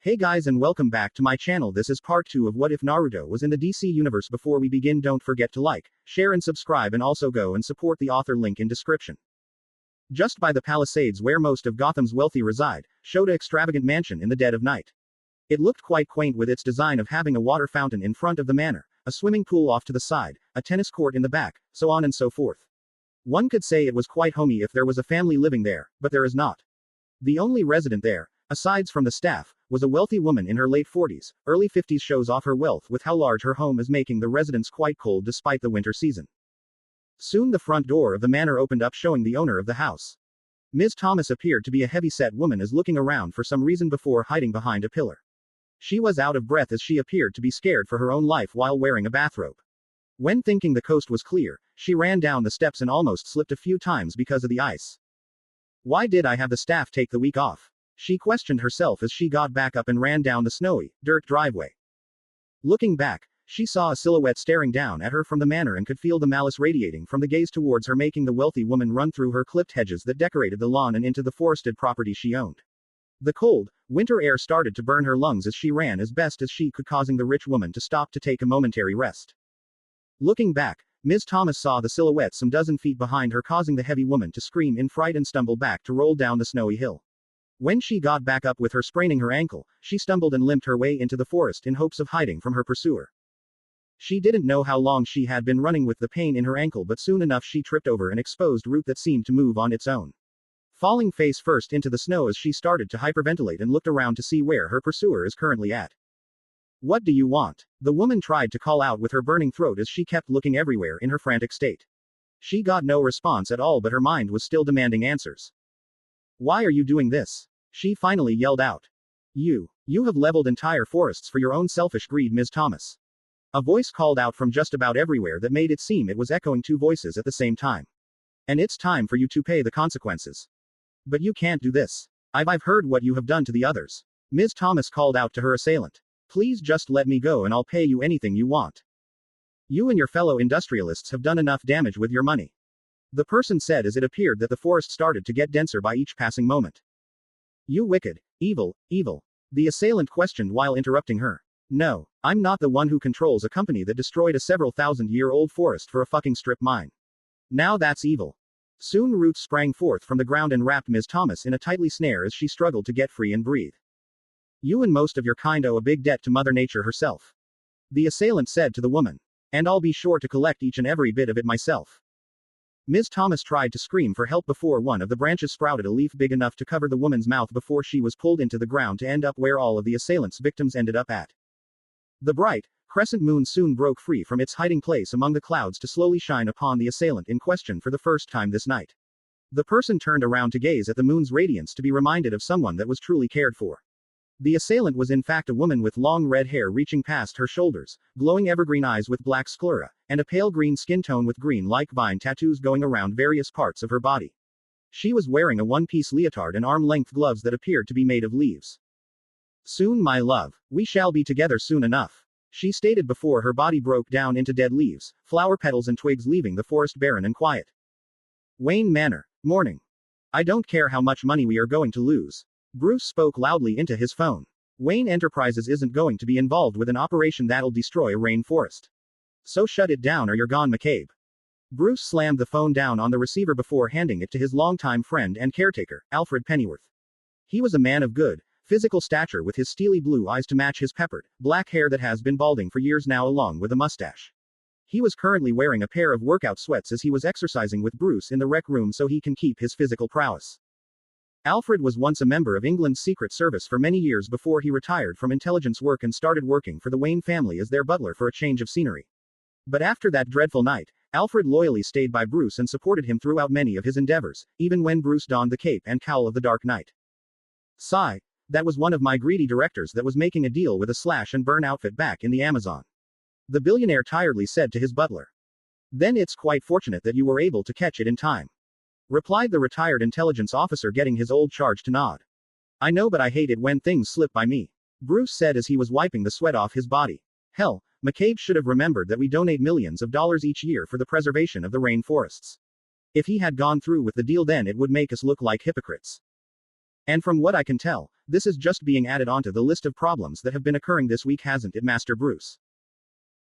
Hey guys and welcome back to my channel. This is part 2 of What If Naruto was in the DC universe. Before we begin, don't forget to like, share and subscribe, and also go and support the author, link in description. Just by the Palisades where most of Gotham's wealthy reside, showed an extravagant mansion in the dead of night. It looked quite quaint with its design of having a water fountain in front of the manor, a swimming pool off to the side, a tennis court in the back, so on and so forth. One could say it was quite homey if there was a family living there, but there is not. The only resident there, aside from the staff, was a wealthy woman in her late 40s, early 50s. Shows off her wealth with how large her home is, making the residence quite cold despite the winter season. Soon the front door of the manor opened up, showing the owner of the house. Ms. Thomas appeared to be a heavy-set woman, as looking around for some reason before hiding behind a pillar. She was out of breath as she appeared to be scared for her own life while wearing a bathrobe. When thinking the coast was clear, she ran down the steps and almost slipped a few times because of the ice. Why did I have the staff take the week off? She questioned herself as she got back up and ran down the snowy, dirt driveway. Looking back, she saw a silhouette staring down at her from the manor and could feel the malice radiating from the gaze towards her, making the wealthy woman run through her clipped hedges that decorated the lawn and into the forested property she owned. The cold, winter air started to burn her lungs as she ran as best as she could, causing the rich woman to stop to take a momentary rest. Looking back, Ms. Thomas saw the silhouette some dozen feet behind her, causing the heavy woman to scream in fright and stumble back to roll down the snowy hill. When she got back up with her spraining her ankle, she stumbled and limped her way into the forest in hopes of hiding from her pursuer. She didn't know how long she had been running with the pain in her ankle, but soon enough she tripped over an exposed root that seemed to move on its own. Falling face first into the snow as she started to hyperventilate and looked around to see where her pursuer is currently at. "What do you want?" the woman tried to call out with her burning throat as she kept looking everywhere in her frantic state. She got no response at all, but her mind was still demanding answers. "Why are you doing this?" she finally yelled out. You have leveled entire forests for your own selfish greed, Ms. Thomas." A voice called out from just about everywhere that made it seem it was echoing two voices at the same time. "And it's time for you to pay the consequences. But you can't do this. I've heard what you have done to the others." Ms. Thomas called out to her assailant. "Please just let me go and I'll pay you anything you want. You and your fellow industrialists have done enough damage with your money," the person said as it appeared that the forest started to get denser by each passing moment. "You wicked, evil, the assailant questioned while interrupting her. "No, I'm not the one who controls a company that destroyed a several thousand-year-old forest for a fucking strip mine. Now that's evil." Soon roots sprang forth from the ground and wrapped Ms. Thomas in a tightly snare as she struggled to get free and breathe. "You and most of your kind owe a big debt to Mother Nature herself," the assailant said to the woman. "And I'll be sure to collect each and every bit of it myself." Ms. Thomas tried to scream for help before one of the branches sprouted a leaf big enough to cover the woman's mouth before she was pulled into the ground to end up where all of the assailant's victims ended up at. The bright, crescent moon soon broke free from its hiding place among the clouds to slowly shine upon the assailant in question for the first time this night. The person turned around to gaze at the moon's radiance to be reminded of someone that was truly cared for. The assailant was in fact a woman with long red hair reaching past her shoulders, glowing evergreen eyes with black sclera, and a pale green skin tone with green-like vine tattoos going around various parts of her body. She was wearing a one-piece leotard and arm-length gloves that appeared to be made of leaves. "Soon, my love, we shall be together soon enough," she stated before her body broke down into dead leaves, flower petals and twigs, leaving the forest barren and quiet. "Wayne Manor, morning. I don't care how much money we are going to lose." Bruce spoke loudly into his phone. "Wayne Enterprises isn't going to be involved with an operation that'll destroy a rainforest. So shut it down or you're gone, McCabe." Bruce slammed the phone down on the receiver before handing it to his longtime friend and caretaker, Alfred Pennyworth. He was a man of good, physical stature with his steely blue eyes to match his peppered, black hair that has been balding for years now along with a mustache. He was currently wearing a pair of workout sweats as he was exercising with Bruce in the rec room so he can keep his physical prowess. Alfred was once a member of England's Secret Service for many years before he retired from intelligence work and started working for the Wayne family as their butler for a change of scenery. But after that dreadful night, Alfred loyally stayed by Bruce and supported him throughout many of his endeavors, even when Bruce donned the cape and cowl of the Dark Knight. "Sigh. That was one of my greedy directors that was making a deal with a slash and burn outfit back in the Amazon," the billionaire tiredly said to his butler. "Then it's quite fortunate that you were able to catch it in time," replied the retired intelligence officer, getting his old charge to nod. "I know, but I hate it when things slip by me," Bruce said as he was wiping the sweat off his body. "Hell, McCabe should have remembered that we donate millions of dollars each year for the preservation of the rainforests. If he had gone through with the deal, then it would make us look like hypocrites. And from what I can tell, This is just being added onto the list of problems that have been occurring this week, hasn't it, Master Bruce?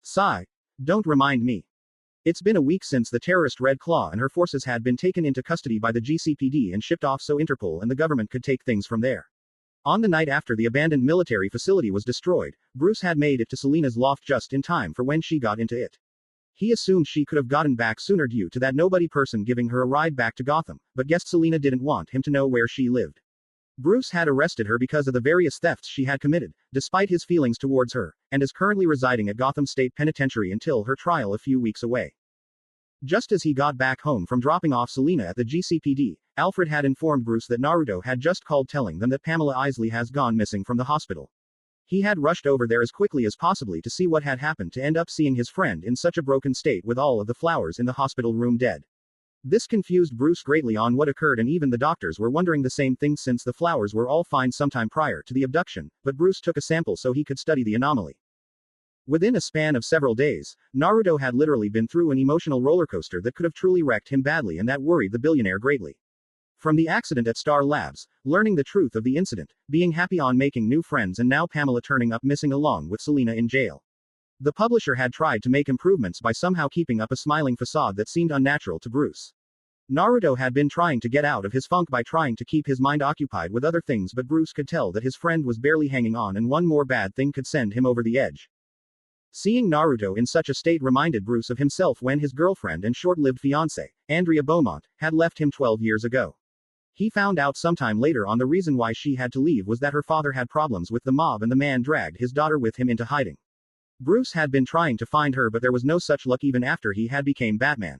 Sigh. Don't remind me. It's been a week since the terrorist Red Claw and her forces had been taken into custody by the GCPD and shipped off so Interpol and the government could take things from there. On the night after the abandoned military facility was destroyed, Bruce had made it to Selina's loft just in time for when she got into it. He assumed she could have gotten back sooner due to that nobody person giving her a ride back to Gotham, but guessed Selina didn't want him to know where she lived. Bruce had arrested her because of the various thefts she had committed, despite his feelings towards her, and is currently residing at Gotham State Penitentiary until her trial a few weeks away. Just as he got back home from dropping off Selina at the GCPD, Alfred had informed Bruce that Naruto had just called telling them that Pamela Isley has gone missing from the hospital. He had rushed over there as quickly as possibly to see what had happened to end up seeing his friend in such a broken state with all of the flowers in the hospital room dead. This confused Bruce greatly on what occurred, and even the doctors were wondering the same thing since the flowers were all fine sometime prior to the abduction, but Bruce took a sample so he could study the anomaly. Within a span of several days, Naruto had literally been through an emotional roller coaster that could have truly wrecked him badly, and that worried the billionaire greatly. From the accident at Star Labs, learning the truth of the incident, being happy on making new friends, and now Pamela turning up missing along with Selina in jail. The publisher had tried to make improvements by somehow keeping up a smiling facade that seemed unnatural to Bruce. Naruto had been trying to get out of his funk by trying to keep his mind occupied with other things, but Bruce could tell that his friend was barely hanging on, and one more bad thing could send him over the edge. Seeing Naruto in such a state reminded Bruce of himself when his girlfriend and short-lived fiancée, Andrea Beaumont, had left him 12 years ago. He found out sometime later on the reason why she had to leave was that her father had problems with the mob and the man dragged his daughter with him into hiding. Bruce had been trying to find her, but there was no such luck even after he had become Batman.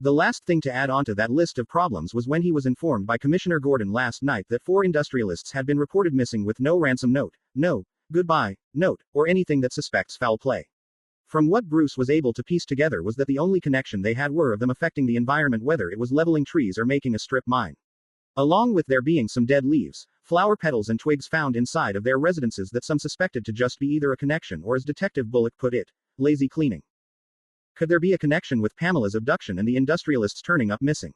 The last thing to add onto that list of problems was when he was informed by Commissioner Gordon last night that 4 industrialists had been reported missing with no ransom note, no goodbye note, or anything that suspects foul play. From what Bruce was able to piece together was that the only connection they had were of them affecting the environment, whether it was leveling trees or making a strip mine. Along with there being some dead leaves, flower petals and twigs found inside of their residences that some suspected to just be either a connection or, as Detective Bullock put it, lazy cleaning. Could there be a connection with Pamela's abduction and the industrialists turning up missing?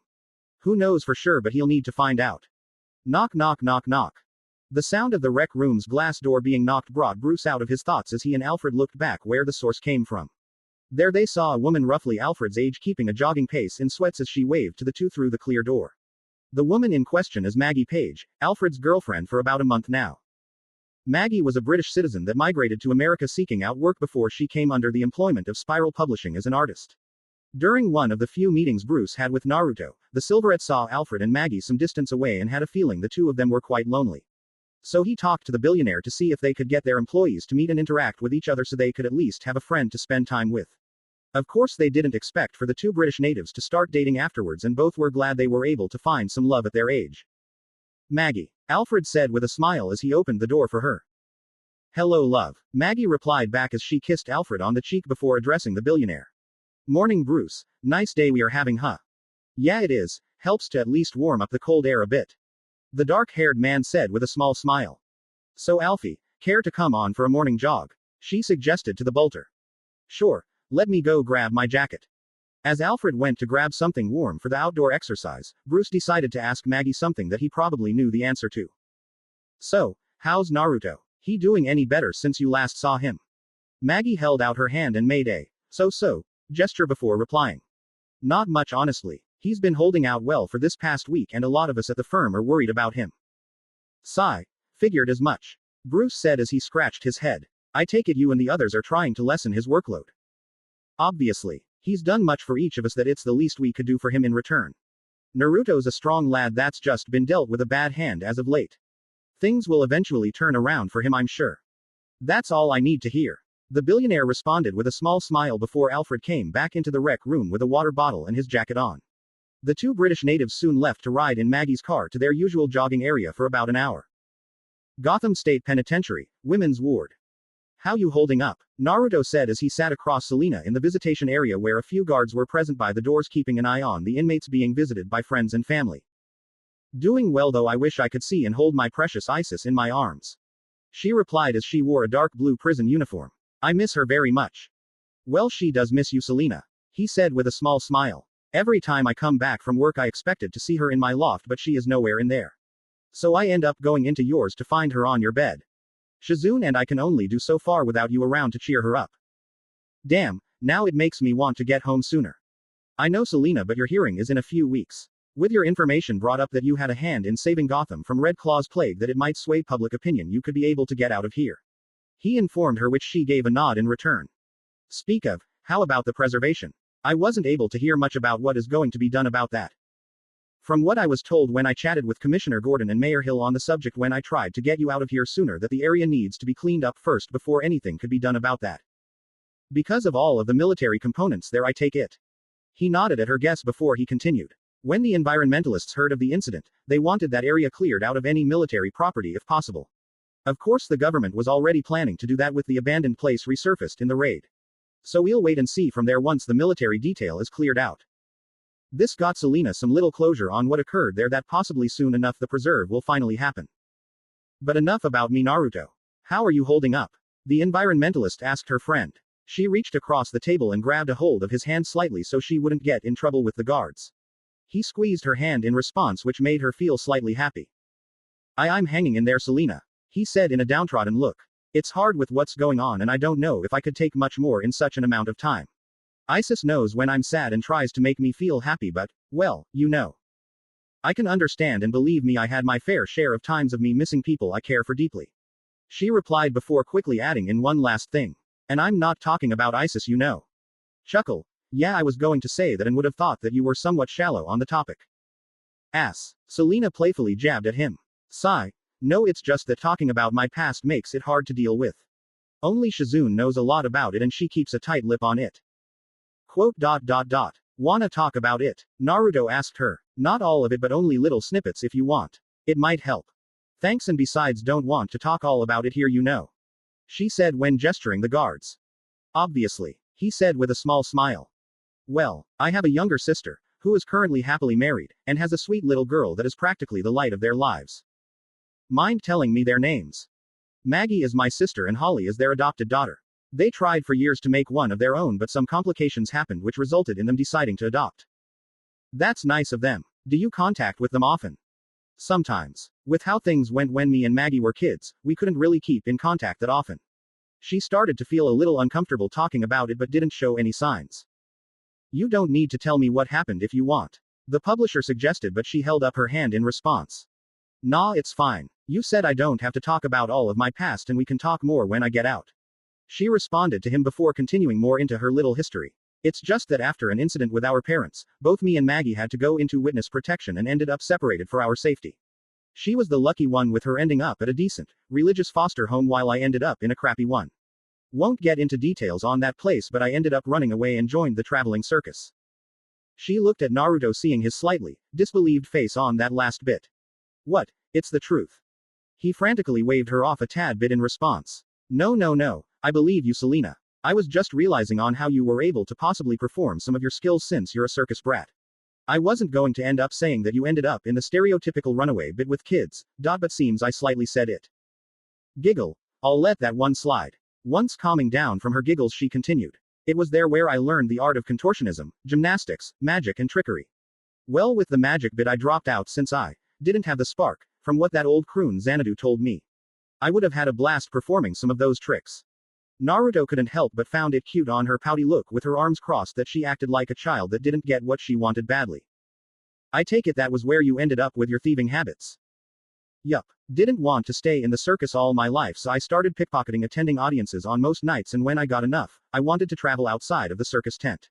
Who knows for sure, but he'll need to find out. Knock knock knock knock. The sound of the rec room's glass door being knocked brought Bruce out of his thoughts as he and Alfred looked back where the source came from. There they saw a woman roughly Alfred's age keeping a jogging pace in sweats as she waved to the two through the clear door. The woman in question is Maggie Page, Alfred's girlfriend for about a month now. Maggie was a British citizen that migrated to America seeking out work before she came under the employment of Spiral Publishing as an artist. During one of the few meetings Bruce had with Naruto, the Silverette saw Alfred and Maggie some distance away and had a feeling the two of them were quite lonely. So he talked to the billionaire to see if they could get their employees to meet and interact with each other so they could at least have a friend to spend time with. Of course, they didn't expect for the 2 British natives to start dating afterwards, and both were glad they were able to find some love at their age. Maggie, Alfred said with a smile as he opened the door for her. Hello, love, Maggie replied back as she kissed Alfred on the cheek before addressing the billionaire. Morning, Bruce. Nice day we are having, huh? Yeah, it is. Helps to at least warm up the cold air a bit. The dark-haired man said with a small smile. So, Alfie, care to come on for a morning jog? She suggested to the bolter. Sure. Let me go grab my jacket. As Alfred went to grab something warm for the outdoor exercise, Bruce decided to ask Maggie something that he probably knew the answer to. So, how's Naruto? He doing any better since you last saw him? Maggie held out her hand and made a so gesture before replying. Not much, honestly. He's been holding out well for this past week, and a lot of us at the firm are worried about him. Sigh. Figured as much. Bruce said as he scratched his head. I take it you and the others are trying to lessen his workload. Obviously. He's done much for each of us that it's the least we could do for him in return. Naruto's a strong lad that's just been dealt with a bad hand as of late. Things will eventually turn around for him, I'm sure. That's all I need to hear. The billionaire responded with a small smile before Alfred came back into the rec room with a water bottle and his jacket on. The 2 British natives soon left to ride in Maggie's car to their usual jogging area for about an hour. Gotham State Penitentiary, Women's Ward. How you holding up? Naruto said as he sat across Selina in the visitation area where a few guards were present by the doors keeping an eye on the inmates being visited by friends and family. Doing well, though I wish I could see and hold my precious Isis in my arms. She replied as she wore a dark blue prison uniform. I miss her very much. Well, she does miss you, Selina. He said with a small smile. Every time I come back from work I expected to see her in my loft, but she is nowhere in there. So I end up going into yours to find her on your bed. Shizune and I can only do so far without you around to cheer her up. Damn, now it makes me want to get home sooner. I know Selena, but your hearing is in a few weeks. With your information brought up that you had a hand in saving Gotham from Red Claw's plague that it might sway public opinion, you could be able to get out of here. He informed her, which she gave a nod in return. Speak of, how about the preservation? I wasn't able to hear much about what is going to be done about that. From what I was told when I chatted with Commissioner Gordon and Mayor Hill on the subject when I tried to get you out of here sooner, that the area needs to be cleaned up first before anything could be done about that. Because of all of the military components there, I take it. He nodded at her guess before he continued. When the environmentalists heard of the incident, they wanted that area cleared out of any military property if possible. Of course, the government was already planning to do that with the abandoned place resurfaced in the raid. So we'll wait and see from there once the military detail is cleared out. This got Selena some little closure on what occurred there, that possibly soon enough the preserve will finally happen. But enough about me, Naruto. How are you holding up? The environmentalist asked her friend. She reached across the table and grabbed a hold of his hand slightly so she wouldn't get in trouble with the guards. He squeezed her hand in response, which made her feel slightly happy. I'm hanging in there, Selena, he said in a downtrodden look. It's hard with what's going on, and I don't know if I could take much more in such an amount of time. Isis knows when I'm sad and tries to make me feel happy, but, well, you know. I can understand, and believe me, I had my fair share of times of me missing people I care for deeply. She replied before quickly adding in one last thing. And I'm not talking about Isis, you know. Chuckle. Yeah, I was going to say that and would have thought that you were somewhat shallow on the topic. Ass. Selena playfully jabbed at him. Sigh. No, it's just that talking about my past makes it hard to deal with. Only Shizune knows a lot about it and she keeps a tight lip on it. Quote. Wanna talk about it? Naruto asked her. Not all of it, but only little snippets if you want. It might help. Thanks, and besides, don't want to talk all about it here, you know. She said when gesturing the guards. Obviously, he said with a small smile. Well, I have a younger sister, who is currently happily married, and has a sweet little girl that is practically the light of their lives. Mind telling me their names? Maggie is my sister and Holly is their adopted daughter. They tried for years to make one of their own, but some complications happened which resulted in them deciding to adopt. That's nice of them. Do you contact with them often? Sometimes. With how things went when me and Maggie were kids, we couldn't really keep in contact that often. She started to feel a little uncomfortable talking about it but didn't show any signs. You don't need to tell me what happened if you want. The publisher suggested, but she held up her hand in response. Nah, it's fine. You said I don't have to talk about all of my past and we can talk more when I get out. She responded to him before continuing more into her little history. It's just that after an incident with our parents, both me and Maggie had to go into witness protection and ended up separated for our safety. She was the lucky one with her ending up at a decent, religious foster home while I ended up in a crappy one. Won't get into details on that place, but I ended up running away and joined the traveling circus. She looked at Naruto, seeing his slightly disbelieved face on that last bit. What? It's the truth. He frantically waved her off a tad bit in response. No, I believe you, Selena. I was just realizing on how you were able to possibly perform some of your skills since you're a circus brat. I wasn't going to end up saying that you ended up in the stereotypical runaway bit with kids, but seems I slightly said it. Giggle. I'll let that one slide. Once calming down from her giggles, she continued. It was there where I learned the art of contortionism, gymnastics, magic and trickery. Well, with the magic bit I dropped out since I didn't have the spark, from what that old croon Xanadu told me. I would have had a blast performing some of those tricks. Naruto couldn't help but found it cute on her pouty look with her arms crossed that she acted like a child that didn't get what she wanted badly. I take it that was where you ended up with your thieving habits. Yup. Didn't want to stay in the circus all my life, so I started pickpocketing, attending audiences on most nights, and when I got enough, I wanted to travel outside of the circus tent.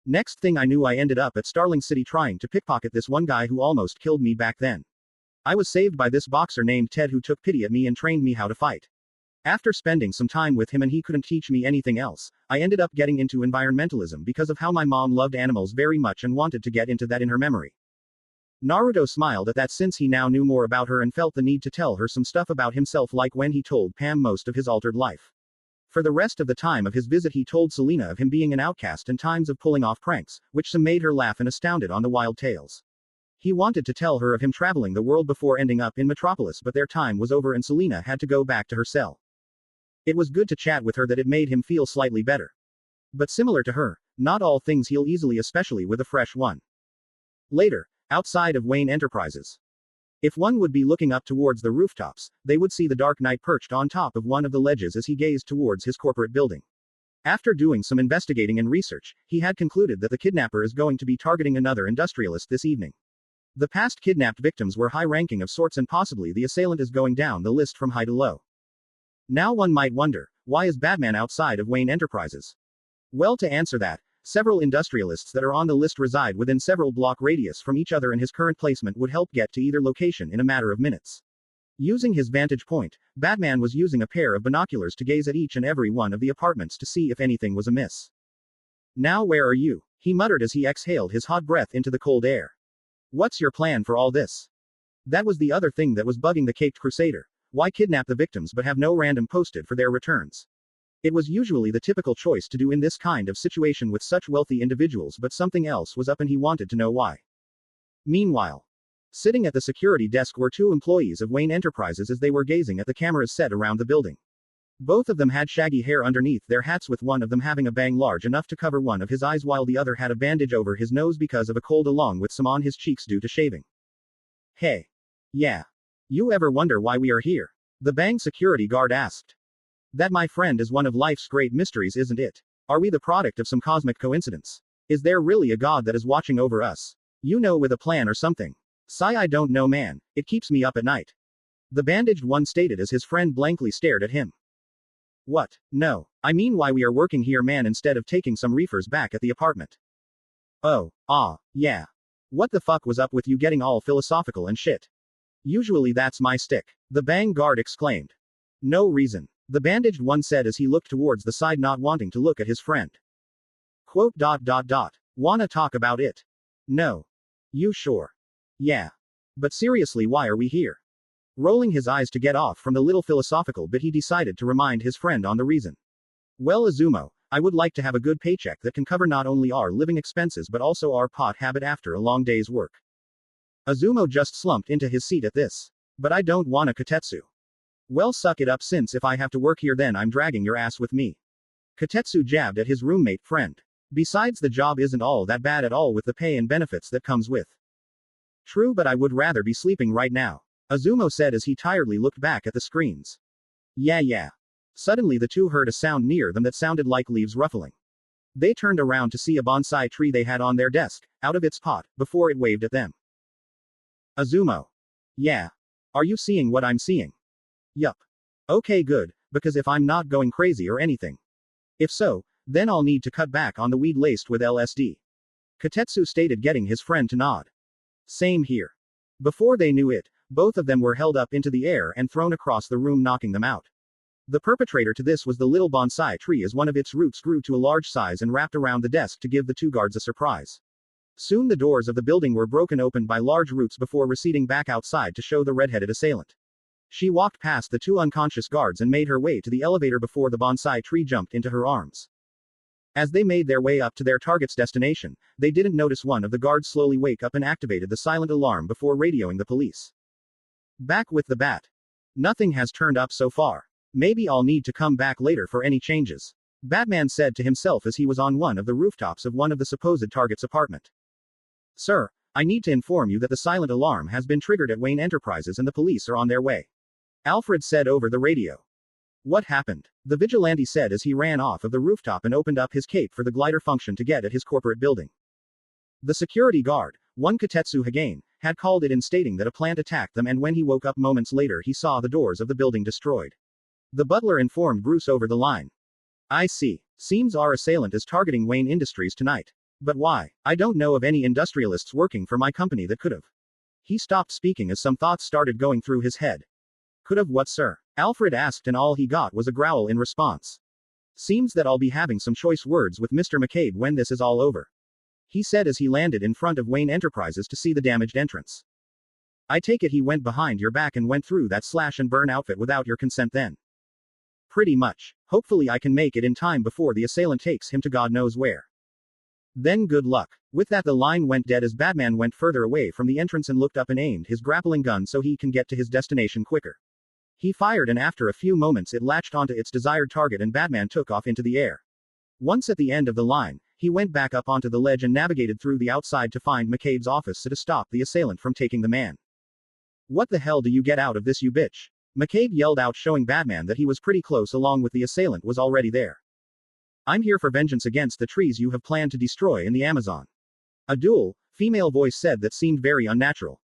Next thing I knew, I ended up at Starling City trying to pickpocket this one guy who almost killed me back then. I was saved by this boxer named Ted who took pity at me and trained me how to fight. After spending some time with him and he couldn't teach me anything else, I ended up getting into environmentalism because of how my mom loved animals very much and wanted to get into that in her memory. Naruto smiled at that since he now knew more about her and felt the need to tell her some stuff about himself, like when he told Pam most of his altered life. For the rest of the time of his visit, he told Selena of him being an outcast and times of pulling off pranks, which some made her laugh and astounded on the wild tales. He wanted to tell her of him traveling the world before ending up in Metropolis, but their time was over and Selena had to go back to her cell. It was good to chat with her, that it made him feel slightly better. But similar to her, not all things heal easily, especially with a fresh one. Later, outside of Wayne Enterprises. If one would be looking up towards the rooftops, they would see the Dark Knight perched on top of one of the ledges as he gazed towards his corporate building. After doing some investigating and research, he had concluded that the kidnapper is going to be targeting another industrialist this evening. The past kidnapped victims were high-ranking of sorts and possibly the assailant is going down the list from high to low. Now one might wonder, why is Batman outside of Wayne Enterprises? Well, to answer that, several industrialists that are on the list reside within several block radius from each other and his current placement would help get to either location in a matter of minutes. Using his vantage point, Batman was using a pair of binoculars to gaze at each and every one of the apartments to see if anything was amiss. Now where are you? He muttered as he exhaled his hot breath into the cold air. What's your plan for all this? That was the other thing that was bugging the Caped Crusader. Why kidnap the victims but have no random posted for their returns? It was usually the typical choice to do in this kind of situation with such wealthy individuals, but something else was up and he wanted to know why. Meanwhile, sitting at the security desk were two employees of Wayne Enterprises as they were gazing at the cameras set around the building. Both of them had shaggy hair underneath their hats, with one of them having a bang large enough to cover one of his eyes while the other had a bandage over his nose because of a cold along with some on his cheeks due to shaving. Hey. Yeah. You ever wonder why we are here? The bang security guard asked. That, my friend, is one of life's great mysteries, isn't it? Are we the product of some cosmic coincidence? Is there really a god that is watching over us? You know, with a plan or something? Sigh, I don't know, man. It keeps me up at night. The bandaged one stated as his friend blankly stared at him. What? No. I mean, why we are working here, man, instead of taking some reefers back at the apartment. Oh, yeah. What the fuck was up with you getting all philosophical and shit? Usually that's my stick. The bang guard exclaimed. No reason. The bandaged one said as he looked towards the side, not wanting to look at his friend. Quote. Wanna talk about it? No. You sure? Yeah. But seriously, why are we here? Rolling his eyes to get off from the little philosophical bit, he decided to remind his friend on the reason. Well, Azumo, I would like to have a good paycheck that can cover not only our living expenses but also our pot habit after a long day's work. Azumo just slumped into his seat at this. But I don't wanna, Kotetsu. Well, suck it up, since if I have to work here then I'm dragging your ass with me. Kotetsu jabbed at his roommate friend. Besides, the job isn't all that bad at all with the pay and benefits that comes with. True, but I would rather be sleeping right now, Azumo said as he tiredly looked back at the screens. Yeah. Suddenly the two heard a sound near them that sounded like leaves ruffling. They turned around to see a bonsai tree they had on their desk, out of its pot, before it waved at them. Azumo. Yeah. Are you seeing what I'm seeing? Yup. Okay, good, because if I'm not going crazy or anything. If so, then I'll need to cut back on the weed laced with LSD. Kotetsu stated, getting his friend to nod. Same here. Before they knew it, both of them were held up into the air and thrown across the room, knocking them out. The perpetrator to this was the little bonsai tree, as one of its roots grew to a large size and wrapped around the desk to give the two guards a surprise. Soon the doors of the building were broken open by large roots before receding back outside to show the red-headed assailant. She walked past the two unconscious guards and made her way to the elevator before the bonsai tree jumped into her arms. As they made their way up to their target's destination, they didn't notice one of the guards slowly wake up and activated the silent alarm before radioing the police. Back with the bat. Nothing has turned up so far. Maybe I'll need to come back later for any changes, Batman said to himself as he was on one of the rooftops of one of the supposed target's apartment. Sir, I need to inform you that the silent alarm has been triggered at Wayne Enterprises and the police are on their way, Alfred said over the radio. What happened? The vigilante said as he ran off of the rooftop and opened up his cape for the glider function to get at his corporate building. The security guard, one Kotetsu Hagane, had called it in, stating that a plant attacked them, and when he woke up moments later he saw the doors of the building destroyed. The butler informed Bruce over the line. I see. Seems our assailant is targeting Wayne Industries tonight. But why? I don't know of any industrialists working for my company that could have. He stopped speaking as some thoughts started going through his head. Could have what, sir? Alfred asked, and all he got was a growl in response. Seems that I'll be having some choice words with Mr. McCabe when this is all over, he said as he landed in front of Wayne Enterprises to see the damaged entrance. I take it he went behind your back and went through that slash and burn outfit without your consent then? Pretty much. Hopefully I can make it in time before the assailant takes him to God knows where. Then good luck. With that the line went dead as Batman went further away from the entrance and looked up and aimed his grappling gun so he can get to his destination quicker. He fired, and after a few moments it latched onto its desired target and Batman took off into the air. Once at the end of the line, he went back up onto the ledge and navigated through the outside to find McCabe's office so to stop the assailant from taking the man. What the hell do you get out of this, you bitch? McCabe yelled out, showing Batman that he was pretty close along with the assailant was already there. I'm here for vengeance against the trees you have planned to destroy in the Amazon. A duel, female voice said that seemed very unnatural.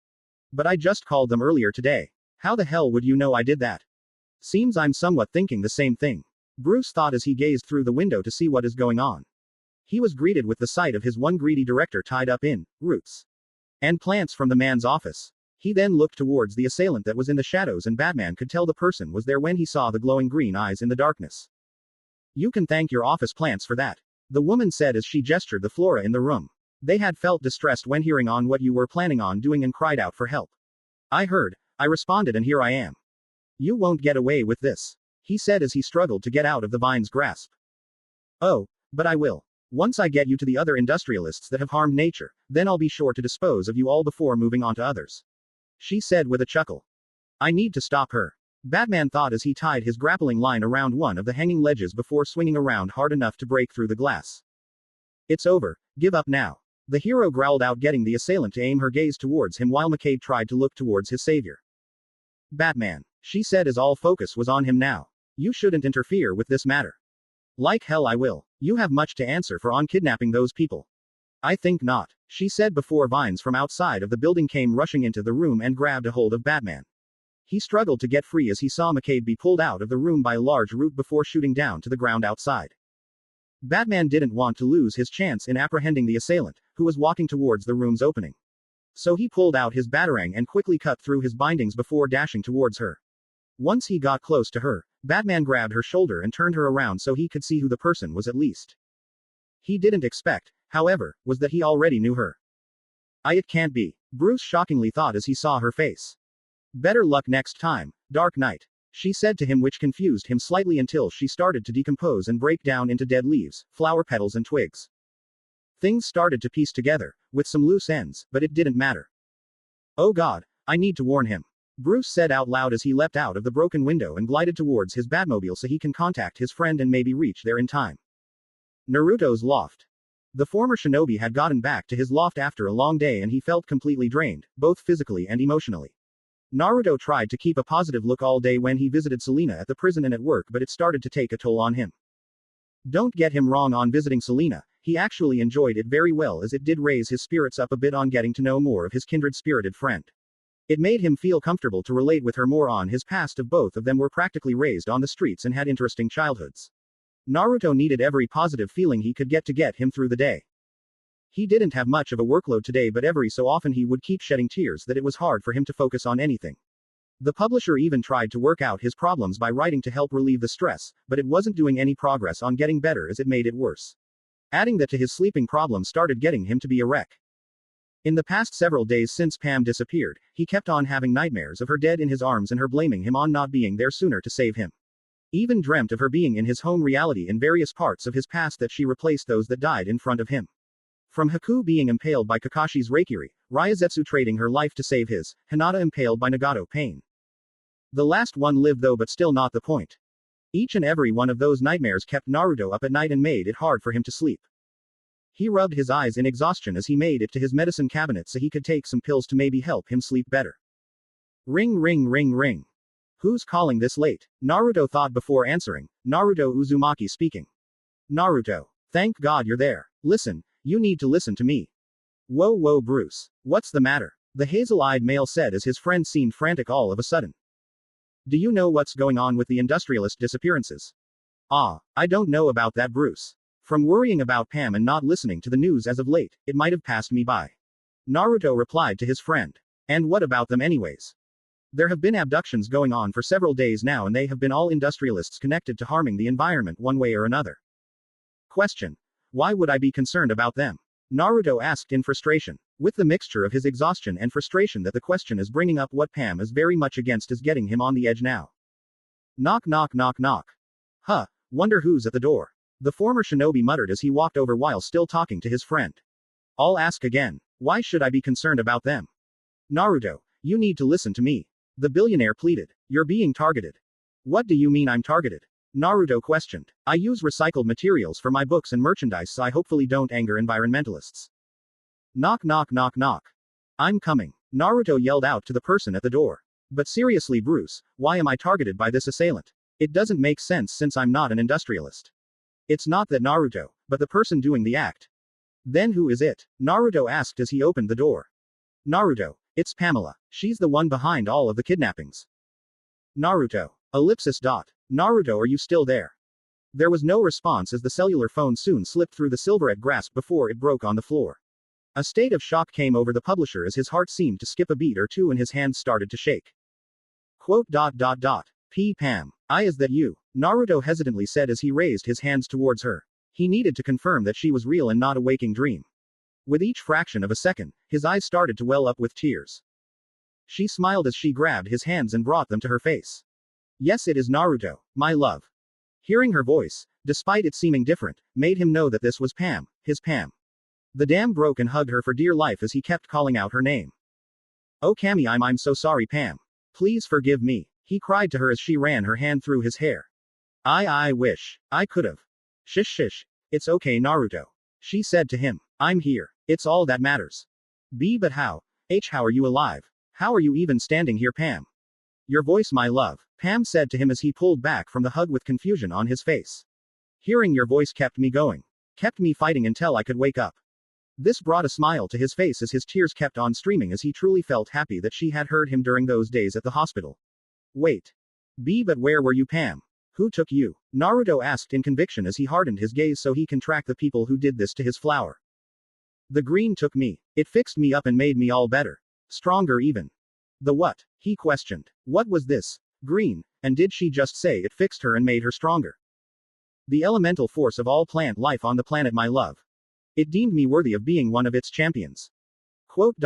But I just called them earlier today. How the hell would you know I did that? Seems I'm somewhat thinking the same thing. Bruce thought as he gazed through the window to see what is going on. He was greeted with the sight of his one greedy director tied up in roots and plants from the man's office. He then looked towards the assailant that was in the shadows, and Batman could tell the person was there when he saw the glowing green eyes in the darkness. You can thank your office plants for that, the woman said as she gestured the flora in the room. They had felt distressed when hearing on what you were planning on doing and cried out for help. I heard, I responded, and here I am. You won't get away with this, he said as he struggled to get out of the vine's grasp. Oh, but I will. Once I get you to the other industrialists that have harmed nature, then I'll be sure to dispose of you all before moving on to others, she said with a chuckle. I need to stop her, Batman thought as he tied his grappling line around one of the hanging ledges before swinging around hard enough to break through the glass. It's over, give up now, the hero growled out, getting the assailant to aim her gaze towards him while McCabe tried to look towards his savior. Batman, she said as all focus was on him now. You shouldn't interfere with this matter. Like hell I will. You have much to answer for on kidnapping those people. I think not, she said before vines from outside of the building came rushing into the room and grabbed a hold of Batman. He struggled to get free as he saw McCabe be pulled out of the room by a large root before shooting down to the ground outside. Batman didn't want to lose his chance in apprehending the assailant, who was walking towards the room's opening. So he pulled out his batarang and quickly cut through his bindings before dashing towards her. Once he got close to her, Batman grabbed her shoulder and turned her around so he could see who the person was at least. He didn't expect, however, was that he already knew her. It can't be, Bruce shockingly thought as he saw her face. Better luck next time, Dark Knight, she said to him, which confused him slightly until she started to decompose and break down into dead leaves, flower petals and twigs. Things started to piece together, with some loose ends, but it didn't matter. Oh God, I need to warn him, Bruce said out loud as he leapt out of the broken window and glided towards his Batmobile so he can contact his friend and maybe reach there in time. Naruto's loft. The former shinobi had gotten back to his loft after a long day and he felt completely drained, both physically and emotionally. Naruto tried to keep a positive look all day when he visited Selena at the prison and at work, but it started to take a toll on him. Don't get him wrong, on visiting Selena, he actually enjoyed it very well, as it did raise his spirits up a bit on getting to know more of his kindred-spirited friend. It made him feel comfortable to relate with her more on his past, of both of them were practically raised on the streets and had interesting childhoods. Naruto needed every positive feeling he could get to get him through the day. He didn't have much of a workload today, but every so often he would keep shedding tears that it was hard for him to focus on anything. The publisher even tried to work out his problems by writing to help relieve the stress, but it wasn't doing any progress on getting better, as it made it worse. Adding that to his sleeping problem started getting him to be a wreck. In the past several days since Pam disappeared, he kept on having nightmares of her dead in his arms and her blaming him on not being there sooner to save him. Even dreamt of her being in his home reality in various parts of his past, that she replaced those that died in front of him. From Haku being impaled by Kakashi's Reikiri, Ryazetsu trading her life to save his, Hinata impaled by Nagato pain. The last one lived though, but still not the point. Each and every one of those nightmares kept Naruto up at night and made it hard for him to sleep. He rubbed his eyes in exhaustion as he made it to his medicine cabinet so he could take some pills to maybe help him sleep better. Ring ring ring ring. Who's calling this late? Naruto thought before answering. Naruto Uzumaki speaking. Naruto. Thank God you're there. Listen, you need to listen to me. Whoa Bruce. What's the matter? The hazel-eyed male said as his friend seemed frantic all of a sudden. Do you know what's going on with the industrialist disappearances? I don't know about that, Bruce. From worrying about Pam and not listening to the news as of late, it might have passed me by. Naruto replied to his friend. And what about them anyways? There have been abductions going on for several days now, and they have been all industrialists connected to harming the environment one way or another. Question. Why would I be concerned about them? Naruto asked in frustration. With the mixture of his exhaustion and frustration that the question is bringing up, what Pam is very much against is getting him on the edge now. Knock knock knock knock. Huh, wonder who's at the door. The former shinobi muttered as he walked over while still talking to his friend. I'll ask again. Why should I be concerned about them? Naruto, you need to listen to me. The billionaire pleaded. You're being targeted. What do you mean I'm targeted? Naruto questioned. I use recycled materials for my books and merchandise, so I hopefully don't anger environmentalists. Knock knock knock knock. I'm coming. Naruto yelled out to the person at the door. But seriously, Bruce, why am I targeted by this assailant? It doesn't make sense since I'm not an industrialist. It's not that Naruto, but the person doing the act. Then who is it? Naruto asked as he opened the door. Naruto, it's Pamela. She's the one behind all of the kidnappings. Naruto. Ellipsis. Naruto, are you still there? There was no response as the cellular phone soon slipped through the silverette grasp before it broke on the floor. A state of shock came over the publisher as his heart seemed to skip a beat or two and his hands started to shake. Quote. P. Pam. Is that you? Naruto hesitantly said as he raised his hands towards her. He needed to confirm that she was real and not a waking dream. With each fraction of a second, his eyes started to well up with tears. She smiled as she grabbed his hands and brought them to her face. Yes, it is Naruto, my love. Hearing her voice, despite it seeming different, made him know that this was Pam, his Pam. The dam broke and hugged her for dear life as he kept calling out her name. Oh Cammy, I'm so sorry Pam. Please forgive me, he cried to her as she ran her hand through his hair. I wish I could've. Shish. It's okay Naruto. She said to him. I'm here. It's all that matters. But how are you alive? How are you even standing here Pam? Your voice my love, Pam said to him as he pulled back from the hug with confusion on his face. Hearing your voice kept me going. Kept me fighting until I could wake up. This brought a smile to his face as his tears kept on streaming as he truly felt happy that she had heard him during those days at the hospital. Wait. But where were you Pam? Who took you? Naruto asked in conviction as he hardened his gaze so he can track the people who did this to his flower. The green took me. It fixed me up and made me all better. Stronger even. The what? He questioned. What was this? Green, and did she just say it fixed her and made her stronger? The elemental force of all plant life on the planet my love. It deemed me worthy of being one of its champions. Quote.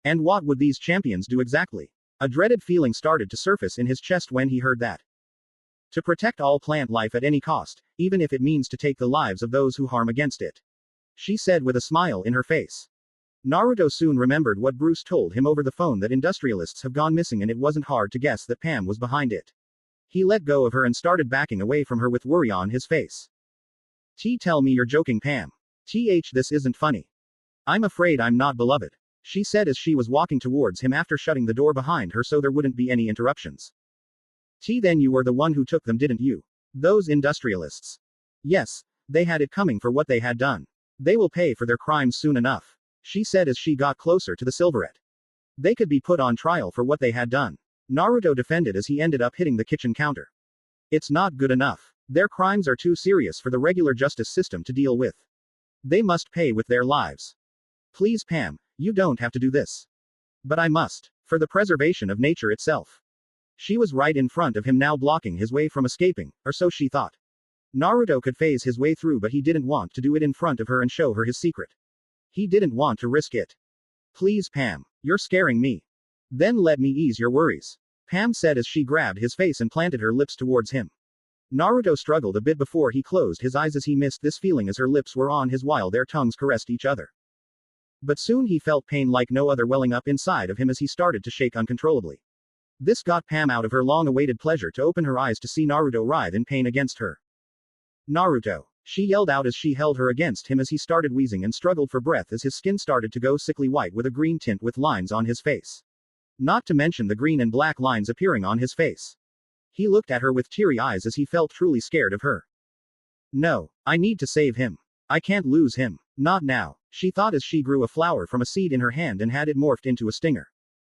And what would these champions do exactly? A dreaded feeling started to surface in his chest when he heard that. To protect all plant life at any cost, even if it means to take the lives of those who harm against it. She said with a smile in her face. Naruto soon remembered what Bruce told him over the phone that industrialists have gone missing and it wasn't hard to guess that Pam was behind it. He let go of her and started backing away from her with worry on his face. Tell me you're joking Pam. This isn't funny. I'm afraid I'm not beloved. She said as she was walking towards him after shutting the door behind her so there wouldn't be any interruptions. Then you were the one who took them didn't you? Those industrialists. Yes, they had it coming for what they had done. They will pay for their crimes soon enough. She said as she got closer to the silverette. They could be put on trial for what they had done. Naruto defended as he ended up hitting the kitchen counter. It's not good enough. Their crimes are too serious for the regular justice system to deal with. They must pay with their lives. Please Pam, you don't have to do this. But I must. For the preservation of nature itself. She was right in front of him now blocking his way from escaping, or so she thought. Naruto could phase his way through but he didn't want to do it in front of her and show her his secret. He didn't want to risk it. Please Pam, you're scaring me. Then let me ease your worries. Pam said as she grabbed his face and planted her lips towards him. Naruto struggled a bit before he closed his eyes as he missed this feeling as her lips were on his while their tongues caressed each other. But soon he felt pain like no other welling up inside of him as he started to shake uncontrollably. This got Pam out of her long-awaited pleasure to open her eyes to see Naruto writhe in pain against her. Naruto! She yelled out as she held her against him as he started wheezing and struggled for breath as his skin started to go sickly white with a green tint with lines on his face. Not to mention the green and black lines appearing on his face. He looked at her with teary eyes as he felt truly scared of her. No, I need to save him. I can't lose him. Not now, she thought as she grew a flower from a seed in her hand and had it morphed into a stinger.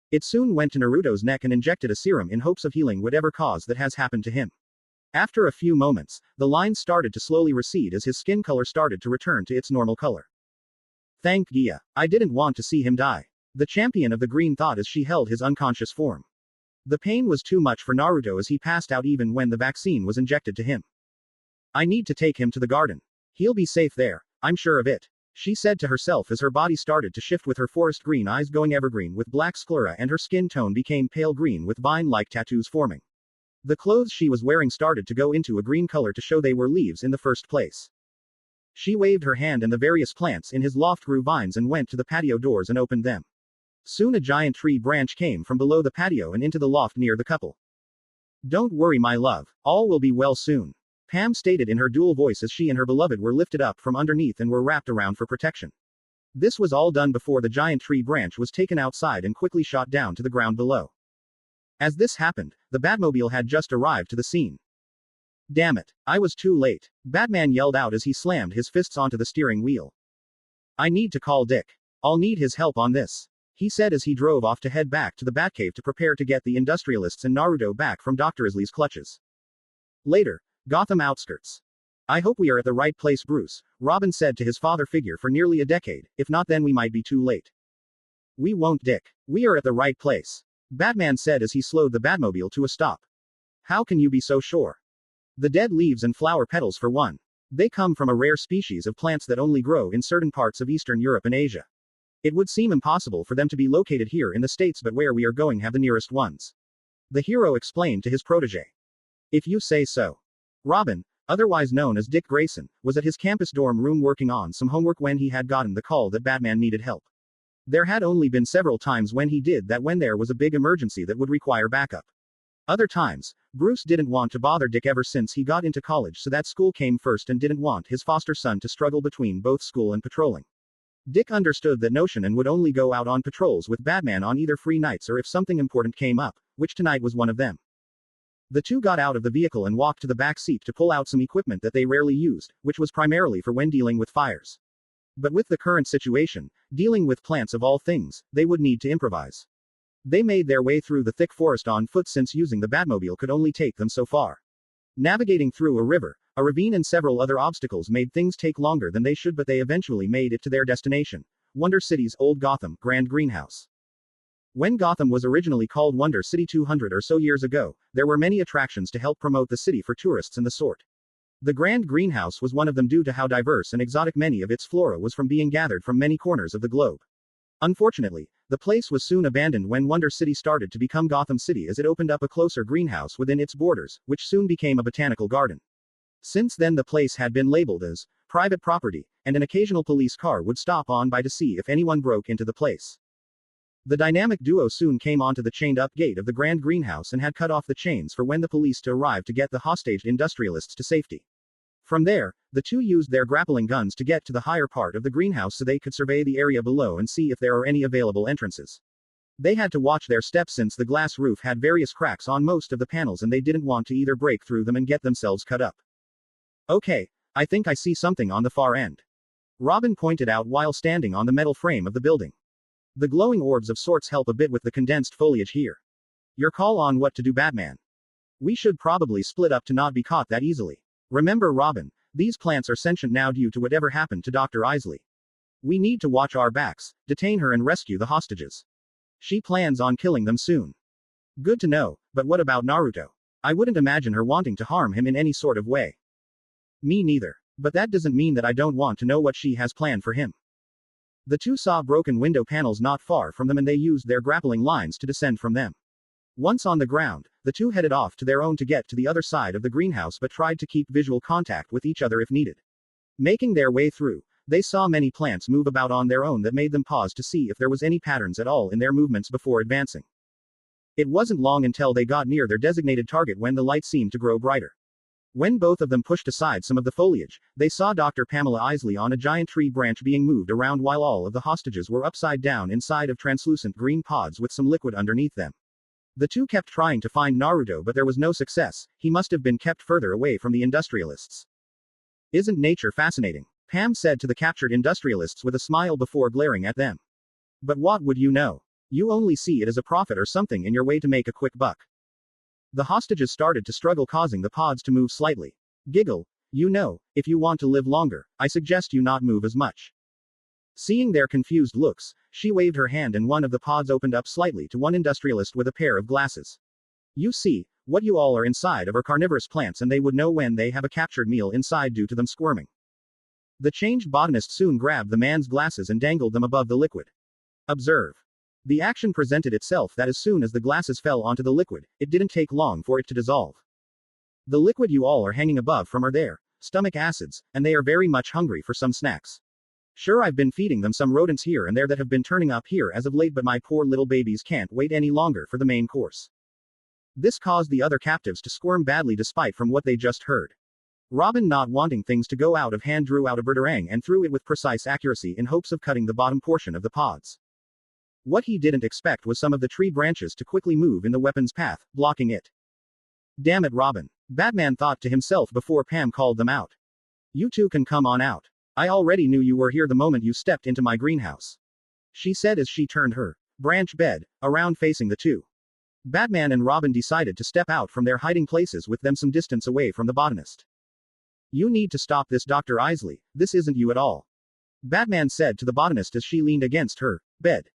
It soon went to Naruto's neck and injected a serum in hopes of healing whatever cause that has happened to him. After a few moments, the lines started to slowly recede as his skin color started to return to its normal color. Thank Gia. I didn't want to see him die. The champion of the green thought as she held his unconscious form. The pain was too much for Naruto as he passed out even when the vaccine was injected to him. I need to take him to the garden. He'll be safe there, I'm sure of it. She said to herself as her body started to shift with her forest green eyes going evergreen with black sclera and her skin tone became pale green with vine-like tattoos forming. The clothes she was wearing started to go into a green color to show they were leaves in the first place. She waved her hand and the various plants in his loft grew vines and went to the patio doors and opened them. Soon a giant tree branch came from below the patio and into the loft near the couple. Don't worry my love, all will be well soon. Pam stated in her dual voice as she and her beloved were lifted up from underneath and were wrapped around for protection. This was all done before the giant tree branch was taken outside and quickly shot down to the ground below. As this happened, the Batmobile had just arrived to the scene. Damn it, I was too late, Batman yelled out as he slammed his fists onto the steering wheel. I need to call Dick. I'll need his help on this, he said as he drove off to head back to the Batcave to prepare to get the industrialists and Naruto back from Dr. Isley's clutches. Later, Gotham outskirts. I hope we are at the right place, Bruce, Robin said to his father figure for nearly a decade, if not then we might be too late. We won't, Dick. We are at the right place, Batman said as he slowed the Batmobile to a stop. How can you be so sure? The dead leaves and flower petals for one. They come from a rare species of plants that only grow in certain parts of Eastern Europe and Asia. It would seem impossible for them to be located here in the States, but where we are going have the nearest ones, the hero explained to his protege. If you say so. Robin, otherwise known as Dick Grayson, was at his campus dorm room working on some homework when he had gotten the call that Batman needed help. There had only been several times when he did that when there was a big emergency that would require backup. Other times, Bruce didn't want to bother Dick ever since he got into college, so that school came first and didn't want his foster son to struggle between both school and patrolling. Dick understood that notion and would only go out on patrols with Batman on either free nights or if something important came up, which tonight was one of them. The two got out of the vehicle and walked to the back seat to pull out some equipment that they rarely used, which was primarily for when dealing with fires. But with the current situation, dealing with plants of all things, they would need to improvise. They made their way through the thick forest on foot since using the Batmobile could only take them so far. Navigating through a river, a ravine and several other obstacles made things take longer than they should, but they eventually made it to their destination, Wonder City's Old Gotham Grand Greenhouse. When Gotham was originally called Wonder City 200 or so years ago, there were many attractions to help promote the city for tourists and the sort. The Grand Greenhouse was one of them due to how diverse and exotic many of its flora was from being gathered from many corners of the globe. Unfortunately, the place was soon abandoned when Wonder City started to become Gotham City as it opened up a closer greenhouse within its borders, which soon became a botanical garden. Since then the place had been labeled as private property, and an occasional police car would stop on by to see if anyone broke into the place. The dynamic duo soon came onto the chained-up gate of the Grand Greenhouse and had cut off the chains for when the police arrived to get the hostaged industrialists to safety. From there, the two used their grappling guns to get to the higher part of the greenhouse so they could survey the area below and see if there are any available entrances. They had to watch their steps since the glass roof had various cracks on most of the panels and they didn't want to either break through them and get themselves cut up. Okay, I think I see something on the far end, Robin pointed out while standing on the metal frame of the building. The glowing orbs of sorts help a bit with the condensed foliage here. Your call on what to do, Batman. We should probably split up to not be caught that easily. Remember, Robin, these plants are sentient now due to whatever happened to Dr. Isley. We need to watch our backs, detain her and rescue the hostages. She plans on killing them soon. Good to know, but what about Naruto? I wouldn't imagine her wanting to harm him in any sort of way. Me neither. But that doesn't mean that I don't want to know what she has planned for him. The two saw broken window panels not far from them and they used their grappling lines to descend from them. Once on the ground, the two headed off to their own to get to the other side of the greenhouse but tried to keep visual contact with each other if needed. Making their way through, they saw many plants move about on their own that made them pause to see if there was any patterns at all in their movements before advancing. It wasn't long until they got near their designated target when the light seemed to grow brighter. When both of them pushed aside some of the foliage, they saw Dr. Pamela Isley on a giant tree branch being moved around while all of the hostages were upside down inside of translucent green pods with some liquid underneath them. The two kept trying to find Naruto but there was no success. He must have been kept further away from the industrialists. Isn't nature fascinating? Pam said to the captured industrialists with a smile before glaring at them. But what would you know? You only see it as a profit or something in your way to make a quick buck. The hostages started to struggle, causing the pods to move slightly. Giggle. You know, if you want to live longer, I suggest you not move as much. Seeing their confused looks, she waved her hand and one of the pods opened up slightly to one industrialist with a pair of glasses. You see, what you all are inside of are carnivorous plants and they would know when they have a captured meal inside due to them squirming. The changed botanist soon grabbed the man's glasses and dangled them above the liquid. Observe. The action presented itself that as soon as the glasses fell onto the liquid, it didn't take long for it to dissolve. The liquid you all are hanging above from are their stomach acids, and they are very much hungry for some snacks. Sure, I've been feeding them some rodents here and there that have been turning up here as of late, but my poor little babies can't wait any longer for the main course. This caused the other captives to squirm badly despite from what they just heard. Robin, not wanting things to go out of hand, drew out a boomerang and threw it with precise accuracy in hopes of cutting the bottom portion of the pods. What he didn't expect was some of the tree branches to quickly move in the weapon's path, blocking it. Damn it, Robin. Batman thought to himself before Pam called them out. You two can come on out. I already knew you were here the moment you stepped into my greenhouse, she said as she turned her branch bed around facing the two. Batman and Robin decided to step out from their hiding places with them some distance away from the botanist. You need to stop this, Dr. Isley. This isn't you at all, Batman said to the botanist as she leaned against her bed.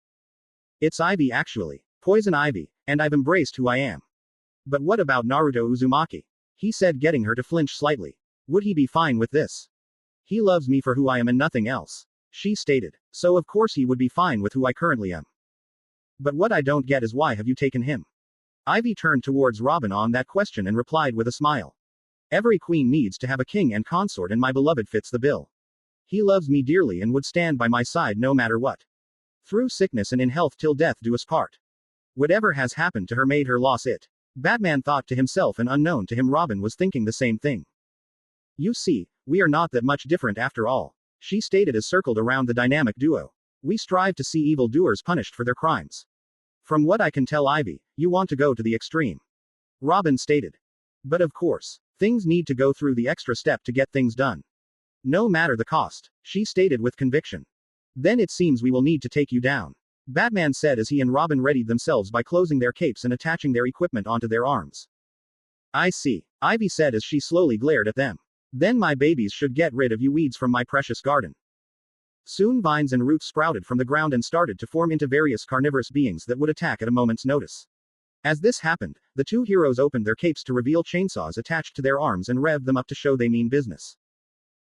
It's Ivy, actually. Poison Ivy, and I've embraced who I am. But what about Naruto Uzumaki? He said, getting her to flinch slightly. Would he be fine with this? He loves me for who I am and nothing else, she stated. So of course he would be fine with who I currently am. But what I don't get is why have you taken him? Ivy turned towards Robin on that question and replied with a smile. Every queen needs to have a king and consort, and my beloved fits the bill. He loves me dearly and would stand by my side no matter what. Through sickness and in health till death do us part. Whatever has happened to her made her loss it. Batman thought to himself, and unknown to him Robin was thinking the same thing. You see, we are not that much different after all, she stated as circled around the dynamic duo. We strive to see evildoers punished for their crimes. From what I can tell, Ivy, you want to go to the extreme, Robin stated. But of course, things need to go through the extra step to get things done. No matter the cost, she stated with conviction. Then it seems we will need to take you down, Batman said as he and Robin readied themselves by closing their capes and attaching their equipment onto their arms. I see, Ivy said as she slowly glared at them. Then my babies should get rid of you weeds from my precious garden. Soon vines and roots sprouted from the ground and started to form into various carnivorous beings that would attack at a moment's notice. As this happened, the two heroes opened their capes to reveal chainsaws attached to their arms and revved them up to show they mean business.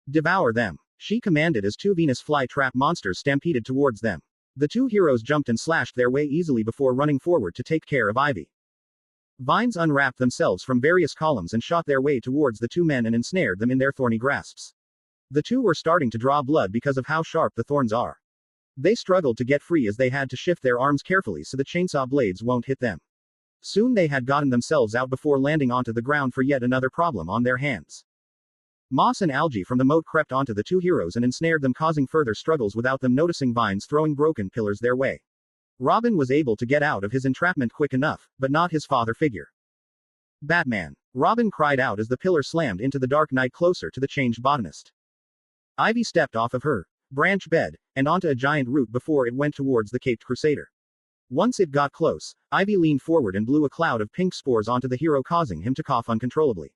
Devour them, she commanded as two Venus flytrap monsters stampeded towards them. The two heroes jumped and slashed their way easily before running forward to take care of Ivy. Vines unwrapped themselves from various columns and shot their way towards the two men and ensnared them in their thorny grasps. The two were starting to draw blood because of how sharp the thorns are. They struggled to get free as they had to shift their arms carefully so the chainsaw blades won't hit them. Soon they had gotten themselves out before landing onto the ground for yet another problem on their hands. Moss and algae from the moat crept onto the two heroes and ensnared them, causing further struggles without them noticing, vines throwing broken pillars their way. Robin was able to get out of his entrapment quick enough, but not his father figure. Batman! Robin cried out as the pillar slammed into the dark night closer to the changed botanist. Ivy stepped off of her branch bed and onto a giant root before it went towards the caped crusader. Once it got close, Ivy leaned forward and blew a cloud of pink spores onto the hero, causing him to cough uncontrollably.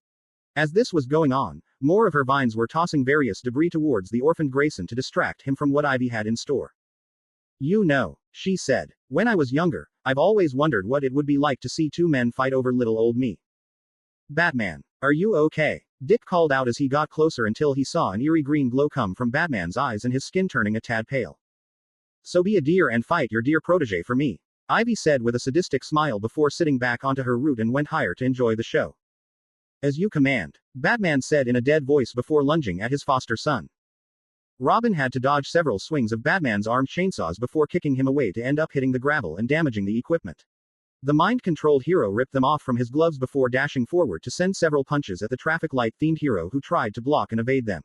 As this was going on, more of her vines were tossing various debris towards the orphaned Grayson to distract him from what Ivy had in store. You know, she said, when I was younger, I've always wondered what it would be like to see two men fight over little old me. Batman, are you okay? Dick called out as he got closer until he saw an eerie green glow come from Batman's eyes and his skin turning a tad pale. So be a dear and fight your dear protege for me, Ivy said with a sadistic smile before sitting back onto her root and went higher to enjoy the show. As you command, Batman said in a dead voice before lunging at his foster son. Robin had to dodge several swings of Batman's armed chainsaws before kicking him away to end up hitting the gravel and damaging the equipment. The mind-controlled hero ripped them off from his gloves before dashing forward to send several punches at the traffic light-themed hero who tried to block and evade them.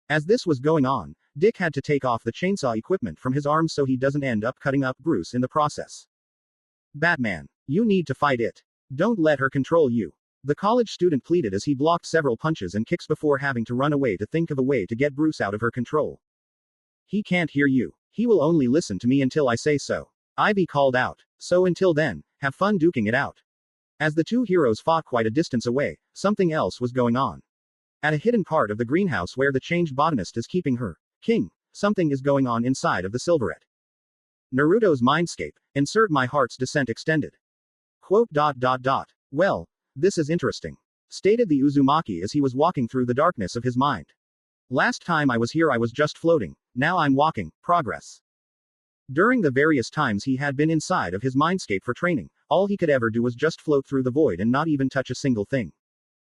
As this was going on, Dick had to take off the chainsaw equipment from his arms so he doesn't end up cutting up Bruce in the process. Batman, you need to fight it. Don't let her control you, the college student pleaded as he blocked several punches and kicks before having to run away to think of a way to get Bruce out of her control. He can't hear you. He will only listen to me until I say so, Ivy called out. So until then, have fun duking it out. As the two heroes fought quite a distance away, something else was going on. At a hidden part of the greenhouse where the changed botanist is keeping her king, something is going on inside of the silverette. Naruto's mindscape. Insert my heart's descent extended. Quote. Well, this is interesting, stated the Uzumaki as he was walking through the darkness of his mind. Last time I was here I was just floating, now I'm walking, progress. During the various times he had been inside of his mindscape for training, all he could ever do was just float through the void and not even touch a single thing.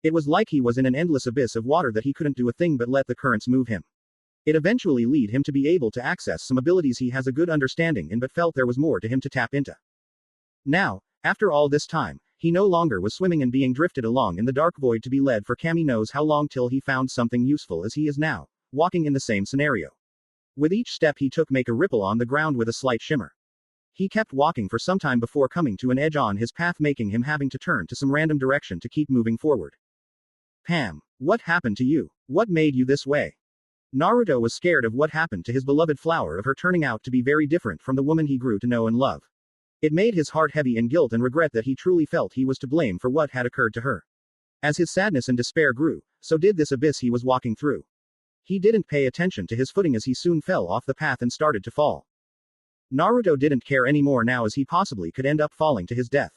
It was like he was in an endless abyss of water that he couldn't do a thing but let the currents move him. It eventually led him to be able to access some abilities he has a good understanding in but felt there was more to him to tap into. Now, after all this time, he no longer was swimming and being drifted along in the dark void to be led for Kami knows how long till he found something useful as he is now, walking in the same scenario. With each step he took make a ripple on the ground with a slight shimmer. He kept walking for some time before coming to an edge on his path making him having to turn to some random direction to keep moving forward. Pam, what happened to you? What made you this way? Naruto was scared of what happened to his beloved flower of her turning out to be very different from the woman he grew to know and love. It made his heart heavy in guilt and regret that he truly felt he was to blame for what had occurred to her. As his sadness and despair grew, so did this abyss he was walking through. He didn't pay attention to his footing as he soon fell off the path and started to fall. Naruto didn't care anymore now as he possibly could end up falling to his death.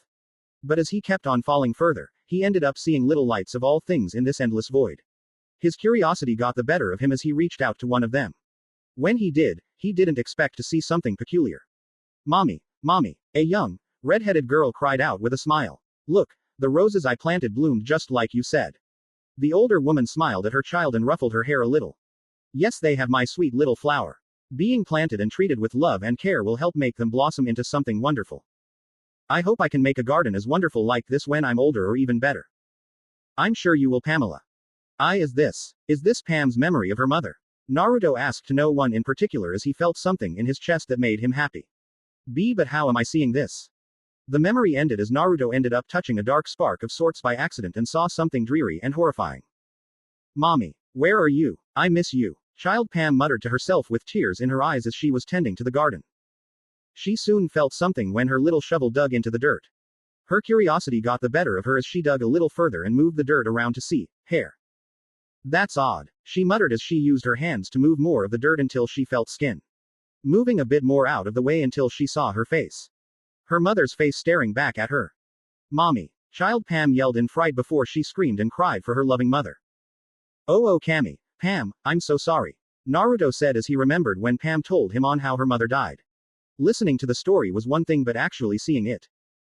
But as he kept on falling further, he ended up seeing little lights of all things in this endless void. His curiosity got the better of him as he reached out to one of them. When he did, he didn't expect to see something peculiar. Mommy, mommy, a young, red-headed girl cried out with a smile. Look, the roses I planted bloomed just like you said. The older woman smiled at her child and ruffled her hair a little. Yes, they have my sweet little flower. Being planted and treated with love and care will help make them blossom into something wonderful. I hope I can make a garden as wonderful like this when I'm older or even better. I'm sure you will, Pamela. Is this Pam's memory of her mother? Naruto asked to no one in particular as he felt something in his chest that made him happy. But how am I seeing this? The memory ended as Naruto ended up touching a dark spark of sorts by accident and saw something dreary and horrifying. Mommy, where are you? I miss you. Child Pam muttered to herself with tears in her eyes as she was tending to the garden. She soon felt something when her little shovel dug into the dirt. Her curiosity got the better of her as she dug a little further and moved the dirt around to see hair. That's odd, she muttered as she used her hands to move more of the dirt until she felt skin. Moving a bit more out of the way until she saw her face. Her mother's face staring back at her. Mommy, Child Pam yelled in fright before she screamed and cried for her loving mother. Oh Kami, Pam, I'm so sorry. Naruto said as he remembered when Pam told him on how her mother died. Listening to the story was one thing but actually seeing it.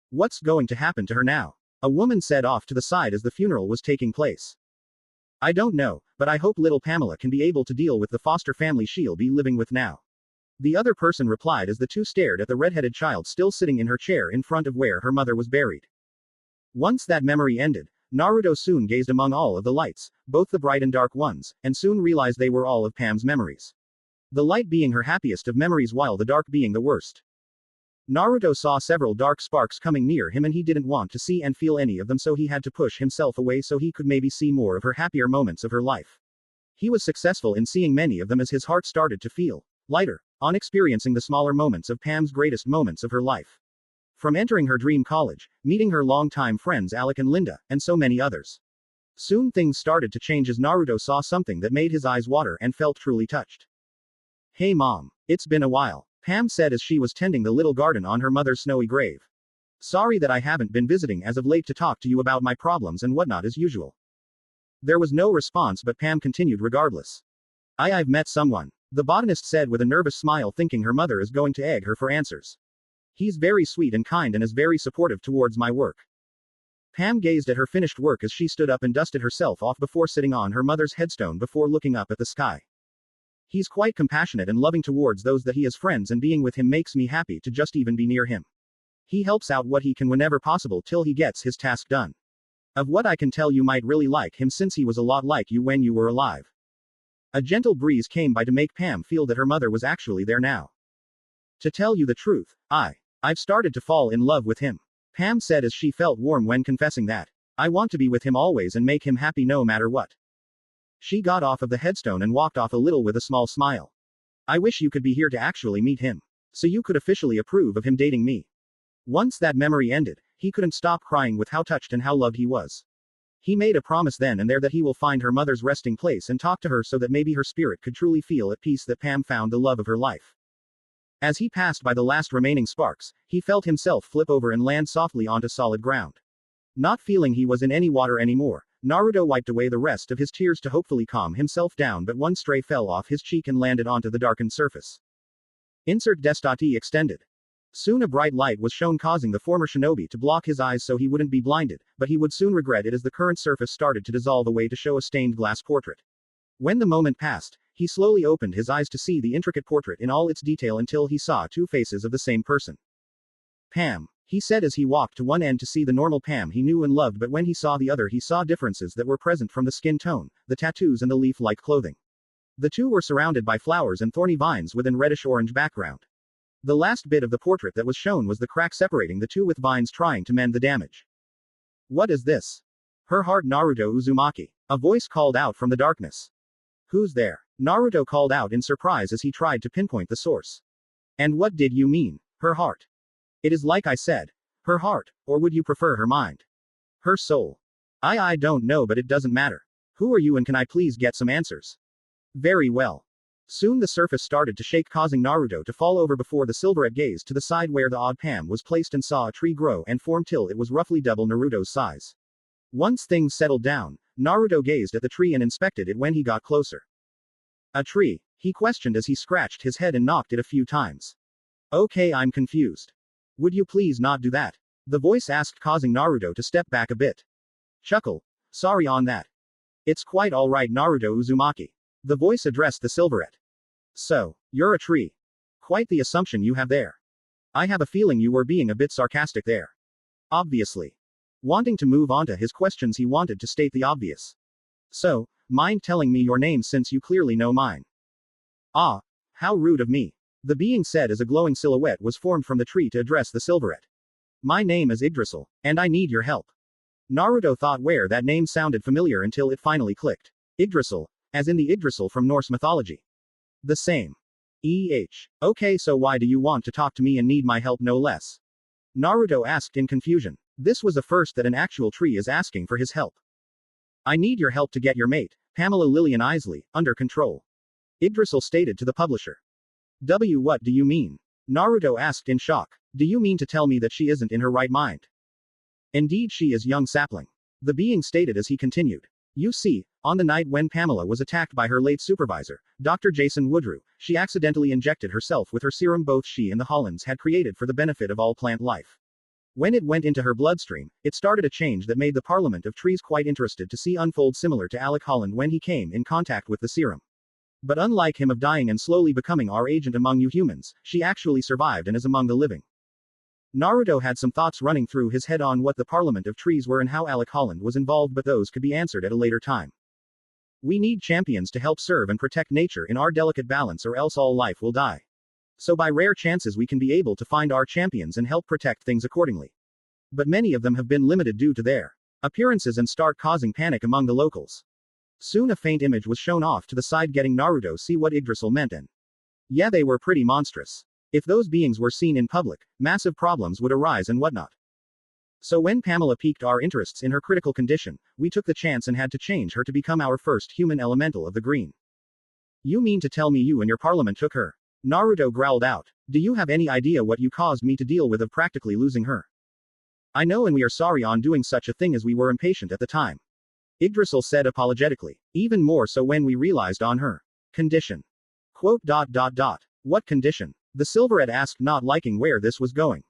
What's going to happen to her now? A woman said off to the side as the funeral was taking place. I don't know, but I hope little Pamela can be able to deal with the foster family she'll be living with now. The other person replied as the two stared at the red-headed child still sitting in her chair in front of where her mother was buried. Once that memory ended, Naruto soon gazed among all of the lights, both the bright and dark ones, and soon realized they were all of Pam's memories. The light being her happiest of memories while the dark being the worst. Naruto saw several dark sparks coming near him and he didn't want to see and feel any of them so he had to push himself away so he could maybe see more of her happier moments of her life. He was successful in seeing many of them as his heart started to feel lighter, on experiencing the smaller moments of Pam's greatest moments of her life. From entering her dream college, meeting her longtime friends Alec and Linda, and so many others. Soon things started to change as Naruto saw something that made his eyes water and felt truly touched. Hey mom, it's been a while, Pam said as she was tending the little garden on her mother's snowy grave. Sorry that I haven't been visiting as of late to talk to you about my problems and whatnot as usual. There was no response but Pam continued regardless. I've met someone, the botanist said with a nervous smile thinking her mother is going to egg her for answers. He's very sweet and kind and is very supportive towards my work. Pam gazed at her finished work as she stood up and dusted herself off before sitting on her mother's headstone before looking up at the sky. He's quite compassionate and loving towards those that he has friends and being with him makes me happy to just even be near him. He helps out what he can whenever possible till he gets his task done. Of what I can tell you might really like him since he was a lot like you when you were alive. A gentle breeze came by to make Pam feel that her mother was actually there now. To tell you the truth, I've started to fall in love with him. Pam said as she felt warm when confessing that. I want to be with him always and make him happy no matter what. She got off of the headstone and walked off a little with a small smile. I wish you could be here to actually meet him. So you could officially approve of him dating me. Once that memory ended, he couldn't stop crying with how touched and how loved he was. He made a promise then and there that he will find her mother's resting place and talk to her so that maybe her spirit could truly feel at peace that Pam found the love of her life. As he passed by the last remaining sparks, he felt himself flip over and land softly onto solid ground. Not feeling he was in any water anymore, Naruto wiped away the rest of his tears to hopefully calm himself down but one stray fell off his cheek and landed onto the darkened surface. Insert Destati extended. Soon a bright light was shown causing the former shinobi to block his eyes so he wouldn't be blinded, but he would soon regret it as the current surface started to dissolve away to show a stained glass portrait. When the moment passed, he slowly opened his eyes to see the intricate portrait in all its detail until he saw two faces of the same person. Pam. he said as he walked to one end to see the normal Pam he knew and loved, but when he saw the other he saw differences that were present, from the skin tone, the tattoos and the leaf-like clothing. The two were surrounded by flowers and thorny vines with an reddish-orange background. The last bit of the portrait that was shown was the crack separating the two, with vines trying to mend the damage. What is this? Her heart. Naruto Uzumaki. A voice called out from the darkness. Who's there? Naruto called out in surprise as he tried to pinpoint the source. And what did you mean? Her heart. It is like I said. Her heart, or would you prefer her mind? Her soul. I don't know, but it doesn't matter. Who are you and can I please get some answers? Very well. Soon the surface started to shake, causing Naruto to fall over before the silverette gazed to the side where the odd Pam was placed and saw a tree grow and form till it was roughly double Naruto's size. Once things settled down, Naruto gazed at the tree and inspected it when he got closer. A tree? He questioned as he scratched his head and knocked it a few times. Okay, I'm confused. Would you please not do that? The voice asked, causing Naruto to step back a bit. Chuckle. Sorry on that. It's quite alright, Naruto Uzumaki. The voice addressed the silverette. So, you're a tree. Quite the assumption you have there. I have a feeling you were being a bit sarcastic there. Obviously. Wanting to move on to his questions, he wanted to state the obvious. So, mind telling me your name since you clearly know mine? Ah, how rude of me. The being said as a glowing silhouette was formed from the tree to address the silverette. My name is Yggdrasil, and I need your help. Naruto thought where that name sounded familiar until it finally clicked. Yggdrasil, as in the Yggdrasil from Norse mythology. The same. Okay, so why do you want to talk to me and need my help no less? Naruto asked in confusion. This was a first that an actual tree is asking for his help. I need your help to get your mate, Pamela Lillian Isley, under control. Yggdrasil stated to the publisher. What do you mean? Naruto asked in shock. Do you mean to tell me that she isn't in her right mind? Indeed she is, young sapling. The being stated as he continued. You see, on the night when Pamela was attacked by her late supervisor, Dr. Jason Woodrue, she accidentally injected herself with her serum both she and the Hollands had created for the benefit of all plant life. When it went into her bloodstream, it started a change that made the Parliament of Trees quite interested to see unfold, similar to Alec Holland when he came in contact with the serum. But unlike him of dying and slowly becoming our agent among you humans, she actually survived and is among the living. Naruto had some thoughts running through his head on what the Parliament of Trees were and how Alec Holland was involved, but those could be answered at a later time. We need champions to help serve and protect nature in our delicate balance, or else all life will die. So by rare chances we can be able to find our champions and help protect things accordingly. But many of them have been limited due to their appearances and start causing panic among the locals. Soon a faint image was shown off to the side, getting Naruto see what Yggdrasil meant, and yeah, they were pretty monstrous. If those beings were seen in public, massive problems would arise and whatnot. So when Pamela piqued our interests in her critical condition, we took the chance and had to change her to become our first human elemental of the green. You mean to tell me you and your parliament took her? Naruto growled out. Do you have any idea what you caused me to deal with of practically losing her? I know, and we are sorry on doing such a thing as we were impatient at the time. Yggdrasil said apologetically. Even more so when we realized on her condition. What condition? The silverette asked, not liking where this was going.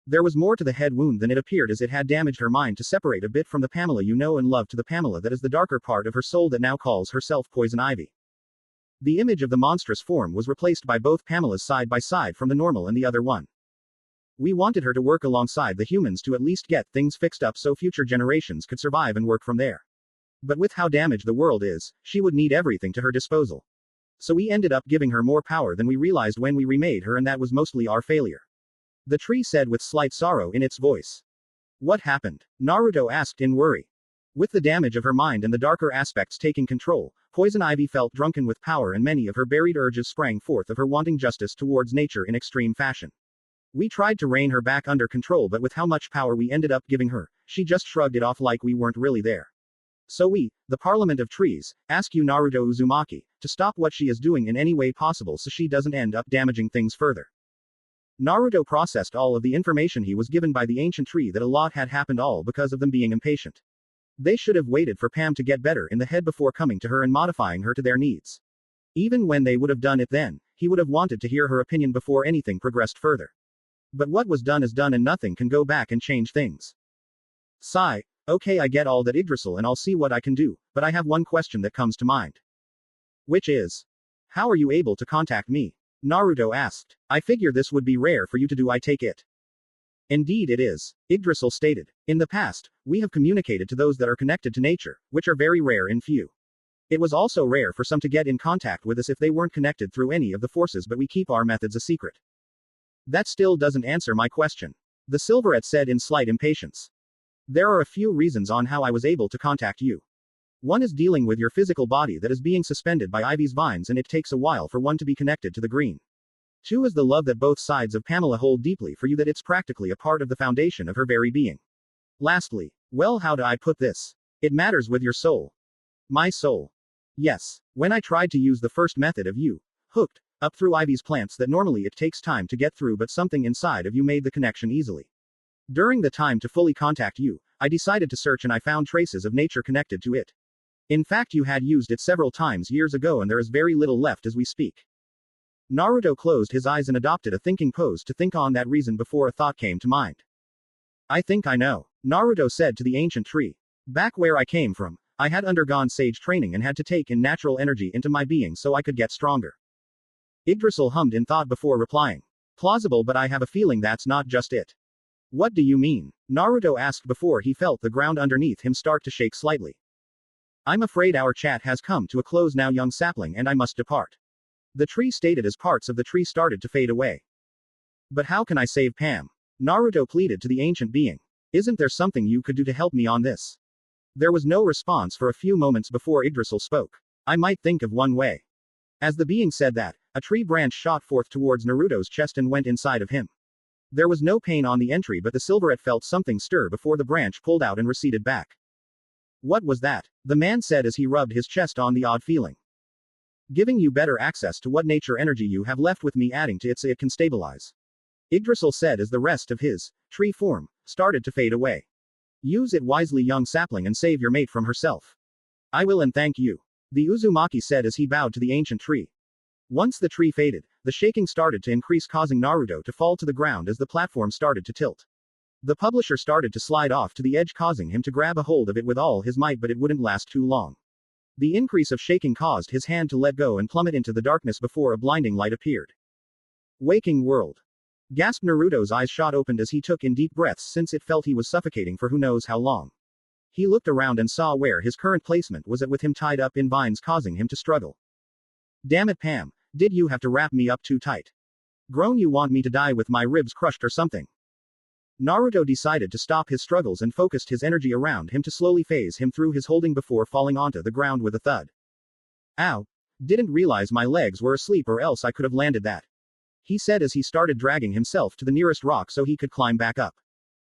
There was more to the head wound than it appeared, as it had damaged her mind to separate a bit from the Pamela you know and love to the Pamela that is the darker part of her soul that now calls herself Poison Ivy. The image of the monstrous form was replaced by both Pamelas side by side from the normal and the other one. We wanted her to work alongside the humans to at least get things fixed up so future generations could survive and work from there. But with how damaged the world is, she would need everything to her disposal. So we ended up giving her more power than we realized when we remade her, and that was mostly our failure. The tree said with slight sorrow in its voice. What happened? Naruto asked in worry. With the damage of her mind and the darker aspects taking control, Poison Ivy felt drunken with power, and many of her buried urges sprang forth of her wanting justice towards nature in extreme fashion. We tried to rein her back under control, but with how much power we ended up giving her, she just shrugged it off like we weren't really there. So we, the Parliament of Trees, ask you, Naruto Uzumaki, to stop what she is doing in any way possible so she doesn't end up damaging things further. Naruto processed all of the information he was given by the ancient tree, that a lot had happened all because of them being impatient. They should have waited for Pam to get better in the head before coming to her and modifying her to their needs. Even when they would have done it then, he would have wanted to hear her opinion before anything progressed further. But what was done is done, and nothing can go back and change things. Sigh. Okay, I get all that, Yggdrasil, and I'll see what I can do, but I have one question that comes to mind. Which is, how are you able to contact me? Naruto asked. I figure this would be rare for you to do, I take it. Indeed it is, Yggdrasil stated. In the past, we have communicated to those that are connected to nature, which are very rare in few. It was also rare for some to get in contact with us if they weren't connected through any of the forces, but we keep our methods a secret. That still doesn't answer my question. The Silverette said in slight impatience. There are a few reasons on how I was able to contact you. One is dealing with your physical body that is being suspended by Ivy's vines, and it takes a while for one to be connected to the green. Two is the love that both sides of Pamela hold deeply for you, that it's practically a part of the foundation of her very being. Lastly, well, how do I put this? It matters with your soul. My soul. Yes, when I tried to use the first method of you, hooked up through Ivy's plants that normally it takes time to get through, but something inside of you made the connection easily. During the time to fully contact you, I decided to search and I found traces of nature connected to it. In fact, you had used it several times years ago and there is very little left as we speak. Naruto closed his eyes and adopted a thinking pose to think on that reason before a thought came to mind. I think I know, Naruto said to the ancient tree. Back where I came from, I had undergone sage training and had to take in natural energy into my being so I could get stronger. Yggdrasil hummed in thought before replying. Plausible, but I have a feeling that's not just it. What do you mean? Naruto asked before he felt the ground underneath him start to shake slightly. I'm afraid our chat has come to a close now, young sapling, and I must depart. The tree stated as parts of the tree started to fade away. But how can I save Pam? Naruto pleaded to the ancient being. Isn't there something you could do to help me on this? There was no response for a few moments before Yggdrasil spoke. I might think of one way. As the being said that, a tree branch shot forth towards Naruto's chest and went inside of him. There was no pain on the entry, but the Silverette felt something stir before the branch pulled out and receded back. What was that? The man said as he rubbed his chest on the odd feeling. Giving you better access to what nature energy you have left with me, adding to it so it can stabilize. Yggdrasil said as the rest of his tree form started to fade away. Use it wisely, young sapling, and save your mate from herself. I will, and thank you. The Uzumaki said as he bowed to the ancient tree. Once the tree faded, the shaking started to increase, causing Naruto to fall to the ground as the platform started to tilt. The publisher started to slide off to the edge, causing him to grab a hold of it with all his might, but it wouldn't last too long. The increase of shaking caused his hand to let go and plummet into the darkness before a blinding light appeared. Waking world. Gasped Naruto's eyes shot open as he took in deep breaths, since it felt he was suffocating for who knows how long. He looked around and saw where his current placement was at, with him tied up in vines, causing him to struggle. Damn it, Pam, did you have to wrap me up too tight? Groan, you want me to die with my ribs crushed or something? Naruto decided to stop his struggles and focused his energy around him to slowly phase him through his holding before falling onto the ground with a thud. Ow. Didn't realize my legs were asleep, or else I could have landed that. He said as he started dragging himself to the nearest rock so he could climb back up.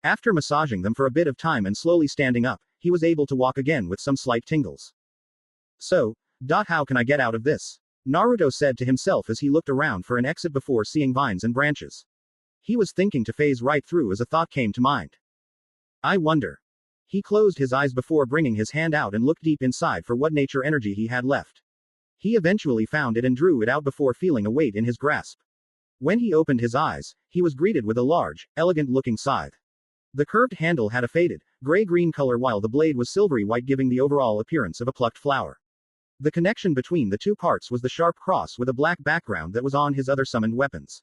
After massaging them for a bit of time and slowly standing up, he was able to walk again with some slight tingles. So, how can I get out of this? Naruto said to himself as he looked around for an exit before seeing vines and branches. He was thinking to phase right through as a thought came to mind. I wonder. He closed his eyes before bringing his hand out and looked deep inside for what nature energy he had left. He eventually found it and drew it out before feeling a weight in his grasp. When he opened his eyes, he was greeted with a large, elegant-looking scythe. The curved handle had a faded, gray-green color while the blade was silvery white, giving the overall appearance of a plucked flower. The connection between the two parts was the sharp cross with a black background that was on his other summoned weapons.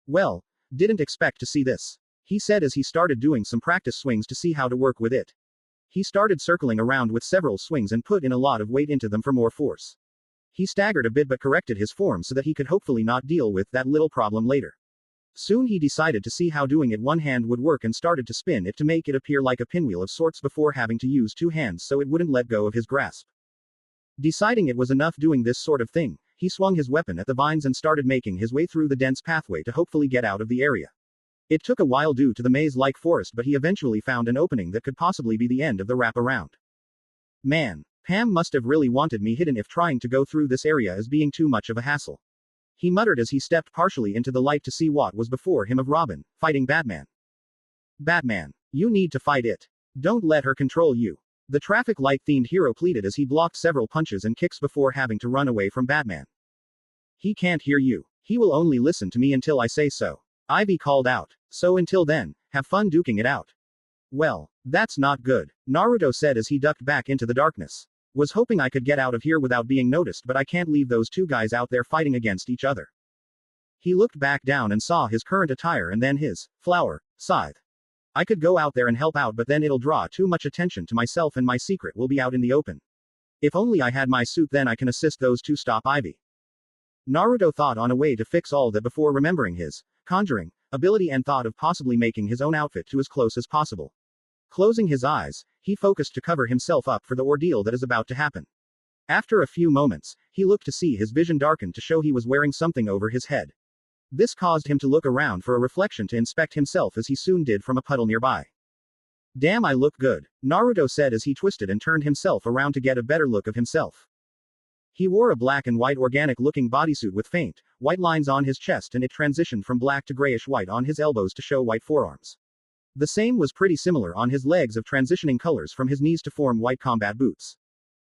Well, didn't expect to see this, he said as he started doing some practice swings to see how to work with it. He started circling around with several swings and put in a lot of weight into them for more force. He staggered a bit but corrected his form so that he could hopefully not deal with that little problem later. Soon he decided to see how doing it one hand would work and started to spin it to make it appear like a pinwheel of sorts before having to use two hands so it wouldn't let go of his grasp. Deciding it was enough doing this sort of thing, he swung his weapon at the vines and started making his way through the dense pathway to hopefully get out of the area. It took a while due to the maze-like forest, but he eventually found an opening that could possibly be the end of the wraparound. Man, Pam must have really wanted me hidden if trying to go through this area is being too much of a hassle. He muttered as he stepped partially into the light to see what was before him of Robin, fighting Batman. Batman, you need to fight it. Don't let her control you. The traffic light-themed hero pleaded as he blocked several punches and kicks before having to run away from Batman. He can't hear you. He will only listen to me until I say so. Ivy called out. So until then, have fun duking it out. Well, that's not good, Naruto said as he ducked back into the darkness. Was hoping I could get out of here without being noticed, but I can't leave those two guys out there fighting against each other. He looked back down and saw his current attire and then his flower scythe. I could go out there and help out, but then it'll draw too much attention to myself and my secret will be out in the open. If only I had my suit, then I can assist those to stop Ivy. Naruto thought on a way to fix all that before remembering his conjuring ability and thought of possibly making his own outfit to as close as possible. Closing his eyes, he focused to cover himself up for the ordeal that is about to happen. After a few moments, he looked to see his vision darken to show he was wearing something over his head. This caused him to look around for a reflection to inspect himself, as he soon did from a puddle nearby. Damn, I look good, Naruto said as he twisted and turned himself around to get a better look of himself. He wore a black and white organic-looking bodysuit with faint, white lines on his chest, and it transitioned from black to grayish-white on his elbows to show white forearms. The same was pretty similar on his legs, of transitioning colors from his knees to form white combat boots.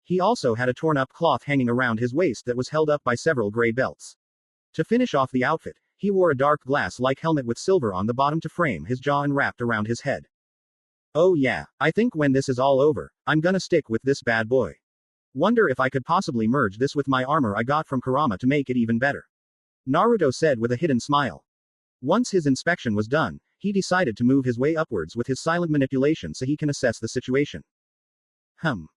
He also had a torn-up cloth hanging around his waist that was held up by several gray belts. To finish off the outfit, he wore a dark glass-like helmet with silver on the bottom to frame his jaw and wrapped around his head. Oh yeah, I think when this is all over, I'm gonna stick with this bad boy. Wonder if I could possibly merge this with my armor I got from Kurama to make it even better. Naruto said with a hidden smile. Once his inspection was done, he decided to move his way upwards with his silent manipulation so he can assess the situation.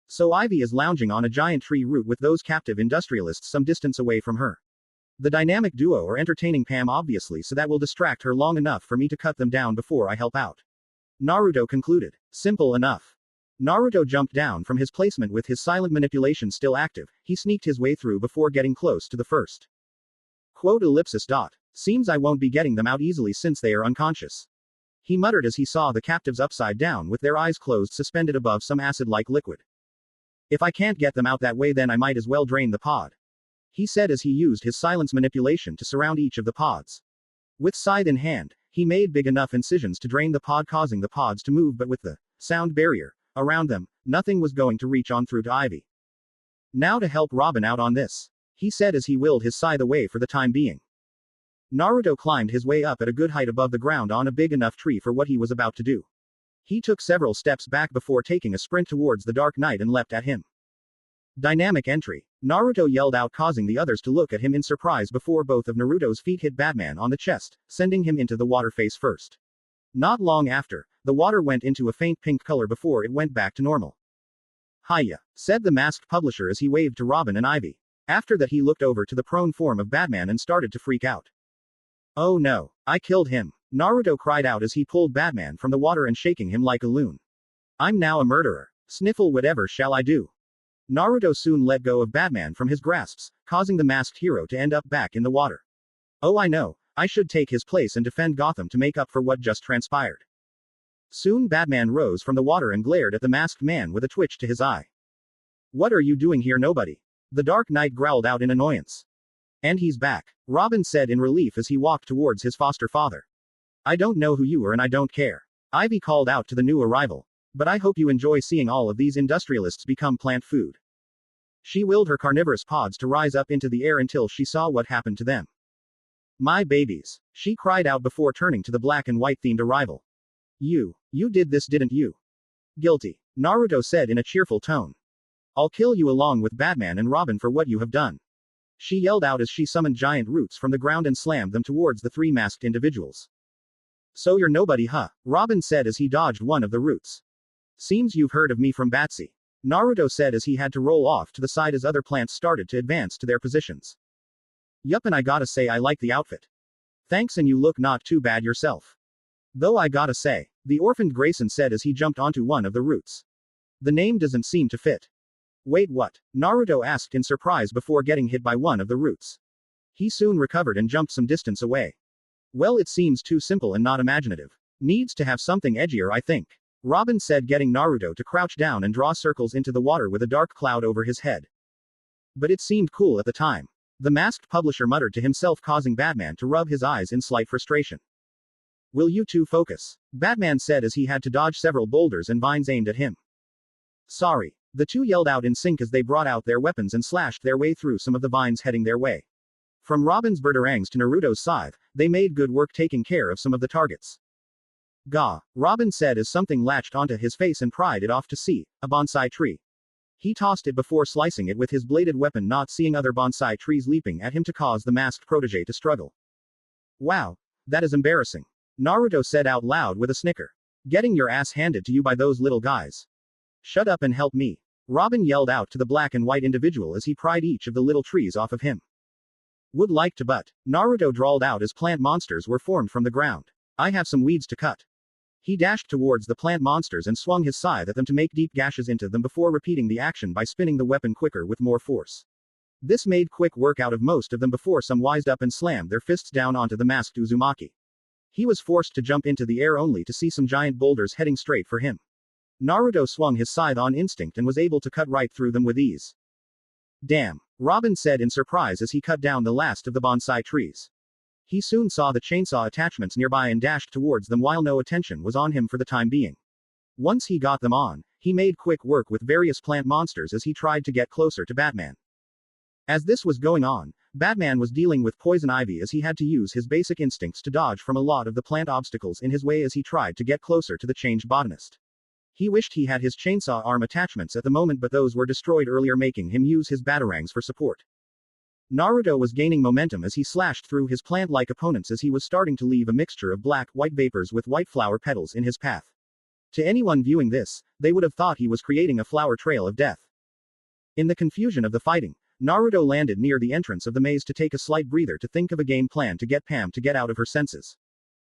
So Ivy is lounging on a giant tree root with those captive industrialists some distance away from her. The dynamic duo are entertaining Pam obviously, so that will distract her long enough for me to cut them down before I help out. Naruto concluded. Simple enough. Naruto jumped down from his placement with his silent manipulation still active. He sneaked his way through before getting close to the first. Quote ellipsis dot. Seems I won't be getting them out easily since they are unconscious. He muttered as he saw the captives upside down with their eyes closed, suspended above some acid-like liquid. If I can't get them out that way, then I might as well drain the pod, he said as he used his silence manipulation to surround each of the pods. With scythe in hand, he made big enough incisions to drain the pod, causing the pods to move, but with the sound barrier around them, nothing was going to reach on through to Ivy. Now to help Robin out on this, he said as he willed his scythe away for the time being. Naruto climbed his way up at a good height above the ground on a big enough tree for what he was about to do. He took several steps back before taking a sprint towards the Dark Knight and leapt at him. Dynamic entry. Naruto yelled out, causing the others to look at him in surprise before both of Naruto's feet hit Batman on the chest, sending him into the water face first. Not long after, the water went into a faint pink color before it went back to normal. Hiya, said the masked publisher as he waved to Robin and Ivy. After that he looked over to the prone form of Batman and started to freak out. Oh no, I killed him, Naruto cried out as he pulled Batman from the water and shaking him like a loon. I'm now a murderer. Sniffle, whatever shall I do? Naruto soon let go of Batman from his grasps, causing the masked hero to end up back in the water. Oh, I know, I should take his place and defend Gotham to make up for what just transpired. Soon Batman rose from the water and glared at the masked man with a twitch to his eye. What are you doing here, nobody? The Dark Knight growled out in annoyance. And he's back, Robin said in relief as he walked towards his foster father. I don't know who you are and I don't care, Ivy called out to the new arrival. But I hope you enjoy seeing all of these industrialists become plant food. She willed her carnivorous pods to rise up into the air until she saw what happened to them. My babies, she cried out before turning to the black and white themed arrival. You did this, didn't you? Guilty, Naruto said in a cheerful tone. I'll kill you along with Batman and Robin for what you have done. She yelled out as she summoned giant roots from the ground and slammed them towards the three masked individuals. So you're nobody, huh? Robin said as he dodged one of the roots. Seems you've heard of me from Batsy, Naruto said as he had to roll off to the side as other plants started to advance to their positions. Yup, and I gotta say I like the outfit. Thanks, and you look not too bad yourself. Though I gotta say, the orphaned Grayson said as he jumped onto one of the roots. The name doesn't seem to fit. Wait, what? Naruto asked in surprise before getting hit by one of the roots. He soon recovered and jumped some distance away. Well, it seems too simple and not imaginative. Needs to have something edgier, I think, Robin said, getting Naruto to crouch down and draw circles into the water with a dark cloud over his head. But it seemed cool at the time. The masked publisher muttered to himself, causing Batman to rub his eyes in slight frustration. Will you two focus? Batman said as he had to dodge several boulders and vines aimed at him. Sorry. The two yelled out in sync as they brought out their weapons and slashed their way through some of the vines heading their way. From Robin's boomerangs to Naruto's scythe, they made good work taking care of some of the targets. Gah, Robin said as something latched onto his face and pried it off to see, a bonsai tree. He tossed it before slicing it with his bladed weapon, not seeing other bonsai trees leaping at him to cause the masked protege to struggle. Wow. That is embarrassing. Naruto said out loud with a snicker. Getting your ass handed to you by those little guys. Shut up and help me. Robin yelled out to the black and white individual as he pried each of the little trees off of him. Would like to, but Naruto drawled out as plant monsters were formed from the ground. I have some weeds to cut. He dashed towards the plant monsters and swung his scythe at them to make deep gashes into them before repeating the action by spinning the weapon quicker with more force. This made quick work out of most of them before some wised up and slammed their fists down onto the masked Uzumaki. He was forced to jump into the air only to see some giant boulders heading straight for him. Naruto swung his scythe on instinct and was able to cut right through them with ease. Damn, Robin said in surprise as he cut down the last of the bonsai trees. He soon saw the chainsaw attachments nearby and dashed towards them while no attention was on him for the time being. Once he got them on, he made quick work with various plant monsters as he tried to get closer to Batman. As this was going on, Batman was dealing with poison ivy as he had to use his basic instincts to dodge from a lot of the plant obstacles in his way as he tried to get closer to the changed botanist. He wished he had his chainsaw arm attachments at the moment, but those were destroyed earlier, making him use his batarangs for support. Naruto was gaining momentum as he slashed through his plant-like opponents as he was starting to leave a mixture of black-white vapors with white flower petals in his path. To anyone viewing this, they would have thought he was creating a flower trail of death. In the confusion of the fighting, Naruto landed near the entrance of the maze to take a slight breather to think of a game plan to get Pam to get out of her senses.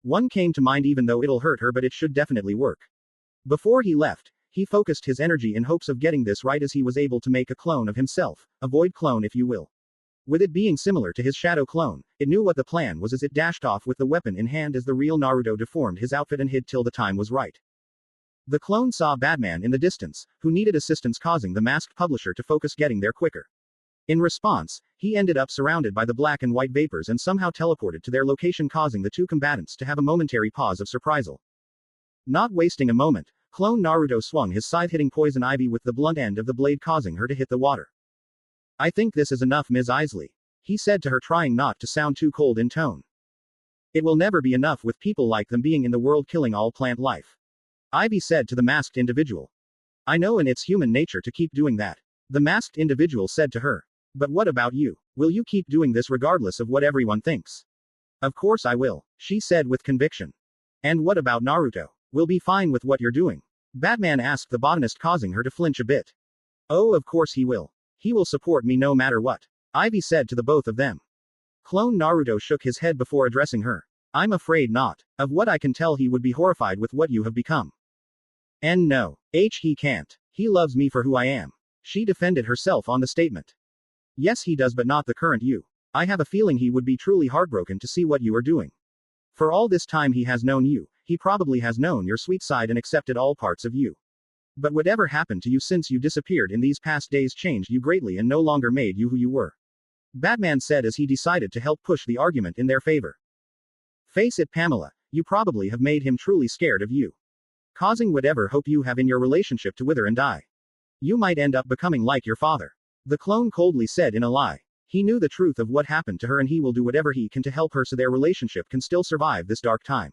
One came to mind, even though it'll hurt her, but it should definitely work. Before he left, he focused his energy in hopes of getting this right as he was able to make a clone of himself, a void clone if you will. With it being similar to his shadow clone, it knew what the plan was as it dashed off with the weapon in hand as the real Naruto deformed his outfit and hid till the time was right. The clone saw Batman in the distance, who needed assistance, causing the masked publisher to focus getting there quicker. In response, he ended up surrounded by the black and white vapors and somehow teleported to their location, causing the two combatants to have a momentary pause of surprisal. Not wasting a moment, clone Naruto swung his scythe, hitting poison ivy with the blunt end of the blade, causing her to hit the water. I think this is enough, Ms. Isley. He said to her, trying not to sound too cold in tone. It will never be enough with people like them being in the world killing all plant life. Ivy said to the masked individual. I know, and it's human nature to keep doing that. The masked individual said to her. But what about you? Will you keep doing this regardless of what everyone thinks? Of course I will, she said with conviction. And what about Naruto? We'll be fine with what you're doing. Batman asked the botanist, causing her to flinch a bit. Oh, of course he will. He will support me no matter what. Ivy said to the both of them. Clone Naruto shook his head before addressing her. I'm afraid not. Of what I can tell, he would be horrified with what you have become. And no. He can't. He loves me for who I am. She defended herself on the statement. Yes, he does, but not the current you. I have a feeling he would be truly heartbroken to see what you are doing. For all this time he has known you, he probably has known your sweet side and accepted all parts of you. But whatever happened to you since you disappeared in these past days changed you greatly and no longer made you who you were. Batman said as he decided to help push the argument in their favor. Face it, Pamela, you probably have made him truly scared of you. Causing whatever hope you have in your relationship to wither and die. You might end up becoming like your father. The clone coldly said in a lie. He knew the truth of what happened to her and he will do whatever he can to help her so their relationship can still survive this dark time.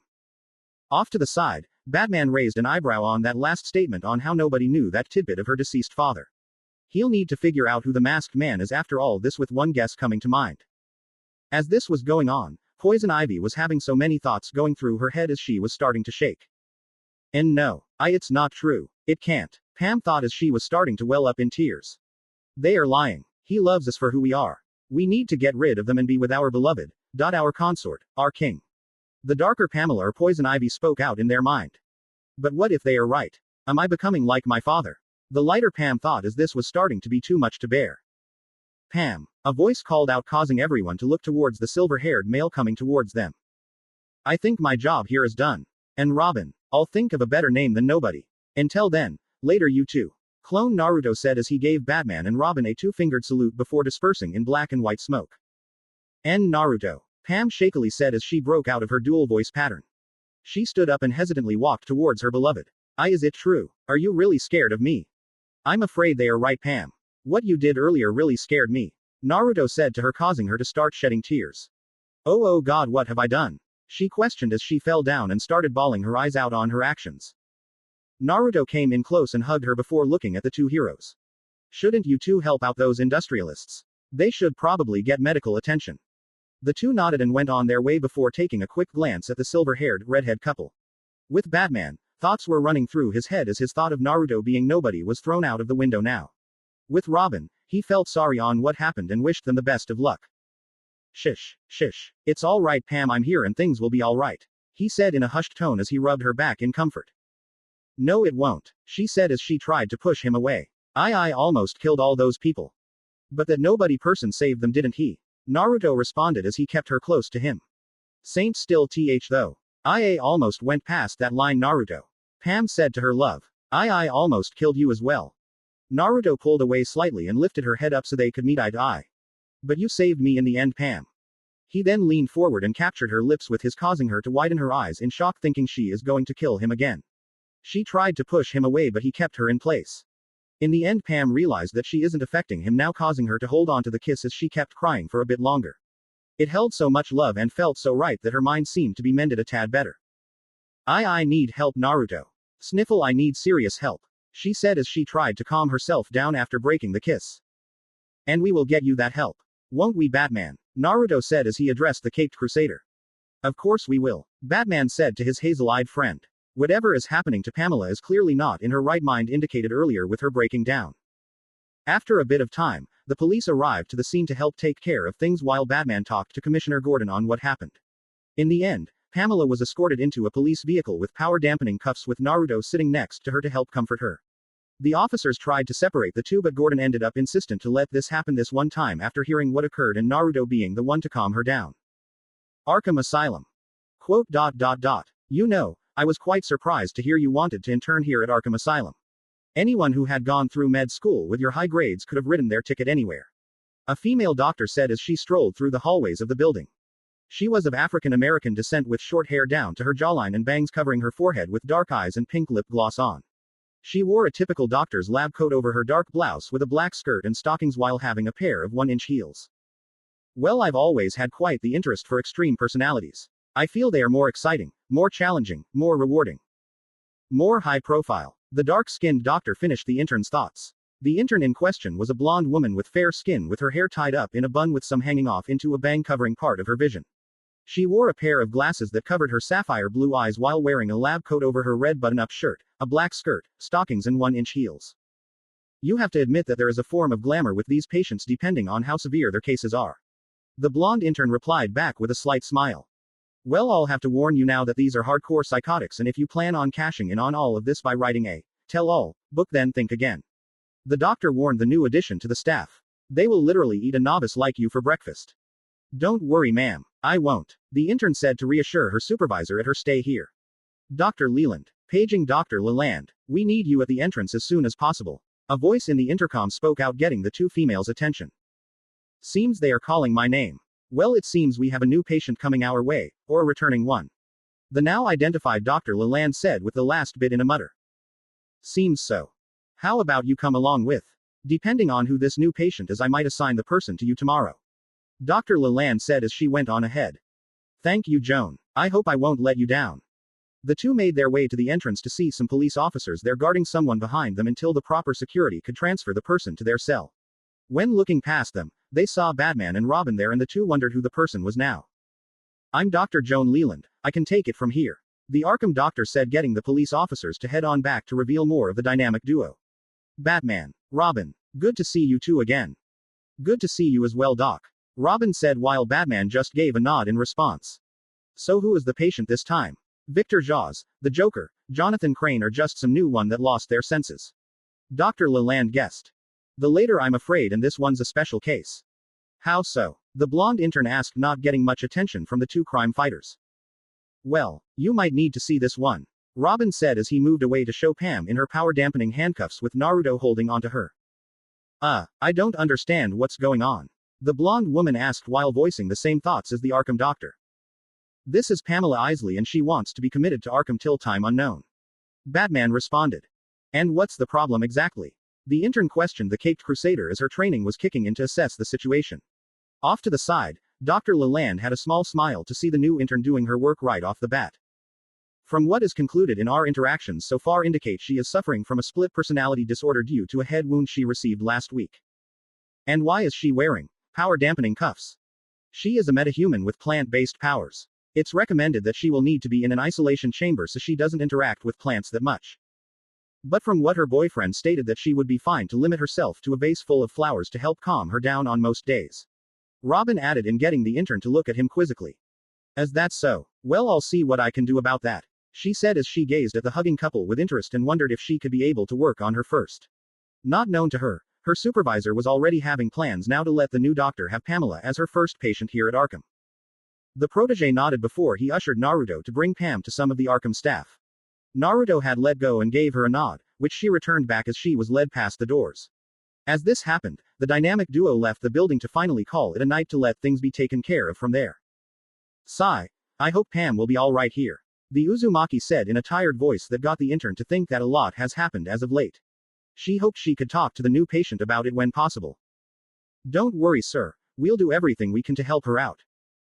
Off to the side, Batman raised an eyebrow on that last statement on how nobody knew that tidbit of her deceased father. He'll need to figure out who the masked man is after all this, with one guess coming to mind. As this was going on, Poison Ivy was having so many thoughts going through her head as she was starting to shake. And no, it's not true. It can't. Pam thought as she was starting to well up in tears. They are lying. He loves us for who we are. We need to get rid of them and be with our beloved, our consort, our king. The darker Pamela or Poison Ivy spoke out in their mind. But what if they are right? Am I becoming like my father? The lighter Pam thought as this was starting to be too much to bear. Pam. A voice called out, causing everyone to look towards the silver-haired male coming towards them. I think my job here is done. And Robin, I'll think of a better name than nobody. Until then, later you two. Clone Naruto said as he gave Batman and Robin a two-fingered salute before dispersing in black and white smoke. And Naruto. Pam shakily said as she broke out of her dual voice pattern. She stood up and hesitantly walked towards her beloved. Is it true? Are you really scared of me? I'm afraid they are right, Pam. What you did earlier really scared me. Naruto said to her, causing her to start shedding tears. Oh God, what have I done? She questioned as she fell down and started bawling her eyes out on her actions. Naruto came in close and hugged her before looking at the two heroes. Shouldn't you two help out those industrialists? They should probably get medical attention. The two nodded and went on their way before taking a quick glance at the silver-haired, redhead couple. With Batman, thoughts were running through his head as his thought of Naruto being nobody was thrown out of the window now. With Robin, he felt sorry on what happened and wished them the best of luck. Shish, shish. It's all right, Pam, I'm here and things will be all right, he said in a hushed tone as he rubbed her back in comfort. No, it won't, she said as she tried to push him away. I almost killed all those people. But that nobody person saved them, didn't he? Naruto responded as he kept her close to him. Saint still though. I almost went past that line, Naruto. Pam said to her love. I almost killed you as well. Naruto pulled away slightly and lifted her head up so they could meet eye to eye. But you saved me in the end, Pam. He then leaned forward and captured her lips with his, causing her to widen her eyes in shock, thinking she is going to kill him again. She tried to push him away, but he kept her in place. In the end, Pam realized that she isn't affecting him now, causing her to hold on to the kiss as she kept crying for a bit longer. It held so much love and felt so right that her mind seemed to be mended a tad better. I need help, Naruto. Sniffle, I need serious help, she said as she tried to calm herself down after breaking the kiss. And we will get you that help. Won't we, Batman? Naruto said as he addressed the caped crusader. Of course we will, Batman said to his hazel-eyed friend. Whatever is happening to Pamela is clearly not in her right mind, indicated earlier with her breaking down. After a bit of time, the police arrived to the scene to help take care of things while Batman talked to Commissioner Gordon on what happened. In the end, Pamela was escorted into a police vehicle with power-dampening cuffs with Naruto sitting next to her to help comfort her. The officers tried to separate the two, but Gordon ended up insistent to let this happen this one time after hearing what occurred and Naruto being the one to calm her down. Arkham Asylum. Quote. You know, I was quite surprised to hear you wanted to intern here at Arkham Asylum. Anyone who had gone through med school with your high grades could have ridden their ticket anywhere. A female doctor said as she strolled through the hallways of the building. She was of African American descent with short hair down to her jawline and bangs covering her forehead with dark eyes and pink lip gloss on. She wore a typical doctor's lab coat over her dark blouse with a black skirt and stockings while having a pair of 1-inch heels. Well, I've always had quite the interest for extreme personalities. I feel they are more exciting, more challenging, more rewarding, more high profile. The dark-skinned doctor finished the intern's thoughts. The intern in question was a blonde woman with fair skin with her hair tied up in a bun with some hanging off into a bang covering part of her vision. She wore a pair of glasses that covered her sapphire blue eyes while wearing a lab coat over her red button-up shirt, a black skirt, stockings and 1-inch heels. You have to admit that there is a form of glamour with these patients depending on how severe their cases are. The blonde intern replied back with a slight smile. Well, I'll have to warn you now that these are hardcore psychotics, and if you plan on cashing in on all of this by writing a tell-all book, then think again. The doctor warned the new addition to the staff. They will literally eat a novice like you for breakfast. Don't worry, ma'am. I won't, the intern said to reassure her supervisor at her stay here. Dr. Leland. Paging Dr. Leland. We need you at the entrance as soon as possible. A voice in the intercom spoke out, getting the two females' attention. Seems they are calling my name. Well, it seems we have a new patient coming our way, or a returning one. The now identified Dr. Leland said with the last bit in a mutter. Seems so. How about you come along with? Depending on who this new patient is, I might assign the person to you tomorrow. Dr. Leland said as she went on ahead. Thank you, Joan. I hope I won't let you down. The two made their way to the entrance to see some police officers there guarding someone behind them until the proper security could transfer the person to their cell. When looking past them, they saw Batman and Robin there, and the two wondered who the person was now. I'm Dr. Joan Leland. I can take it from here, the Arkham doctor said, getting the police officers to head on back to reveal more of the dynamic duo. Batman. Robin. Good to see you two again. Good to see you as well, Doc. Robin said while Batman just gave a nod in response. So who is the patient this time? Victor Jaws, the Joker, Jonathan Crane, or just some new one that lost their senses? Dr. Leland guessed. The later, I'm afraid, and this one's a special case. How so? The blonde intern asked, not getting much attention from the two crime fighters. Well, you might need to see this one, Robin said as he moved away to show Pam in her power-dampening handcuffs with Naruto holding onto her. I don't understand what's going on, the blonde woman asked while voicing the same thoughts as the Arkham doctor. This is Pamela Isley and she wants to be committed to Arkham till time unknown, Batman responded. And what's the problem exactly? The intern questioned the caped crusader as her training was kicking in to assess the situation. Off to the side, Dr. Leland had a small smile to see the new intern doing her work right off the bat. From what is concluded in our interactions so far indicates she is suffering from a split personality disorder due to a head wound she received last week. And why is she wearing power dampening cuffs? She is a metahuman with plant-based powers. It's recommended that she will need to be in an isolation chamber so she doesn't interact with plants that much. But from what her boyfriend stated that she would be fine to limit herself to a vase full of flowers to help calm her down on most days. Robin added in getting the intern to look at him quizzically. As that's so. Well, I'll see what I can do about that, she said as she gazed at the hugging couple with interest and wondered if she could be able to work on her first. Not known to her, her supervisor was already having plans now to let the new doctor have Pamela as her first patient here at Arkham. The protege nodded before he ushered Naruto to bring Pam to some of the Arkham staff. Naruto had let go and gave her a nod, which she returned back as she was led past the doors. As this happened, the dynamic duo left the building to finally call it a night to let things be taken care of from there. Sigh. I hope Pam will be alright here, the Uzumaki said in a tired voice that got the intern to think that a lot has happened as of late. She hoped she could talk to the new patient about it when possible. Don't worry, sir. We'll do everything we can to help her out.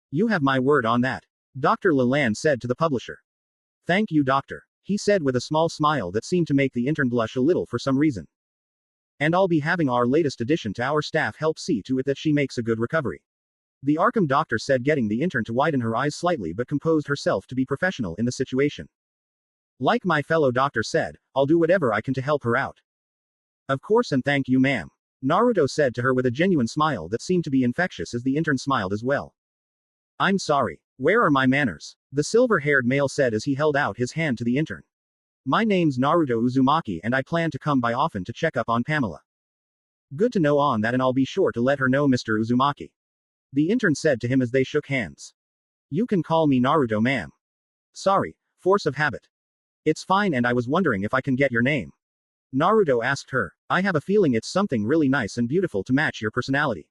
You have my word on that, Dr. Leland said to the publisher. Thank you, doctor, he said with a small smile that seemed to make the intern blush a little for some reason. And I'll be having our latest addition to our staff help see to it that she makes a good recovery, the Arkham doctor said, getting the intern to widen her eyes slightly but composed herself to be professional in the situation. Like my fellow doctor said, I'll do whatever I can to help her out. Of course, and thank you, ma'am, Naruto said to her with a genuine smile that seemed to be infectious as the intern smiled as well. I'm sorry. Where are my manners? The silver-haired male said as he held out his hand to the intern. My name's Naruto Uzumaki and I plan to come by often to check up on Pamela. Good to know on that, and I'll be sure to let her know, Mr. Uzumaki, the intern said to him as they shook hands. You can call me Naruto, ma'am. Sorry, force of habit. It's fine, and I was wondering if I can get your name, Naruto asked her. I have a feeling it's something really nice and beautiful to match your personality.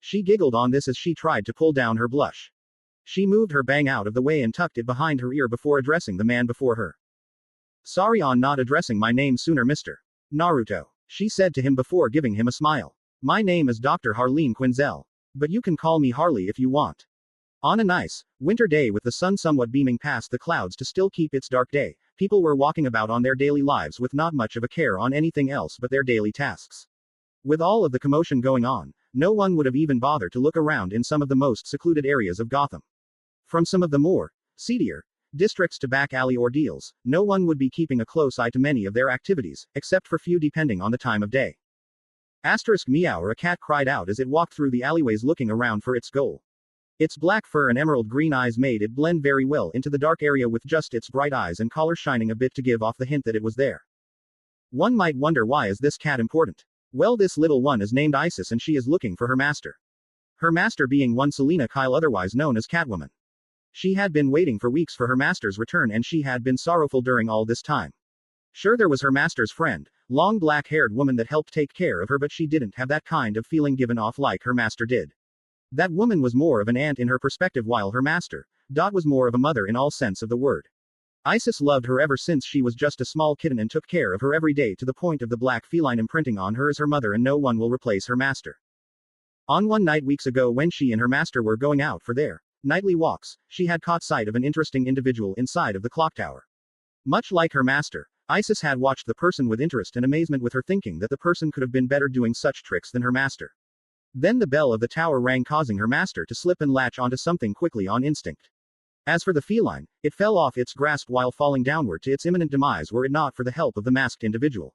She giggled on this as she tried to pull down her blush. She moved her bang out of the way and tucked it behind her ear before addressing the man before her. Sorry on not addressing my name sooner, Mr. Naruto, she said to him before giving him a smile. My name is Dr. Harleen Quinzel, but you can call me Harley if you want. On a nice, winter day with the sun somewhat beaming past the clouds to still keep its dark day, people were walking about on their daily lives with not much of a care on anything else but their daily tasks. With all of the commotion going on, no one would have even bothered to look around in some of the most secluded areas of Gotham. From some of the more seedier districts to back alley ordeals, no one would be keeping a close eye to many of their activities, except for few depending on the time of day. Asterisk meow, or a cat cried out as it walked through the alleyways looking around for its goal. Its black fur and emerald green eyes made it blend very well into the dark area with just its bright eyes and collar shining a bit to give off the hint that it was there. One might wonder, why is this cat important? Well, this little one is named Isis and she is looking for her master. Her master being one Selena Kyle, otherwise known as Catwoman. She had been waiting for weeks for her master's return and she had been sorrowful during all this time. Sure, there was her master's friend, long black-haired woman that helped take care of her, but she didn't have that kind of feeling given off like her master did. That woman was more of an aunt in her perspective, while her master, Dot, was more of a mother in all sense of the word. Isis loved her ever since she was just a small kitten and took care of her every day to the point of the black feline imprinting on her as her mother, and no one will replace her master. On one night weeks ago when she and her master were going out for their nightly walks, she had caught sight of an interesting individual inside of the clock tower. Much like her master, Isis had watched the person with interest and amazement, with her thinking that the person could have been better doing such tricks than her master. Then the bell of the tower rang, causing her master to slip and latch onto something quickly on instinct. As for the feline, it fell off its grasp while falling downward to its imminent demise were it not for the help of the masked individual.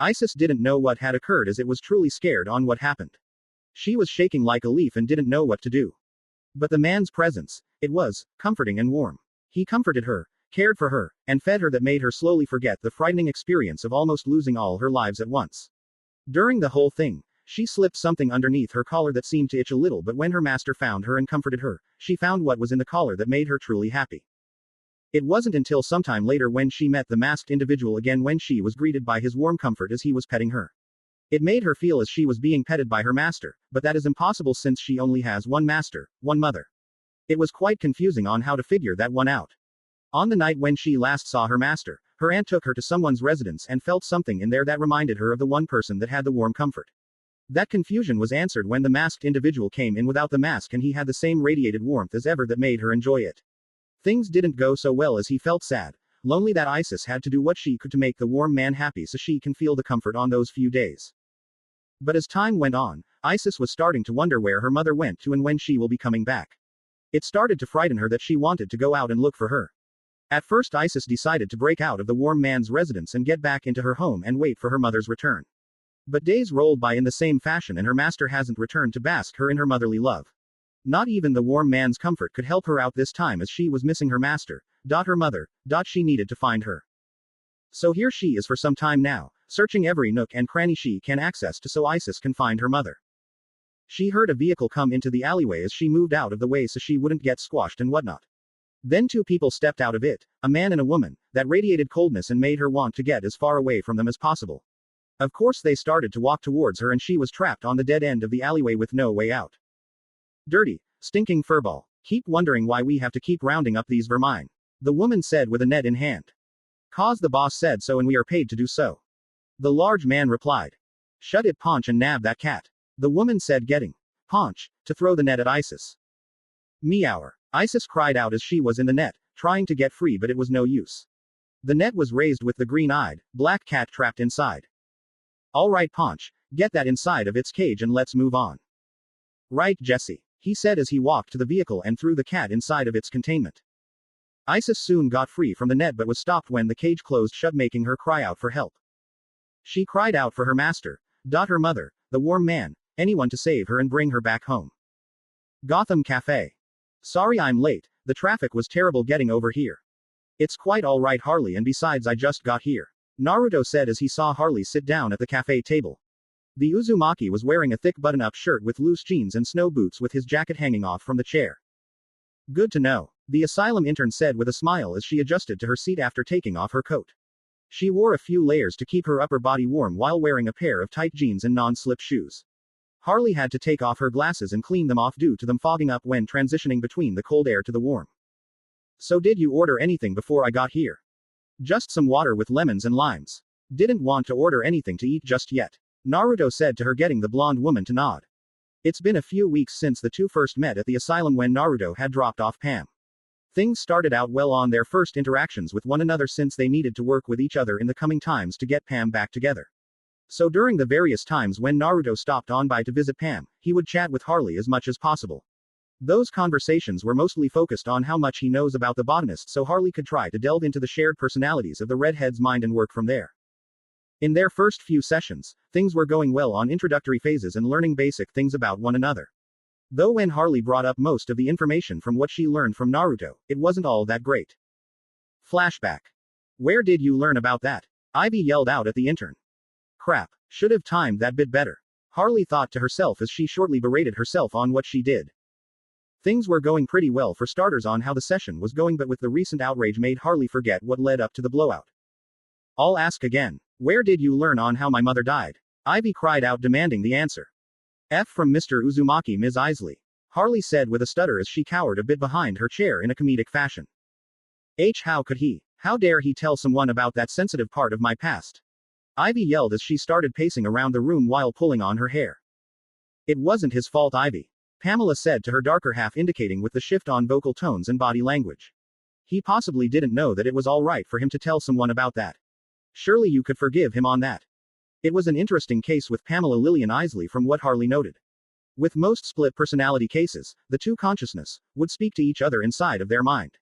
Isis didn't know what had occurred as it was truly scared on what happened. She was shaking like a leaf and didn't know what to do. But the man's presence, it was comforting and warm. He comforted her, cared for her, and fed her, that made her slowly forget the frightening experience of almost losing all her lives at once. During the whole thing, she slipped something underneath her collar that seemed to itch a little, but when her master found her and comforted her, she found what was in the collar that made her truly happy. It wasn't until sometime later when she met the masked individual again when she was greeted by his warm comfort as he was petting her. It made her feel as she was being petted by her master, but that is impossible since she only has one master, one mother. It was quite confusing on how to figure that one out. On the night when she last saw her master, her aunt took her to someone's residence and felt something in there that reminded her of the one person that had the warm comfort. That confusion was answered when the masked individual came in without the mask, and he had the same radiated warmth as ever that made her enjoy it. Things didn't go so well as he felt sad, lonely, that Isis had to do what she could to make the warm man happy so she can feel the comfort on those few days. But as time went on, Isis was starting to wonder where her mother went to and when she will be coming back. It started to frighten her that she wanted to go out and look for her. At first Isis decided to break out of the warm man's residence and get back into her home and wait for her mother's return. But days rolled by in the same fashion and her master hasn't returned to bask her in her motherly love. Not even the warm man's comfort could help her out this time as she was missing her master, her mother, she needed to find her. So here she is for some time now, searching every nook and cranny she can access to so Isis can find her mother. She heard a vehicle come into the alleyway as she moved out of the way so she wouldn't get squashed and whatnot. Then two people stepped out of it, a man and a woman, that radiated coldness and made her want to get as far away from them as possible. Of course they started to walk towards her and she was trapped on the dead end of the alleyway with no way out. Dirty, stinking furball. Keep wondering why we have to keep rounding up these vermine. The woman said with a net in hand. Cause the boss said so and we are paid to do so. The large man replied. Shut it Paunch and nab that cat. The woman said getting Paunch to throw the net at Isis. Meower. Isis cried out as she was in the net, trying to get free but it was no use. The net was raised with the green-eyed, black cat trapped inside. All right Paunch, get that inside of its cage and let's move on. Right Jesse, he said as he walked to the vehicle and threw the cat inside of its containment. Isis soon got free from the net but was stopped when the cage closed shut making her cry out for help. She cried out for her master, her mother, the warm man, anyone to save her and bring her back home. Gotham Cafe. Sorry I'm late, the traffic was terrible getting over here. It's quite alright Harley and besides I just got here. Naruto said as he saw Harley sit down at the cafe table. The Uzumaki was wearing a thick button-up shirt with loose jeans and snow boots with his jacket hanging off from the chair. Good to know, the asylum intern said with a smile as she adjusted to her seat after taking off her coat. She wore a few layers to keep her upper body warm while wearing a pair of tight jeans and non-slip shoes. Harley had to take off her glasses and clean them off due to them fogging up when transitioning between the cold air to the warm. So did you order anything before I got here? Just some water with lemons and limes. Didn't want to order anything to eat just yet. Naruto said to her getting the blonde woman to nod. It's been a few weeks since the two first met at the asylum when Naruto had dropped off Pam. Things started out well on their first interactions with one another since they needed to work with each other in the coming times to get Pam back together. So during the various times when Naruto stopped on by to visit Pam, he would chat with Harley as much as possible. Those conversations were mostly focused on how much he knows about the botanist so Harley could try to delve into the shared personalities of the redhead's mind and work from there. In their first few sessions, things were going well on introductory phases and learning basic things about one another. Though when Harley brought up most of the information from what she learned from Naruto, it wasn't all that great. Flashback. Where did you learn about that? Ivy yelled out at the intern. Crap, should have timed that bit better. Harley thought to herself as she shortly berated herself on what she did. Things were going pretty well for starters on how the session was going but with the recent outrage made Harley forget what led up to the blowout. I'll ask again. Where did you learn on how my mother died? Ivy cried out demanding the answer. F from Mr. Uzumaki Ms. Isley. Harley said with a stutter as she cowered a bit behind her chair in a comedic fashion. How could he? How dare he tell someone about that sensitive part of my past? Ivy yelled as she started pacing around the room while pulling on her hair. It wasn't his fault Ivy. Pamela said to her darker half indicating with the shift on vocal tones and body language. He possibly didn't know that it was alright for him to tell someone about that. Surely you could forgive him on that. It was an interesting case with Pamela Lillian Isley from what Harley noted. With most split personality cases, the two consciousness would speak to each other inside of their mind.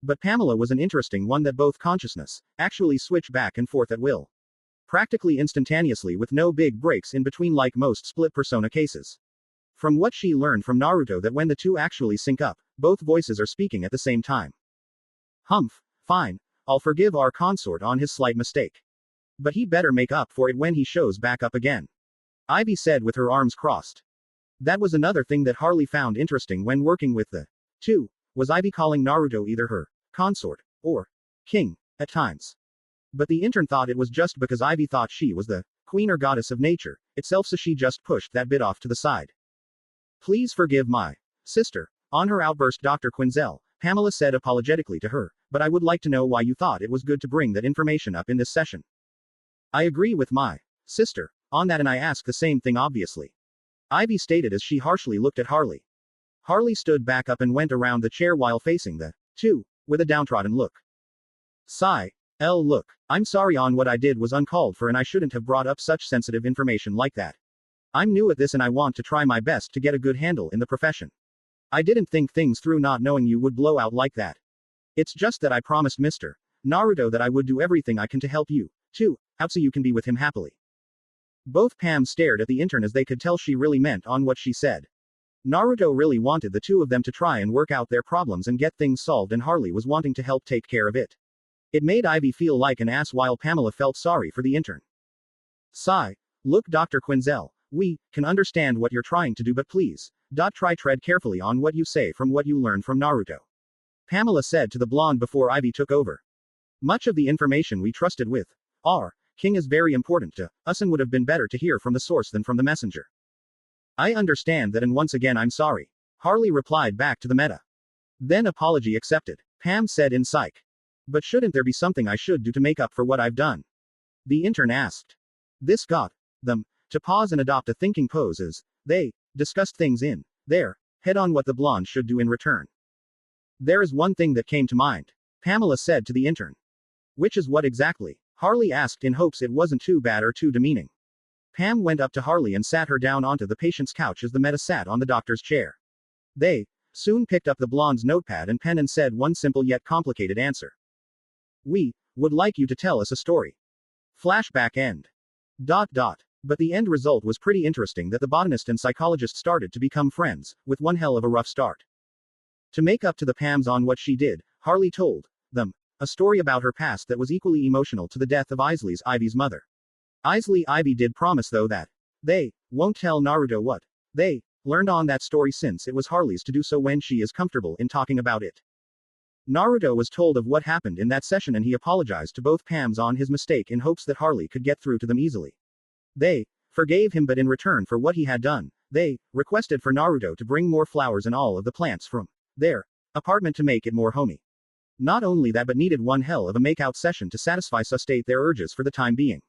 But Pamela was an interesting one that both consciousness actually switch back and forth at will. Practically instantaneously with no big breaks in between like most split persona cases. From what she learned from Naruto that when the two actually sync up, both voices are speaking at the same time. Humph, fine, I'll forgive our consort on his slight mistake. But he better make up for it when he shows back up again. Ivy said with her arms crossed. That was another thing that Harley found interesting when working with the two, was Ivy calling Naruto either her consort or king at times. But the intern thought it was just because Ivy thought she was the queen or goddess of nature itself so she just pushed that bit off to the side. Please forgive my sister. On her outburst Dr. Quinzel, Pamela said apologetically to her, but I would like to know why you thought it was good to bring that information up in this session. I agree with my sister on that and I ask the same thing obviously. Ivy stated as she harshly looked at Harley. Harley stood back up and went around the chair while facing the two, with a downtrodden look. Sigh. Look, I'm sorry on what I did was uncalled for and I shouldn't have brought up such sensitive information like that. I'm new at this and I want to try my best to get a good handle in the profession. I didn't think things through not knowing you would blow out like that. It's just that I promised Mr. Naruto that I would do everything I can to help you, too, out so you can be with him happily. Both Pam stared at the intern as they could tell she really meant on what she said. Naruto really wanted the two of them to try and work out their problems and get things solved, and Harley was wanting to help take care of it. It made Ivy feel like an ass while Pamela felt sorry for the intern. Sigh. Look, Dr. Quinzel, we can understand what you're trying to do, but please, try tread carefully on what you say from what you learned from Naruto. Pamela said to the blonde before Ivy took over. Much of the information we trusted with our king is very important to us and would have been better to hear from the source than from the messenger. I understand that, and once again I'm sorry. Harley replied back to the meta. Then apology accepted. Pam said in psych. But shouldn't there be something I should do to make up for what I've done? The intern asked. This got them to pause and adopt a thinking pose as they discussed things in their head on what the blonde should do in return. There is one thing that came to mind, Pamela said to the intern. Which is what exactly? Harley asked in hopes it wasn't too bad or too demeaning. Pam went up to Harley and sat her down onto the patient's couch as the meta sat on the doctor's chair. They soon picked up the blonde's notepad and pen and said one simple yet complicated answer. We would like you to tell us a story. Flashback end. But the end result was pretty interesting, that the botanist and psychologist started to become friends, with one hell of a rough start. To make up to the Pams on what she did, Harley told them a story about her past that was equally emotional to the death of Ivy's mother. Ivy did promise though that they won't tell Naruto what they learned on that story, since it was Harley's to do so when she is comfortable in talking about it. Naruto was told of what happened in that session and he apologized to both Pams on his mistake in hopes that Harley could get through to them easily. They forgave him, but in return for what he had done, they requested for Naruto to bring more flowers and all of the plants from their apartment to make it more homey. Not only that, but needed one hell of a makeout session to satiate their urges for the time being.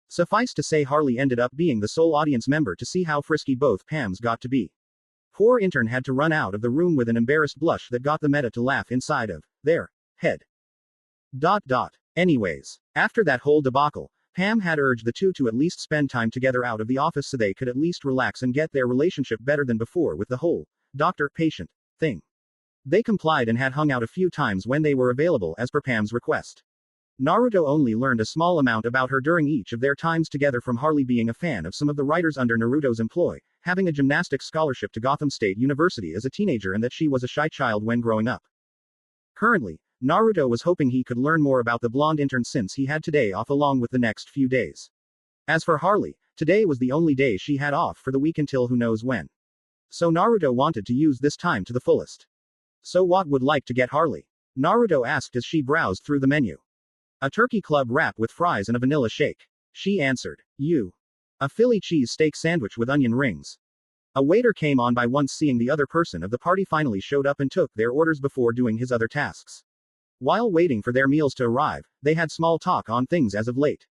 Suffice to say, Harley ended up being the sole audience member to see how frisky both Pams got to be. Poor intern had to run out of the room with an embarrassed blush that got the meta to laugh inside of their head. Anyways, after that whole debacle, Pam had urged the two to at least spend time together out of the office so they could at least relax and get their relationship better than before with the whole doctor-patient thing. They complied and had hung out a few times when they were available as per Pam's request. Naruto only learned a small amount about her during each of their times together from Harley being a fan of some of the writers under Naruto's employ, having a gymnastics scholarship to Gotham State University as a teenager, and that she was a shy child when growing up. Currently, Naruto was hoping he could learn more about the blonde intern since he had today off along with the next few days. As for Harley, today was the only day she had off for the week until who knows when. So Naruto wanted to use this time to the fullest. So what would like to get Harley? Naruto asked as she browsed through the menu. A turkey club wrap with fries and a vanilla shake. She answered. You. A Philly cheese steak sandwich with onion rings. A waiter came on by once seeing the other person of the party finally showed up and took their orders before doing his other tasks. While waiting for their meals to arrive, they had small talk on things as of late.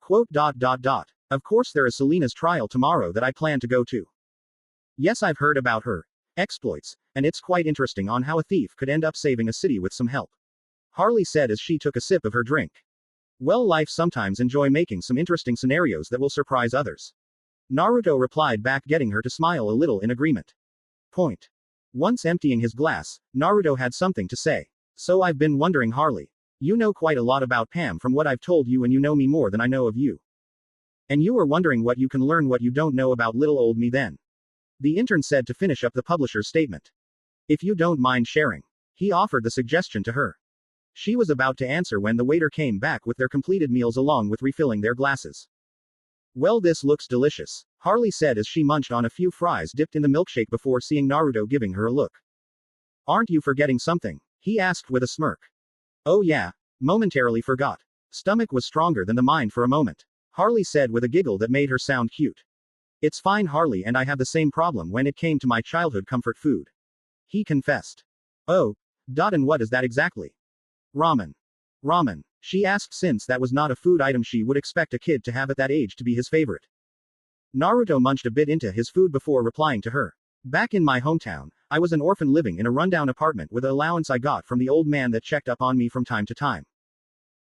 Quote. Of course there is Selena's trial tomorrow that I plan to go to. Yes, I've heard about her exploits, and it's quite interesting on how a thief could end up saving a city with some help. Harley said as she took a sip of her drink. Well, life sometimes enjoy making some interesting scenarios that will surprise others. Naruto replied back, getting her to smile a little in agreement. Point. Once emptying his glass, Naruto had something to say. So I've been wondering, Harley. You know quite a lot about Pam from what I've told you, and you know me more than I know of you. And you were wondering what you can learn what you don't know about little old me then. The intern said to finish up the publisher's statement. If you don't mind sharing. He offered the suggestion to her. She was about to answer when the waiter came back with their completed meals along with refilling their glasses. Well, this looks delicious, Harley said as she munched on a few fries dipped in the milkshake before seeing Naruto giving her a look. Aren't you forgetting something? He asked with a smirk. Oh yeah, momentarily forgot. Stomach was stronger than the mind for a moment. Harley said with a giggle that made her sound cute. It's fine, Harley, and I have the same problem when it came to my childhood comfort food. He confessed. Oh. And what is that exactly? Ramen. Ramen, she asked, since that was not a food item she would expect a kid to have at that age to be his favorite. Naruto munched a bit into his food before replying to her. Back in my hometown, I was an orphan living in a rundown apartment with an allowance I got from the old man that checked up on me from time to time.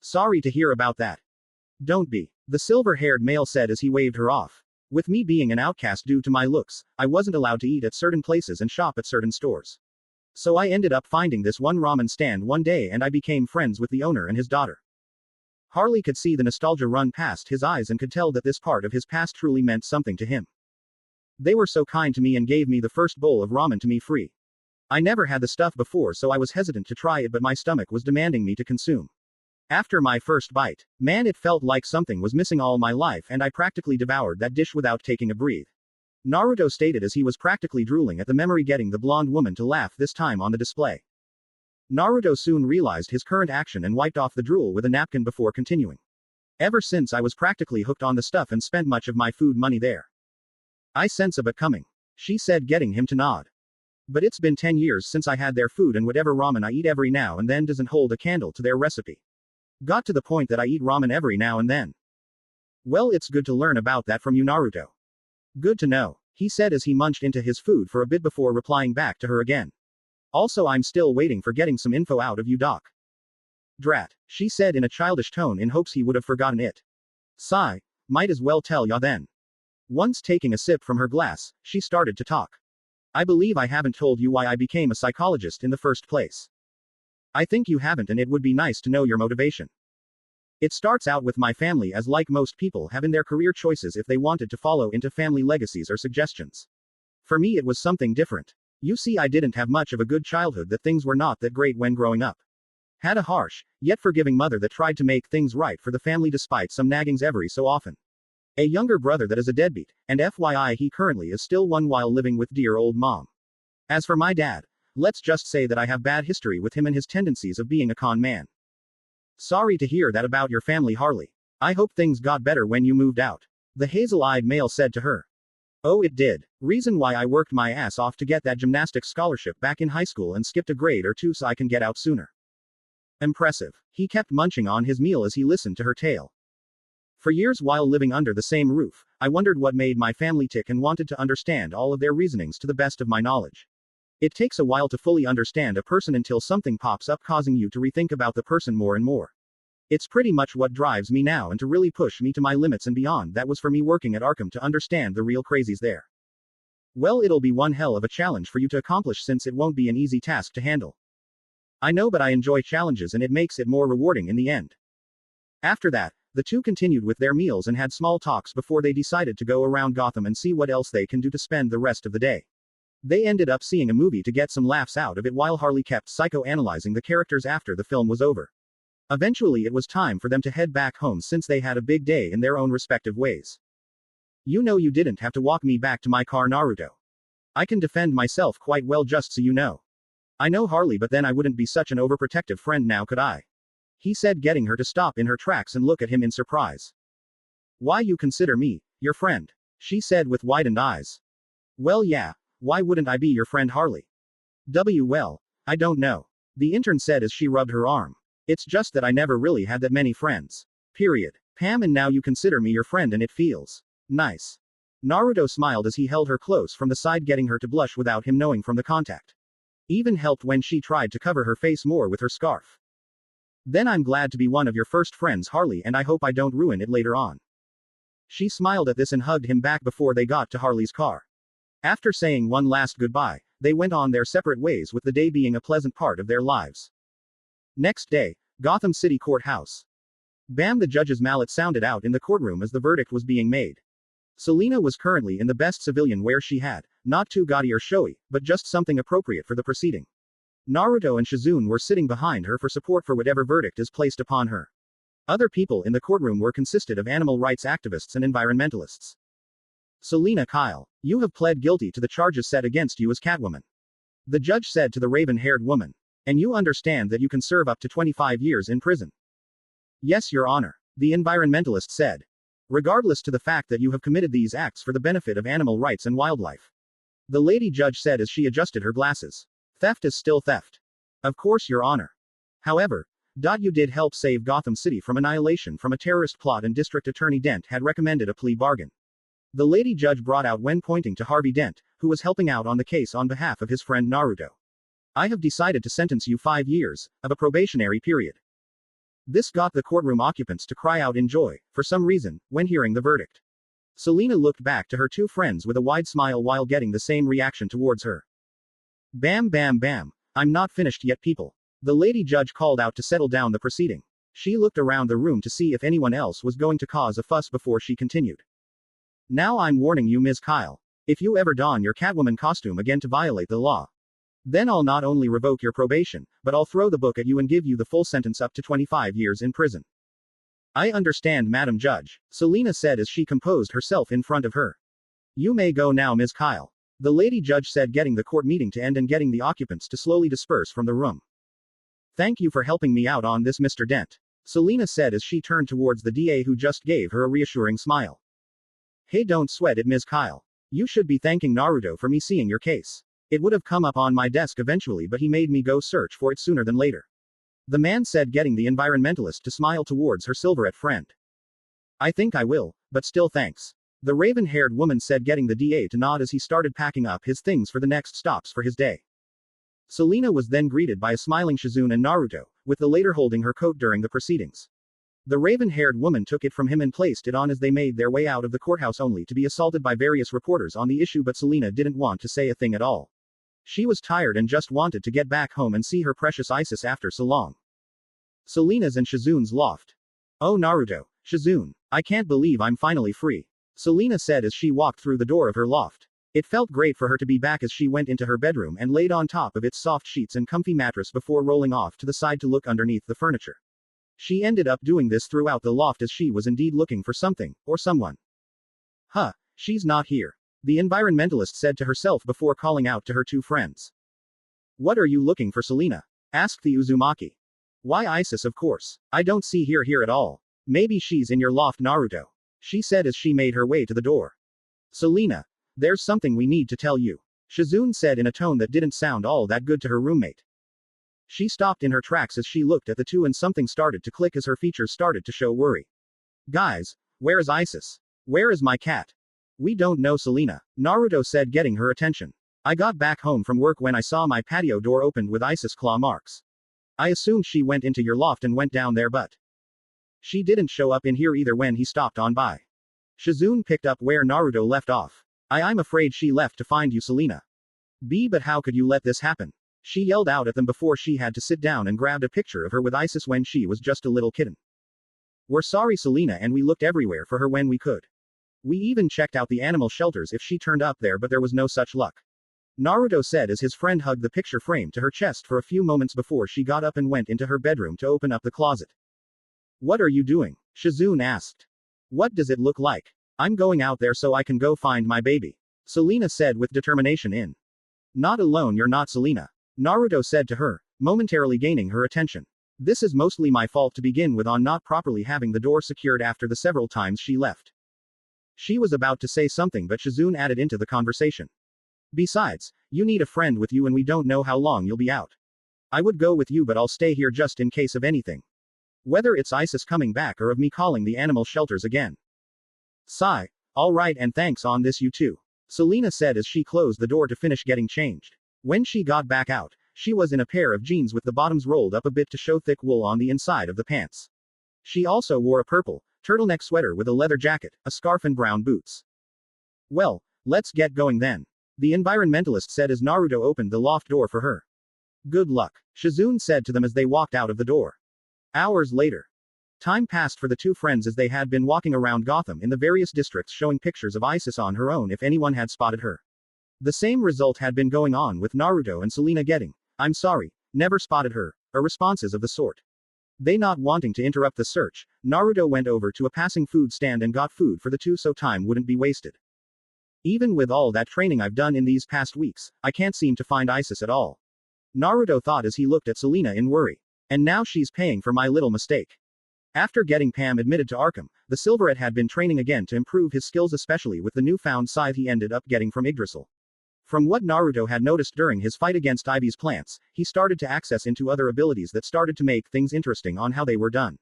Sorry to hear about that. Don't be, the silver-haired male said as he waved her off. With me being an outcast due to my looks, I wasn't allowed to eat at certain places and shop at certain stores. So I ended up finding this one ramen stand one day and I became friends with the owner and his daughter. Harley could see the nostalgia run past his eyes and could tell that this part of his past truly meant something to him. They were so kind to me and gave me the first bowl of ramen to me free. I never had the stuff before so I was hesitant to try it but my stomach was demanding me to consume. After my first bite, man it felt like something was missing all my life and I practically devoured that dish without taking a breath. Naruto stated as he was practically drooling at the memory getting the blonde woman to laugh this time on the display. Naruto soon realized his current action and wiped off the drool with a napkin before continuing. Ever since I was practically hooked on the stuff and spent much of my food money there. I sense a but coming. She said getting him to nod. But it's been 10 years since I had their food and whatever ramen I eat every now and then doesn't hold a candle to their recipe. Got to the point that I eat ramen every now and then. Well, it's good to learn about that from you, Naruto. Good to know, he said as he munched into his food for a bit before replying back to her again. Also, I'm still waiting for getting some info out of you, Doc. Drat, she said in a childish tone in hopes he would have forgotten it. Sigh, might as well tell ya then. Once taking a sip from her glass, she started to talk. I believe I haven't told you why I became a psychologist in the first place. I think you haven't and it would be nice to know your motivation. It starts out with my family as like most people have in their career choices if they wanted to follow into family legacies or suggestions. For me it was something different. You see I didn't have much of a good childhood that things were not that great when growing up. Had a harsh, yet forgiving mother that tried to make things right for the family despite some naggings every so often. A younger brother that is a deadbeat, and FYI he currently is still one while living with dear old mom. As for my dad, let's just say that I have bad history with him and his tendencies of being a con man. Sorry to hear that about your family, Harley. I hope things got better when you moved out. The hazel-eyed male said to her. Oh, it did. Reason why I worked my ass off to get that gymnastics scholarship back in high school and skipped a grade or two so I can get out sooner. Impressive. He kept munching on his meal as he listened to her tale. For years while living under the same roof, I wondered what made my family tick and wanted to understand all of their reasonings to the best of my knowledge. It takes a while to fully understand a person until something pops up causing you to rethink about the person more and more. It's pretty much what drives me now and to really push me to my limits and beyond. That was for me working at Arkham to understand the real crazies there. Well, it'll be one hell of a challenge for you to accomplish since it won't be an easy task to handle. I know, but I enjoy challenges and it makes it more rewarding in the end. After that, the two continued with their meals and had small talks before they decided to go around Gotham and see what else they can do to spend the rest of the day. They ended up seeing a movie to get some laughs out of it while Harley kept psychoanalyzing the characters after the film was over. Eventually it was time for them to head back home since they had a big day in their own respective ways. You know you didn't have to walk me back to my car, Naruto. I can defend myself quite well just so you know. I know, Harley, but then I wouldn't be such an overprotective friend now, could I? He said, getting her to stop in her tracks and look at him in surprise. Why, you consider me your friend? She said with widened eyes. Well, yeah, why wouldn't I be your friend, Harley? Well, I don't know. The intern said as she rubbed her arm. It's just that I never really had that many friends. Period. Pam, and now you consider me your friend and it feels nice. Naruto smiled as he held her close from the side, getting her to blush without him knowing from the contact. Even helped when she tried to cover her face more with her scarf. Then I'm glad to be one of your first friends, Harley, and I hope I don't ruin it later on. She smiled at this and hugged him back before they got to Harley's car. After saying one last goodbye, they went on their separate ways, with the day being a pleasant part of their lives. Next day, Gotham City Courthouse. Bam! The judge's mallet sounded out in the courtroom as the verdict was being made. Selena was currently in the best civilian wear she had, not too gaudy or showy, but just something appropriate for the proceeding. Naruto and Shizune were sitting behind her for support for whatever verdict is placed upon her. Other people in the courtroom were consisted of animal rights activists and environmentalists. Selena Kyle, you have pled guilty to the charges set against you as Catwoman. The judge said to the raven-haired woman. And you understand that you can serve up to 25 years in prison. Yes, Your Honor, the environmentalist said. Regardless to the fact that you have committed these acts for the benefit of animal rights and wildlife. The lady judge said as she adjusted her glasses. Theft is still theft. Of course, Your Honor. However, you did help save Gotham City from annihilation from a terrorist plot, and District Attorney Dent had recommended a plea bargain. The lady judge brought out when pointing to Harvey Dent, who was helping out on the case on behalf of his friend Naruto. I have decided to sentence you 5 years of a probationary period. This got the courtroom occupants to cry out in joy, for some reason, when hearing the verdict. Selena looked back to her two friends with a wide smile while getting the same reaction towards her. Bam bam bam. I'm not finished yet, people. The lady judge called out to settle down the proceeding. She looked around the room to see if anyone else was going to cause a fuss before she continued. Now I'm warning you, Ms. Kyle. If you ever don your Catwoman costume again to violate the law, then I'll not only revoke your probation, but I'll throw the book at you and give you the full sentence up to 25 years in prison. I understand, Madam Judge, Selena said as she composed herself in front of her. You may go now, Ms. Kyle. The lady judge said, getting the court meeting to end and getting the occupants to slowly disperse from the room. Thank you for helping me out on this, Mr. Dent, Selena said as she turned towards the DA, who just gave her a reassuring smile. Hey, don't sweat it, Ms. Kyle. You should be thanking Naruto for me seeing your case. It would have come up on my desk eventually, but he made me go search for it sooner than later. The man said, getting the environmentalist to smile towards her silverette friend. I think I will, but still thanks. The raven-haired woman said, getting the DA to nod as he started packing up his things for the next stops for his day. Selena was then greeted by a smiling Shizune and Naruto, with the latter holding her coat during the proceedings. The raven-haired woman took it from him and placed it on as they made their way out of the courthouse, only to be assaulted by various reporters on the issue, but Selena didn't want to say a thing at all. She was tired and just wanted to get back home and see her precious Isis after so long. Selena's and Shizune's loft. Oh, Naruto, Shizune, I can't believe I'm finally free, Selena said as she walked through the door of her loft. It felt great for her to be back as she went into her bedroom and laid on top of its soft sheets and comfy mattress before rolling off to the side to look underneath the furniture. She ended up doing this throughout the loft as she was indeed looking for something, or someone. Huh, she's not here, the environmentalist said to herself before calling out to her two friends. What are you looking for, Selena? Asked the Uzumaki. Why, Isis, of course. I don't see her here at all. Maybe she's in your loft, Naruto, she said as she made her way to the door. Selena, there's something we need to tell you, Shizune said in a tone that didn't sound all that good to her roommate. She stopped in her tracks as she looked at the two and something started to click as her features started to show worry. Guys, where is Isis? Where is my cat? We don't know, Selena, Naruto said, getting her attention. I got back home from work when I saw my patio door opened with Isis claw marks. I assumed she went into your loft and went down there, but she didn't show up in here either when he stopped on by. Shizune picked up where Naruto left off. I'm afraid she left to find you, Selena. But how could you let this happen? She yelled out at them before she had to sit down and grabbed a picture of her with Isis when she was just a little kitten. We're sorry, Selena, and we looked everywhere for her when we could. We even checked out the animal shelters if she turned up there, but there was no such luck, Naruto said as his friend hugged the picture frame to her chest for a few moments before she got up and went into her bedroom to open up the closet. What are you doing? Shizune asked. What does it look like? I'm going out there so I can go find my baby, Selena said with determination in. Not alone, you're not, Selena, Naruto said to her, momentarily gaining her attention. This is mostly my fault to begin with on not properly having the door secured after the several times she left. She was about to say something, but Shizune added into the conversation. Besides, you need a friend with you and we don't know how long you'll be out. I would go with you, but I'll stay here just in case of anything. Whether it's Isis coming back or of me calling the animal shelters again. Sigh. Alright, and thanks on this, you too, Selena said as she closed the door to finish getting changed. When she got back out, she was in a pair of jeans with the bottoms rolled up a bit to show thick wool on the inside of the pants. She also wore a purple turtleneck sweater with a leather jacket, a scarf and brown boots. Well, let's get going then, the environmentalist said as Naruto opened the loft door for her. Good luck, Shizune said to them as they walked out of the door. Hours later. Time passed for the two friends as they had been walking around Gotham in the various districts showing pictures of Isis on her own if anyone had spotted her. The same result had been going on with Naruto and Selena getting, I'm sorry, never spotted her, or responses of the sort. They not wanting to interrupt the search, Naruto went over to a passing food stand and got food for the two so time wouldn't be wasted. Even with all that training I've done in these past weeks, I can't seem to find Isis at all, Naruto thought as he looked at Selena in worry. And now she's paying for my little mistake. After getting Pam admitted to Arkham, the Silverette had been training again to improve his skills, especially with the newfound scythe he ended up getting from Yggdrasil. From what Naruto had noticed during his fight against Ivy's plants, he started to access into other abilities that started to make things interesting on how they were done.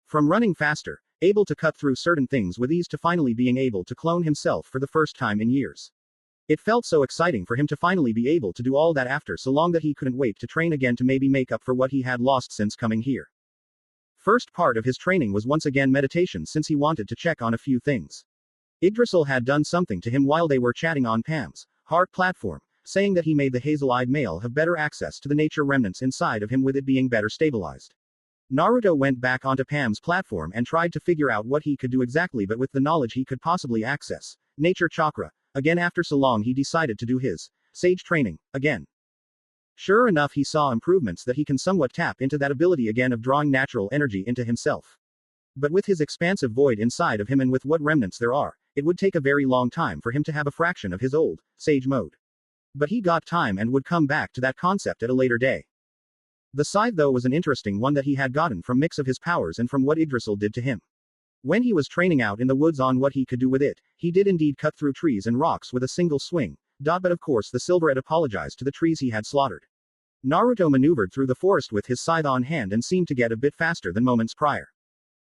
From running faster, able to cut through certain things with ease, to finally being able to clone himself for the first time in years. It felt so exciting for him to finally be able to do all that after so long that he couldn't wait to train again to maybe make up for what he had lost since coming here. First part of his training was once again meditation, since he wanted to check on a few things. Yggdrasil had done something to him while they were chatting on Pam's heart platform, saying that he made the hazel-eyed male have better access to the nature remnants inside of him with it being better stabilized. Naruto went back onto Pam's platform and tried to figure out what he could do exactly, but with the knowledge he could possibly access nature chakra. Again, after so long, he decided to do his sage training again. Sure enough, he saw improvements that he can somewhat tap into that ability again of drawing natural energy into himself. But with his expansive void inside of him and with what remnants there are, it would take a very long time for him to have a fraction of his old sage mode. But he got time and would come back to that concept at a later day. The scythe, though, was an interesting one that he had gotten from mix of his powers and from what Yggdrasil did to him. When he was training out in the woods on what he could do with it, he did indeed cut through trees and rocks with a single swing. But of course the Silverette apologized to the trees he had slaughtered. Naruto maneuvered through the forest with his scythe on hand and seemed to get a bit faster than moments prior.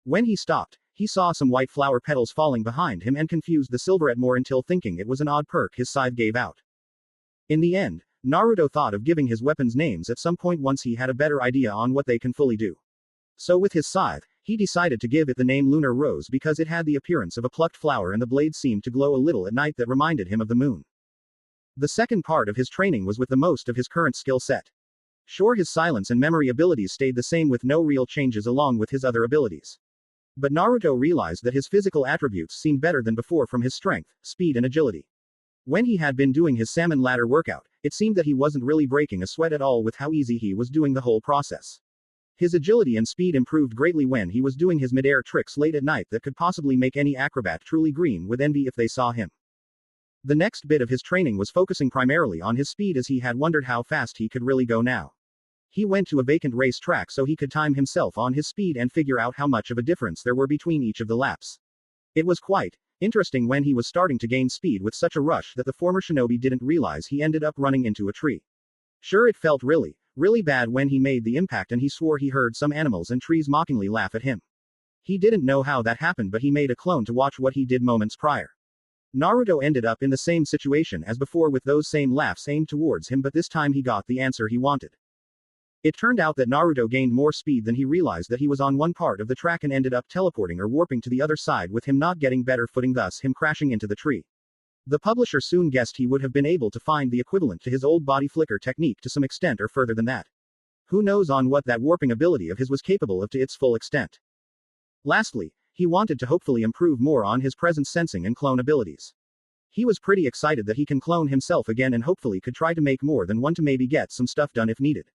When he stopped, he saw some white flower petals falling behind him and confused the Silverette more until thinking it was an odd perk his scythe gave out. In the end, Naruto thought of giving his weapons names at some point once he had a better idea on what they can fully do. So with his scythe, he decided to give it the name Lunar Rose because it had the appearance of a plucked flower and the blade seemed to glow a little at night that reminded him of the moon. The second part of his training was with the most of his current skill set. Sure, his silence and memory abilities stayed the same with no real changes along with his other abilities. But Naruto realized that his physical attributes seemed better than before from his strength, speed and agility. When he had been doing his salmon ladder workout, it seemed that he wasn't really breaking a sweat at all with how easy he was doing the whole process. His agility and speed improved greatly when he was doing his mid-air tricks late at night that could possibly make any acrobat truly green with envy if they saw him. The next bit of his training was focusing primarily on his speed as he had wondered how fast he could really go now. He went to a vacant race track so he could time himself on his speed and figure out how much of a difference there were between each of the laps. It was quite interesting when he was starting to gain speed with such a rush that the former shinobi didn't realize he ended up running into a tree. Sure, it felt really bad when he made the impact and he swore he heard some animals and trees mockingly laugh at him. He didn't know how that happened, but he made a clone to watch what he did moments prior. Naruto ended up in the same situation as before with those same laughs aimed towards him, but this time he got the answer he wanted. It turned out that Naruto gained more speed than he realized, that he was on one part of the track and ended up teleporting or warping to the other side with him not getting better footing, thus him crashing into the tree. The publisher soon guessed he would have been able to find the equivalent to his old body flicker technique to some extent or further than that. Who knows on what that warping ability of his was capable of to its full extent. Lastly, he wanted to hopefully improve more on his presence sensing and clone abilities. He was pretty excited that he can clone himself again and hopefully could try to make more than one to maybe get some stuff done if needed.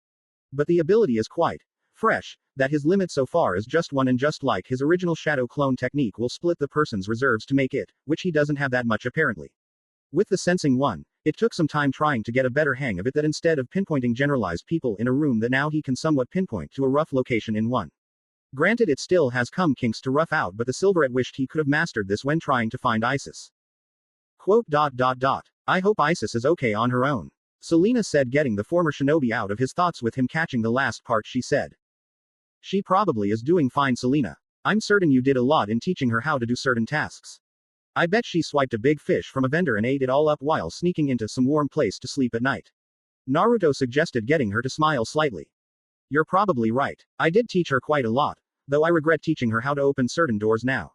But the ability is quite fresh, that his limit so far is just one, and just like his original shadow clone technique will split the person's reserves to make it, which he doesn't have that much apparently. With the sensing one, it took some time trying to get a better hang of it, that instead of pinpointing generalized people in a room that now he can somewhat pinpoint to a rough location in one. Granted, it still has come kinks to rough out, but the Silverette wished he could have mastered this when trying to find Isis. Quote, I hope Isis is okay on her own. Selena said, getting the former shinobi out of his thoughts with him catching the last part. She said, she probably is doing fine, Selena. I'm certain you did a lot in teaching her how to do certain tasks. I bet she swiped a big fish from a vendor and ate it all up while sneaking into some warm place to sleep at night. Naruto suggested, getting her to smile slightly. You're probably right. I did teach her quite a lot, though I regret teaching her how to open certain doors now.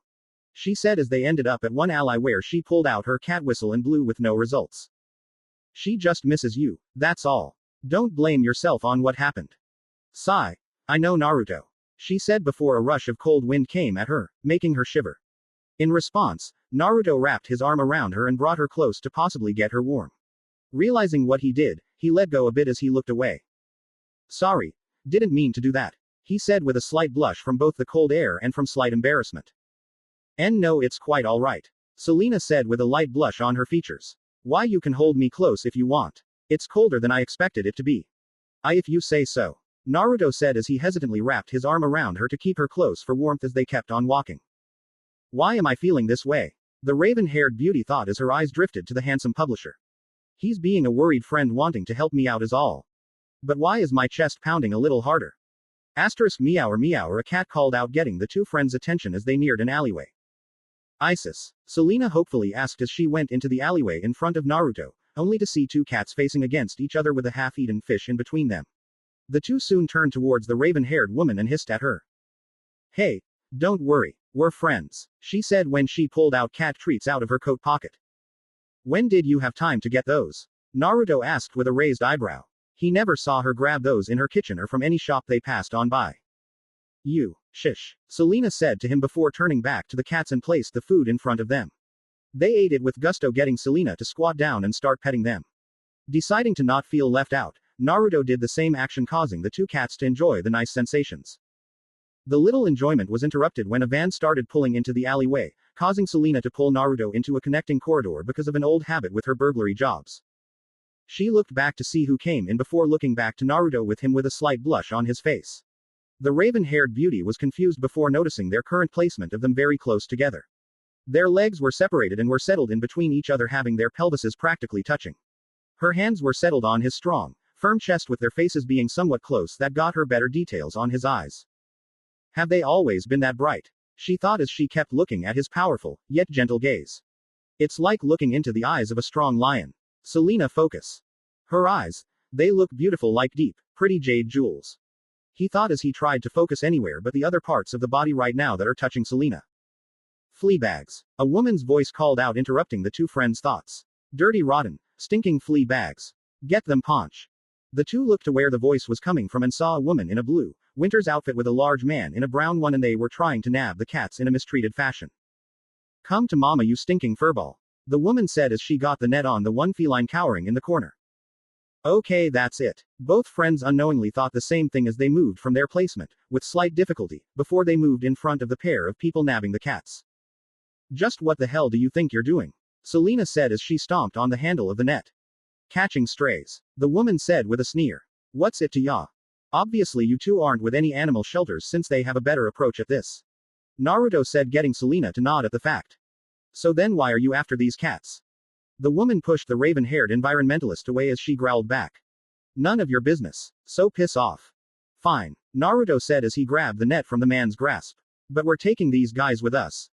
She said as they ended up at one alley where she pulled out her cat whistle and blew with no results. She just misses you, that's all. Don't blame yourself on what happened. Sigh. I know, Naruto. She said before a rush of cold wind came at her, making her shiver. In response, Naruto wrapped his arm around her and brought her close to possibly get her warm. Realizing what he did, he let go a bit as he looked away. Sorry. Didn't mean to do that, he said with a slight blush from both the cold air and from slight embarrassment. And no, it's quite alright, Selena said with a light blush on her features. Why, you can hold me close if you want. It's colder than I expected it to be. If you say so, Naruto said as he hesitantly wrapped his arm around her to keep her close for warmth as they kept on walking. Why am I feeling this way? The raven-haired beauty thought as her eyes drifted to the handsome publisher. He's being a worried friend wanting to help me out is all. But why is my chest pounding a little harder? Meow, a cat called out, getting the two friends' attention as they neared an alleyway. Isis, Selena hopefully asked as she went into the alleyway in front of Naruto, only to see two cats facing against each other with a half-eaten fish in between them. The two soon turned towards the raven-haired woman and hissed at her. Hey, don't worry. We're friends, she said when she pulled out cat treats out of her coat pocket. When did you have time to get those? Naruto asked with a raised eyebrow. He never saw her grab those in her kitchen or from any shop they passed on by. You, shish, Selena said to him before turning back to the cats and placed the food in front of them. They ate it with gusto, getting Selena to squat down and start petting them. Deciding to not feel left out, Naruto did the same action, causing the two cats to enjoy the nice sensations. The little enjoyment was interrupted when a van started pulling into the alleyway, causing Selena to pull Naruto into a connecting corridor because of an old habit with her burglary jobs. She looked back to see who came in before looking back to Naruto with him with a slight blush on his face. The raven-haired beauty was confused before noticing their current placement of them very close together. Their legs were separated and were settled in between each other, having their pelvises practically touching. Her hands were settled on his strong, firm chest with their faces being somewhat close, that got her better details on his eyes. Have they always been that bright? She thought as she kept looking at his powerful, yet gentle gaze. It's like looking into the eyes of a strong lion. Selena, focus. Her eyes, they look beautiful like deep, pretty jade jewels. He thought as he tried to focus anywhere but the other parts of the body right now that are touching Selena. Flea bags. A woman's voice called out, interrupting the two friends' thoughts. Dirty, rotten, stinking flea bags. Get them, Paunch. The two looked to where the voice was coming from and saw a woman in a blue winter's outfit with a large man in a brown one, and they were trying to nab the cats in a mistreated fashion. Come to mama, you stinking furball, the woman said as she got the net on the one feline cowering in the corner. Okay, that's it. Both friends unknowingly thought the same thing as they moved from their placement, with slight difficulty, before they moved in front of the pair of people nabbing the cats. Just what the hell do you think you're doing? Selena said as she stomped on the handle of the net. Catching strays, the woman said with a sneer. What's it to ya? Obviously you two aren't with any animal shelters since they have a better approach at this. Naruto said, getting Selena to nod at the fact. So then why are you after these cats? The woman pushed the raven-haired environmentalist away as she growled back. None of your business. So piss off. Fine, Naruto said as he grabbed the net from the man's grasp. But we're taking these guys with us.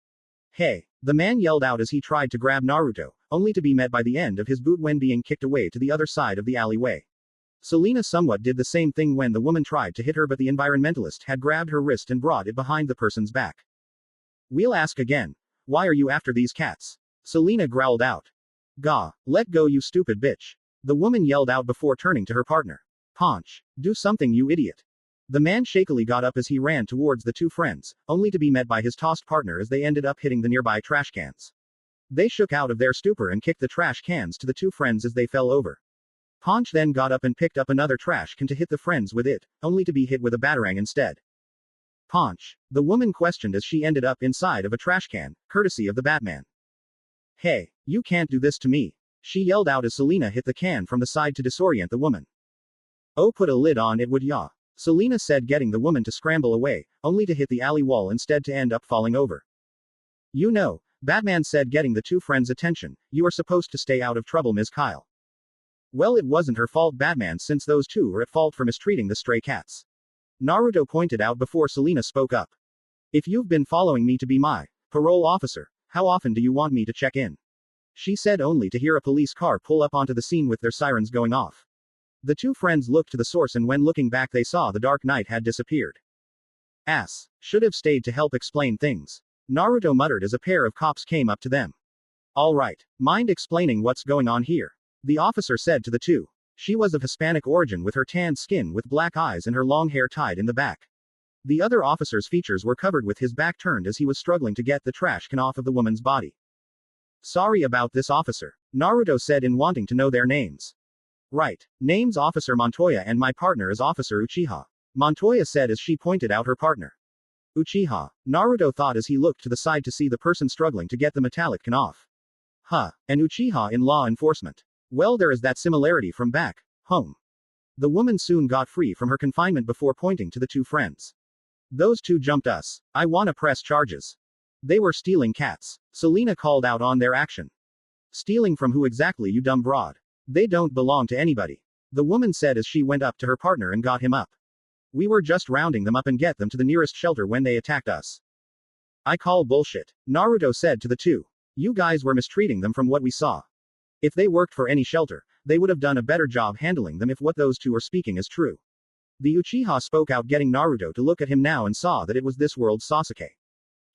Hey, the man yelled out as he tried to grab Naruto, only to be met by the end of his boot when being kicked away to the other side of the alleyway. Selena somewhat did the same thing when the woman tried to hit her, but the environmentalist had grabbed her wrist and brought it behind the person's back. We'll ask again. Why are you after these cats? Selena growled out. Gah, let go, you stupid bitch. The woman yelled out before turning to her partner. Paunch, do something, you idiot. The man shakily got up as he ran towards the two friends, only to be met by his tossed partner as they ended up hitting the nearby trash cans. They shook out of their stupor and kicked the trash cans to the two friends as they fell over. Paunch then got up and picked up another trash can to hit the friends with it, only to be hit with a batarang instead. Paunch, the woman questioned as she ended up inside of a trash can, courtesy of the Batman. Hey, you can't do this to me, she yelled out as Selena hit the can from the side to disorient the woman. Oh, put a lid on it, would ya? Selena said, getting the woman to scramble away, only to hit the alley wall instead to end up falling over. You know, Batman said, getting the two friends' attention, you are supposed to stay out of trouble, Ms. Kyle. Well, it wasn't her fault, Batman, since those two are at fault for mistreating the stray cats. Naruto pointed out before Selena spoke up. If you've been following me to be my parole officer, how often do you want me to check in? She said, only to hear a police car pull up onto the scene with their sirens going off. The two friends looked to the source, and when looking back they saw the Dark Knight had disappeared. Ass. Should have stayed to help explain things. Naruto muttered as a pair of cops came up to them. Alright, mind explaining what's going on here? The officer said to the two. She was of Hispanic origin with her tanned skin with black eyes and her long hair tied in the back. The other officer's features were covered with his back turned as he was struggling to get the trash can off of the woman's body. Sorry about this, officer, Naruto said in wanting to know their names. Right. Name's Officer Montoya and my partner is Officer Uchiha, Montoya said as she pointed out her partner. Uchiha, Naruto thought as he looked to the side to see the person struggling to get the metallic can off. Huh, and Uchiha in law enforcement. Well, there is that similarity from back home. The woman soon got free from her confinement before pointing to the two friends. Those two jumped us. I wanna press charges. They were stealing cats. Selena called out on their action. Stealing from who exactly, you dumb broad? They don't belong to anybody, the woman said as she went up to her partner and got him up. We were just rounding them up and get them to the nearest shelter when they attacked us. I call bullshit, Naruto said to the two. You guys were mistreating them from what we saw. If they worked for any shelter, they would have done a better job handling them if what those two are speaking is true. The Uchiha spoke out, getting Naruto to look at him now and saw that it was this world's Sasuke.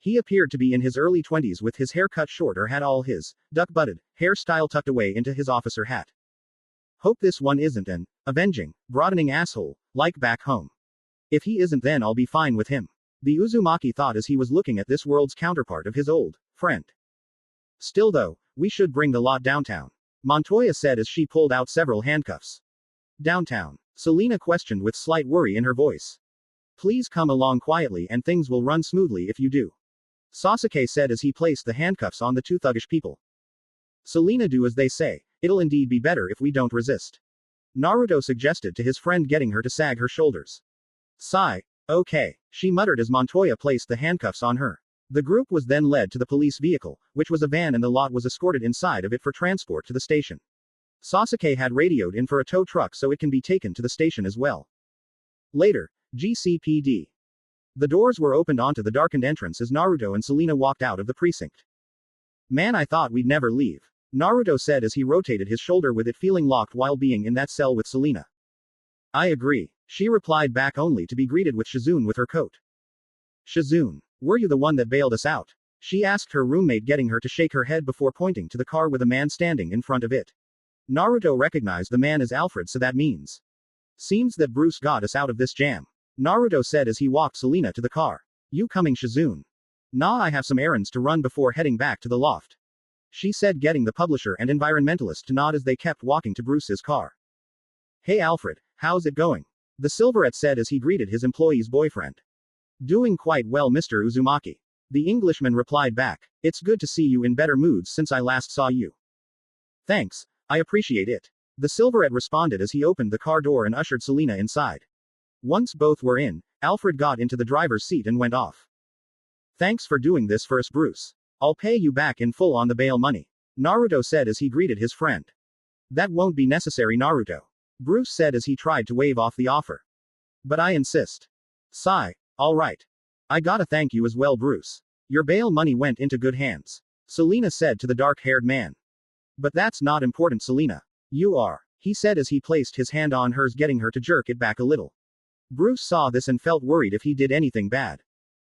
He appeared to be in his early 20s with his hair cut short or had all his duck-butted hairstyle tucked away into his officer hat. Hope this one isn't an avenging, broadening asshole, like back home. If he isn't, then I'll be fine with him. The Uzumaki thought as he was looking at this world's counterpart of his old friend. Still though, we should bring the lot downtown, Montoya said as she pulled out several handcuffs. Downtown? Selena questioned with slight worry in her voice. Please come along quietly and things will run smoothly if you do, Sasuke said as he placed the handcuffs on the two thuggish people. Selena, do as they say. It'll indeed be better if we don't resist, Naruto suggested to his friend, getting her to sag her shoulders. Sigh. Okay, she muttered as Montoya placed the handcuffs on her. The group was then led to the police vehicle, which was a van, and the lot was escorted inside of it for transport to the station. Sasuke had radioed in for a tow truck so it can be taken to the station as well. Later, GCPD. The doors were opened onto the darkened entrance as Naruto and Selena walked out of the precinct. Man, I thought we'd never leave, Naruto said as he rotated his shoulder with it feeling locked while being in that cell with Selena. I agree, she replied back, only to be greeted with Shizune with her coat. Shizune, were you the one that bailed us out? She asked her roommate, getting her to shake her head before pointing to the car with a man standing in front of it. Naruto recognized the man as Alfred, so that means. Seems that Bruce got us out of this jam, Naruto said as he walked Selena to the car. You coming, Shizune? Nah, I have some errands to run before heading back to the loft, she said, getting the publisher and environmentalist to nod as they kept walking to Bruce's car. Hey Alfred, how's it going? The Silverette said as he greeted his employee's boyfriend. Doing quite well, Mr. Uzumaki, the Englishman replied back. It's good to see you in better moods since I last saw you. Thanks, I appreciate it, the Silverette responded as he opened the car door and ushered Selena inside. Once both were in, Alfred got into the driver's seat and went off. Thanks for doing this for us, Bruce. I'll pay you back in full on the bail money, Naruto said as he greeted his friend. That won't be necessary, Naruto, Bruce said as he tried to wave off the offer. But I insist. Sigh. Alright. I gotta thank you as well, Bruce. Your bail money went into good hands, Selena said to the dark-haired man. But that's not important, Selena. You are, he said as he placed his hand on hers, getting her to jerk it back a little. Bruce saw this and felt worried if he did anything bad.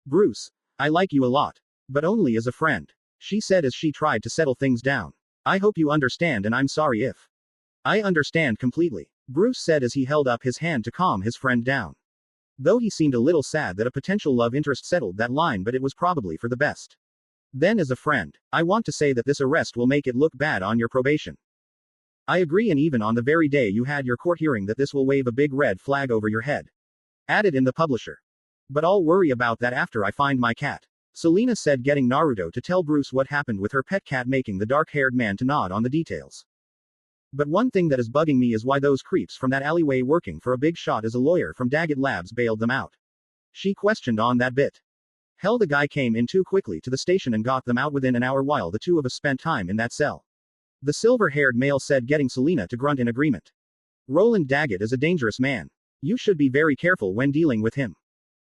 Bruce, I like you a lot. But only as a friend, she said as she tried to settle things down. I hope you understand, and I'm sorry if. I understand completely, Bruce said as he held up his hand to calm his friend down. Though he seemed a little sad that a potential love interest settled that line, but it was probably for the best. Then as a friend, I want to say that this arrest will make it look bad on your probation. I agree, and even on the very day you had your court hearing, that this will wave a big red flag over your head, added in the publisher. But I'll worry about that after I find my cat, Selena said, getting Naruto to tell Bruce what happened with her pet cat, making the dark-haired man to nod on the details. But one thing that is bugging me is why those creeps from that alleyway working for a big shot as a lawyer from Daggett Labs bailed them out, she questioned on that bit. Hell, the guy came in too quickly to the station and got them out within an hour while the two of us spent time in that cell, the silver-haired male said, getting Selena to grunt in agreement. Roland Daggett is a dangerous man. You should be very careful when dealing with him.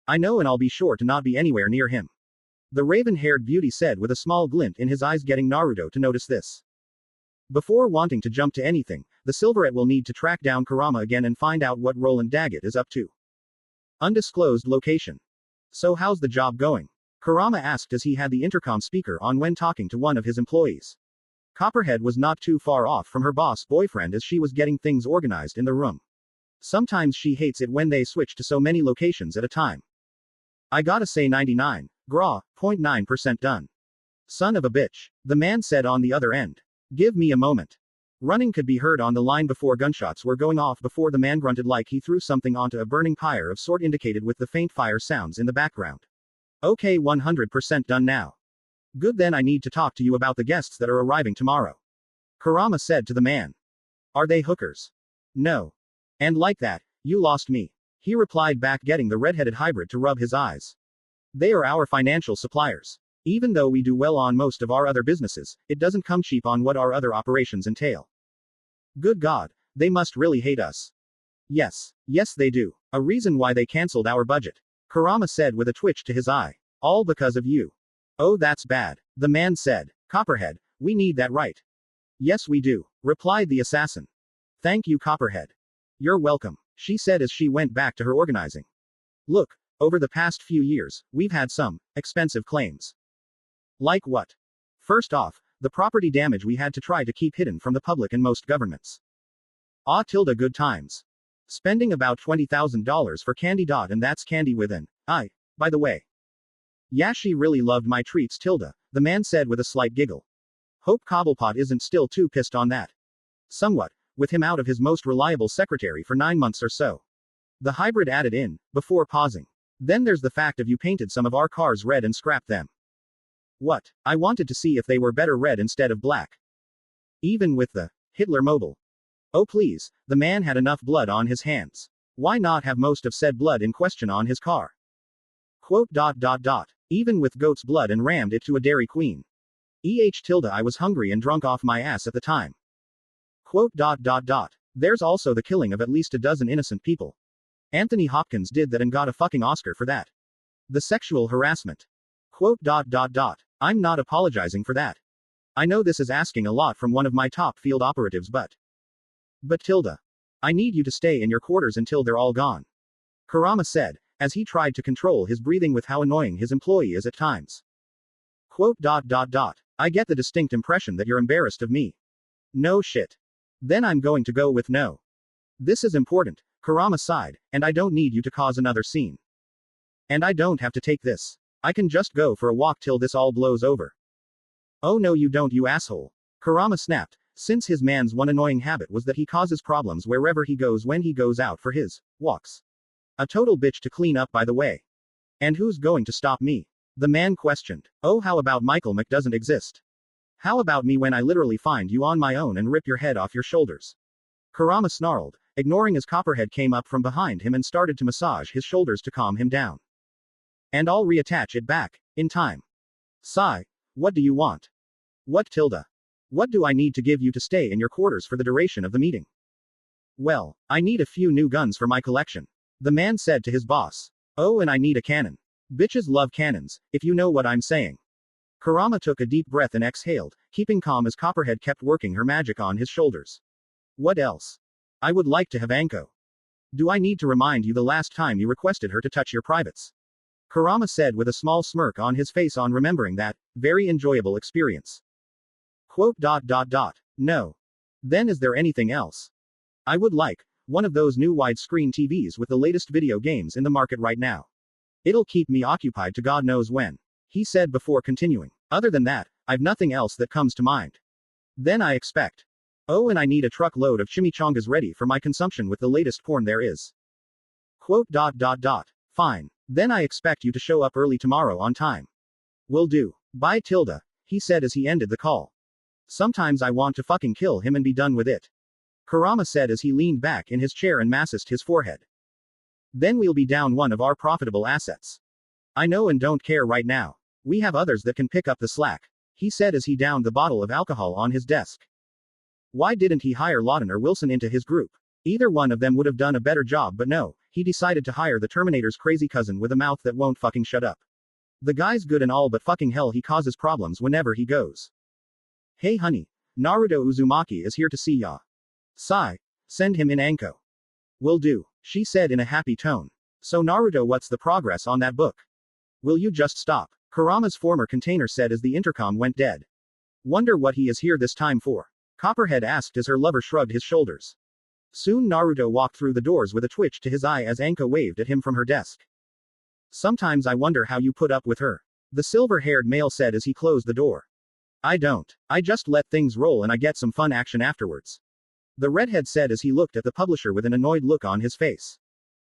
I know, and I'll be sure to not be anywhere near him, the raven-haired beauty said with a small glint in his eyes, getting Naruto to notice this. Before wanting to jump to anything, the Silverette will need to track down Kurama again and find out what Roland Daggett is up to. Undisclosed location. So how's the job going? Kurama asked as he had the intercom speaker on when talking to one of his employees. Copperhead was not too far off from her boss boyfriend as she was getting things organized in the room. Sometimes she hates it when they switch to so many locations at a time. I gotta say 99.9% done. Son of a bitch, the man said on the other end. Give me a moment. Running could be heard on the line before gunshots were going off before the man grunted like he threw something onto a burning pyre of sort, indicated with the faint fire sounds in the background. Okay, 100% done now. Good, then I need to talk to you about the guests that are arriving tomorrow, Kurama said to the man. Are they hookers? No. And like that, you lost me, he replied back, getting the red-headed hybrid to rub his eyes. They are our financial suppliers. Even though we do well on most of our other businesses, it doesn't come cheap on what our other operations entail. Good God, they must really hate us. Yes they do. A reason why they cancelled our budget, Kurama said with a twitch to his eye. All because of you. Oh, that's bad, the man said. Copperhead, we need that, right? Yes we do, replied the assassin. Thank you, Copperhead. You're welcome, she said as she went back to her organizing. Look, Over the past few years, we've had some expensive claims. Like what? First off, the property damage we had to try to keep hidden from the public and most governments. Good times. Spending about $20,000 for candy. And that's candy with an I, by the way. Yeah, she really loved my treats, the man said with a slight giggle. Hope Cobblepot isn't still too pissed on that. Somewhat, with him out of his most reliable secretary for 9 months or so. The hybrid added in, before pausing. Then there's the fact of you painted some of our cars red and scrapped them. What? I wanted to see if they were better red instead of black. Even with the Hitler Mobile. Oh please, the man had enough blood on his hands. Why not have most of said blood in question on his car? Quote. Even with goat's blood and rammed it to a Dairy Queen. I was hungry and drunk off my ass at the time. Quote. There's also the killing of at least a dozen innocent people. Anthony Hopkins did that and got a fucking Oscar for that. The sexual harassment. Quote. I'm not apologizing for that. I know this is asking a lot from one of my top field operatives, but I need you to stay in your quarters until they're all gone. Kurama said, as he tried to control his breathing with how annoying his employee is at times. Quote. I get the distinct impression that you're embarrassed of me. No shit. Then I'm going to go with no. This is important, Kurama sighed, and I don't need you to cause another scene. And I don't have to take this. I can just go for a walk till this all blows over. Oh no you don't, you asshole. Kurama snapped, since his man's one annoying habit was that he causes problems wherever he goes when he goes out for his walks. A total bitch to clean up, by the way. And who's going to stop me? The man questioned. Oh, how about Michael doesn't exist? How about me when I literally find you on my own and rip your head off your shoulders? Kurama snarled, ignoring as Copperhead came up from behind him and started to massage his shoulders to calm him down. And I'll reattach it back, in time. Sigh. What do you want? What, Tilda? What do I need to give you to stay in your quarters for the duration of the meeting? Well, I need a few new guns for my collection. The man said to his boss. Oh, and I need a cannon. Bitches love cannons, if you know what I'm saying. Kurama took a deep breath and exhaled, keeping calm as Copperhead kept working her magic on his shoulders. What else? I would like to have Anko. Do I need to remind you the last time you requested her to touch your privates? Kurama said with a small smirk on his face on remembering that very enjoyable experience. Quote. No. Then is there anything else? I would like one of those new widescreen TVs with the latest video games in the market right now. It'll keep me occupied to God knows when. He said before continuing. Other than that, I've nothing else that comes to mind. Then I expect. Oh, and I need a truckload of chimichangas ready for my consumption with the latest porn there is. Quote. Fine. Then I expect you to show up early tomorrow on time. Will do. Bye, Tilda, he said as he ended the call. Sometimes I want to fucking kill him and be done with it. Kurama said as he leaned back in his chair and massaged his forehead. Then we'll be down one of our profitable assets. I know and don't care right now. We have others that can pick up the slack, he said as he downed the bottle of alcohol on his desk. Why didn't he hire Lawton or Wilson into his group? Either one of them would have done a better job, but no, he decided to hire the Terminator's crazy cousin with a mouth that won't fucking shut up. The guy's good and all, but fucking hell, he causes problems whenever he goes. Hey honey, Naruto Uzumaki is here to see ya. Sigh. Send him in Anko. Will do, she said in a happy tone. So Naruto, what's the progress on that book? Will you just stop? Kurama's former container said as the intercom went dead. Wonder what he is here this time for? Copperhead asked as her lover shrugged his shoulders. Soon Naruto walked through the doors with a twitch to his eye as Anko waved at him from her desk. Sometimes I wonder how you put up with her. The silver-haired male said as he closed the door. I don't. I just let things roll and I get some fun action afterwards. The redhead said as he looked at the publisher with an annoyed look on his face.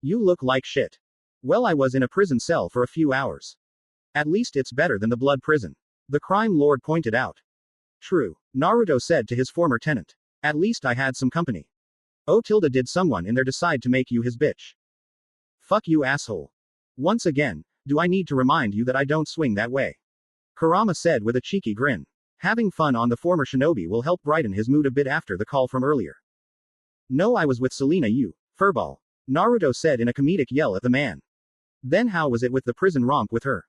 You look like shit. Well, I was in a prison cell for a few hours. At least it's better than the blood prison. The crime lord pointed out. True, Naruto said to his former tenant. At least I had some company. Oh, did someone in there decide to make you his bitch? Fuck you, asshole. Once again, do I need to remind you that I don't swing that way? Kurama said with a cheeky grin. Having fun on the former shinobi will help brighten his mood a bit after the call from earlier. No, I was with Selena, you furball. Naruto said in a comedic yell at the man. Then how was it with the prison romp with her?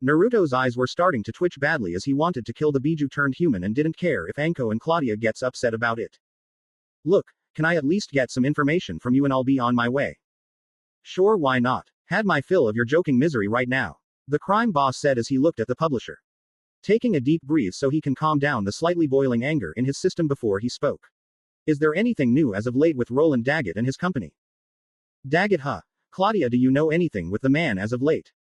Naruto's eyes were starting to twitch badly as he wanted to kill the Biju turned human and didn't care if Anko and Claudia gets upset about it. Look, can I at least get some information from you and I'll be on my way? Sure, why not? Had my fill of your joking misery right now, the crime boss said as he looked at the publisher. Taking a deep breath so he can calm down the slightly boiling anger in his system before he spoke. Is there anything new as of late with Roland Daggett and his company? Daggett, huh? Claudia, do you know anything with the man as of late?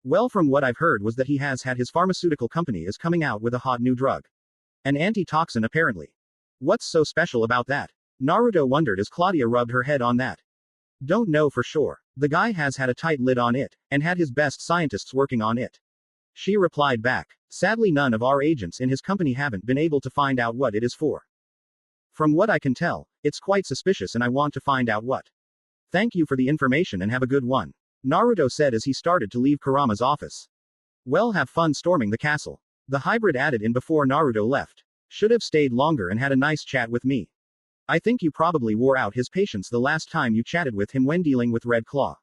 Well, from what I've heard was that he has had his pharmaceutical company is coming out with a hot new drug. An antitoxin apparently. What's so special about that? Naruto wondered as Claudia rubbed her head on that. Don't know for sure. The guy has had a tight lid on it, and had his best scientists working on it. She replied back. Sadly, none of our agents in his company haven't been able to find out what it is for. From what I can tell, it's quite suspicious and I want to find out what. Thank you for the information and have a good one. Naruto said as he started to leave Kurama's office. Well, have fun storming the castle. The hybrid added in before Naruto left. Should have stayed longer and had a nice chat with me. I think you probably wore out his patience the last time you chatted with him when dealing with Red Claw.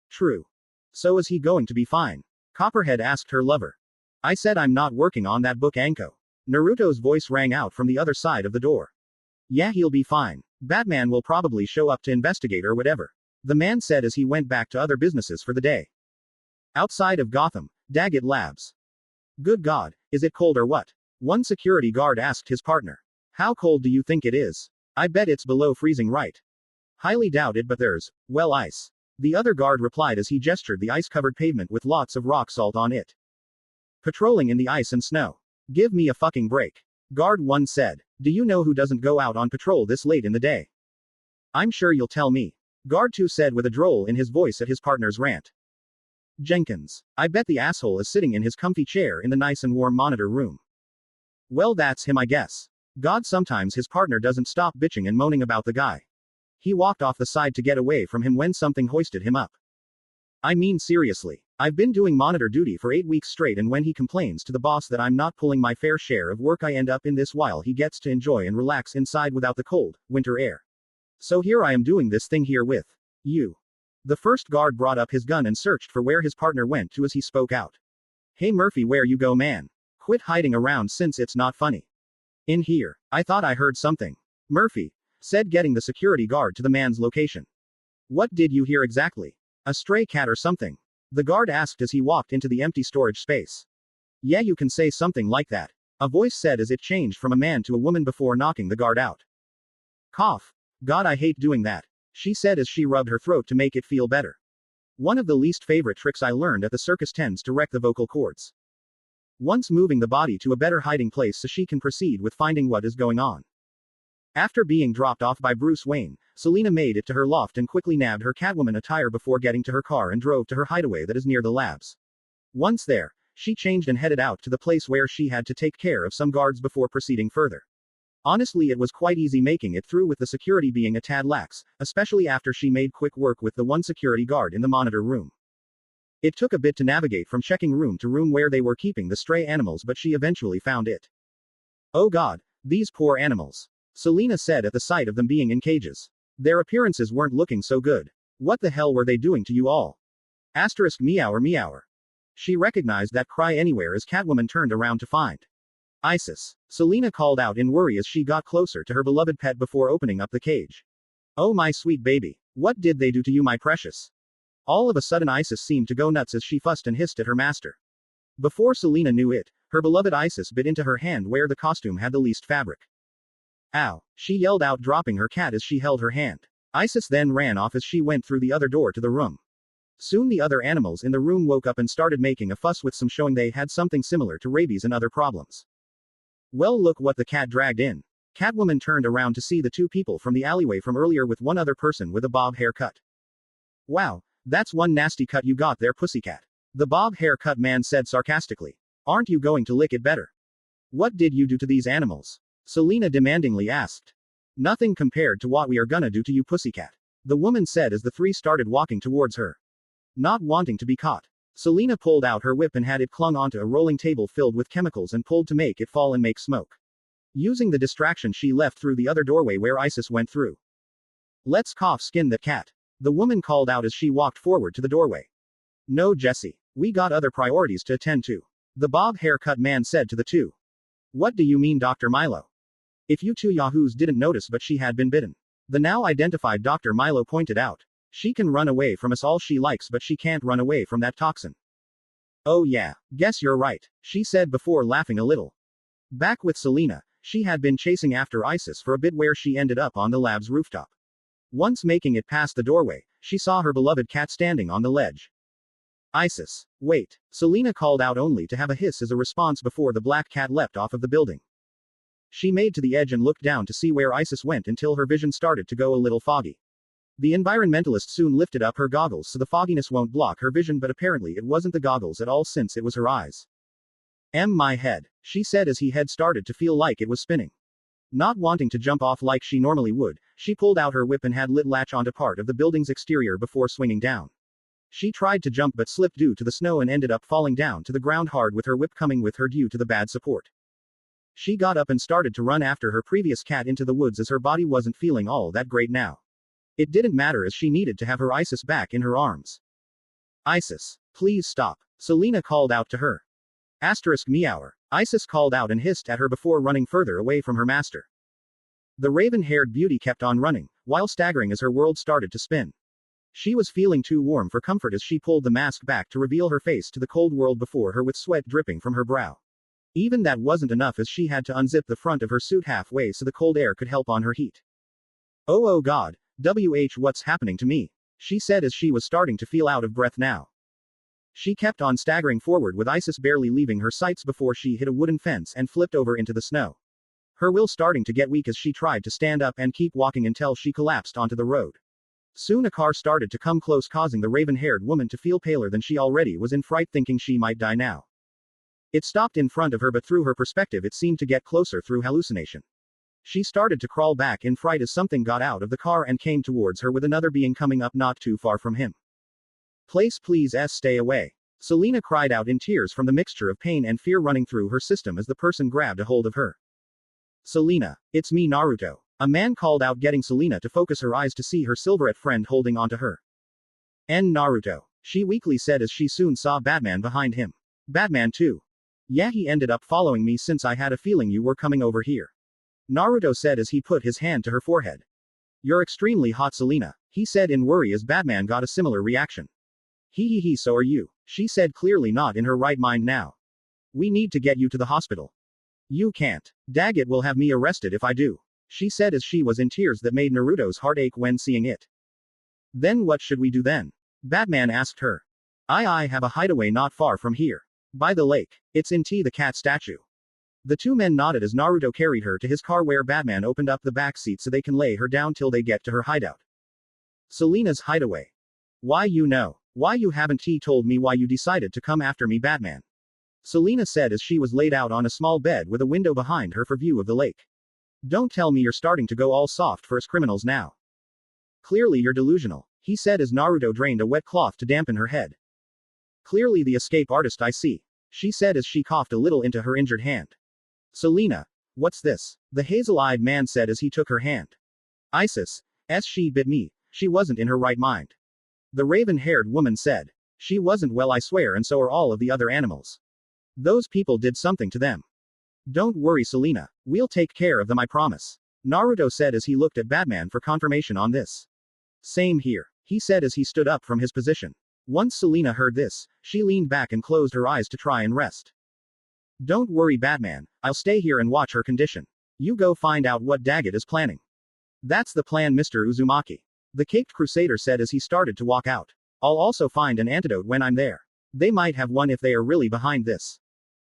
True. So is he going to be fine? Copperhead asked her lover. I said I'm not working on that book, Anko. Naruto's voice rang out from the other side of the door. Yeah, he'll be fine. Batman will probably show up to investigate or whatever. The man said as he went back to other businesses for the day. Outside of Gotham, Daggett Labs. Good God, is it cold or what? One security guard asked his partner. How cold do you think it is? I bet it's below freezing, right? Highly doubt it, but there's, well, ice. The other guard replied as he gestured the ice-covered pavement with lots of rock salt on it. Patrolling in the ice and snow. Give me a fucking break. Guard 1 said. Do you know who doesn't go out on patrol this late in the day? I'm sure you'll tell me. Guard 2 said with a droll in his voice at his partner's rant. Jenkins. I bet the asshole is sitting in his comfy chair in the nice and warm monitor room. Well, that's him, I guess. God, sometimes his partner doesn't stop bitching and moaning about the guy. He walked off the side to get away from him when something hoisted him up. I mean, seriously. I've been doing monitor duty for 8 weeks straight, and when he complains to the boss that I'm not pulling my fair share of work, I end up in this while he gets to enjoy and relax inside without the cold, winter air. So here I am doing this thing here with you. The first guard brought up his gun and searched for where his partner went to as he spoke out. Hey Murphy, where you go, man? Quit hiding around since it's not funny. In here. I thought I heard something. Murphy said, getting the security guard to the man's location. What did you hear exactly? A stray cat or something? The guard asked as he walked into the empty storage space. Yeah, you can say something like that. A voice said as it changed from a man to a woman before knocking the guard out. Cough. God, I hate doing that, she said as she rubbed her throat to make it feel better. One of the least favorite tricks I learned at the circus tends to wreck the vocal cords. Once moving the body to a better hiding place so she can proceed with finding what is going on. After being dropped off by Bruce Wayne, Selina made it to her loft and quickly nabbed her Catwoman attire before getting to her car and drove to her hideaway that is near the labs. Once there, she changed and headed out to the place where she had to take care of some guards before proceeding further. Honestly, it was quite easy making it through with the security being a tad lax, especially after she made quick work with the one security guard in the monitor room. It took a bit to navigate from checking room to room where they were keeping the stray animals, but she eventually found it. Oh God, these poor animals. Selina said at the sight of them being in cages. Their appearances weren't looking so good. What the hell were they doing to you all? Asterisk meower meower. She recognized that cry anywhere as Catwoman turned around to find Isis. Selina called out in worry as she got closer to her beloved pet before opening up the cage. Oh my sweet baby. What did they do to you, my precious? All of a sudden Isis seemed to go nuts as she fussed and hissed at her master. Before Selina knew it, her beloved Isis bit into her hand where the costume had the least fabric. Ow, she yelled out, dropping her cat as she held her hand. Isis then ran off as she went through the other door to the room. Soon the other animals in the room woke up and started making a fuss with some, showing they had something similar to rabies and other problems. Well, look what the cat dragged in. Catwoman turned around to see the two people from the alleyway from earlier with one other person with a bob haircut. Wow, that's one nasty cut you got there, pussycat. The bob haircut man said sarcastically. Aren't you going to lick it better? What did you do to these animals? Selina demandingly asked. Nothing compared to what we are gonna do to you, pussycat. The woman said as the three started walking towards her. Not wanting to be caught, Selina pulled out her whip and had it clung onto a rolling table filled with chemicals and pulled to make it fall and make smoke. Using the distraction, she left through the other doorway where Isis went through. Let's skin that cat. The woman called out as she walked forward to the doorway. No, Jesse. We got other priorities to attend to. The bob haircut man said to the two. What do you mean, Dr. Milo? If you two yahoos didn't notice, but she had been bitten. The now identified Dr. Milo pointed out. She can run away from us all she likes, but she can't run away from that toxin. Oh yeah, guess you're right, she said before laughing a little. Back with Selena, she had been chasing after Isis for a bit where she ended up on the lab's rooftop. Once making it past the doorway, she saw her beloved cat standing on the ledge. Isis. Wait, Selena called out only to have a hiss as a response before the black cat leapt off of the building. She made to the edge and looked down to see where Isis went until her vision started to go a little foggy. The environmentalist soon lifted up her goggles so the fogginess won't block her vision, but apparently it wasn't the goggles at all since it was her eyes. My head, she said as he had started to feel like it was spinning. Not wanting to jump off like she normally would, she pulled out her whip and had lit latch onto part of the building's exterior before swinging down. She tried to jump but slipped due to the snow and ended up falling down to the ground hard with her whip coming with her due to the bad support. She got up and started to run after her previous cat into the woods as her body wasn't feeling all that great now. It didn't matter as she needed to have her Isis back in her arms. Isis, please stop, Selena called out to her. Meower. Isis called out and hissed at her before running further away from her master. The raven-haired beauty kept on running, while staggering as her world started to spin. She was feeling too warm for comfort as she pulled the mask back to reveal her face to the cold world before her with sweat dripping from her brow. Even that wasn't enough as she had to unzip the front of her suit halfway so the cold air could help on her heat. Oh god, what's happening to me? She said as she was starting to feel out of breath now. She kept on staggering forward with Isis barely leaving her sights before she hit a wooden fence and flipped over into the snow. Her will starting to get weak as she tried to stand up and keep walking until she collapsed onto the road. Soon a car started to come close, causing the raven-haired woman to feel paler than she already was in fright, thinking she might die now. It stopped in front of her, but through her perspective it seemed to get closer through hallucination. She started to crawl back in fright as something got out of the car and came towards her with another being coming up not too far from him. Please stay away. Selena cried out in tears from the mixture of pain and fear running through her system as the person grabbed a hold of her. Selena, it's me, Naruto. A man called out, getting Selena to focus her eyes to see her silverette friend holding onto her. Naruto, she weakly said as she soon saw Batman behind him. Batman too. Yeah, he ended up following me since I had a feeling you were coming over here. Naruto said as he put his hand to her forehead. You're extremely hot, Selena, he said in worry as Batman got a similar reaction. So are you, she said, clearly not in her right mind now. We need to get you to the hospital. You can't. Daggett will have me arrested if I do, she said as she was in tears that made Naruto's heart ache when seeing it. Then what should we do then? Batman asked her. I have a hideaway not far from here. By the lake. It's in the cat statue. The two men nodded as Naruto carried her to his car where Batman opened up the back seat so they can lay her down till they get to her hideout. Selena's hideaway. Why you haven't told me why you decided to come after me, Batman? Selena said as she was laid out on a small bed with a window behind her for view of the lake. Don't tell me you're starting to go all soft for us criminals now. Clearly you're delusional, he said as Naruto drained a wet cloth to dampen her head. Clearly the escape artist I see, she said as she coughed a little into her injured hand. Selena, what's this? The hazel-eyed man said as he took her hand. Isis, she bit me, she wasn't in her right mind. The raven-haired woman said. She wasn't, well I swear, and so are all of the other animals. Those people did something to them. Don't worry, Selena, we'll take care of them, I promise. Naruto said as he looked at Batman for confirmation on this. Same here, he said as he stood up from his position. Once Selena heard this, she leaned back and closed her eyes to try and rest. Don't worry, Batman, I'll stay here and watch her condition. You go find out what Daggett is planning. That's the plan, Mr. Uzumaki. The caped crusader said as he started to walk out. I'll also find an antidote when I'm there. They might have one if they are really behind this.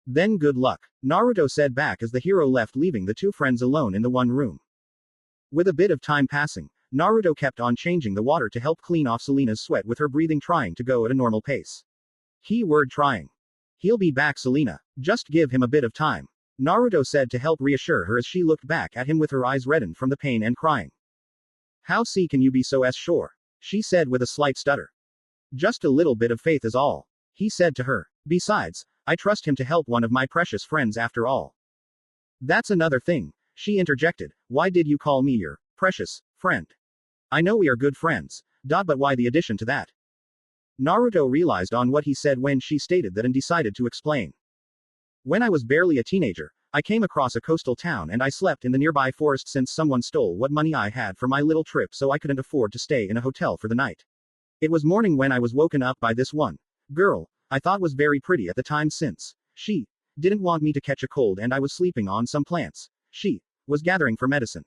Then good luck, Naruto said back as the hero left, leaving the two friends alone in the one room. With a bit of time passing, Naruto kept on changing the water to help clean off Selena's sweat with her breathing trying to go at a normal pace. Trying. He'll be back, Selena. Just give him a bit of time. Naruto said to help reassure her as she looked back at him with her eyes reddened from the pain and crying. How can you be so sure? She said with a slight stutter. Just a little bit of faith is all, he said to her. Besides, I trust him to help one of my precious friends after all. That's another thing, she interjected. Why did you call me your precious friend? I know we are good friends, but why the addition to that? Naruto realized on what he said when she stated that and decided to explain. When I was barely a teenager, I came across a coastal town and I slept in the nearby forest since someone stole what money I had for my little trip, so I couldn't afford to stay in a hotel for the night. It was morning when I was woken up by this one girl I thought was very pretty at the time since she didn't want me to catch a cold and I was sleeping on some plants she was gathering for medicine.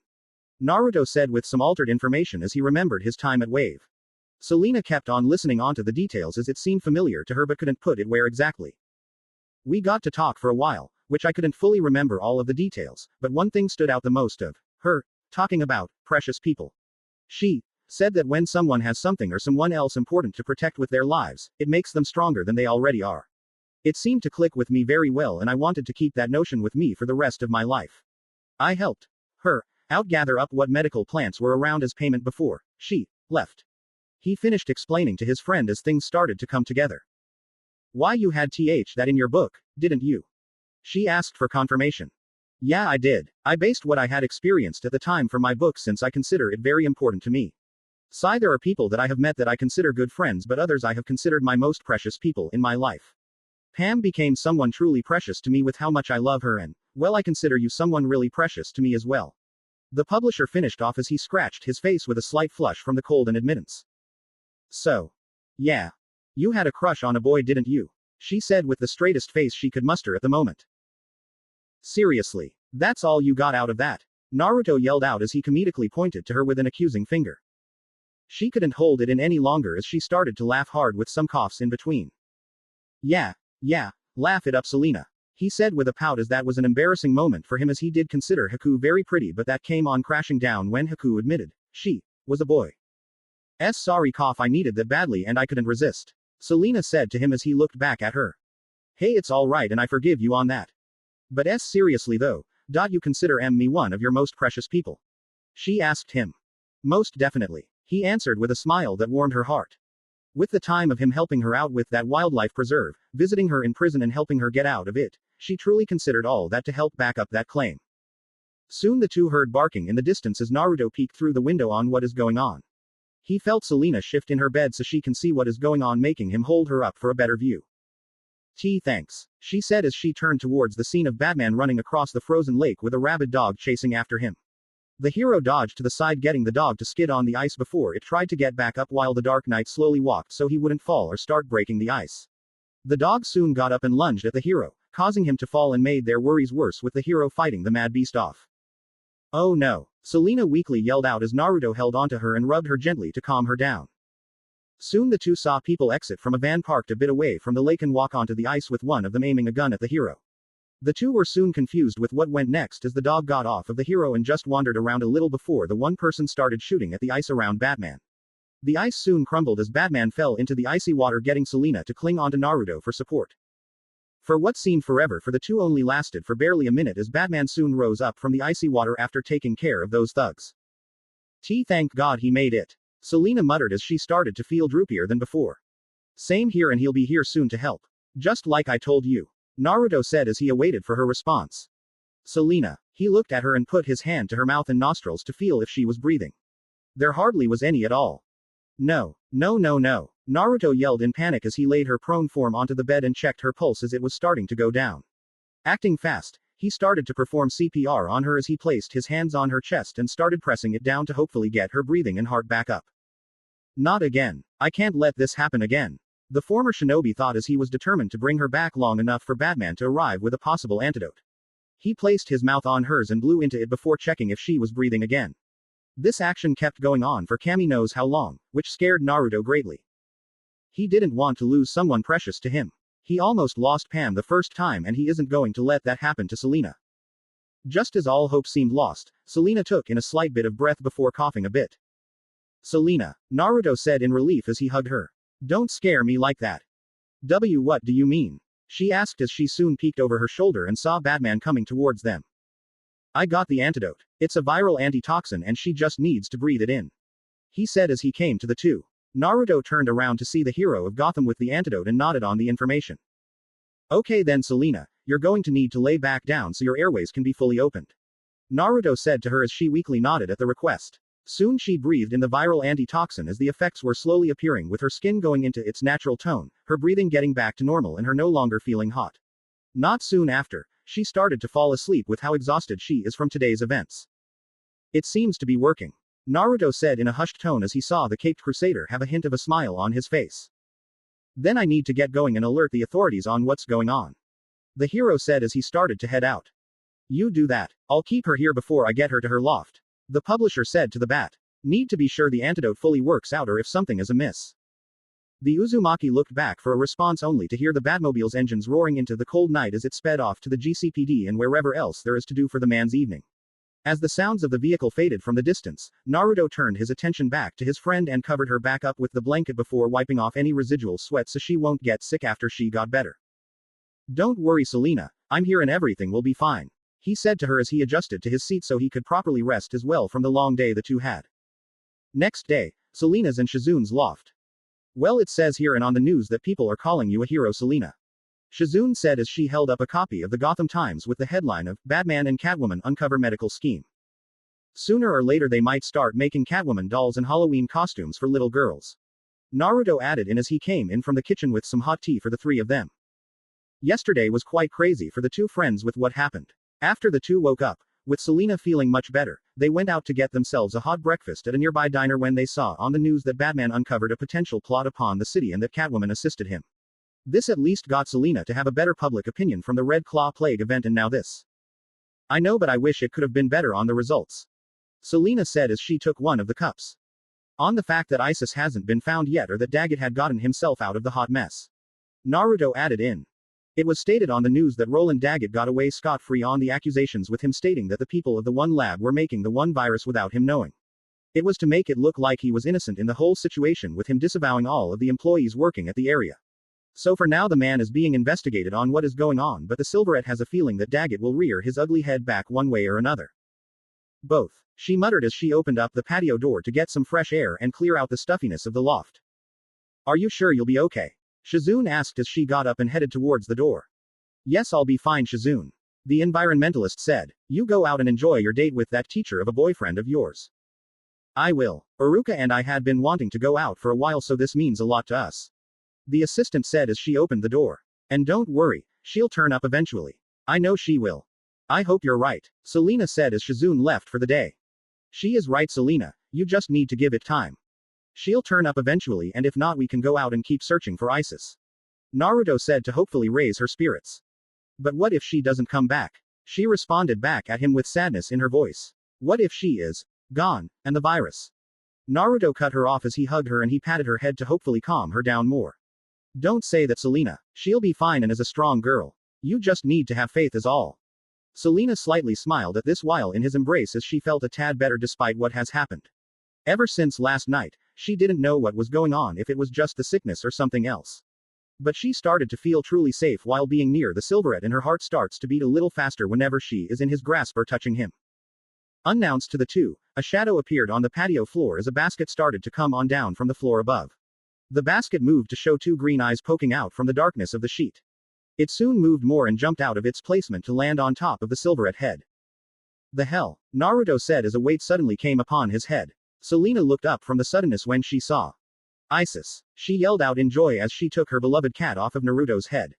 Naruto said with some altered information as he remembered his time at Wave. Selena kept on listening onto the details as it seemed familiar to her but couldn't put it where exactly. We got to talk for a while, which I couldn't fully remember all of the details, but one thing stood out the most of her talking about precious people. She said that when someone has something or someone else important to protect with their lives, it makes them stronger than they already are. It seemed to click with me very well and I wanted to keep that notion with me for the rest of my life. I helped her out gather up what medical plants were around as payment before she left. He finished explaining to his friend as things started to come together. Why you had that in your book, didn't you? She asked for confirmation. Yeah, I did. I based what I had experienced at the time for my book since I consider it very important to me. There are people that I have met that I consider good friends but others I have considered my most precious people in my life. Pam became someone truly precious to me with how much I love her and, well, I consider you someone really precious to me as well. The publisher finished off as he scratched his face with a slight flush from the cold and admittance. So. Yeah. You had a crush on a boy, didn't you? She said with the straightest face she could muster at the moment. Seriously. That's all you got out of that? Naruto yelled out as he comedically pointed to her with an accusing finger. She couldn't hold it in any longer as she started to laugh hard with some coughs in between. Yeah, laugh it up, Selena. He said with a pout as that was an embarrassing moment for him as he did consider Haku very pretty but that came on crashing down when Haku admitted she was a boy. Sorry cough, I needed that badly and I couldn't resist. Selena said to him as he looked back at her. Hey, it's alright and I forgive you on that. But seriously though, you consider me one of your most precious people? She asked him. Most definitely. He answered with a smile that warmed her heart. With the time of him helping her out with that wildlife preserve, visiting her in prison and helping her get out of it, she truly considered all that to help back up that claim. Soon the two heard barking in the distance as Naruto peeked through the window on what is going on. He felt Selena shift in her bed so she can see what is going on, making him hold her up for a better view. Thanks, she said as she turned towards the scene of Batman running across the frozen lake with a rabid dog chasing after him. The hero dodged to the side, getting the dog to skid on the ice before it tried to get back up while the Dark Knight slowly walked so he wouldn't fall or start breaking the ice. The dog soon got up and lunged at the hero, causing him to fall and made their worries worse with the hero fighting the mad beast off. Oh no, Selena weakly yelled out as Naruto held onto her and rubbed her gently to calm her down. Soon the two saw people exit from a van parked a bit away from the lake and walk onto the ice with one of them aiming a gun at the hero. The two were soon confused with what went next as the dog got off of the hero and just wandered around a little before the one person started shooting at the ice around Batman. The ice soon crumbled as Batman fell into the icy water, getting Selena to cling onto Naruto for support. For what seemed forever for the two only lasted for barely a minute as Batman soon rose up from the icy water after taking care of those thugs. Thank God he made it. Selena muttered as she started to feel droopier than before. Same here, and he'll be here soon to help. Just like I told you. Naruto said as he awaited for her response. Selena. He looked at her and put his hand to her mouth and nostrils to feel if she was breathing. There hardly was any at all. No. Naruto yelled in panic as he laid her prone form onto the bed and checked her pulse as it was starting to go down. Acting fast, he started to perform CPR on her as he placed his hands on her chest and started pressing it down to hopefully get her breathing and heart back up. Not again. I can't let this happen again. The former shinobi thought as he was determined to bring her back long enough for Batman to arrive with a possible antidote. He placed his mouth on hers and blew into it before checking if she was breathing again. This action kept going on for Kami knows how long, which scared Naruto greatly. He didn't want to lose someone precious to him. He almost lost Pam the first time and he isn't going to let that happen to Selena. Just as all hope seemed lost, Selena took in a slight bit of breath before coughing a bit. Selena, Naruto said in relief as he hugged her. Don't scare me like that. What do you mean? She asked as she soon peeked over her shoulder and saw Batman coming towards them. I got the antidote. It's a viral antitoxin and she just needs to breathe it in. He said as he came to the two. Naruto turned around to see the hero of Gotham with the antidote and nodded on the information. Okay then Selena, you're going to need to lay back down so your airways can be fully opened. Naruto said to her as she weakly nodded at the request. Soon she breathed in the viral antitoxin as the effects were slowly appearing with her skin going into its natural tone, her breathing getting back to normal and her no longer feeling hot. Not soon after, she started to fall asleep with how exhausted she is from today's events. It seems to be working. Naruto said in a hushed tone as he saw the caped crusader have a hint of a smile on his face. Then I need to get going and alert the authorities on what's going on. The hero said as he started to head out. You do that. I'll keep her here before I get her to her loft. The publisher said to the bat. Need to be sure the antidote fully works out or if something is amiss. The Uzumaki looked back for a response only to hear the Batmobile's engines roaring into the cold night as it sped off to the GCPD and wherever else there is to do for the man's evening. As the sounds of the vehicle faded from the distance, Naruto turned his attention back to his friend and covered her back up with the blanket before wiping off any residual sweat so she won't get sick after she got better. Don't worry, Selena, I'm here and everything will be fine, he said to her as he adjusted to his seat so he could properly rest as well from the long day the two had. Next day, Selena's and Shizune's loft. Well, it says here and on the news that people are calling you a hero, Selena. Shizune said as she held up a copy of the Gotham Times with the headline of Batman and Catwoman Uncover Medical Scheme. Sooner or later they might start making Catwoman dolls and Halloween costumes for little girls. Naruto added in as he came in from the kitchen with some hot tea for the three of them. Yesterday was quite crazy for the two friends with what happened. After the two woke up, with Selena feeling much better, they went out to get themselves a hot breakfast at a nearby diner when they saw on the news that Batman uncovered a potential plot upon the city and that Catwoman assisted him. This at least got Selena to have a better public opinion from the Red Claw Plague event and now this. I know, but I wish it could have been better on the results. Selena said as she took one of the cups. On the fact that Isis hasn't been found yet or that Daggett had gotten himself out of the hot mess. Naruto added in. It was stated on the news that Roland Daggett got away scot-free on the accusations with him stating that the people of the One Lab were making the One virus without him knowing. It was to make it look like he was innocent in the whole situation with him disavowing all of the employees working at the area. So for now the man is being investigated on what is going on, but the Silverette has a feeling that Daggett will rear his ugly head back one way or another. Both, she muttered as she opened up the patio door to get some fresh air and clear out the stuffiness of the loft. Are you sure you'll be okay? Shizune asked as she got up and headed towards the door. Yes, I'll be fine, Shizune. The environmentalist said. You go out and enjoy your date with that teacher of a boyfriend of yours. I will. Uruka and I had been wanting to go out for a while, so this means a lot to us. The assistant said as she opened the door. And don't worry, she'll turn up eventually. I know she will. I hope you're right, Selena said as Shizune left for the day. She is right, Selena, you just need to give it time. She'll turn up eventually, and if not, we can go out and keep searching for Isis. Naruto said to hopefully raise her spirits. But what if she doesn't come back? She responded back at him with sadness in her voice. What if she is gone, and the virus? Naruto cut her off as he hugged her and he patted her head to hopefully calm her down more. Don't say that, Selena. She'll be fine and is a strong girl. You just need to have faith is all. Selena slightly smiled at this while in his embrace as she felt a tad better despite what has happened. Ever since last night, she didn't know what was going on, if it was just the sickness or something else. But she started to feel truly safe while being near the Silverette, and her heart starts to beat a little faster whenever she is in his grasp or touching him. Unbeknownst to the two, a shadow appeared on the patio floor as a basket started to come on down from the floor above. The basket moved to show two green eyes poking out from the darkness of the sheet. It soon moved more and jumped out of its placement to land on top of the Silverette head. The hell? Naruto said as a weight suddenly came upon his head. Selena looked up from the suddenness when she saw Isis. She yelled out in joy as she took her beloved cat off of Naruto's head.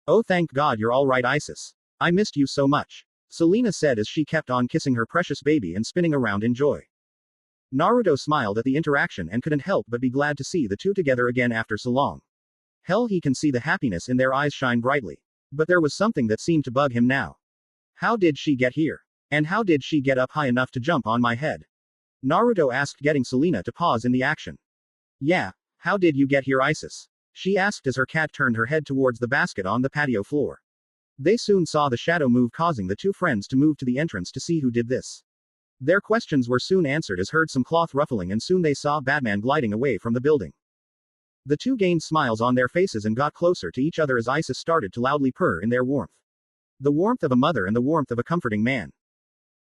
Oh, thank God you're all right, Isis. I missed you so much, Selena said as she kept on kissing her precious baby and spinning around in joy. Naruto smiled at the interaction and couldn't help but be glad to see the two together again after so long. Hell, he can see the happiness in their eyes shine brightly. But there was something that seemed to bug him now. How did she get here? And how did she get up high enough to jump on my head? Naruto asked, getting Selena to pause in the action. Yeah, how did you get here, Isis? She asked as her cat turned her head towards the basket on the patio floor. They soon saw the shadow move, causing the two friends to move to the entrance to see who did this. Their questions were soon answered as heard some cloth ruffling, and soon they saw Batman gliding away from the building. The two gained smiles on their faces and got closer to each other as Isis started to loudly purr in their warmth. The warmth of a mother and the warmth of a comforting man.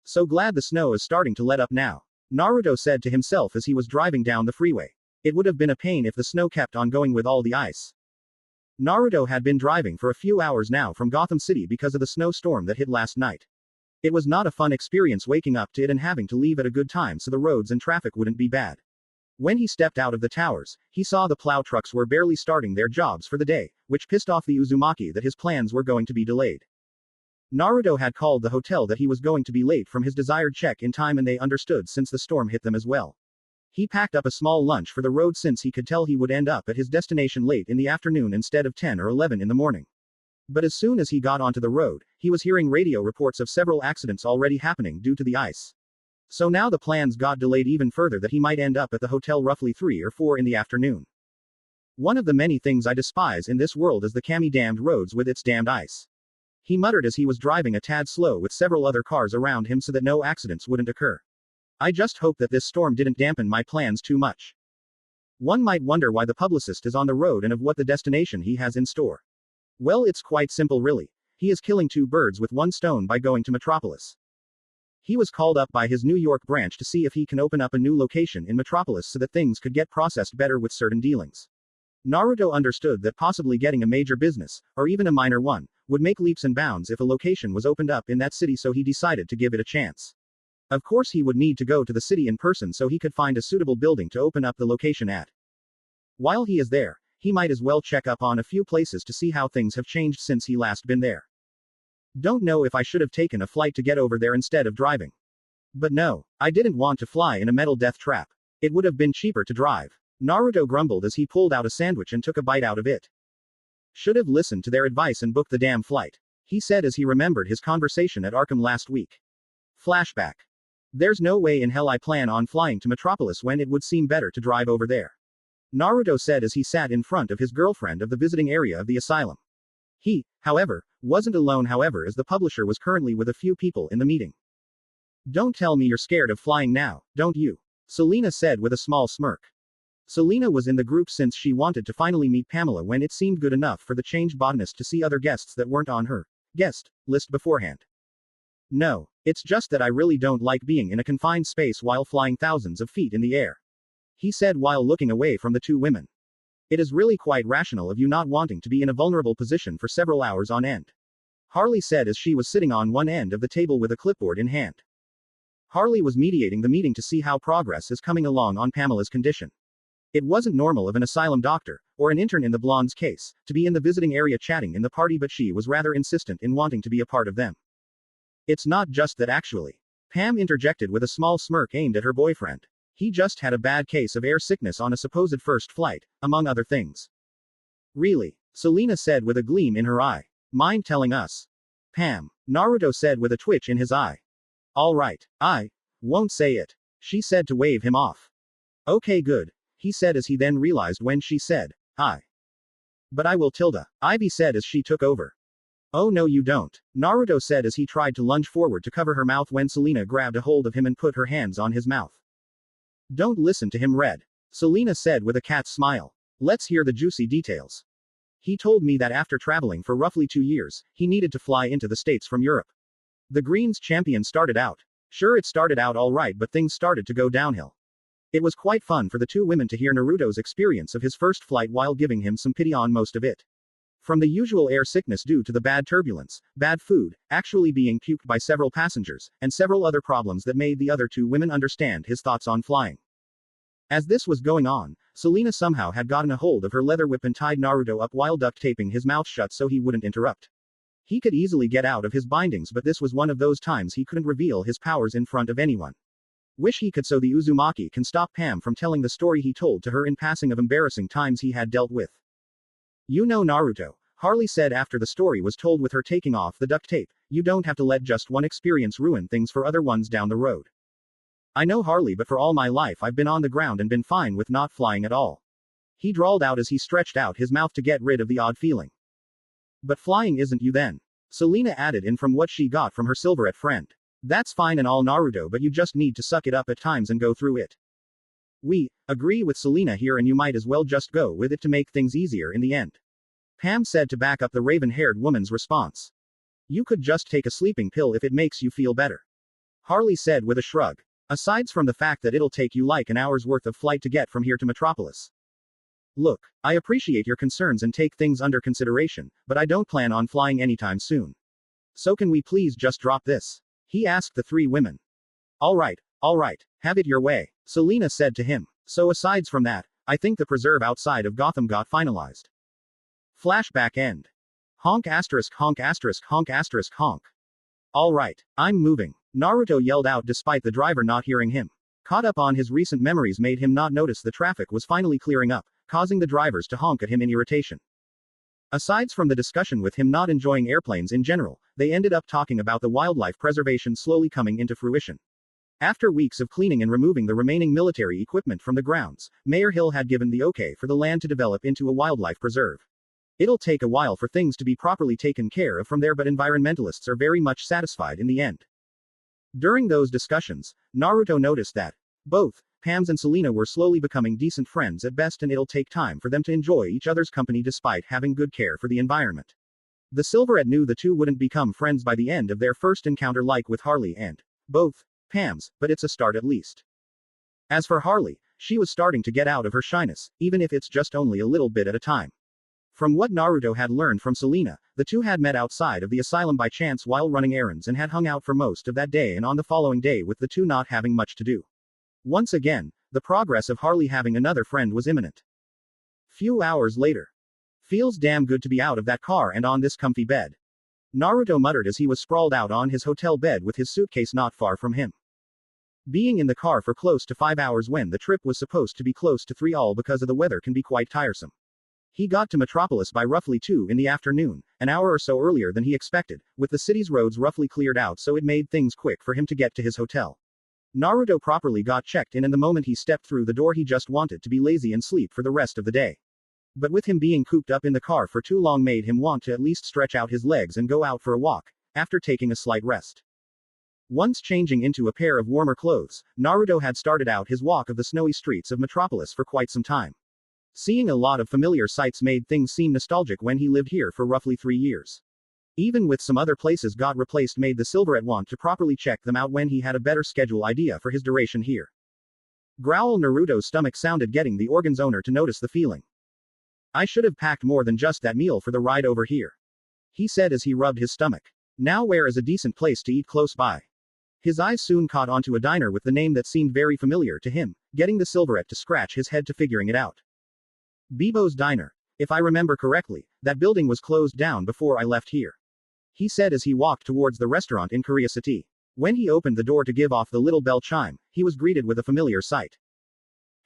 So glad the snow is starting to let up now, Naruto said to himself as he was driving down the freeway. It would have been a pain if the snow kept on going with all the ice. Naruto had been driving for a few hours now from Gotham City because of the snowstorm that hit last night. It was not a fun experience waking up to it and having to leave at a good time so the roads and traffic wouldn't be bad. When he stepped out of the towers, he saw the plow trucks were barely starting their jobs for the day, which pissed off the Uzumaki that his plans were going to be delayed. Naruto had called the hotel that he was going to be late from his desired check-in time, and they understood since the storm hit them as well. He packed up a small lunch for the road since he could tell he would end up at his destination late in the afternoon instead of 10 or 11 in the morning. But as soon as he got onto the road, he was hearing radio reports of several accidents already happening due to the ice. So now the plans got delayed even further, that he might end up at the hotel roughly 3 or 4 in the afternoon. One of the many things I despise in this world is the damned roads with its damned ice. He muttered as he was driving a tad slow with several other cars around him so that no accidents wouldn't occur. I just hope that this storm didn't dampen my plans too much. One might wonder why the publicist is on the road and of what the destination he has in store. Well, it's quite simple really. He is killing two birds with one stone by going to Metropolis. He was called up by his New York branch to see if he can open up a new location in Metropolis so that things could get processed better with certain dealings. Naruto understood that possibly getting a major business, or even a minor one, would make leaps and bounds if a location was opened up in that city, so he decided to give it a chance. Of course, he would need to go to the city in person so he could find a suitable building to open up the location at. While he is there, he might as well check up on a few places to see how things have changed since he last been there. Don't know if I should have taken a flight to get over there instead of driving. But no, I didn't want to fly in a metal death trap. It would have been cheaper to drive. Naruto grumbled as he pulled out a sandwich and took a bite out of it. Should have listened to their advice and booked the damn flight, he said as he remembered his conversation at Arkham last week. Flashback. There's no way in hell I plan on flying to Metropolis when it would seem better to drive over there, Naruto said as he sat in front of his girlfriend of the visiting area of the asylum. He, however, wasn't alone, however, as the publisher was currently with a few people in the meeting. Don't tell me you're scared of flying now, don't you? Selena said with a small smirk. Selena was in the group since she wanted to finally meet Pamela when it seemed good enough for the change botanist to see other guests that weren't on her guest list beforehand. No, it's just that I really don't like being in a confined space while flying thousands of feet in the air, he said while looking away from the two women. It is really quite rational of you not wanting to be in a vulnerable position for several hours on end, Harley said as she was sitting on one end of the table with a clipboard in hand. Harley was mediating the meeting to see how progress is coming along on Pamela's condition. It wasn't normal of an asylum doctor, or an intern in the blonde's case, to be in the visiting area chatting in the party, but she was rather insistent in wanting to be a part of them. It's not just that actually, Pam interjected with a small smirk aimed at her boyfriend. He just had a bad case of air sickness on a supposed first flight, among other things. Really? Selena said with a gleam in her eye. Mind telling us? Pam, Naruto said with a twitch in his eye. All right, I won't say it, she said to wave him off. Okay, good, he said as he then realized when she said, but I will. Ivy said as she took over. Oh no you don't, Naruto said as he tried to lunge forward to cover her mouth when Selena grabbed a hold of him and put her hands on his mouth. Don't listen to him, Red, Selena said with a cat's smile. Let's hear the juicy details. He told me that after traveling for roughly 2 years, he needed to fly into the States from Europe. The Greens champion started out. Sure, it started out alright, but things started to go downhill. It was quite fun for the two women to hear Naruto's experience of his first flight while giving him some pity on most of it. From the usual air sickness due to the bad turbulence, bad food, actually being puked by several passengers, and several other problems that made the other two women understand his thoughts on flying. As this was going on, Selena somehow had gotten a hold of her leather whip and tied Naruto up while duct taping his mouth shut so he wouldn't interrupt. He could easily get out of his bindings, but this was one of those times he couldn't reveal his powers in front of anyone. Wish he could, so the Uzumaki can stop Pam from telling the story he told to her in passing of embarrassing times he had dealt with. You know, Naruto, Harley said after the story was told with her taking off the duct tape, you don't have to let just one experience ruin things for other ones down the road. I know, Harley, but for all my life I've been on the ground and been fine with not flying at all, he drawled out as he stretched out his mouth to get rid of the odd feeling. But flying isn't you then, Selena added in from what she got from her silverette friend. That's fine and all, Naruto, but you just need to suck it up at times and go through it. We agree with Selena here, and you might as well just go with it to make things easier in the end, Pam said to back up the raven-haired woman's response. You could just take a sleeping pill if it makes you feel better, Harley said with a shrug. Aside from the fact that it'll take you like an hour's worth of flight to get from here to Metropolis. Look, I appreciate your concerns and take things under consideration, but I don't plan on flying anytime soon. So can we please just drop this? He asked the three women. All right, have it your way, Selena said to him. So aside from that, I think the preserve outside of Gotham got finalized. Flashback end. Honk asterisk honk asterisk honk asterisk honk. Alright, I'm moving, Naruto yelled out despite the driver not hearing him. Caught up on his recent memories made him not notice the traffic was finally clearing up, causing the drivers to honk at him in irritation. Aside from the discussion with him not enjoying airplanes in general, they ended up talking about the wildlife preservation slowly coming into fruition. After weeks of cleaning and removing the remaining military equipment from the grounds, Mayor Hill had given the okay for the land to develop into a wildlife preserve. It'll take a while for things to be properly taken care of from there, but environmentalists are very much satisfied in the end. During those discussions, Naruto noticed that both Pams and Selena were slowly becoming decent friends at best, and it'll take time for them to enjoy each other's company despite having good care for the environment. The Silverette knew the two wouldn't become friends by the end of their first encounter like with Harley and both Pams, but it's a start at least. As for Harley, she was starting to get out of her shyness, even if it's just only a little bit at a time. From what Naruto had learned from Selena, the two had met outside of the asylum by chance while running errands and had hung out for most of that day and on the following day, with the two not having much to do. Once again, the progress of Harley having another friend was imminent. Few hours later. Feels damn good to be out of that car and on this comfy bed, Naruto muttered as he was sprawled out on his hotel bed with his suitcase not far from him. Being in the car for close to 5 hours when the trip was supposed to be close to 3 all because of the weather can be quite tiresome. He got to Metropolis by roughly 2 in the afternoon, an hour or so earlier than he expected, with the city's roads roughly cleared out, so it made things quick for him to get to his hotel. Naruto properly got checked in, and the moment he stepped through the door he just wanted to be lazy and sleep for the rest of the day. But with him being cooped up in the car for too long made him want to at least stretch out his legs and go out for a walk, after taking a slight rest. Once changing into a pair of warmer clothes, Naruto had started out his walk of the snowy streets of Metropolis for quite some time. Seeing a lot of familiar sights made things seem nostalgic when he lived here for roughly 3 years. Even with some other places got replaced made the Silverette want to properly check them out when he had a better schedule idea for his duration here. Growl. Naruto's stomach sounded, getting the organ's owner to notice the feeling. I should have packed more than just that meal for the ride over here, he said as he rubbed his stomach. Now where is a decent place to eat close by? His eyes soon caught onto a diner with the name that seemed very familiar to him, getting the Silverette to scratch his head to figuring it out. Bebo's Diner. If I remember correctly, that building was closed down before I left here, he said as he walked towards the restaurant in Korea City. When he opened the door to give off the little bell chime, he was greeted with a familiar sight.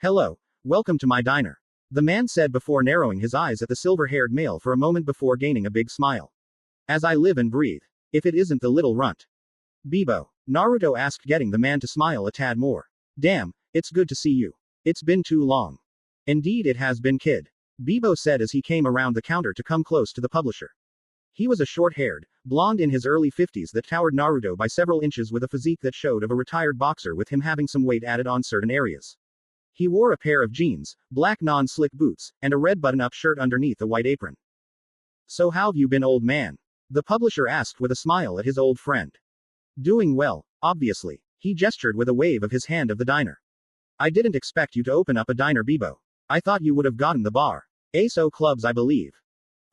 Hello, welcome to my diner, the man said before narrowing his eyes at the silver-haired male for a moment before gaining a big smile. As I live and breathe. If it isn't the little runt. Bebo, Naruto asked, getting the man to smile a tad more. Damn, it's good to see you. It's been too long. Indeed it has been, kid, Bebo said as he came around the counter to come close to the publisher. He was a short-haired, blonde in his early 50s that towered Naruto by several inches, with a physique that showed of a retired boxer with him having some weight added on certain areas. He wore a pair of jeans, black non-slick boots, and a red button-up shirt underneath a white apron. So how've you been, old man? The publisher asked with a smile at his old friend. Doing well, obviously, he gestured with a wave of his hand of the diner. I didn't expect you to open up a diner, Bebo. I thought you would have gotten the bar. ASO clubs, I believe.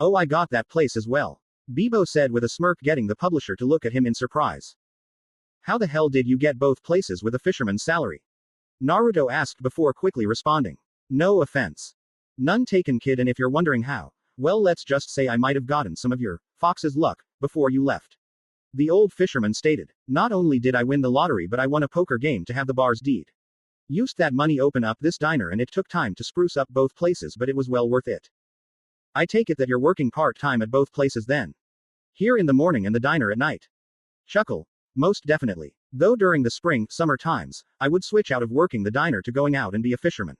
Oh, I got that place as well, Bebo said with a smirk, getting the publisher to look at him in surprise. How the hell did you get both places with a fisherman's salary? Naruto asked before quickly responding. No offense. None taken, kid, and if you're wondering how, well, let's just say I might have gotten some of your fox's luck before you left, the old fisherman stated. Not only did I win the lottery, but I won a poker game to have the bar's deed. Used that money open up this diner, and it took time to spruce up both places, but it was well worth it. I take it that you're working part-time at both places then? Here in the morning and the diner at night? Chuckle. Most definitely. Though during the spring, summer times, I would switch out of working the diner to going out and be a fisherman.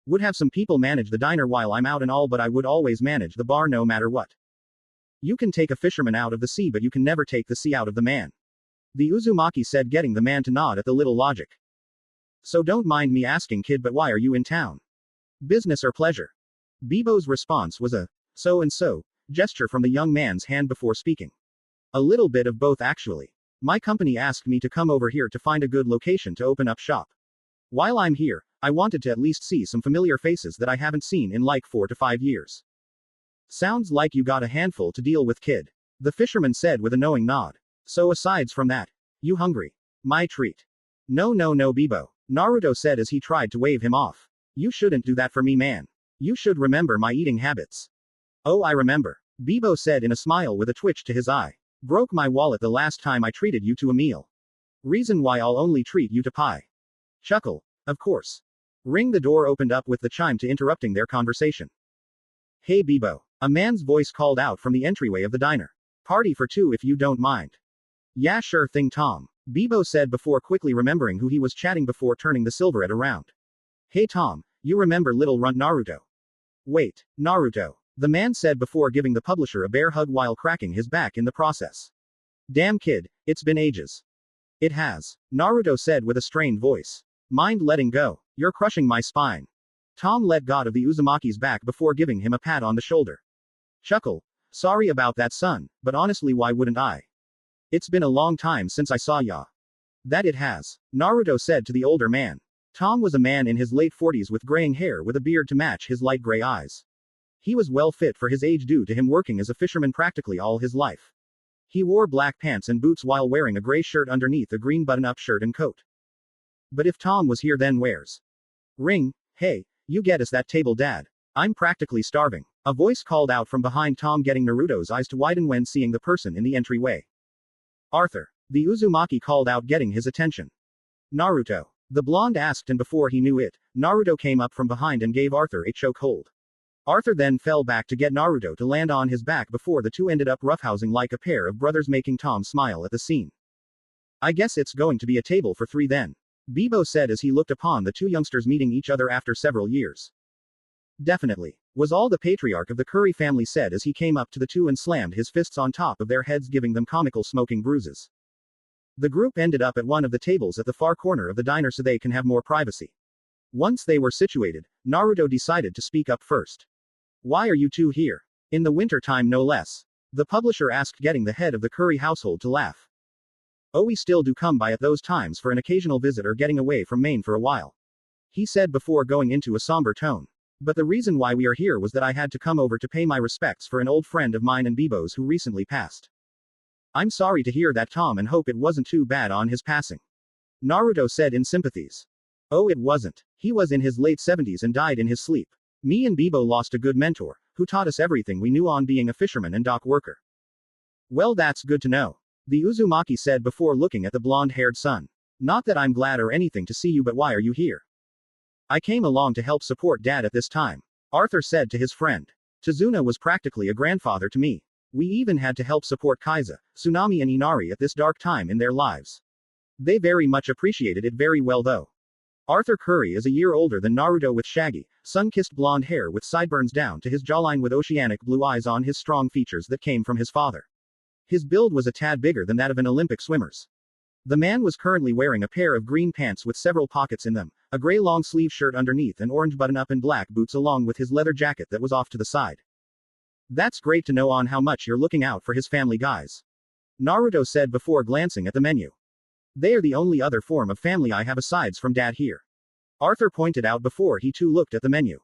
Would have some people manage the diner while I'm out and all, but I would always manage the bar no matter what. You can take a fisherman out of the sea, but you can never take the sea out of the man, the Uzumaki said, getting the man to nod at the little logic. So don't mind me asking, kid, but why are you in town? Business or pleasure? Bebo's response was a so-and-so gesture from the young man's hand before speaking. A little bit of both, actually. My company asked me to come over here to find a good location to open up shop. While I'm here, I wanted to at least see some familiar faces that I haven't seen in like 4 to 5 years. Sounds like you got a handful to deal with, kid, the fisherman said with a knowing nod. So asides from that, you hungry? My treat. No, Bebo, Naruto said as he tried to wave him off. You shouldn't do that for me, man. You should remember my eating habits. Oh, I remember, Bebo said in a smile with a twitch to his eye. Broke my wallet the last time I treated you to a meal. Reason why I'll only treat you to pie. Chuckle. Of course. Ring. The door opened up with the chime to interrupting their conversation. Hey Bebo. A man's voice called out from the entryway of the diner. Party for two if you don't mind. Yeah, sure thing, Tom. Bebo said before quickly remembering who he was chatting before turning the silverette around. Hey Tom, you remember little runt Naruto? Wait, Naruto. The man said before giving the publisher a bear hug while cracking his back in the process. Damn kid, it's been ages. It has. Naruto said with a strained voice. Mind letting go. You're crushing my spine. Tom let go of the Uzumaki's back before giving him a pat on the shoulder. Chuckle. Sorry about that, son, but honestly, why wouldn't I? It's been a long time since I saw ya. That it has. Naruto said to the older man. Tom was a man in his late 40s with graying hair with a beard to match his light gray eyes. He was well fit for his age due to him working as a fisherman practically all his life. He wore black pants and boots while wearing a gray shirt underneath a green button-up shirt and coat. But if Tom was here, then where's? Ring. Hey, you get us that table, Dad. I'm practically starving. A voice called out from behind Tom, getting Naruto's eyes to widen when seeing the person in the entryway. Arthur. The Uzumaki called out, getting his attention. Naruto. The blonde asked, and before he knew it, Naruto came up from behind and gave Arthur a choke hold. Arthur then fell back to get Naruto to land on his back before the two ended up roughhousing like a pair of brothers, making Tom smile at the scene. I guess it's going to be a table for three then. Bebo said as he looked upon the two youngsters meeting each other after several years. Definitely. Was all the patriarch of the Curry family said as he came up to the two and slammed his fists on top of their heads, giving them comical smoking bruises. The group ended up at one of the tables at the far corner of the diner so they can have more privacy. Once they were situated, Naruto decided to speak up first. Why are you two here? In the winter time, no less. The publisher asked, getting the head of the Curry household to laugh. Oh, we still do come by at those times for an occasional visit or getting away from Maine for a while. He said before going into a somber tone. But the reason why we are here was that I had to come over to pay my respects for an old friend of mine and Bebo's who recently passed. I'm sorry to hear that, Tom, and hope it wasn't too bad on his passing. Naruto said in sympathies. Oh, it wasn't. He was in his late 70s and died in his sleep. Me and Bebo lost a good mentor, who taught us everything we knew on being a fisherman and dock worker. Well, that's good to know. The Uzumaki said before looking at the blonde-haired son. Not that I'm glad or anything to see you, but why are you here? I came along to help support Dad at this time. Arthur said to his friend. Tazuna was practically a grandfather to me. We even had to help support Kaiza, Tsunami and Inari at this dark time in their lives. They very much appreciated it very well though. Arthur Curry is a year older than Naruto with shaggy, sun-kissed blonde hair with sideburns down to his jawline with oceanic blue eyes on his strong features that came from his father. His build was a tad bigger than that of an Olympic swimmer's. The man was currently wearing a pair of green pants with several pockets in them, a gray long-sleeve shirt underneath, an orange button-up and black boots along with his leather jacket that was off to the side. That's great to know on how much you're looking out for his family, guys. Naruto said before glancing at the menu. They are the only other form of family I have asides from Dad here. Arthur pointed out before he too looked at the menu.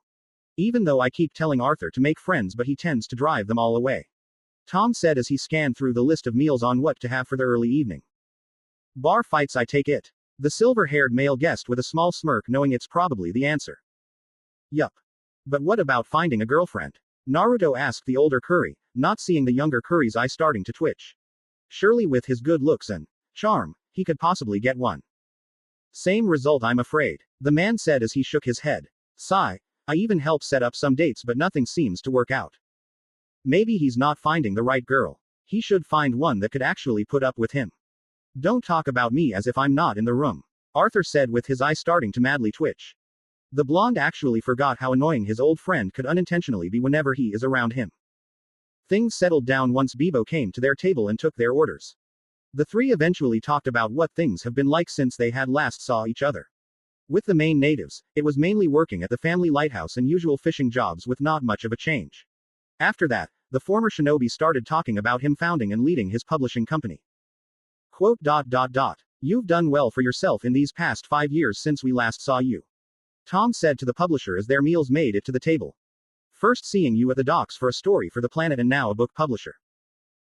Even though I keep telling Arthur to make friends, but he tends to drive them all away. Tom said as he scanned through the list of meals on what to have for the early evening. Bar fights, I take it. The silver-haired male guessed with a small smirk, knowing it's probably the answer. Yup. But what about finding a girlfriend? Naruto asked the older Curry, not seeing the younger Curry's eye starting to twitch. Surely with his good looks and charm, he could possibly get one. Same result, I'm afraid. The man said as he shook his head. Sigh. I even helped set up some dates, but nothing seems to work out. Maybe he's not finding the right girl. He should find one that could actually put up with him. Don't talk about me as if I'm not in the room, Arthur said with his eye starting to madly twitch. The blonde actually forgot how annoying his old friend could unintentionally be whenever he is around him. Things settled down once Bebo came to their table and took their orders. The three eventually talked about what things have been like since they had last saw each other. With the main natives, it was mainly working at the family lighthouse and usual fishing jobs with not much of a change. After that, the former shinobi started talking about him founding and leading his publishing company. Quote, You've done well for yourself in these past 5 years since we last saw you. Tom said to the publisher as their meals made it to the table. First seeing you at the docks for a story for the Planet and now a book publisher.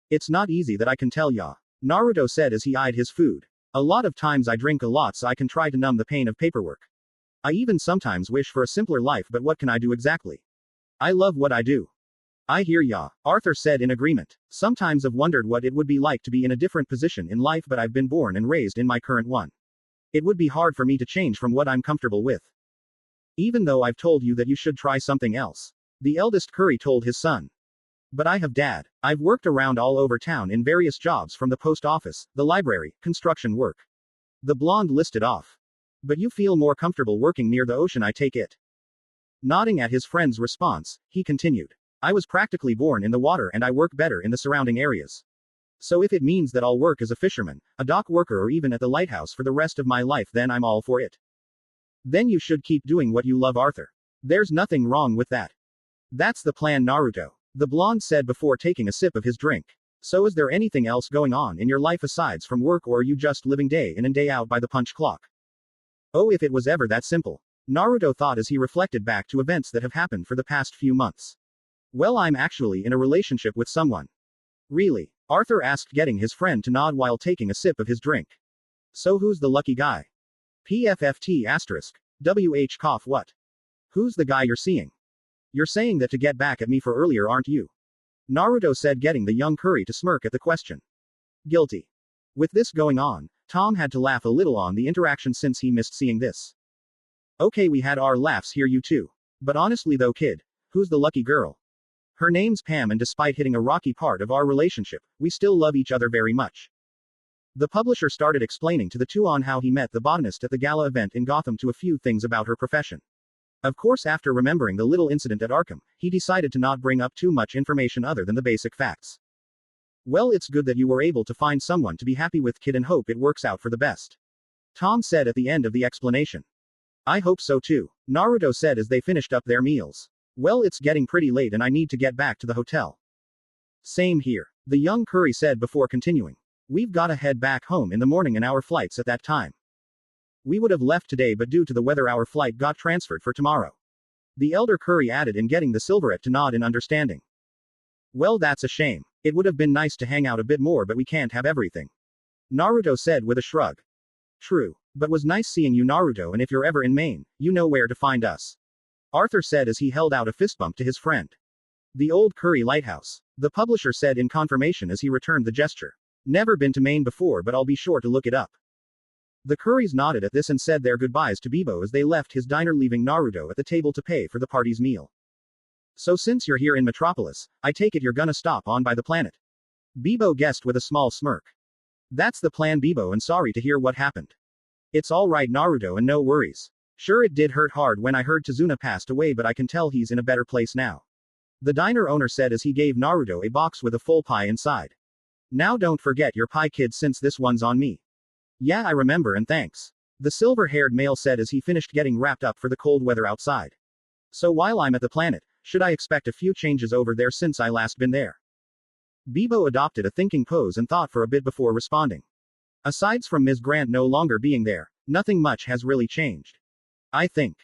It's not easy, that I can tell ya. Naruto said as he eyed his food. A lot of times I drink a lot so I can try to numb the pain of paperwork. I even sometimes wish for a simpler life, but what can I do exactly? I love what I do. I hear ya, Arthur said in agreement. Sometimes I've wondered what it would be like to be in a different position in life, but I've been born and raised in my current one. It would be hard for me to change from what I'm comfortable with. Even though I've told you that you should try something else. The eldest Curry told his son. But I have, Dad. I've worked around all over town in various jobs, from the post office, the library, construction work. The blonde listed off. But you feel more comfortable working near the ocean, I take it. Nodding at his friend's response, he continued. I was practically born in the water and I work better in the surrounding areas. So if it means that I'll work as a fisherman, a dock worker, or even at the lighthouse for the rest of my life, then I'm all for it. Then you should keep doing what you love, Arthur. There's nothing wrong with that. That's the plan, Naruto. The blonde said before taking a sip of his drink. So is there anything else going on in your life aside from work, or are you just living day in and day out by the punch clock? Oh, if it was ever that simple. Naruto thought as he reflected back to events that have happened for the past few months. Well, I'm actually in a relationship with someone. Really? Arthur asked, getting his friend to nod while taking a sip of his drink. So who's the lucky guy? PFFT asterisk. WH cough what? Who's the guy you're seeing? You're saying that to get back at me for earlier, aren't you? Naruto said, getting the young Curry to smirk at the question. Guilty. With this going on, Tom had to laugh a little on the interaction since he missed seeing this. Okay, we had our laughs here, you too. But honestly though, kid, who's the lucky girl? Her name's Pam, and despite hitting a rocky part of our relationship, we still love each other very much. The publisher started explaining to the two on how he met the botanist at the gala event in Gotham to a few things about her profession. Of course, after remembering the little incident at Arkham, he decided to not bring up too much information other than the basic facts. Well, it's good that you were able to find someone to be happy with, kid, and hope it works out for the best. Tom said at the end of the explanation. I hope so too, Naruto said as they finished up their meals. Well, it's getting pretty late and I need to get back to the hotel. Same here, the young Curry said before continuing. We've gotta head back home in the morning, and our flight's at that time. We would have left today, but due to the weather our flight got transferred for tomorrow. The elder Curry added in, getting the silverette to nod in understanding. Well, that's a shame. It would have been nice to hang out a bit more, but we can't have everything. Naruto said with a shrug. True. But was nice seeing you, Naruto, and if you're ever in Maine, you know where to find us. Arthur said as he held out a fist bump to his friend. The Old Curry Lighthouse. The publisher said in confirmation as he returned the gesture. Never been to Maine before, but I'll be sure to look it up. The Currys nodded at this and said their goodbyes to Bibo as they left his diner, leaving Naruto at the table to pay for the party's meal. So since you're here in Metropolis, I take it you're gonna stop on by the planet? Bibo guessed with a small smirk. That's the plan, Bibo, and sorry to hear what happened. It's all right, Naruto, and no worries. Sure, it did hurt hard when I heard Tazuna passed away, but I can tell he's in a better place now. The diner owner said as he gave Naruto a box with a full pie inside. Now don't forget your pie, kid, since this one's on me. Yeah, I remember, and thanks. The silver-haired male said as he finished getting wrapped up for the cold weather outside. So while I'm at the planet, should I expect a few changes over there since I last been there? Bibo adopted a thinking pose and thought for a bit before responding. Aside from Ms. Grant no longer being there, nothing much has really changed. I think.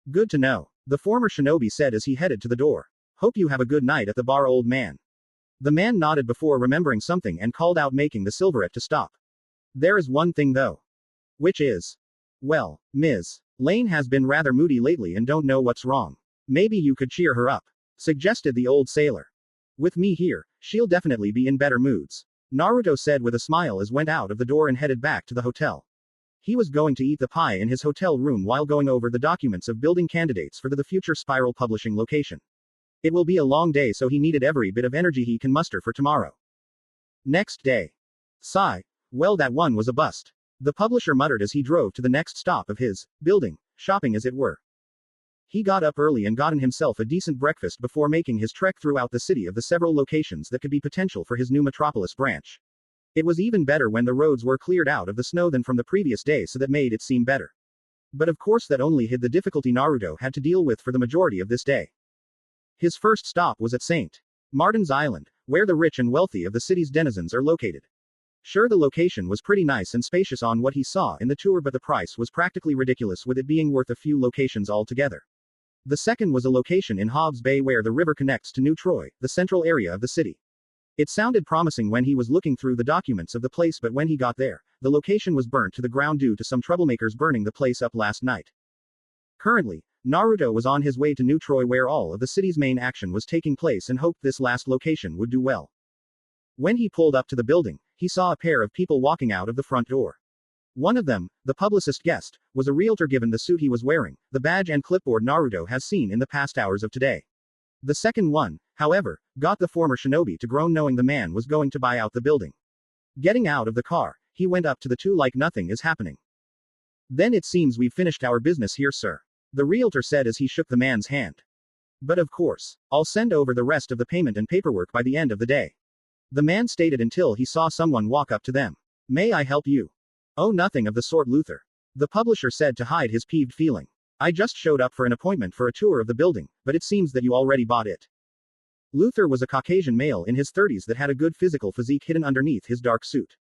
Good to know, the former shinobi said as he headed to the door. Hope you have a good night at the bar, old man. The man nodded before remembering something and called out, making the silverette to stop. There is one thing though. Which is? Well, Ms. Lane has been rather moody lately and don't know what's wrong. Maybe you could cheer her up, suggested the old sailor. With me here, she'll definitely be in better moods, Naruto said with a smile as went out of the door and headed back to the hotel. He was going to eat the pie in his hotel room while going over the documents of building candidates for the future Spiral Publishing location. It will be a long day, so he needed every bit of energy he can muster for tomorrow. Next day. Sigh. Well, that one was a bust, the publisher muttered as he drove to the next stop of his building, shopping as it were. He got up early and gotten himself a decent breakfast before making his trek throughout the city of the several locations that could be potential for his new Metropolis branch. It was even better when the roads were cleared out of the snow than from the previous day, so that made it seem better. But of course that only hid the difficulty Naruto had to deal with for the majority of this day. His first stop was at St. Martin's Island, where the rich and wealthy of the city's denizens are located. Sure, the location was pretty nice and spacious on what he saw in the tour, but the price was practically ridiculous, with it being worth a few locations altogether. The second was a location in Hobbs Bay where the river connects to New Troy, the central area of the city. It sounded promising when he was looking through the documents of the place, but when he got there, the location was burnt to the ground due to some troublemakers burning the place up last night. Currently, Naruto was on his way to New Troy where all of the city's main action was taking place and hoped this last location would do well. When he pulled up to the building, he saw a pair of people walking out of the front door. One of them, the publicist guest, was a realtor given the suit he was wearing, the badge and clipboard Naruto has seen in the past hours of today. The second one, however, got the former shinobi to groan knowing the man was going to buy out the building. Getting out of the car, he went up to the two like nothing is happening. Then it seems we've finished our business here, sir. The realtor said as he shook the man's hand. But of course, I'll send over the rest of the payment and paperwork by the end of the day. The man stated until he saw someone walk up to them. May I help you? Oh, nothing of the sort, Luther. The publisher said to hide his peeved feeling. I just showed up for an appointment for a tour of the building, but it seems that you already bought it. Luther was a Caucasian male in his 30s that had a good physical physique hidden underneath his dark suit.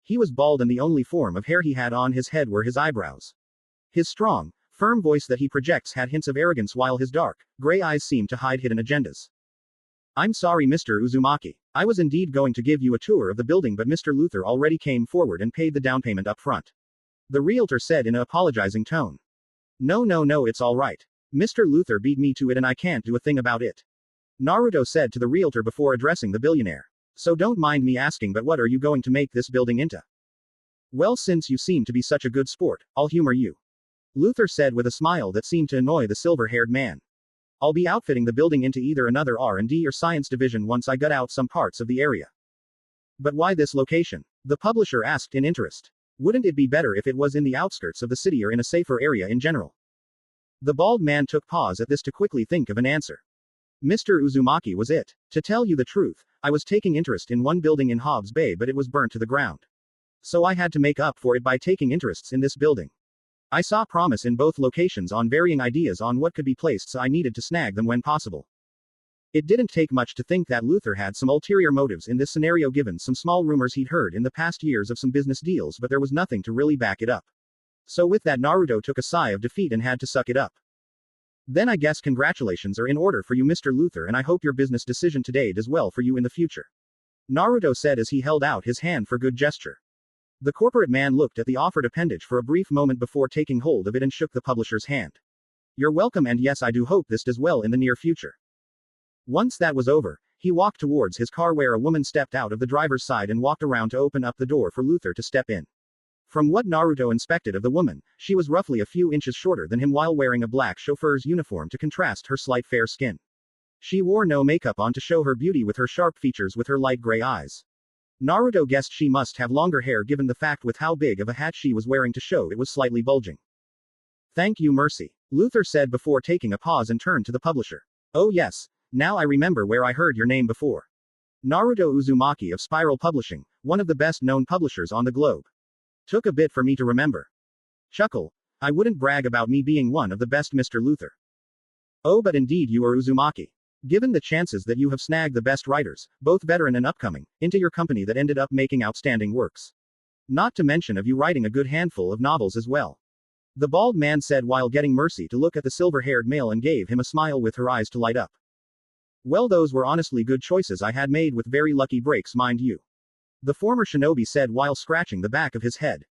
He was bald and the only form of hair he had on his head were his eyebrows. His strong, firm voice that he projects had hints of arrogance while his dark, gray eyes seemed to hide hidden agendas. I'm sorry, Mr. Uzumaki. I was indeed going to give you a tour of the building, but Mr. Luther already came forward and paid the down payment up front. The realtor said in an apologizing tone. No, it's all right. Mr. Luther beat me to it and I can't do a thing about it. Naruto said to the realtor before addressing the billionaire. So don't mind me asking, but what are you going to make this building into? Well, since you seem to be such a good sport, I'll humor you. Luther said with a smile that seemed to annoy the silver-haired man. I'll be outfitting the building into either another R&D or science division once I gut out some parts of the area. But why this location? The publisher asked in interest. Wouldn't it be better if it was in the outskirts of the city or in a safer area in general? The bald man took pause at this to quickly think of an answer. Mr. Uzumaki was it. To tell you the truth, I was taking interest in one building in Hobbs Bay, but it was burnt to the ground. So I had to make up for it by taking interests in this building. I saw promise in both locations on varying ideas on what could be placed, so I needed to snag them when possible. It didn't take much to think that Luther had some ulterior motives in this scenario given some small rumors he'd heard in the past years of some business deals, but there was nothing to really back it up. So with that, Naruto took a sigh of defeat and had to suck it up. Then I guess congratulations are in order for you, Mr. Luther, and I hope your business decision today does well for you in the future. Naruto said as he held out his hand for good gesture. The corporate man looked at the offered appendage for a brief moment before taking hold of it and shook the publisher's hand. You're welcome, and yes, I do hope this does well in the near future. Once that was over, he walked towards his car where a woman stepped out of the driver's side and walked around to open up the door for Luther to step in. From what Naruto inspected of the woman, she was roughly a few inches shorter than him while wearing a black chauffeur's uniform to contrast her slight fair skin. She wore no makeup on to show her beauty with her sharp features with her light gray eyes. Naruto guessed she must have longer hair given the fact with how big of a hat she was wearing to show it was slightly bulging. Thank you, Mercy. Luther said before taking a pause and turned to the publisher. Oh yes, now I remember where I heard your name before. Naruto Uzumaki of Spiral Publishing, one of the best known publishers on the globe. Took a bit for me to remember. Chuckle. I wouldn't brag about me being one of the best, Mr. Luther. Oh, but indeed you are, Uzumaki. Given the chances that you have snagged the best writers, both veteran and upcoming, into your company that ended up making outstanding works. Not to mention of you writing a good handful of novels as well. The bald man said while getting Mercy to look at the silver-haired male and gave him a smile with her eyes to light up. Well, those were honestly good choices I had made with very lucky breaks, mind you. The former shinobi said while scratching the back of his head.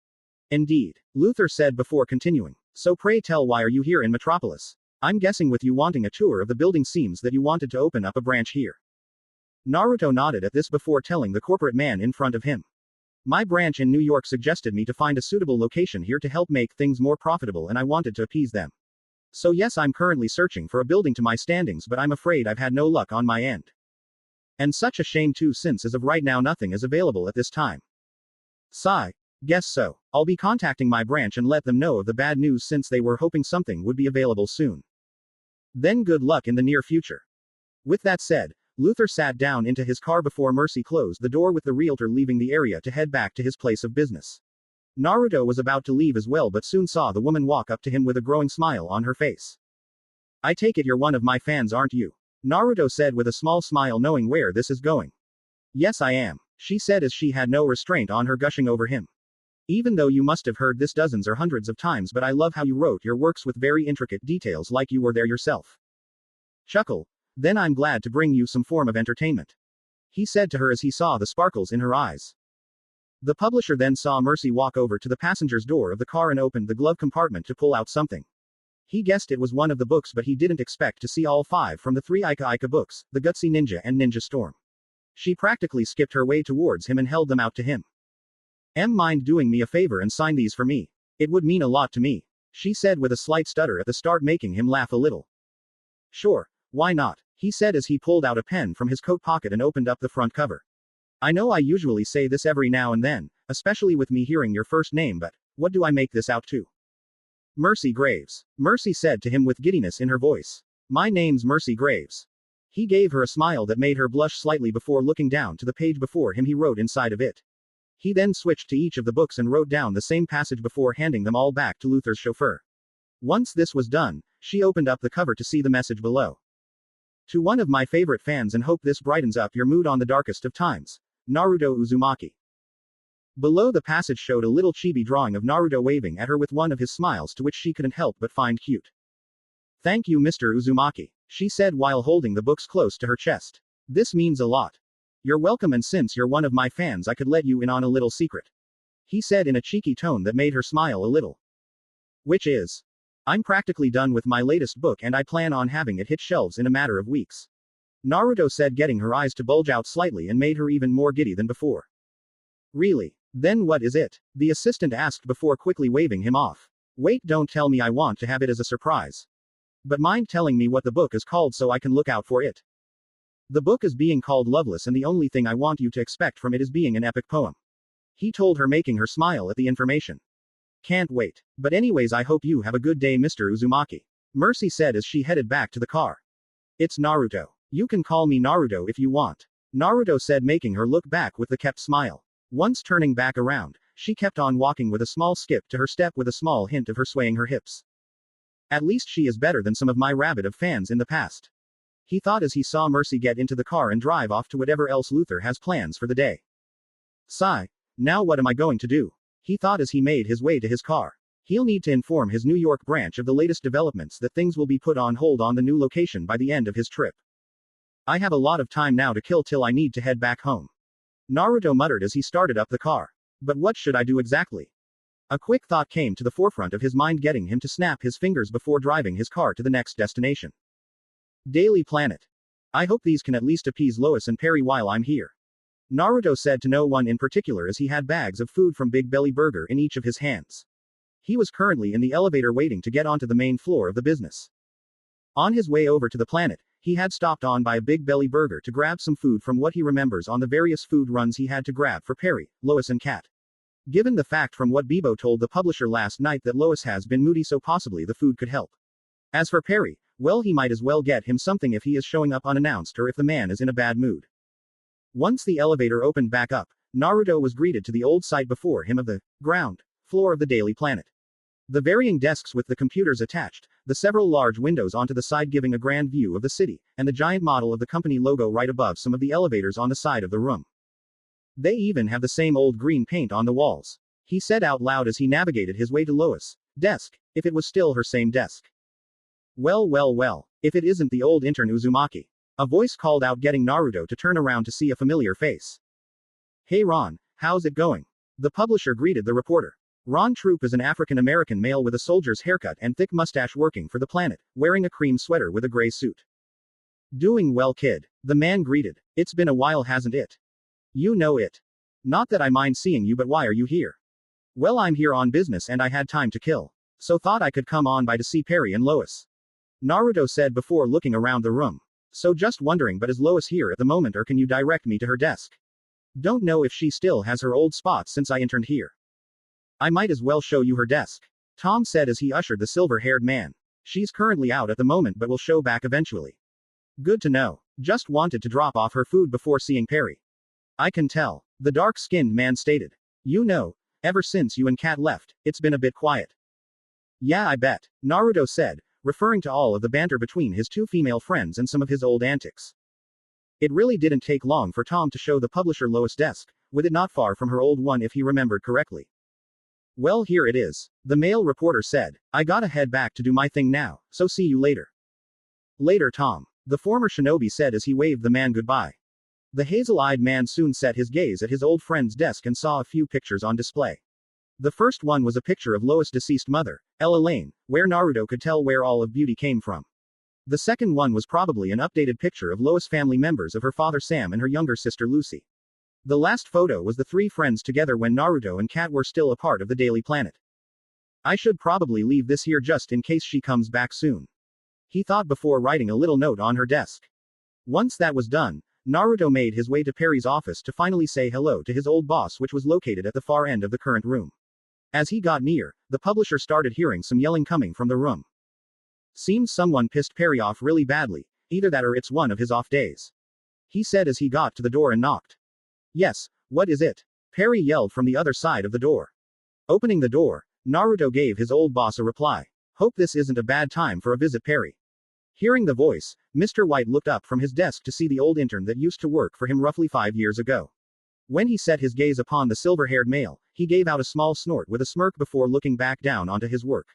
Indeed, Luther said before continuing. So pray tell, why are you here in Metropolis? I'm guessing with you wanting a tour of the building seems that you wanted to open up a branch here. Naruto nodded at this before telling the corporate man in front of him. My branch in New York suggested me to find a suitable location here to help make things more profitable, and I wanted to appease them. So yes, I'm currently searching for a building to my standings, but I'm afraid I've had no luck on my end. And such a shame too, since as of right now nothing is available at this time. Sigh. Guess so. I'll be contacting my branch and let them know of the bad news since they were hoping something would be available soon. Then good luck in the near future. With that said, Luther sat down into his car before Mercy closed the door with the realtor leaving the area to head back to his place of business. Naruto was about to leave as well but soon saw the woman walk up to him with a growing smile on her face. I take it you're one of my fans, aren't you? Naruto said with a small smile, knowing where this is going. Yes, I am, she said as she had no restraint on her gushing over him. Even though you must have heard this dozens or hundreds of times, but I love how you wrote your works with very intricate details like you were there yourself. Chuckle. Then I'm glad to bring you some form of entertainment. He said to her as he saw the sparkles in her eyes. The publisher then saw Mercy walk over to the passenger's door of the car and opened the glove compartment to pull out something. He guessed it was one of the books, but he didn't expect to see all 5 from the 3 Ika Ika books, The Gutsy Ninja and Ninja Storm. She practically skipped her way towards him and held them out to him. Mind doing me a favor and sign these for me? It would mean a lot to me, she said with a slight stutter at the start, making him laugh a little. Sure, why not? He said as he pulled out a pen from his coat pocket and opened up the front cover. I know I usually say this every now and then, especially with me hearing your first name, but what do I make this out to? Mercy Graves, Mercy said to him with giddiness in her voice. My name's Mercy Graves. He gave her a smile that made her blush slightly before looking down to the page before him he wrote inside of it. He then switched to each of the books and wrote down the same passage before handing them all back to Luther's chauffeur. Once this was done, she opened up the cover to see the message below. To one of my favorite fans, and hope this brightens up your mood on the darkest of times. Naruto Uzumaki. Below the passage showed a little chibi drawing of Naruto waving at her with one of his smiles, to which she couldn't help but find cute. Thank you, Mr. Uzumaki, she said while holding the books close to her chest. This means a lot. You're welcome, and since you're one of my fans, I could let you in on a little secret, he said in a cheeky tone that made her smile a little. Which is? I'm practically done with my latest book and I plan on having it hit shelves in a matter of weeks, Naruto said, getting her eyes to bulge out slightly and made her even more giddy than before. Really? Then what is it? The assistant asked before quickly waving him off. Wait, don't tell me, I want to have it as a surprise. But mind telling me what the book is called so I can look out for it? The book is being called Loveless, and the only thing I want you to expect from it is being an epic poem, he told her, making her smile at the information. Can't wait. But anyways, I hope you have a good day, Mr. Uzumaki, Mercy said as she headed back to the car. It's Naruto. You can call me Naruto if you want, Naruto said, making her look back with the kept smile. Once turning back around, she kept on walking with a small skip to her step with a small hint of her swaying her hips. At least she is better than some of my rabbit of fans in the past, he thought as he saw Mercy get into the car and drive off to whatever else Luther has plans for the day. Sigh. Now what am I going to do? He thought as he made his way to his car. He'll need to inform his New York branch of the latest developments, that things will be put on hold on the new location by the end of his trip. I have a lot of time now to kill till I need to head back home, Naruto muttered as he started up the car. But what should I do exactly? A quick thought came to the forefront of his mind, getting him to snap his fingers before driving his car to the next destination. Daily Planet. I hope these can at least appease Lois and Perry while I'm here, Naruto said to no one in particular as he had bags of food from Big Belly Burger in each of his hands. He was currently in the elevator waiting to get onto the main floor of the business. On his way over to the planet, he had stopped on by a Big Belly Burger to grab some food from what he remembers on the various food runs he had to grab for Perry, Lois and Kat. Given the fact from what Bebo told the publisher last night that Lois has been moody, so possibly the food could help. As for Perry, well, he might as well get him something if he is showing up unannounced or if the man is in a bad mood. Once the elevator opened back up, Naruto was greeted to the old site before him of the ground floor of the Daily Planet. The varying desks with the computers attached, the several large windows onto the side giving a grand view of the city, and the giant model of the company logo right above some of the elevators on the side of the room. They even have the same old green paint on the walls, he said out loud as he navigated his way to Lois' desk, if it was still her same desk. Well, if it isn't the old intern Uzumaki, a voice called out, getting Naruto to turn around to see a familiar face. Hey Ron, how's it going? The publisher greeted the reporter. Ron Troop is an African-American male with a soldier's haircut and thick mustache working for the planet, wearing a cream sweater with a gray suit. Doing well, kid, the man greeted. It's been a while, hasn't it? You know it. Not that I mind seeing you, but why are you here? Well, I'm here on business and I had time to kill, so thought I could come on by to see Perry and Lois, Naruto said before looking around the room. So just wondering, but is Lois here at the moment, or can you direct me to her desk? Don't know if she still has her old spot since I interned here. I might as well show you her desk, Tom said as he ushered the silver-haired man. She's currently out at the moment but will show back eventually. Good to know. Just wanted to drop off her food before seeing Perry. I can tell, the dark-skinned man stated. You know, ever since you and Kat left, it's been a bit quiet. Yeah, I bet, Naruto said, referring to all of the banter between his two female friends and some of his old antics. It really didn't take long for Tom to show the publisher Lois' desk, with it not far from her old one if he remembered correctly. Well, here it is, the male reporter said. I gotta head back to do my thing now, so see you later. Later, Tom, the former shinobi said as he waved the man goodbye. The hazel-eyed man soon set his gaze at his old friend's desk and saw a few pictures on display. The first one was a picture of Lois' deceased mother, Ella Lane, where Naruto could tell where all of beauty came from. The second one was probably an updated picture of Lois' family members of her father Sam and her younger sister Lucy. The last photo was the three friends together when Naruto and Kat were still a part of the Daily Planet. I should probably leave this here just in case she comes back soon. He thought before writing a little note on her desk. Once that was done, Naruto made his way to Perry's office to finally say hello to his old boss, which was located at the far end of the current room. As he got near, the publisher started hearing some yelling coming from the room. Seems someone pissed Perry off really badly, either that or it's one of his off days. He said as he got to the door and knocked. Yes, what is it? Perry yelled from the other side of the door. Opening the door, Naruto gave his old boss a reply. Hope this isn't a bad time for a visit, Perry. Hearing the voice, Mr. White looked up from his desk to see the old intern that used to work for him roughly 5 years ago. When he set his gaze upon the silver-haired male, he gave out a small snort with a smirk before looking back down onto his work.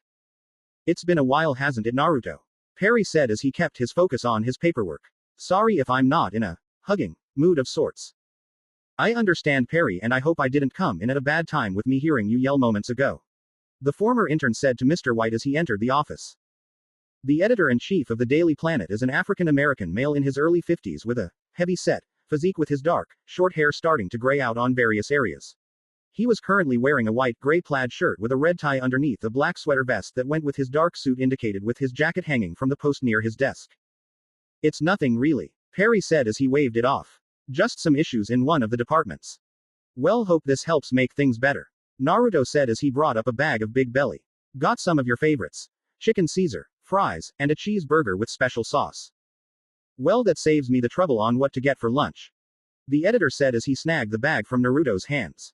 It's been a while, hasn't it, Naruto? Perry said as he kept his focus on his paperwork. Sorry if I'm not in a hugging mood of sorts. I understand, Perry, and I hope I didn't come in at a bad time with me hearing you yell moments ago. The former intern said to Mr. White as he entered the office. The editor-in-chief of the Daily Planet is an African-American male in his early 50s with a heavy-set physique with his dark, short hair starting to gray out on various areas. He was currently wearing a white-gray plaid shirt with a red tie underneath a black sweater vest that went with his dark suit indicated with his jacket hanging from the post near his desk. It's nothing really, Perry said as he waved it off. Just some issues in one of the departments. Well, hope this helps make things better. Naruto said as he brought up a bag of Big Belly. Got some of your favorites. Chicken Caesar, fries, and a cheeseburger with special sauce. Well, that saves me the trouble on what to get for lunch. The editor said as he snagged the bag from Naruto's hands.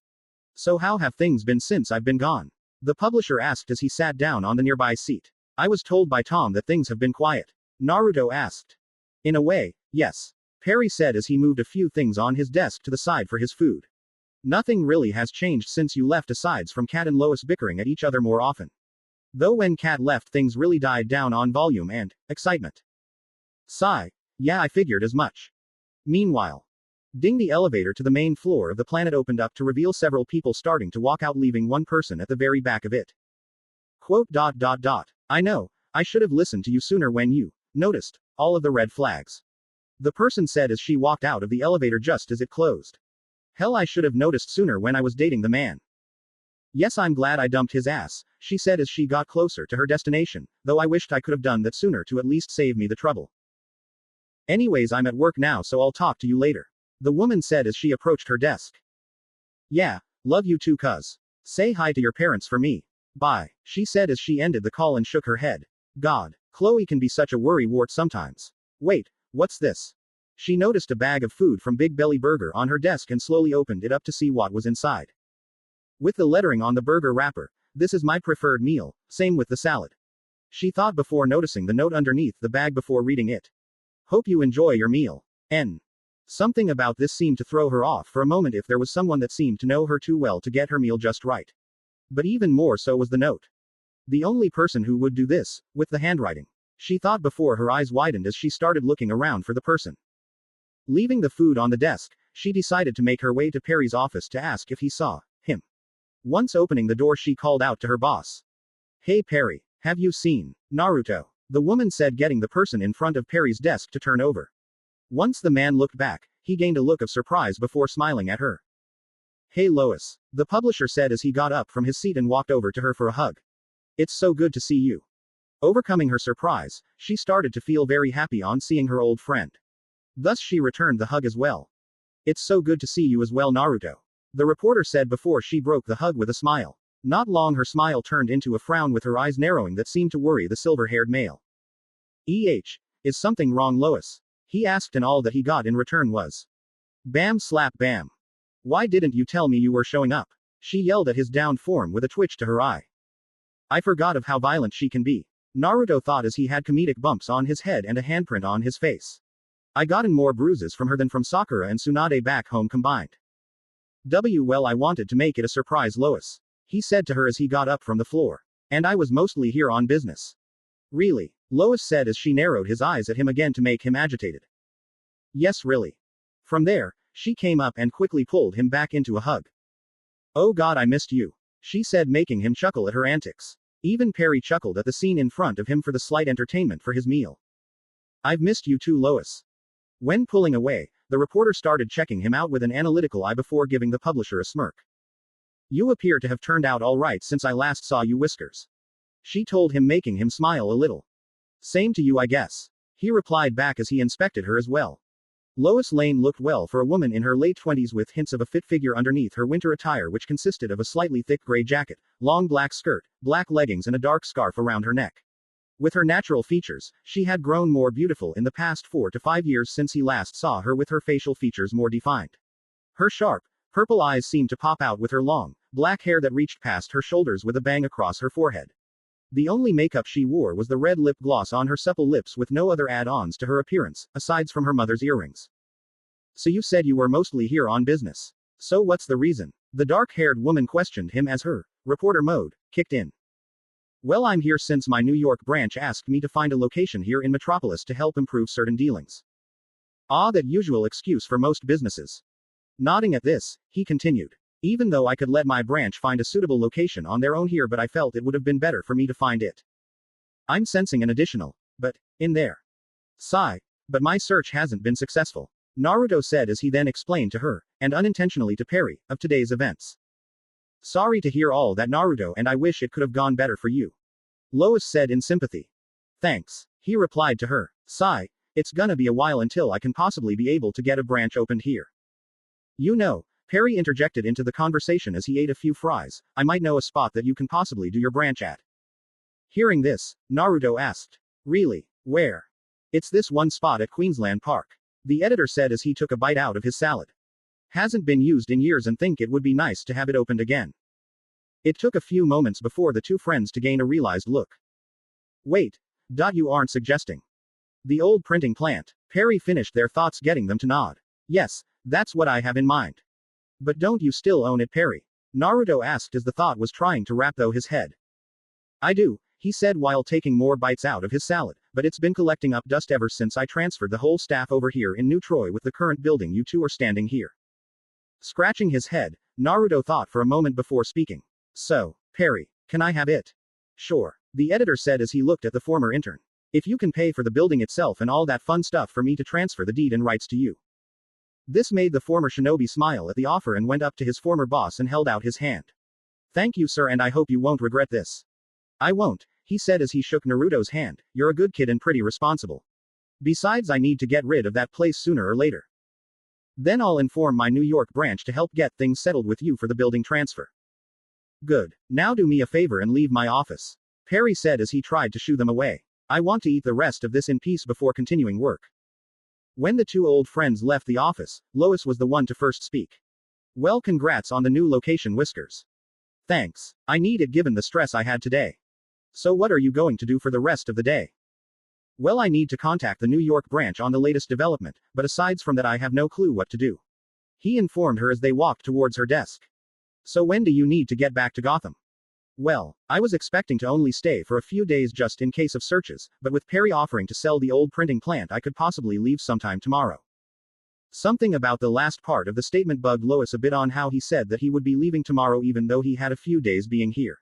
So how have things been since I've been gone? The publisher asked as he sat down on the nearby seat. I was told by Tom that things have been quiet. Naruto asked. In a way, yes. Perry said as he moved a few things on his desk to the side for his food. Nothing really has changed since you left aside from Kat and Lois bickering at each other more often. Though when Kat left things really died down on volume and excitement. Sigh. Yeah, I figured as much. Meanwhile, ding, the elevator to the main floor of the planet opened up to reveal several people starting to walk out, leaving one person at the very back of it. Quote. I know, I should have listened to you sooner when you noticed all of the red flags. The person said as she walked out of the elevator just as it closed. Hell, I should have noticed sooner when I was dating the man. Yes, I'm glad I dumped his ass, she said as she got closer to her destination, though I wished I could have done that sooner to at least save me the trouble. Anyways, I'm at work now, so I'll talk to you later. The woman said as she approached her desk. Yeah, love you too, cuz. Say hi to your parents for me. Bye, she said as she ended the call and shook her head. God, Chloe can be such a worrywart sometimes. Wait, what's this? She noticed a bag of food from Big Belly Burger on her desk and slowly opened it up to see what was inside. With the lettering on the burger wrapper, this is my preferred meal, same with the salad. She thought before noticing the note underneath the bag before reading it. Hope you enjoy your meal. N. Something about this seemed to throw her off for a moment, if there was someone that seemed to know her too well to get her meal just right. But even more so was the note. The only person who would do this, with the handwriting. She thought before her eyes widened as she started looking around for the person. Leaving the food on the desk, she decided to make her way to Perry's office to ask if he saw him. Once opening the door, she called out to her boss. Hey Perry, have you seen Naruto? The woman said, getting the person in front of Perry's desk to turn over. Once the man looked back, he gained a look of surprise before smiling at her. Hey Lois, the publisher said as he got up from his seat and walked over to her for a hug. It's so good to see you. Overcoming her surprise, she started to feel very happy on seeing her old friend. Thus she returned the hug as well. It's so good to see you as well, Naruto. The reporter said before she broke the hug with a smile. Not long her smile turned into a frown with her eyes narrowing that seemed to worry the silver-haired male. Is something wrong, Lois? He asked, and all that he got in return was bam slap bam. Why didn't you tell me you were showing up? She yelled at his downed form with a twitch to her eye. I forgot of how violent she can be. Naruto thought as he had comedic bumps on his head and a handprint on his face. I gotten more bruises from her than from Sakura and Tsunade back home combined. Well, I wanted to make it a surprise, Lois. He said to her as he got up from the floor. And I was mostly here on business. Really? Lois said as she narrowed his eyes at him again to make him agitated. Yes, really. From there, she came up and quickly pulled him back into a hug. Oh God, I missed you. she said, making him chuckle at her antics. Even Perry chuckled at the scene in front of him for the slight entertainment for his meal. I've missed you too, Lois. When pulling away, the reporter started checking him out with an analytical eye before giving the publisher a smirk. You appear to have turned out all right since I last saw you, Whiskers. She told him, making him smile a little. Same to you, I guess. He replied back as he inspected her as well. Lois Lane looked well for a woman in her late 20s with hints of a fit figure underneath her winter attire, which consisted of a slightly thick gray jacket, long black skirt, black leggings, and a dark scarf around her neck. With her natural features, she had grown more beautiful in the past 4 to 5 years since he last saw her, with her facial features more defined. Her sharp, purple eyes seemed to pop out with her long, black hair that reached past her shoulders with a bang across her forehead. The only makeup she wore was the red lip gloss on her supple lips, with no other add-ons to her appearance, aside from her mother's earrings. So you said you were mostly here on business. So what's the reason? The dark-haired woman questioned him as her reporter mode kicked in. Well, I'm here since my New York branch asked me to find a location here in Metropolis to help improve certain dealings. Ah, that usual excuse for most businesses. Nodding at this, he continued. Even though I could let my branch find a suitable location on their own here, but I felt it would have been better for me to find it. I'm sensing an additional, but, in there. Sigh. But my search hasn't been successful, Naruto said as he then explained to her, and unintentionally to Perry, of today's events. Sorry to hear all that, Naruto, and I wish it could have gone better for you, Lois said in sympathy. Thanks, he replied to her. Sigh. It's gonna be a while until I can possibly be able to get a branch opened here. You know, Perry interjected into the conversation as he ate a few fries, I might know a spot that you can possibly do your branch at. Hearing this, Naruto asked. Really? Where? It's this one spot at Queensland Park, the editor said as he took a bite out of his salad. Hasn't been used in years and think it would be nice to have it opened again. It took a few moments before the two friends to gain a realized look. Wait. You aren't suggesting the old printing plant? Perry finished their thoughts, getting them to nod. Yes, that's what I have in mind. But don't you still own it, Perry? Naruto asked as the thought was trying to wrap though his head. I do, he said while taking more bites out of his salad, but it's been collecting up dust ever since I transferred the whole staff over here in New Troy with the current building you two are standing here. Scratching his head, Naruto thought for a moment before speaking. So, Perry, can I have it? Sure, the editor said as he looked at the former intern. If you can pay for the building itself and all that fun stuff for me to transfer the deed and rights to you. This made the former shinobi smile at the offer and went up to his former boss and held out his hand. Thank you, sir, and I hope you won't regret this. I won't, he said as he shook Naruto's hand. You're a good kid and pretty responsible. Besides, I need to get rid of that place sooner or later. Then I'll inform my New York branch to help get things settled with you for the building transfer. Good. Now do me a favor and leave my office, Perry said as he tried to shoo them away. I want to eat the rest of this in peace before continuing work. When the two old friends left the office, Lois was the one to first speak. Well, congrats on the new location, Whiskers. Thanks. I need it given the stress I had today. So what are you going to do for the rest of the day? Well, I need to contact the New York branch on the latest development, but aside from that I have no clue what to do, he informed her as they walked towards her desk. So when do you need to get back to Gotham? Well, I was expecting to only stay for a few days just in case of searches, but with Perry offering to sell the old printing plant I could possibly leave sometime tomorrow. Something about the last part of the statement bugged Lois a bit on how he said that he would be leaving tomorrow even though he had a few days being here.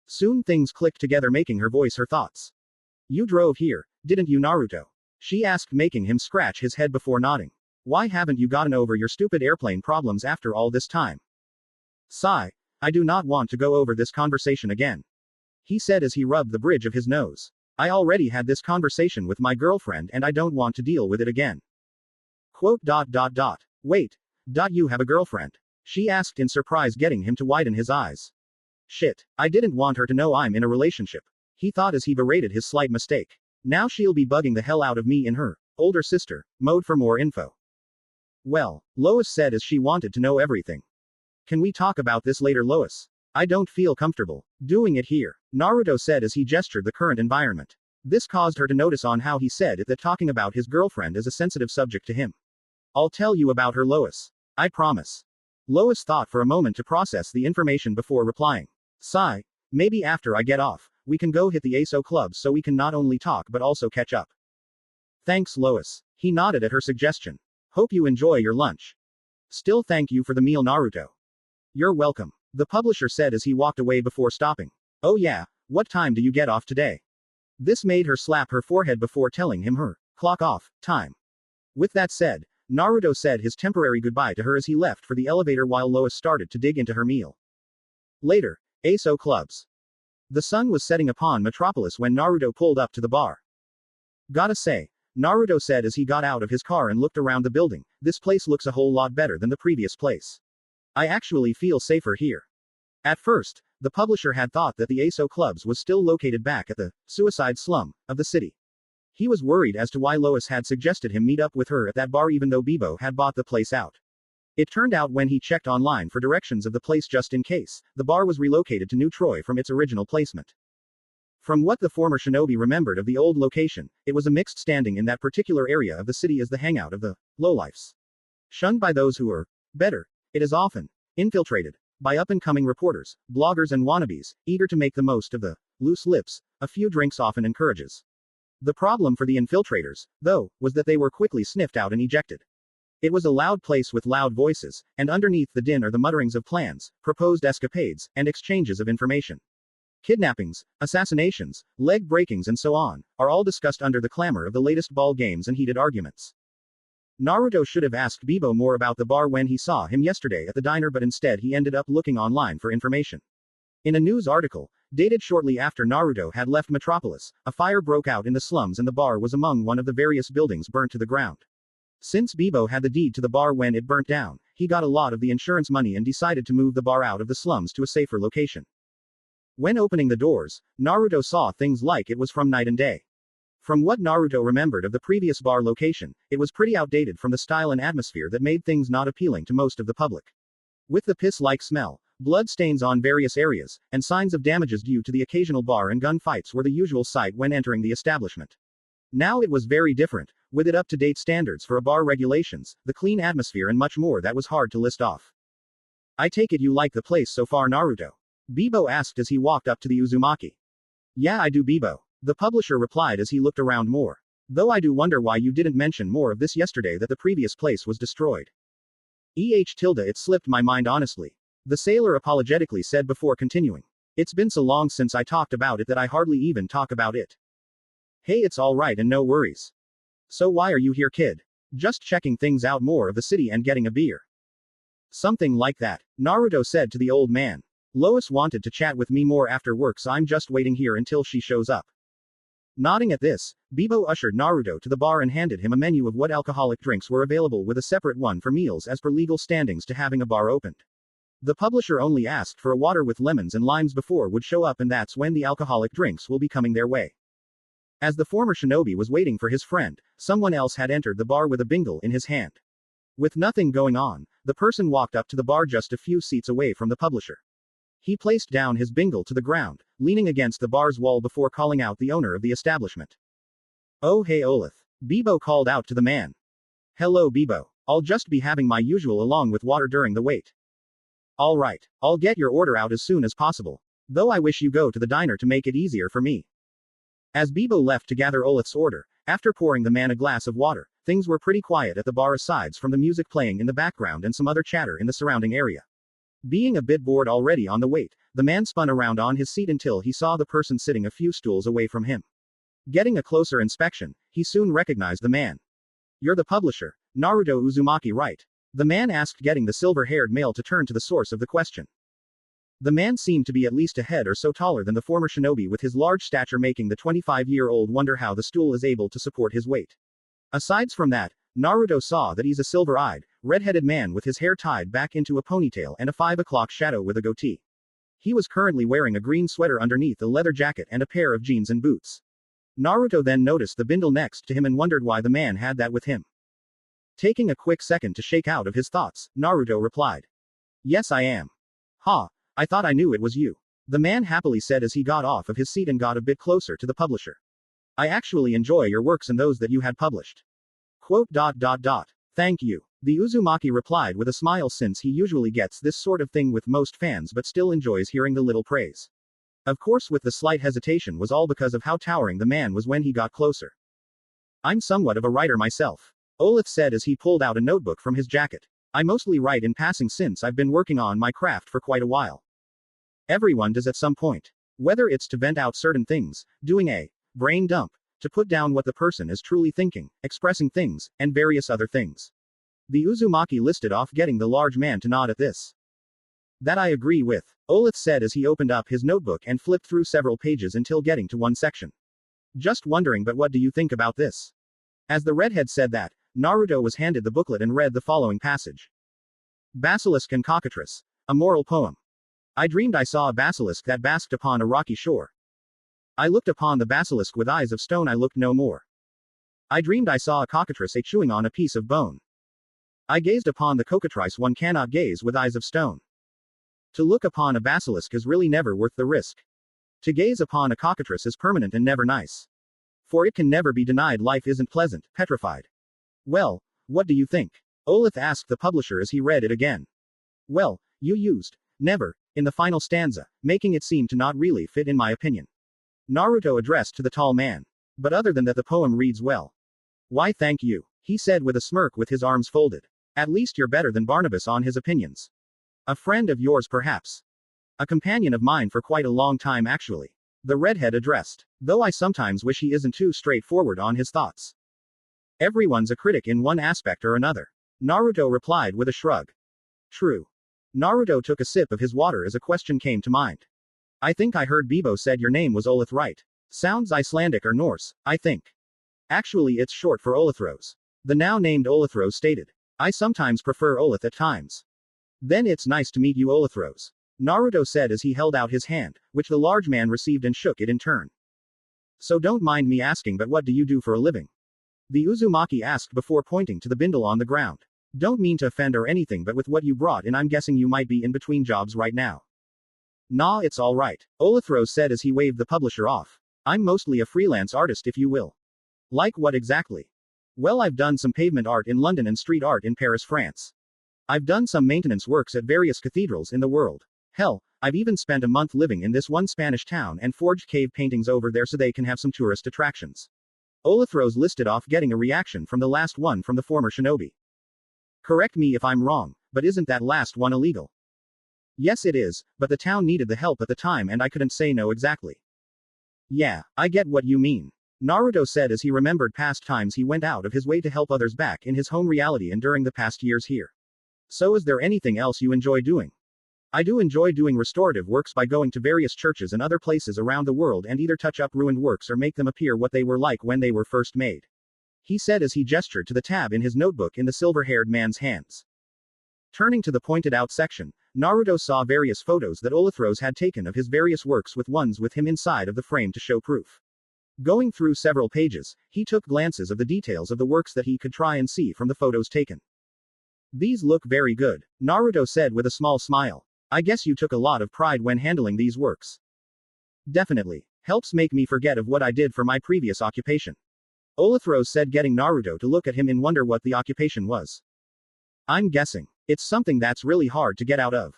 Soon things clicked together, making her voice her thoughts. You drove here, didn't you, Naruto? She asked, making him scratch his head before nodding. Why haven't you gotten over your stupid airplane problems after all this time? Sigh. I do not want to go over this conversation again, he said as he rubbed the bridge of his nose. I already had this conversation with my girlfriend and I don't want to deal with it again. Quote. Wait. You have a girlfriend? She asked in surprise, getting him to widen his eyes. Shit. I didn't want her to know I'm in a relationship, he thought as he berated his slight mistake. Now she'll be bugging the hell out of me in her older sister mode for more info. Well, Lois said as she wanted to know everything. Can we talk about this later, Lois? I don't feel comfortable doing it here, Naruto said as he gestured the current environment. This caused her to notice on how he said it that talking about his girlfriend is a sensitive subject to him. I'll tell you about her, Lois. I promise. Lois thought for a moment to process the information before replying. Sigh. Maybe after I get off, we can go hit the ASO club so we can not only talk but also catch up. Thanks, Lois. He nodded at her suggestion. Hope you enjoy your lunch. Still, thank you for the meal, Naruto. You're welcome. The publisher said as he walked away before stopping. Oh yeah, what time do you get off today? This made her slap her forehead before telling him her clock off time. With that said, Naruto said his temporary goodbye to her as he left for the elevator while Lois started to dig into her meal. Later, ASO clubs. The sun was setting upon Metropolis when Naruto pulled up to the bar. Gotta say, Naruto said as he got out of his car and looked around the building, this place looks a whole lot better than the previous place. I actually feel safer here. At first, the publisher had thought that the ASO clubs was still located back at the suicide slum of the city. He was worried as to why Lois had suggested him meet up with her at that bar even though Bebo had bought the place out. It turned out when he checked online for directions of the place just in case, the bar was relocated to New Troy from its original placement. From what the former shinobi remembered of the old location, it was a mixed standing in that particular area of the city as the hangout of the lowlifes. Shunned by those who are better, it is often infiltrated by up-and-coming reporters, bloggers and wannabes, eager to make the most of the loose lips a few drinks often encourages. The problem for the infiltrators, though, was that they were quickly sniffed out and ejected. It was a loud place with loud voices, and underneath the din are the mutterings of plans, proposed escapades, and exchanges of information. Kidnappings, assassinations, leg breakings and so on, are all discussed under the clamor of the latest ball games and heated arguments. Naruto should have asked Bebo more about the bar when he saw him yesterday at the diner, but instead he ended up looking online for information. In a news article, dated shortly after Naruto had left Metropolis, a fire broke out in the slums and the bar was among one of the various buildings burnt to the ground. Since Bebo had the deed to the bar when it burnt down, he got a lot of the insurance money and decided to move the bar out of the slums to a safer location. When opening the doors, Naruto saw things like it was from night and day. From what Naruto remembered of the previous bar location, it was pretty outdated from the style and atmosphere that made things not appealing to most of the public. With the piss-like smell, blood stains on various areas, and signs of damages due to the occasional bar and gun fights were the usual sight when entering the establishment. Now it was very different, with it up-to-date standards for a bar regulations, the clean atmosphere and much more that was hard to list off. I take it you like the place so far, Naruto? Bebo asked as he walked up to the Uzumaki. Yeah, I do, Bebo. The publisher replied as he looked around more. Though I do wonder why you didn't mention more of this yesterday that the previous place was destroyed. It slipped my mind honestly. The sailor apologetically said before continuing. It's been so long since I talked about it that I hardly even talk about it. Hey, it's alright and no worries. So why are you here, kid? Just checking things out more of the city and getting a beer. Something like that, Naruto said to the old man. Lois wanted to chat with me more after work, so I'm just waiting here until she shows up. Nodding at this, Bebo ushered Naruto to the bar and handed him a menu of what alcoholic drinks were available with a separate one for meals as per legal standings to having a bar opened. The publisher only asked for a water with lemons and limes before would show up, and that's when the alcoholic drinks will be coming their way. As the former shinobi was waiting for his friend, someone else had entered the bar with a bingle in his hand. With nothing going on, the person walked up to the bar just a few seats away from the publisher. He placed down his bingle to the ground, leaning against the bar's wall before calling out the owner of the establishment. Oh hey Olaf. Bebo called out to the man. Hello Bebo. I'll just be having my usual along with water during the wait. Alright, I'll get your order out as soon as possible. Though I wish you go to the diner to make it easier for me. As Bebo left to gather Olaf's order, after pouring the man a glass of water, things were pretty quiet at the bar aside from the music playing in the background and some other chatter in the surrounding area. Being a bit bored already on the wait, the man spun around on his seat until he saw the person sitting a few stools away from him. Getting a closer inspection, he soon recognized the man. You're the publisher, Naruto Uzumaki, right? The man asked, getting the silver-haired male to turn to the source of the question. The man seemed to be at least a head or so taller than the former shinobi, with his large stature making the 25-year-old wonder how the stool is able to support his weight. Aside from that, Naruto saw that he's a silver-eyed, red-headed man with his hair tied back into a ponytail and a 5 o'clock shadow with a goatee. He was currently wearing a green sweater underneath a leather jacket and a pair of jeans and boots. Naruto then noticed the bindle next to him and wondered why the man had that with him. Taking a quick second to shake out of his thoughts, Naruto replied. Yes, I am. Ha, I thought I knew it was you. The man happily said as he got off of his seat and got a bit closer to the publisher. I actually enjoy your works and those that you had published. Quote. Thank you. The Uzumaki replied with a smile, since he usually gets this sort of thing with most fans but still enjoys hearing the little praise. Of course, with the slight hesitation was all because of how towering the man was when he got closer. I'm somewhat of a writer myself. Olaf said as he pulled out a notebook from his jacket. I mostly write in passing since I've been working on my craft for quite a while. Everyone does at some point. Whether it's to vent out certain things, doing a brain dump, to put down what the person is truly thinking, expressing things, and various other things. The Uzumaki listed off, getting the large man to nod at this. That I agree with, Olith said as he opened up his notebook and flipped through several pages until getting to one section. Just wondering, but what do you think about this? As the redhead said that, Naruto was handed the booklet and read the following passage. Basilisk and Cockatrice. A moral poem. I dreamed I saw a basilisk that basked upon a rocky shore. I looked upon the basilisk with eyes of stone, I looked no more. I dreamed I saw a cockatrice chewing on a piece of bone. I gazed upon the cockatrice, one cannot gaze with eyes of stone. To look upon a basilisk is really never worth the risk. To gaze upon a cockatrice is permanent and never nice. For it can never be denied, life isn't pleasant, petrified. Well, what do you think? Olith asked the publisher as he read it again. Well, you used never in the final stanza, making it seem to not really fit in my opinion. Naruto addressed to the tall man. But other than that, the poem reads well. Why, thank you, he said with a smirk with his arms folded. At least you're better than Barnabas on his opinions. A friend of yours, perhaps. A companion of mine for quite a long time, actually. The redhead addressed. Though I sometimes wish he isn't too straightforward on his thoughts. Everyone's a critic in one aspect or another. Naruto replied with a shrug. True. Naruto took a sip of his water as a question came to mind. I think I heard Bebo said your name was Olith, right? Sounds Icelandic or Norse, I think. Actually, it's short for Olithros. The now named Olithros stated. I sometimes prefer Olith at times. Then it's nice to meet you, Olithros. Naruto said as he held out his hand, which the large man received and shook it in turn. So don't mind me asking, but what do you do for a living? The Uzumaki asked before pointing to the bindle on the ground. Don't mean to offend or anything, but with what you brought in, I'm guessing you might be in between jobs right now. Nah, it's alright, Olithros said as he waved the publisher off. I'm mostly a freelance artist, if you will. Like what exactly? Well, I've done some pavement art in London and street art in Paris, France. I've done some maintenance works at various cathedrals in the world. Hell, I've even spent a month living in this one Spanish town and forged cave paintings over there so they can have some tourist attractions. Olithros listed off, getting a reaction from the last one from the former shinobi. Correct me if I'm wrong, but isn't that last one illegal? Yes, it is, but the town needed the help at the time and I couldn't say no exactly. Yeah, I get what you mean. Naruto said as he remembered past times he went out of his way to help others back in his home reality and during the past years here. So is there anything else you enjoy doing? I do enjoy doing restorative works by going to various churches and other places around the world and either touch up ruined works or make them appear what they were like when they were first made. He said as he gestured to the tab in his notebook in the silver-haired man's hands. Turning to the pointed out section, Naruto saw various photos that Olithros had taken of his various works with ones with him inside of the frame to show proof. Going through several pages, he took glances of the details of the works that he could try and see from the photos taken. These look very good, Naruto said with a small smile. I guess you took a lot of pride when handling these works. Definitely. Helps make me forget of what I did for my previous occupation. Olithros said, getting Naruto to look at him in wonder what the occupation was. I'm guessing. It's something that's really hard to get out of.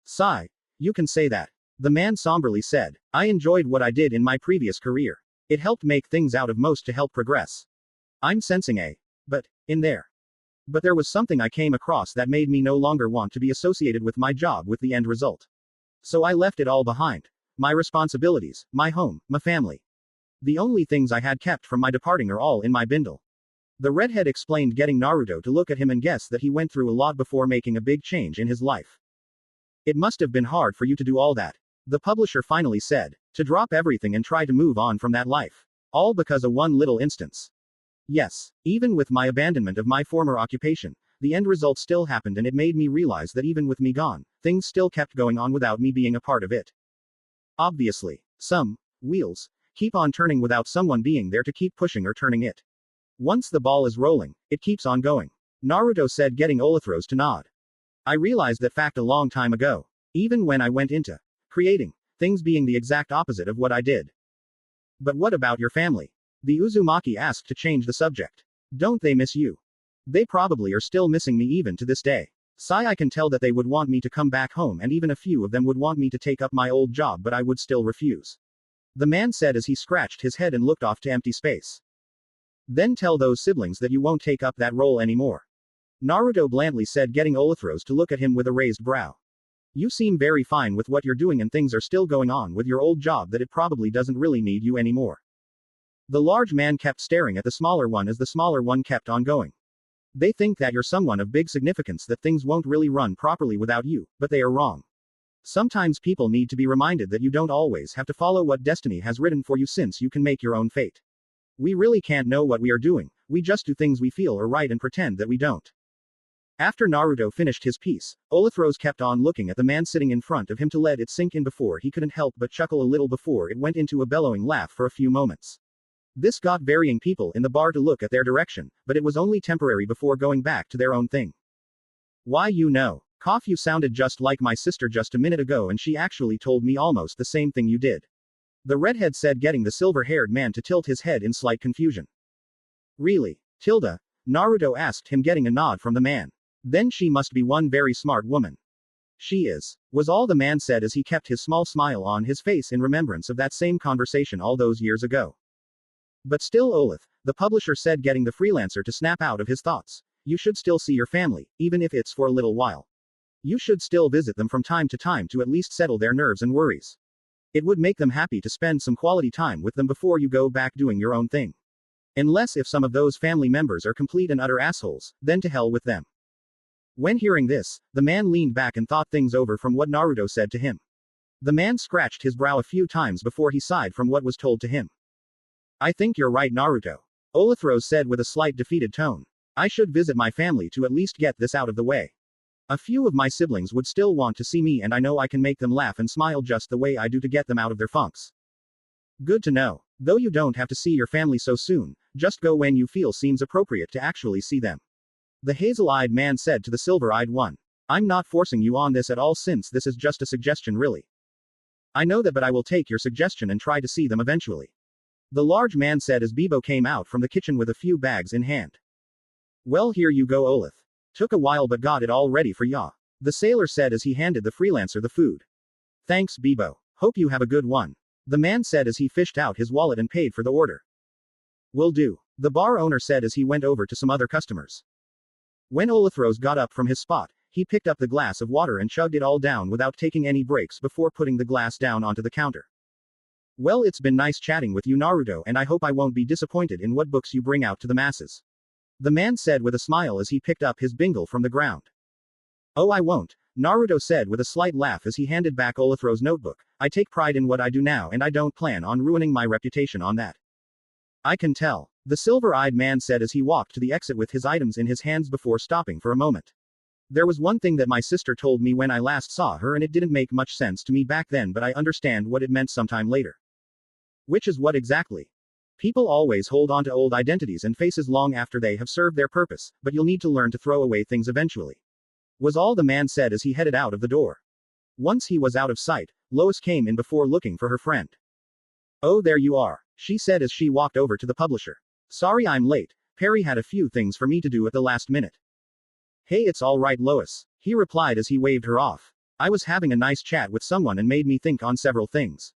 Sigh. You can say that. The man somberly said. I enjoyed what I did in my previous career. It helped make things out of most to help progress. I'm sensing a but in there. But there was something I came across that made me no longer want to be associated with my job with the end result. So I left it all behind. My responsibilities, my home, my family. The only things I had kept from my departing are all in my bindle. The redhead explained, getting Naruto to look at him and guess that he went through a lot before making a big change in his life. It must have been hard for you to do all that. The publisher finally said. To drop everything and try to move on from that life. All because of one little instance. Yes, even with my abandonment of my former occupation, the end result still happened, and it made me realize that even with me gone, things still kept going on without me being a part of it. Obviously, some wheels keep on turning without someone being there to keep pushing or turning it. Once the ball is rolling, it keeps on going. Naruto said, getting Olithros to nod. I realized that fact a long time ago. Even when I went into creating, things being the exact opposite of what I did. But what about your family? The Uzumaki asked to change the subject. Don't they miss you? They probably are still missing me even to this day. Sigh. I can tell that they would want me to come back home, and even a few of them would want me to take up my old job, but I would still refuse. The man said as he scratched his head and looked off to empty space. Then tell those siblings that you won't take up that role anymore. Naruto blandly said, getting Olithros to look at him with a raised brow. You seem very fine with what you're doing and things are still going on with your old job that it probably doesn't really need you anymore. The large man kept staring at the smaller one as the smaller one kept on going. They think that you're someone of big significance, that things won't really run properly without you, but they are wrong. Sometimes people need to be reminded that you don't always have to follow what destiny has written for you, since you can make your own fate. We really can't know what we are doing, we just do things we feel are right and pretend that we don't. After Naruto finished his piece, Olithros kept on looking at the man sitting in front of him to let it sink in before he couldn't help but chuckle a little before it went into a bellowing laugh for a few moments. This got varying people in the bar to look at their direction, but it was only temporary before going back to their own thing. Why, Cough, you sounded just like my sister just a minute ago, and she actually told me almost the same thing you did. The redhead said, getting the silver-haired man to tilt his head in slight confusion. Really? Tilda? Naruto asked him, getting a nod from the man. Then she must be one very smart woman. She is, was all the man said as he kept his small smile on his face in remembrance of that same conversation all those years ago. But still, Olith, the publisher said, getting the freelancer to snap out of his thoughts. You should still see your family, even if it's for a little while. You should still visit them from time to time to at least settle their nerves and worries. It would make them happy to spend some quality time with them before you go back doing your own thing. Unless if some of those family members are complete and utter assholes, then to hell with them. When hearing this, the man leaned back and thought things over from what Naruto said to him. The man scratched his brow a few times before he sighed from what was told to him. I think you're right, Naruto. Olithros said with a slight defeated tone. I should visit my family to at least get this out of the way. A few of my siblings would still want to see me, and I know I can make them laugh and smile just the way I do to get them out of their funks. Good to know. Though you don't have to see your family so soon, just go when you feel seems appropriate to actually see them. The hazel-eyed man said to the silver-eyed one. I'm not forcing you on this at all, since this is just a suggestion, really. I know that, but I will take your suggestion and try to see them eventually. The large man said as Bebo came out from the kitchen with a few bags in hand. Well, here you go, Olith. Took a while but got it all ready for ya. The sailor said as he handed the freelancer the food. Thanks, Bebo. Hope you have a good one. The man said as he fished out his wallet and paid for the order. Will do. The bar owner said as he went over to some other customers. When Olithros got up from his spot, he picked up the glass of water and chugged it all down without taking any breaks before putting the glass down onto the counter. Well, it's been nice chatting with you, Naruto, and I hope I won't be disappointed in what books you bring out to the masses. The man said with a smile as he picked up his bingle from the ground. Oh, I won't, Naruto said with a slight laugh as he handed back Olithros' notebook. I take pride in what I do now, and I don't plan on ruining my reputation on that. I can tell, the silver-eyed man said as he walked to the exit with his items in his hands before stopping for a moment. There was one thing that my sister told me when I last saw her, and it didn't make much sense to me back then, but I understand what it meant sometime later. Which is what exactly? People always hold on to old identities and faces long after they have served their purpose, but you'll need to learn to throw away things eventually. Was all the man said as he headed out of the door. Once he was out of sight, Lois came in before looking for her friend. Oh, there you are, she said as she walked over to the publisher. Sorry I'm late, Perry had a few things for me to do at the last minute. Hey, it's all right, Lois, he replied as he waved her off. I was having a nice chat with someone and made me think on several things.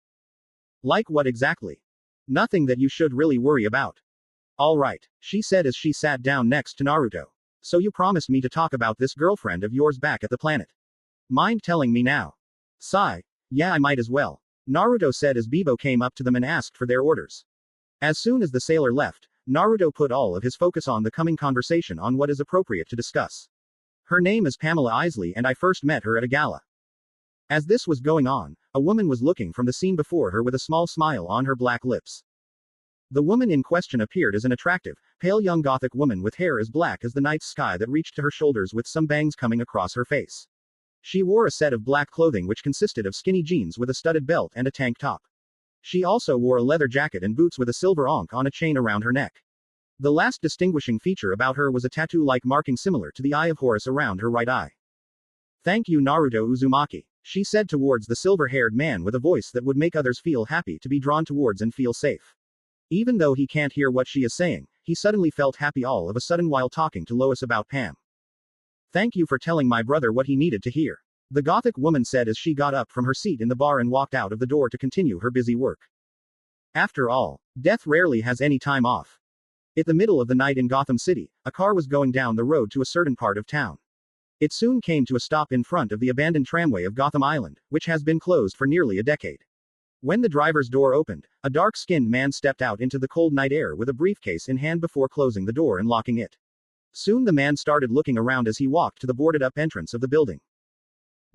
Like what exactly? Nothing that you should really worry about. All right, she said as she sat down next to Naruto. So you promised me to talk about this girlfriend of yours back at the planet. Mind telling me now? Sigh. Yeah, I might as well, Naruto said as Bebo came up to them and asked for their orders. As soon as the sailor left, Naruto put all of his focus on the coming conversation on what is appropriate to discuss. Her name is Pamela Isley, and I first met her at a gala. As this was going on, a woman was looking from the scene before her with a small smile on her black lips. The woman in question appeared as an attractive, pale young gothic woman with hair as black as the night sky that reached to her shoulders with some bangs coming across her face. She wore a set of black clothing which consisted of skinny jeans with a studded belt and a tank top. She also wore a leather jacket and boots with a silver ankh on a chain around her neck. The last distinguishing feature about her was a tattoo-like marking similar to the Eye of Horus around her right eye. Thank you, Naruto Uzumaki, she said towards the silver-haired man with a voice that would make others feel happy to be drawn towards and feel safe. Even though he can't hear what she is saying, he suddenly felt happy all of a sudden while talking to Lois about Pam. Thank you for telling my brother what he needed to hear, the gothic woman said as she got up from her seat in the bar and walked out of the door to continue her busy work. After all, death rarely has any time off. At the middle of the night in Gotham City, a car was going down the road to a certain part of town. It soon came to a stop in front of the abandoned tramway of Gotham Island, which has been closed for nearly a decade. When the driver's door opened, a dark-skinned man stepped out into the cold night air with a briefcase in hand before closing the door and locking it. Soon the man started looking around as he walked to the boarded-up entrance of the building.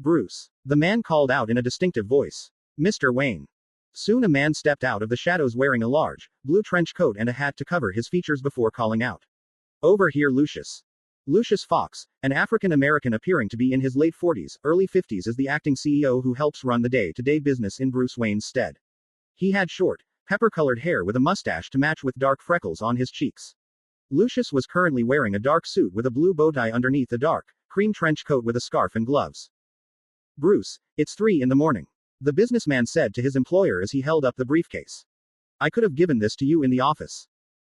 Bruce. The man called out in a distinctive voice. Mr. Wayne. Soon a man stepped out of the shadows wearing a large, blue trench coat and a hat to cover his features before calling out. Over here, Lucius. Lucius Fox, an African-American appearing to be in his late 40s, early 50s, is the acting CEO who helps run the day-to-day business in Bruce Wayne's stead. He had short, pepper-colored hair with a mustache to match with dark freckles on his cheeks. Lucius was currently wearing a dark suit with a blue bow tie underneath a dark, cream trench coat with a scarf and gloves. Bruce, it's 3 in the morning. The businessman said to his employer as he held up the briefcase. I could have given this to you in the office.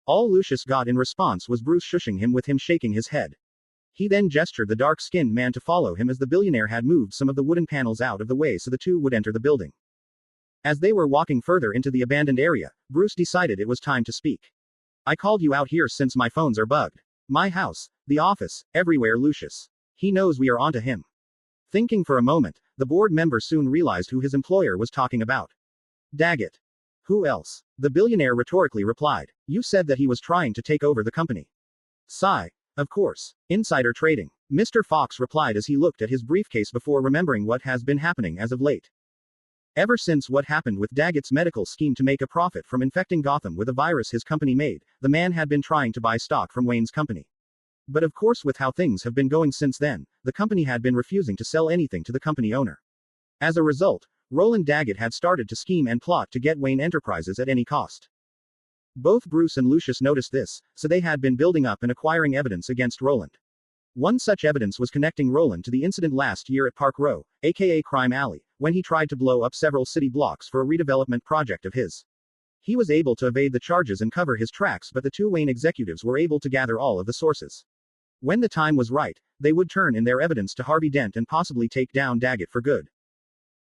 All Lucius got in response was Bruce shushing him with him shaking his head. He then gestured the dark-skinned man to follow him as the billionaire had moved some of the wooden panels out of the way so the two would enter the building. As they were walking further into the abandoned area, Bruce decided it was time to speak. I called you out here since my phones are bugged. My house, the office, everywhere, Lucius. He knows we are onto him. Thinking for a moment, the board member soon realized who his employer was talking about. Daggett. Who else? The billionaire rhetorically replied. You said that he was trying to take over the company. Sigh. Of course. Insider trading. Mr. Fox replied as he looked at his briefcase before remembering what has been happening as of late. Ever since what happened with Daggett's medical scheme to make a profit from infecting Gotham with a virus his company made, the man had been trying to buy stock from Wayne's company. But of course, with how things have been going since then, the company had been refusing to sell anything to the company owner. As a result, Roland Daggett had started to scheme and plot to get Wayne Enterprises at any cost. Both Bruce and Lucius noticed this, so they had been building up and acquiring evidence against Roland. One such evidence was connecting Roland to the incident last year at Park Row, aka Crime Alley, when he tried to blow up several city blocks for a redevelopment project of his. He was able to evade the charges and cover his tracks, but the two Wayne executives were able to gather all of the sources. When the time was right, they would turn in their evidence to Harvey Dent and possibly take down Daggett for good.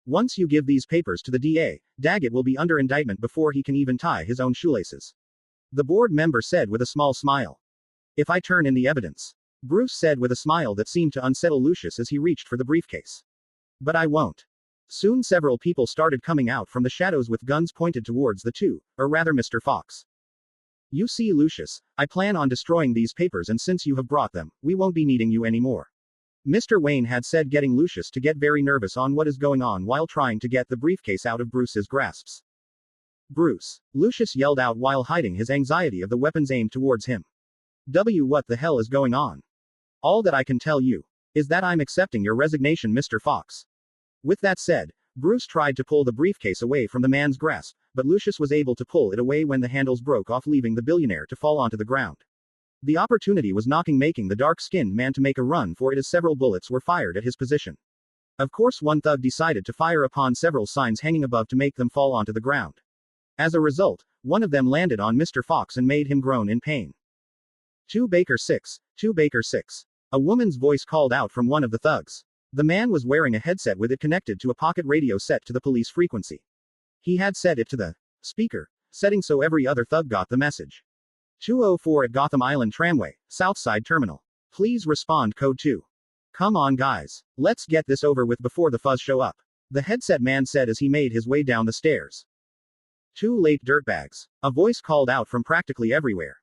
Once you give these papers to the DA, Daggett will be under indictment before he can even tie his own shoelaces. The board member said with a small smile. If I turn in the evidence. Bruce said with a smile that seemed to unsettle Lucius as he reached for the briefcase. But I won't. Soon several people started coming out from the shadows with guns pointed towards the two, or rather Mr. Fox. You see, Lucius, I plan on destroying these papers, and since you have brought them, we won't be needing you anymore. Mr. Wayne had said, getting Lucius to get very nervous on what is going on while trying to get the briefcase out of Bruce's grasps. Bruce. Lucius yelled out while hiding his anxiety of the weapons aimed towards him. What the hell is going on? All that I can tell you is that I'm accepting your resignation, Mr. Fox. With that said, Bruce tried to pull the briefcase away from the man's grasp, but Lucius was able to pull it away when the handles broke off, leaving the billionaire to fall onto the ground. The opportunity was knocking, making the dark-skinned man to make a run for it as several bullets were fired at his position. Of course, one thug decided to fire upon several signs hanging above to make them fall onto the ground. As a result, one of them landed on Mr. Fox and made him groan in pain. 2 Baker 6, 2 Baker 6. A woman's voice called out from one of the thugs. The man was wearing a headset with it connected to a pocket radio set to the police frequency. He had set it to the speaker setting so every other thug got the message. 204 at Gotham Island Tramway, Southside Terminal. Please respond code 2. Come on guys. Let's get this over with before the fuzz show up. The headset man said as he made his way down the stairs. Too late, dirtbags. A voice called out from practically everywhere.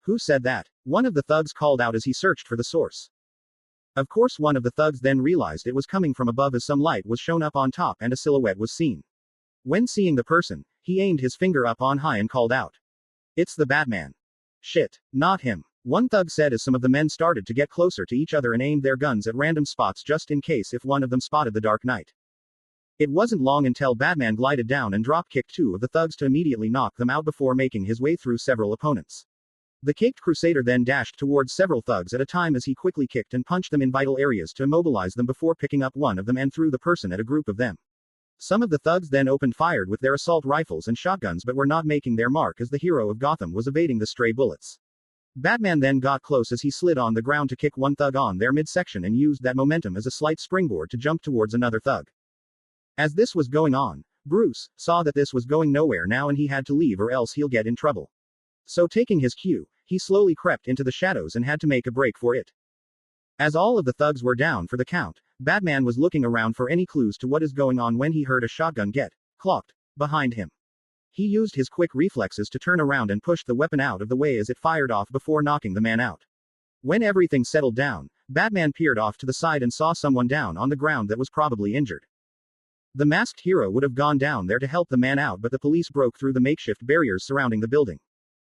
Who said that? One of the thugs called out as he searched for the source. Of course, one of the thugs then realized it was coming from above as some light was shown up on top and a silhouette was seen. When seeing the person, he aimed his finger up on high and called out. It's the Batman. Shit, not him. One thug said as some of the men started to get closer to each other and aimed their guns at random spots just in case if one of them spotted the Dark Knight. It wasn't long until Batman glided down and drop-kicked 2 of the thugs to immediately knock them out before making his way through several opponents. The caked Crusader then dashed towards several thugs at a time as he quickly kicked and punched them in vital areas to immobilize them before picking up one of them and threw the person at a group of them. Some of the thugs then opened fire with their assault rifles and shotguns but were not making their mark as the hero of Gotham was evading the stray bullets. Batman then got close as he slid on the ground to kick one thug on their midsection and used that momentum as a slight springboard to jump towards another thug. As this was going on, Bruce saw that this was going nowhere now and he had to leave or else he'll get in trouble. So taking his cue, he slowly crept into the shadows and had to make a break for it. As all of the thugs were down for the count, Batman was looking around for any clues to what is going on when he heard a shotgun get clocked behind him. He used his quick reflexes to turn around and push the weapon out of the way as it fired off before knocking the man out. When everything settled down, Batman peered off to the side and saw someone down on the ground that was probably injured. The masked hero would have gone down there to help the man out, but the police broke through the makeshift barriers surrounding the building.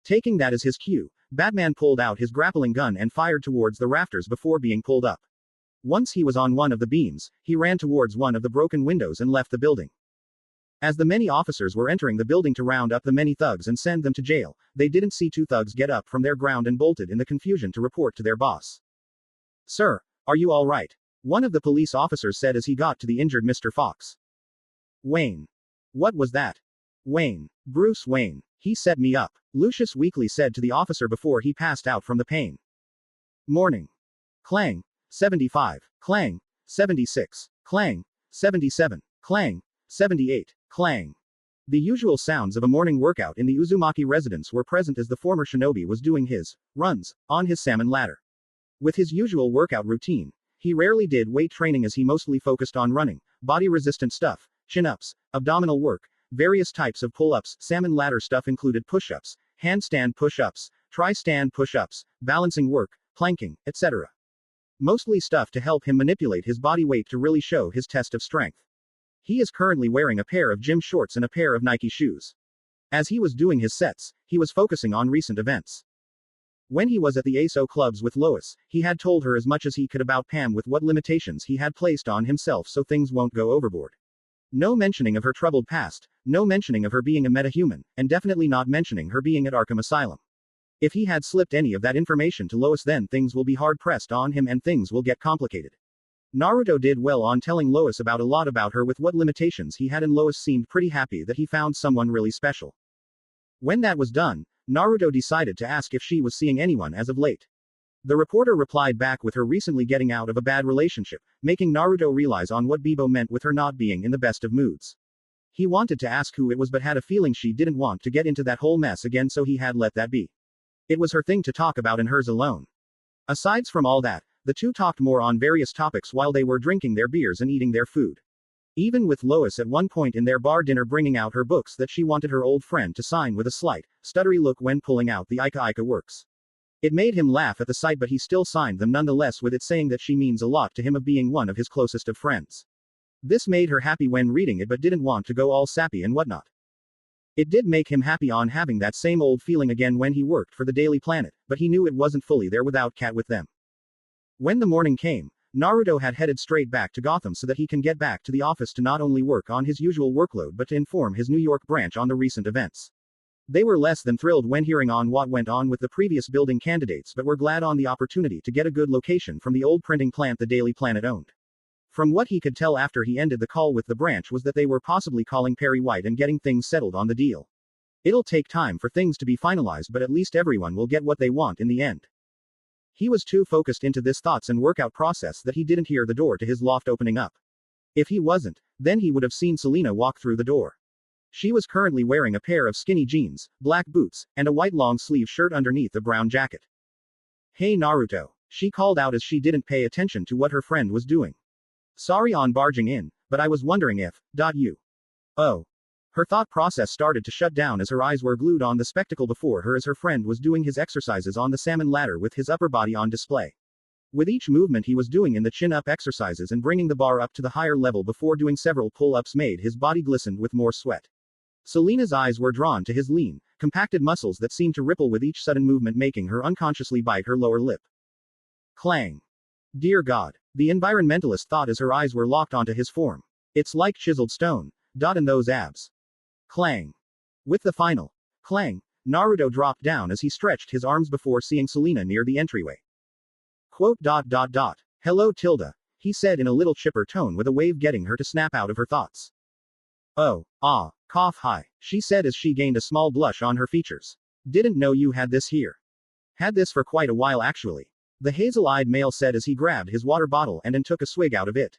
Taking that as his cue, Batman pulled out his grappling gun and fired towards the rafters before being pulled up. Once he was on one of the beams, he ran towards one of the broken windows and left the building. As the many officers were entering the building to round up the many thugs and send them to jail, they didn't see two thugs get up from their ground and bolted in the confusion to report to their boss. "Sir, are you all right?" one of the police officers said as he got to the injured Mr. Fox. "Wayne. What was that?" "Wayne. Bruce Wayne. He set me up," Lucius weakly said to the officer before he passed out from the pain. Morning. Clang. 75. Clang. 76. Clang. 77. Clang. 78. Clang. The usual sounds of a morning workout in the Uzumaki residence were present as the former shinobi was doing his runs on his salmon ladder. With his usual workout routine, he rarely did weight training as he mostly focused on running, body-resistant stuff, chin-ups, abdominal work, various types of pull-ups. Salmon ladder stuff included push-ups, handstand push-ups, tri-stand push-ups, balancing work, planking, etc. Mostly stuff to help him manipulate his body weight to really show his test of strength. He is currently wearing a pair of gym shorts and a pair of Nike shoes. As he was doing his sets, he was focusing on recent events. When he was at the ASO clubs with Lois, he had told her as much as he could about Pam with what limitations he had placed on himself so things won't go overboard. No mentioning of her troubled past, no mentioning of her being a metahuman, and definitely not mentioning her being at Arkham Asylum. If he had slipped any of that information to Lois, then things will be hard-pressed on him and things will get complicated. Naruto did well on telling Lois about a lot about her with what limitations he had, and Lois seemed pretty happy that he found someone really special. When that was done, Naruto decided to ask if she was seeing anyone as of late. The reporter replied back with her recently getting out of a bad relationship, making Naruto realize on what Bibo meant with her not being in the best of moods. He wanted to ask who it was but had a feeling she didn't want to get into that whole mess again, so he had let that be. It was her thing to talk about and hers alone. Asides from all that, the two talked more on various topics while they were drinking their beers and eating their food. Even with Lois at one point in their bar dinner bringing out her books that she wanted her old friend to sign with a slight, stuttery look when pulling out the Ika Ika works. It made him laugh at the sight, but he still signed them nonetheless, with it saying that she means a lot to him of being one of his closest of friends. This made her happy when reading it but didn't want to go all sappy and whatnot. It did make him happy on having that same old feeling again when he worked for the Daily Planet, but he knew it wasn't fully there without Cat with them. When the morning came, Naruto had headed straight back to Gotham so that he can get back to the office to not only work on his usual workload but to inform his New York branch on the recent events. They were less than thrilled when hearing on what went on with the previous building candidates, but were glad on the opportunity to get a good location from the old printing plant the Daily Planet owned. From what he could tell after he ended the call with the branch was that they were possibly calling Perry White and getting things settled on the deal. It'll take time for things to be finalized, but at least everyone will get what they want in the end. He was too focused into this thoughts and workout process that he didn't hear the door to his loft opening up. If he wasn't, then he would have seen Selina walk through the door. She was currently wearing a pair of skinny jeans, black boots, and a white long-sleeve shirt underneath a brown jacket. "Hey Naruto," she called out as she didn't pay attention to what her friend was doing. "Sorry on barging in, but I was wondering if, you. Oh." Her thought process started to shut down as her eyes were glued on the spectacle before her as her friend was doing his exercises on the salmon ladder with his upper body on display. With each movement he was doing in the chin-up exercises and bringing the bar up to the higher level before doing several pull-ups made his body glistened with more sweat. Selina's eyes were drawn to his lean, compacted muscles that seemed to ripple with each sudden movement, making her unconsciously bite her lower lip. Clang. Dear God, the environmentalist thought as her eyes were locked onto his form. It's like chiseled stone. In those abs. Clang. With the final clang, Naruto dropped down as he stretched his arms before seeing Selina near the entryway. Quote. Hello Tilda, he said in a little chipper tone with a wave getting her to snap out of her thoughts. Oh, cough hi, she said as she gained a small blush on her features. Didn't know you had this here. Had this for quite a while actually. The hazel-eyed male said as he grabbed his water bottle and then took a swig out of it.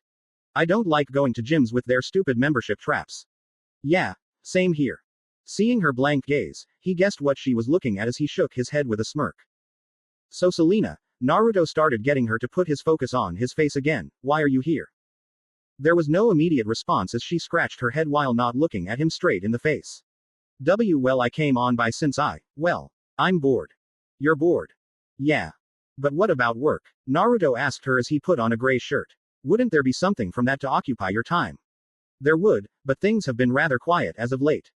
I don't like going to gyms with their stupid membership traps. Yeah, same here. Seeing her blank gaze, he guessed what she was looking at as he shook his head with a smirk. So Selina, Naruto started getting her to put his focus on his face again. Why are you here? There was no immediate response as she scratched her head while not looking at him straight in the face. Well, I came on by since I'm bored. You're bored. Yeah. But what about work? Naruto asked her as he put on a gray shirt. Wouldn't there be something from that to occupy your time? There would, but things have been rather quiet as of late.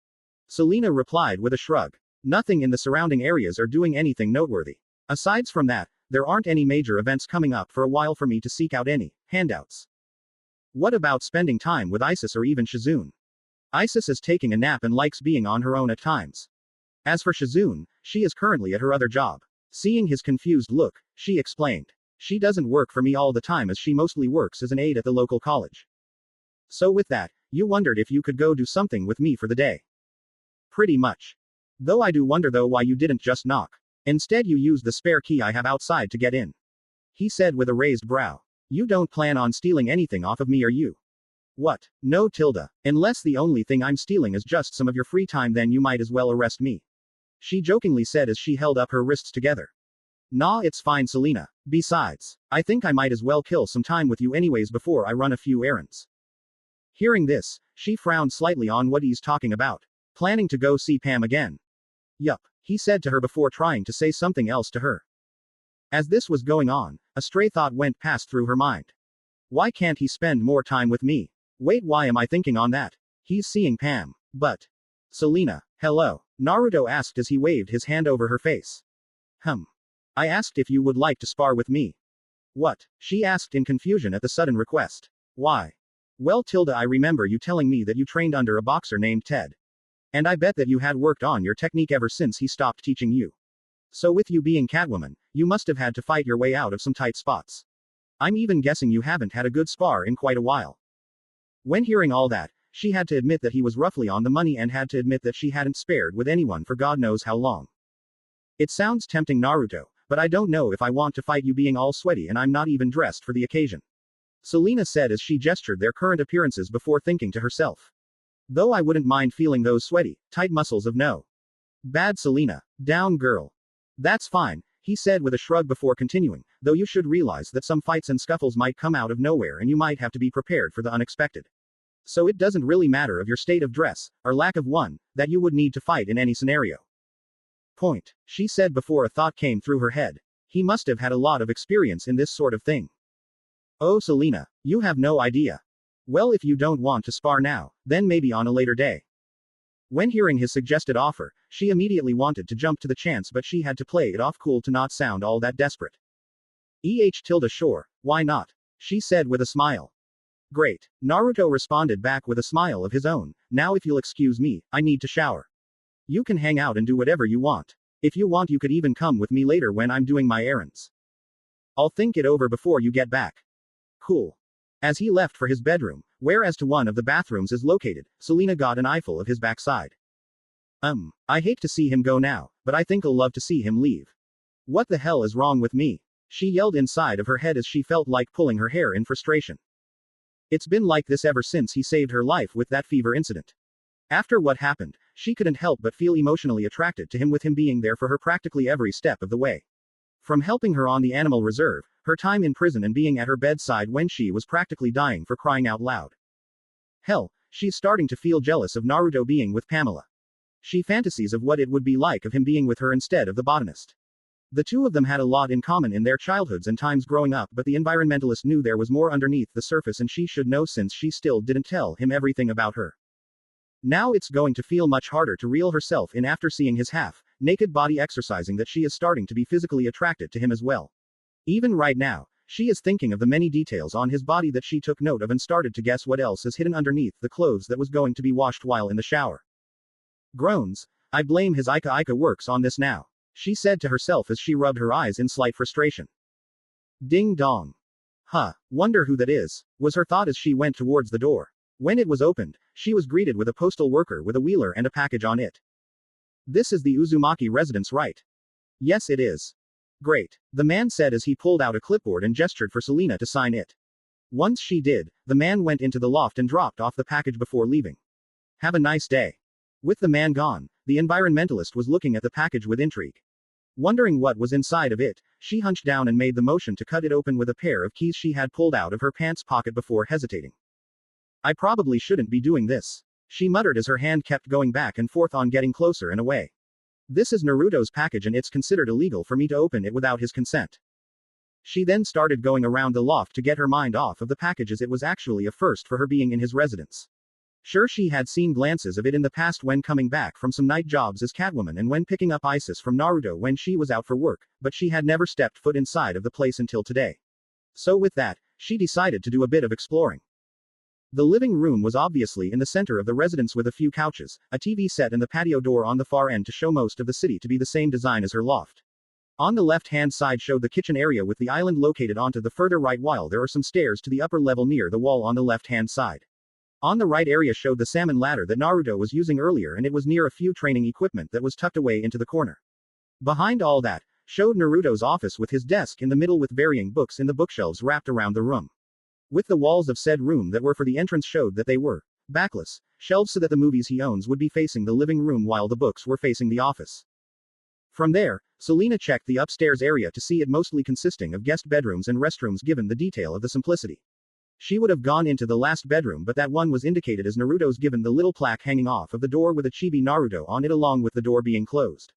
Selena replied with a shrug. Nothing in the surrounding areas are doing anything noteworthy. Aside from that, there aren't any major events coming up for a while for me to seek out any handouts. What about spending time with Isis or even Shizune? Isis is taking a nap and likes being on her own at times. As for Shizune, she is currently at her other job. Seeing his confused look, she explained. She doesn't work for me all the time as she mostly works as an aide at the local college. So with that, you wondered if you could go do something with me for the day. Pretty much. Though I do wonder though why you didn't just knock. Instead you used the spare key I have outside to get in. He said with a raised brow. You don't plan on stealing anything off of me, are you? What? No, Tilda. Unless the only thing I'm stealing is just some of your free time, then you might as well arrest me. She jokingly said as she held up her wrists together. Nah, it's fine, Selena. Besides, I think I might as well kill some time with you anyways before I run a few errands. Hearing this, she frowned slightly on what he's talking about. Planning to go see Pam again. Yup, he said to her before trying to say something else to her. As this was going on, a stray thought went past through her mind. Why can't he spend more time with me? Wait, why am I thinking on that? He's seeing Pam. But. Selena, hello, Naruto asked as he waved his hand over her face. I asked if you would like to spar with me. What? She asked in confusion at the sudden request. Why? Well, Tilda, I remember you telling me that you trained under a boxer named Ted. And I bet that you had worked on your technique ever since he stopped teaching you. So with you being Catwoman, you must have had to fight your way out of some tight spots. I'm even guessing you haven't had a good spar in quite a while. When hearing all that, she had to admit that he was roughly on the money and had to admit that she hadn't spared with anyone for God knows how long. It sounds tempting, Naruto, but I don't know if I want to fight you being all sweaty and I'm not even dressed for the occasion. Selena said as she gestured their current appearances before thinking to herself. Though I wouldn't mind feeling those sweaty, tight muscles of no. Bad Selena. Down girl. That's fine, he said with a shrug before continuing, though you should realize that some fights and scuffles might come out of nowhere and you might have to be prepared for the unexpected. So it doesn't really matter of your state of dress, or lack of one, that you would need to fight in any scenario. Point. She said before a thought came through her head. He must have had a lot of experience in this sort of thing. Oh Selena, you have no idea. Well, if you don't want to spar now, then maybe on a later day. When hearing his suggested offer, she immediately wanted to jump to the chance, but she had to play it off cool to not sound all that desperate. Sure, why not? She said with a smile. Great. Naruto responded back with a smile of his own. Now if you'll excuse me, I need to shower. You can hang out and do whatever you want. If you want, you could even come with me later when I'm doing my errands. I'll think it over before you get back. Cool. As he left for his bedroom, where as to one of the bathrooms is located, Selena got an eyeful of his backside. I hate to see him go now, but I think I'll love to see him leave. What the hell is wrong with me? She yelled inside of her head as she felt like pulling her hair in frustration. It's been like this ever since he saved her life with that fever incident. After what happened, she couldn't help but feel emotionally attracted to him, with him being there for her practically every step of the way. From helping her on the animal reserve, her time in prison, and being at her bedside when she was practically dying for crying out loud. Hell, she's starting to feel jealous of Naruto being with Pamela. She fantasies of what it would be like of him being with her instead of the botanist. The two of them had a lot in common in their childhoods and times growing up, but the environmentalist knew there was more underneath the surface, and she should know since she still didn't tell him everything about her. Now it's going to feel much harder to reel herself in after seeing his half-naked body exercising that she is starting to be physically attracted to him as well. Even right now, she is thinking of the many details on his body that she took note of and started to guess what else is hidden underneath the clothes that was going to be washed while in the shower. Groans. I blame his Ika works on this now, she said to herself as she rubbed her eyes in slight frustration. Ding dong. Wonder who that is, was her thought as she went towards the door. When it was opened, she was greeted with a postal worker with a wheeler and a package on it. This is the Uzumaki residence, right? Yes, it is. Great, the man said as he pulled out a clipboard and gestured for Selena to sign it. Once she did, the man went into the loft and dropped off the package before leaving. Have a nice day. With the man gone, the environmentalist was looking at the package with intrigue. Wondering what was inside of it, She hunched down and made the motion to cut it open with a pair of keys she had pulled out of her pants pocket before hesitating. I probably shouldn't be doing this, she muttered as her hand kept going back and forth on getting closer and away. This is Naruto's package and it's considered illegal for me to open it without his consent. She then started going around the loft to get her mind off of the package as it was actually a first for her being in his residence. Sure, she had seen glances of it in the past when coming back from some night jobs as Catwoman and when picking up Isis from Naruto when she was out for work, but she had never stepped foot inside of the place until today. So with that, she decided to do a bit of exploring. The living room was obviously in the center of the residence with a few couches, a TV set and the patio door on the far end to show most of the city to be the same design as her loft. On the left-hand side showed the kitchen area with the island located onto the further right while there are some stairs to the upper level near the wall on the left-hand side. On the right area showed the salmon ladder that Naruto was using earlier and it was near a few training equipment that was tucked away into the corner. Behind all that, showed Naruto's office with his desk in the middle with varying books in the bookshelves wrapped around the room. With the walls of said room that were for the entrance showed that they were backless shelves so that the movies he owns would be facing the living room while the books were facing the office. From there, Selena checked the upstairs area to see it mostly consisting of guest bedrooms and restrooms given the detail of the simplicity. She would have gone into the last bedroom but that one was indicated as Naruto's given the little plaque hanging off of the door with a chibi Naruto on it along with the door being closed.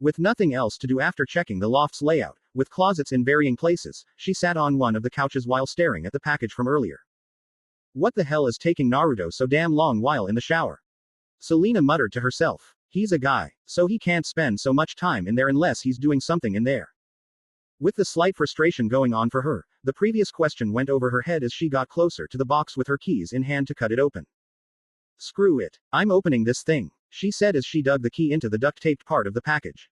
With nothing else to do after checking the loft's layout, with closets in varying places, she sat on one of the couches while staring at the package from earlier. What the hell is taking Naruto so damn long while in the shower? Selena muttered to herself. He's a guy, so he can't spend so much time in there unless he's doing something in there. With the slight frustration going on for her, the previous question went over her head as she got closer to the box with her keys in hand to cut it open. Screw it. I'm opening this thing, she said as she dug the key into the duct-taped part of the package.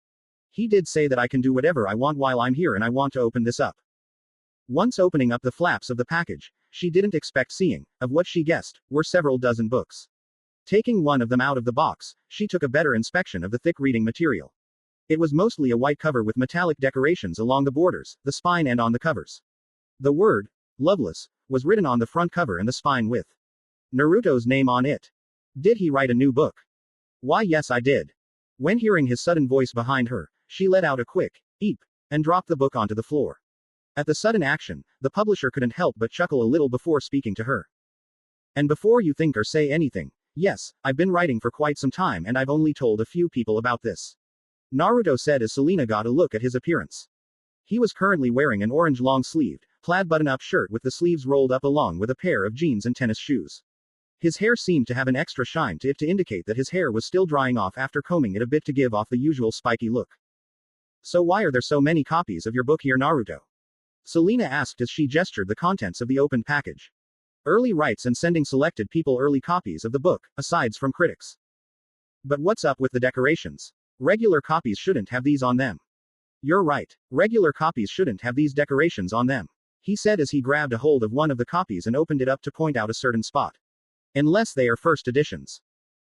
He did say that I can do whatever I want while I'm here and I want to open this up. Once opening up the flaps of the package, she didn't expect seeing, of what she guessed, were several dozen books. Taking one of them out of the box, she took a better inspection of the thick reading material. It was mostly a white cover with metallic decorations along the borders, the spine and on the covers. The word, Loveless, was written on the front cover and the spine with Naruto's name on it. Did he write a new book? Why yes I did. When hearing his sudden voice behind her, she let out a quick eep and dropped the book onto the floor. At the sudden action, the publisher couldn't help but chuckle a little before speaking to her. And before you think or say anything, yes, I've been writing for quite some time and I've only told a few people about this. Naruto said as Selena got a look at his appearance. He was currently wearing an orange long-sleeved, plaid button-up shirt with the sleeves rolled up along with a pair of jeans and tennis shoes. His hair seemed to have an extra shine to it to indicate that his hair was still drying off after combing it a bit to give off the usual spiky look. So why are there so many copies of your book here, Naruto? Selena asked as she gestured the contents of the opened package. Early rights and sending selected people early copies of the book, asides from critics. But what's up with the decorations? Regular copies shouldn't have these on them. You're right. Regular copies shouldn't have these decorations on them, he said as he grabbed a hold of one of the copies and opened it up to point out a certain spot. Unless they are first editions.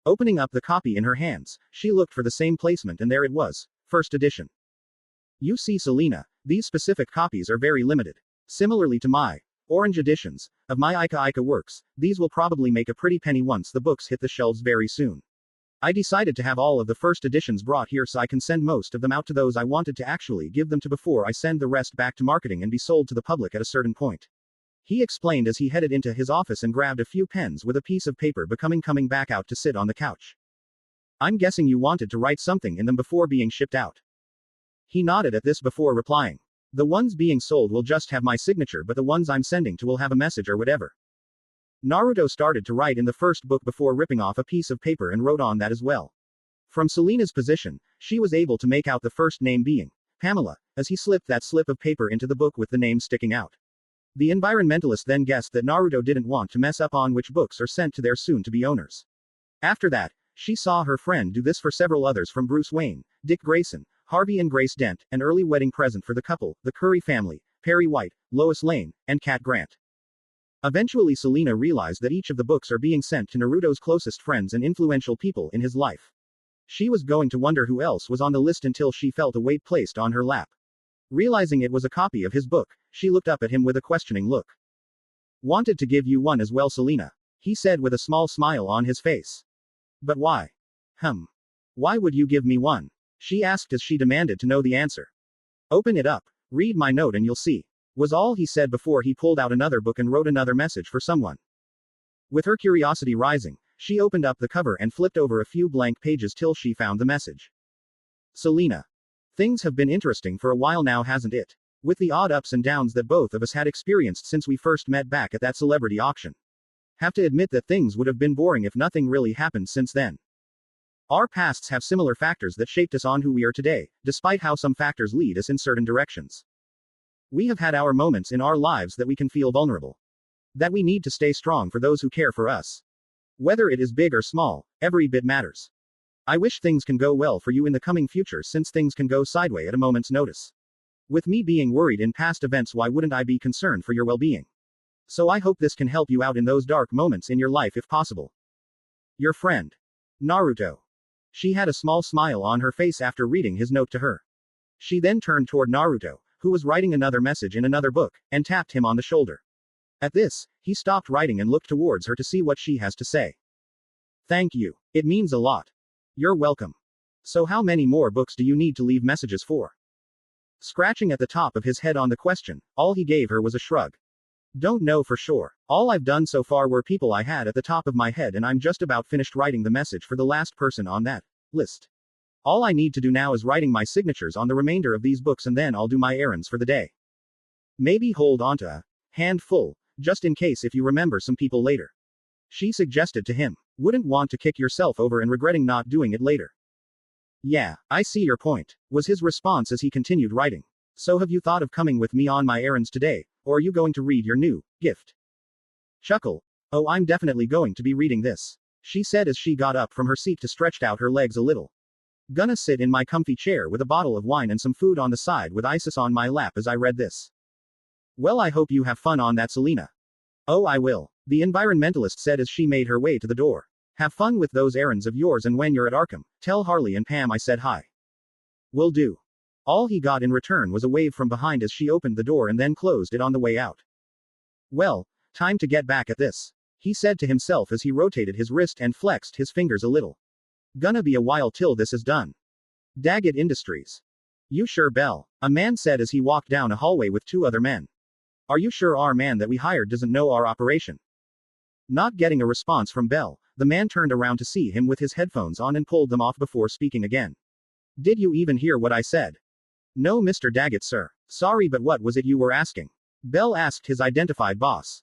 Opening up the copy in her hands, she looked for the same placement and there it was, first edition. You see, Selena, these specific copies are very limited. Similarly to my orange editions of my Ika works, these will probably make a pretty penny once the books hit the shelves very soon. I decided to have all of the first editions brought here so I can send most of them out to those I wanted to actually give them to before I send the rest back to marketing and be sold to the public at a certain point. He explained as he headed into his office and grabbed a few pens with a piece of paper coming back out to sit on the couch. I'm guessing you wanted to write something in them before being shipped out. He nodded at this before replying. The ones being sold will just have my signature but the ones I'm sending to will have a message or whatever. Naruto started to write in the first book before ripping off a piece of paper and wrote on that as well. From Selena's position, she was able to make out the first name being Pamela, as he slipped that slip of paper into the book with the name sticking out. The environmentalist then guessed that Naruto didn't want to mess up on which books are sent to their soon-to-be owners. After that, she saw her friend do this for several others from Bruce Wayne, Dick Grayson, Harvey and Grace Dent, an early wedding present for the couple, the Curry family, Perry White, Lois Lane, and Cat Grant. Eventually Selena realized that each of the books are being sent to Naruto's closest friends and influential people in his life. She was going to wonder who else was on the list until she felt a weight placed on her lap. Realizing it was a copy of his book, she looked up at him with a questioning look. Wanted to give you one as well, Selena, he said with a small smile on his face. But why? Why would you give me one? She asked as she demanded to know the answer. Open it up, Read my note and you'll see. Was all he said before he pulled out another book and wrote another message for someone. With her curiosity rising, she opened up the cover and flipped over a few blank pages till she found the message. Selena. Things have been interesting for a while now, hasn't it? With the odd ups and downs that both of us had experienced since we first met back at that celebrity auction. Have to admit that things would have been boring if nothing really happened since then. Our pasts have similar factors that shaped us on who we are today, despite how some factors lead us in certain directions. We have had our moments in our lives that we can feel vulnerable. That we need to stay strong for those who care for us. Whether it is big or small, every bit matters. I wish things can go well for you in the coming future, since things can go sideways at a moment's notice. With me being worried in past events, why wouldn't I be concerned for your well-being? So I hope this can help you out in those dark moments in your life if possible. Your friend. Naruto. She had a small smile on her face after reading his note to her. She then turned toward Naruto, who was writing another message in another book, and tapped him on the shoulder. At this, he stopped writing and looked towards her to see what she has to say. Thank you. It means a lot. You're welcome. So how many more books do you need to leave messages for? Scratching at the top of his head on the question, all he gave her was a shrug. Don't know for sure. All I've done so far were people I had at the top of my head, and I'm just about finished writing the message for the last person on that list. All I need to do now is writing my signatures on the remainder of these books, and then I'll do my errands for the day. Maybe hold on to a handful, just in case if you remember some people later. She suggested to him. Wouldn't want to kick yourself over and regretting not doing it later. Yeah, I see your point, was his response as he continued writing. So have you thought of coming with me on my errands today, or are you going to read your new gift? Chuckle. Oh, I'm definitely going to be reading this, she said as she got up from her seat to stretch out her legs a little. Gonna sit in my comfy chair with a bottle of wine and some food on the side with Isis on my lap as I read this. Well, I hope you have fun on that, Selena. Oh, I will, the environmentalist said as she made her way to the door. Have fun with those errands of yours, and when you're at Arkham, tell Harley and Pam I said hi. Will do. All he got in return was a wave from behind as she opened the door and then closed it on the way out. Well, time to get back at this, he said to himself as he rotated his wrist and flexed his fingers a little. Gonna be a while till this is done. Daggett Industries. You sure, Bell? A man said as he walked down a hallway with two other men. Are you sure our man that we hired doesn't know our operation? Not getting a response from Bell, the man turned around to see him with his headphones on and pulled them off before speaking again. Did you even hear what I said? No, Mr. Daggett, sir. Sorry, but what was it you were asking? Bell asked his identified boss.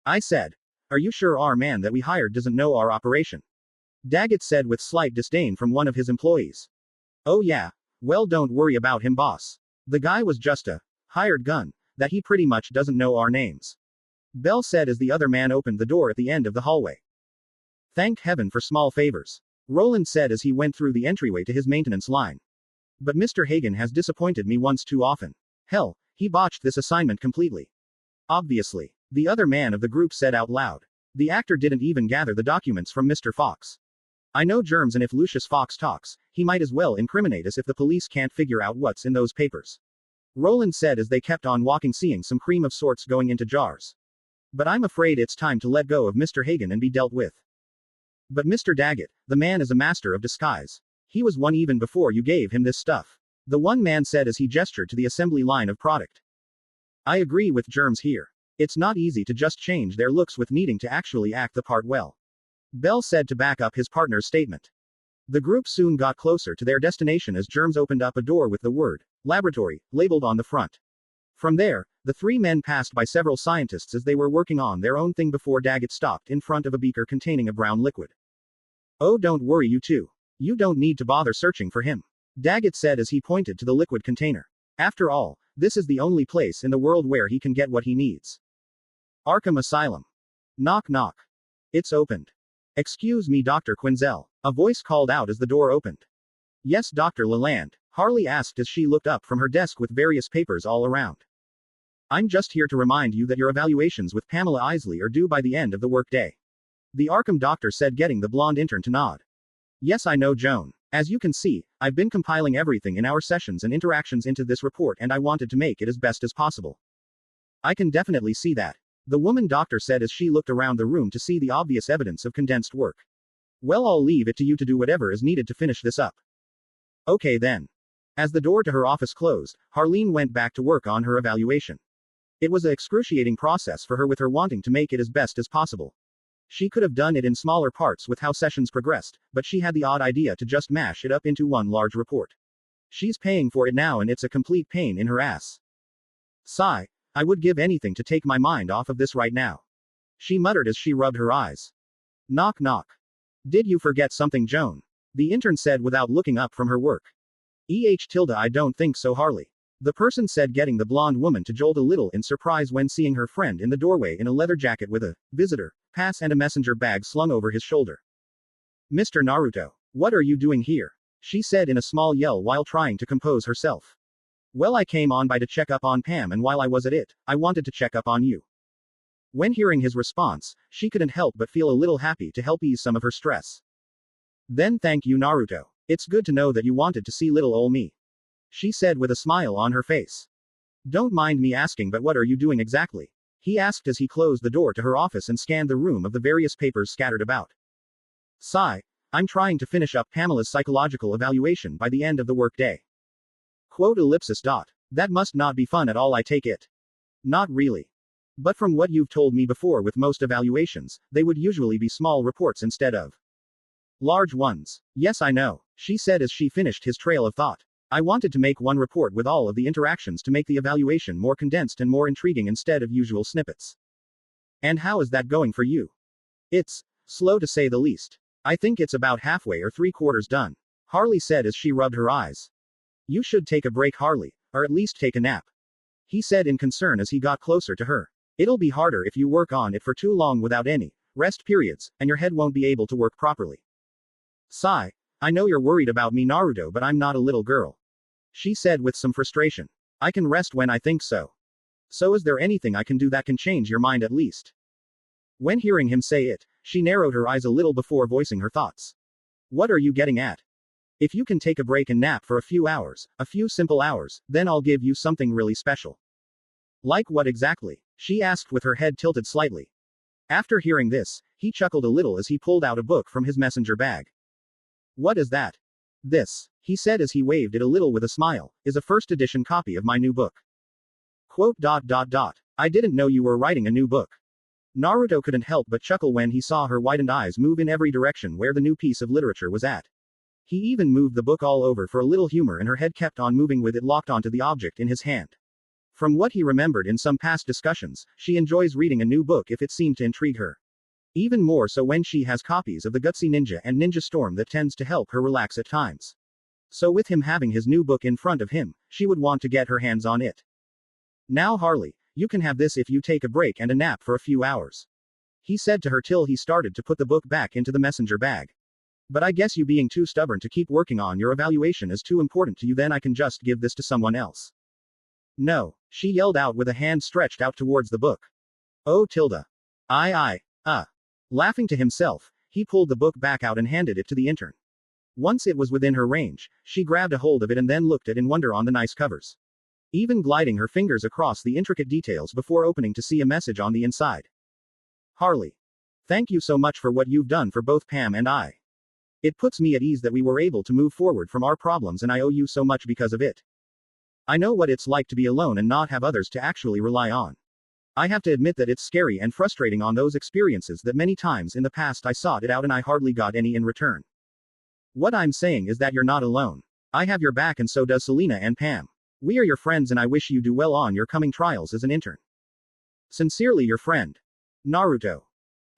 I said, are you sure our man that we hired doesn't know our operation? Daggett said with slight disdain from one of his employees. Oh yeah. Well, don't worry about him, boss. The guy was just a hired gun, that he pretty much doesn't know our names. Bell said as the other man opened the door at the end of the hallway. Thank heaven for small favors, Roland said as he went through the entryway to his maintenance line. But Mr. Hagen has disappointed me once too often. Hell, he botched this assignment completely. Obviously, the other man of the group said out loud. The actor didn't even gather the documents from Mr. Fox. I know germs, and if Lucius Fox talks, he might as well incriminate us if the police can't figure out what's in those papers. Roland said as they kept on walking, seeing some cream of sorts going into jars. But I'm afraid it's time to let go of Mr. Hagen and be dealt with. But Mr. Daggett, the man is a master of disguise. He was one even before you gave him this stuff. The one man said as he gestured to the assembly line of product. I agree with germs here. It's not easy to just change their looks with needing to actually act the part well. Bell said to back up his partner's statement. The group soon got closer to their destination as germs opened up a door with the word laboratory labeled on the front. From there, the three men passed by several scientists as they were working on their own thing before Daggett stopped in front of a beaker containing a brown liquid. Oh, don't worry, you two. You don't need to bother searching for him, Daggett said as he pointed to the liquid container. After all, this is the only place in the world where he can get what he needs. Arkham Asylum. Knock knock. It's opened. Excuse me, Dr. Quinzel. A voice called out as the door opened. Yes, Dr. Leland, Harley asked as she looked up from her desk with various papers all around. I'm just here to remind you that your evaluations with Pamela Isley are due by the end of the workday. The Arkham doctor said, getting the blonde intern to nod. Yes, I know, Joan. As you can see, I've been compiling everything in our sessions and interactions into this report, and I wanted to make it as best as possible. I can definitely see that, the woman doctor said as she looked around the room to see the obvious evidence of condensed work. Well, I'll leave it to you to do whatever is needed to finish this up. Okay then. As the door to her office closed, Harleen went back to work on her evaluation. It was an excruciating process for her with her wanting to make it as best as possible. She could have done it in smaller parts with how sessions progressed, but she had the odd idea to just mash it up into one large report. She's paying for it now and it's a complete pain in her ass. Sigh. I would give anything to take my mind off of this right now. She muttered as she rubbed her eyes. Knock knock. Did you forget something, Joan? The intern said without looking up from her work. I don't think so, Harley. The person said, getting the blonde woman to jolt a little in surprise when seeing her friend in the doorway in a leather jacket with a visitor pass and a messenger bag slung over his shoulder. Mr. Naruto, what are you doing here? She said in a small yell while trying to compose herself. Well, I came on by to check up on Pam, and while I was at it, I wanted to check up on you. When hearing his response, she couldn't help but feel a little happy to help ease some of her stress. Then thank you, Naruto. It's good to know that you wanted to see little ol' me. She said with a smile on her face. Don't mind me asking, but what are you doing exactly? He asked as he closed the door to her office and scanned the room of the various papers scattered about. Sigh. I'm trying to finish up Pamela's psychological evaluation by the end of the workday. Quote ellipsis dot. That must not be fun at all, I take it. Not really. But from what you've told me before, with most evaluations, they would usually be small reports instead of large ones. Yes, I know, she said as she finished his trail of thought. I wanted to make one report with all of the interactions to make the evaluation more condensed and more intriguing instead of usual snippets. And how is that going for you? It's slow to say the least. I think it's about halfway or 3/4 done, Harley said as she rubbed her eyes. You should take a break, Harley, or at least take a nap, he said in concern as he got closer to her. It'll be harder if you work on it for too long without any rest periods, and your head won't be able to work properly. Sigh. I know you're worried about me, Naruto, but I'm not a little girl, she said with some frustration. I can rest when I think so. So is there anything I can do that can change your mind at least? When hearing him say it, she narrowed her eyes a little before voicing her thoughts. What are you getting at? If you can take a break and nap for a few hours, a few simple hours, then I'll give you something really special. Like what exactly? She asked with her head tilted slightly. After hearing this, he chuckled a little as he pulled out a book from his messenger bag. What is that? This, he said as he waved it a little with a smile, is a first edition copy of my new book. Quote I didn't know you were writing a new book. Naruto couldn't help but chuckle when he saw her widened eyes move in every direction where the new piece of literature was at. He even moved the book all over for a little humor, and her head kept on moving with it locked onto the object in his hand. From what he remembered in some past discussions, she enjoys reading a new book if it seemed to intrigue her. Even more so when she has copies of the Gutsy Ninja and Ninja Storm that tends to help her relax at times. So with him having his new book in front of him, she would want to get her hands on it. Now Harley, you can have this if you take a break and a nap for a few hours, he said to her till he started to put the book back into the messenger bag. But I guess you being too stubborn to keep working on your evaluation is too important to you, then I can just give this to someone else. No, she yelled out with a hand stretched out towards the book. Oh tilde. Laughing to himself, he pulled the book back out and handed it to the intern. Once it was within her range, she grabbed a hold of it and then looked at in wonder on the nice covers, even gliding her fingers across the intricate details before opening to see a message on the inside. Harley. Thank you so much for what you've done for both Pam and I. It puts me at ease that we were able to move forward from our problems, and I owe you so much because of it. I know what it's like to be alone and not have others to actually rely on. I have to admit that it's scary and frustrating on those experiences that many times in the past I sought it out and I hardly got any in return. What I'm saying is that you're not alone. I have your back, and so does Selena and Pam. We are your friends, and I wish you do well on your coming trials as an intern. Sincerely, your friend, Naruto.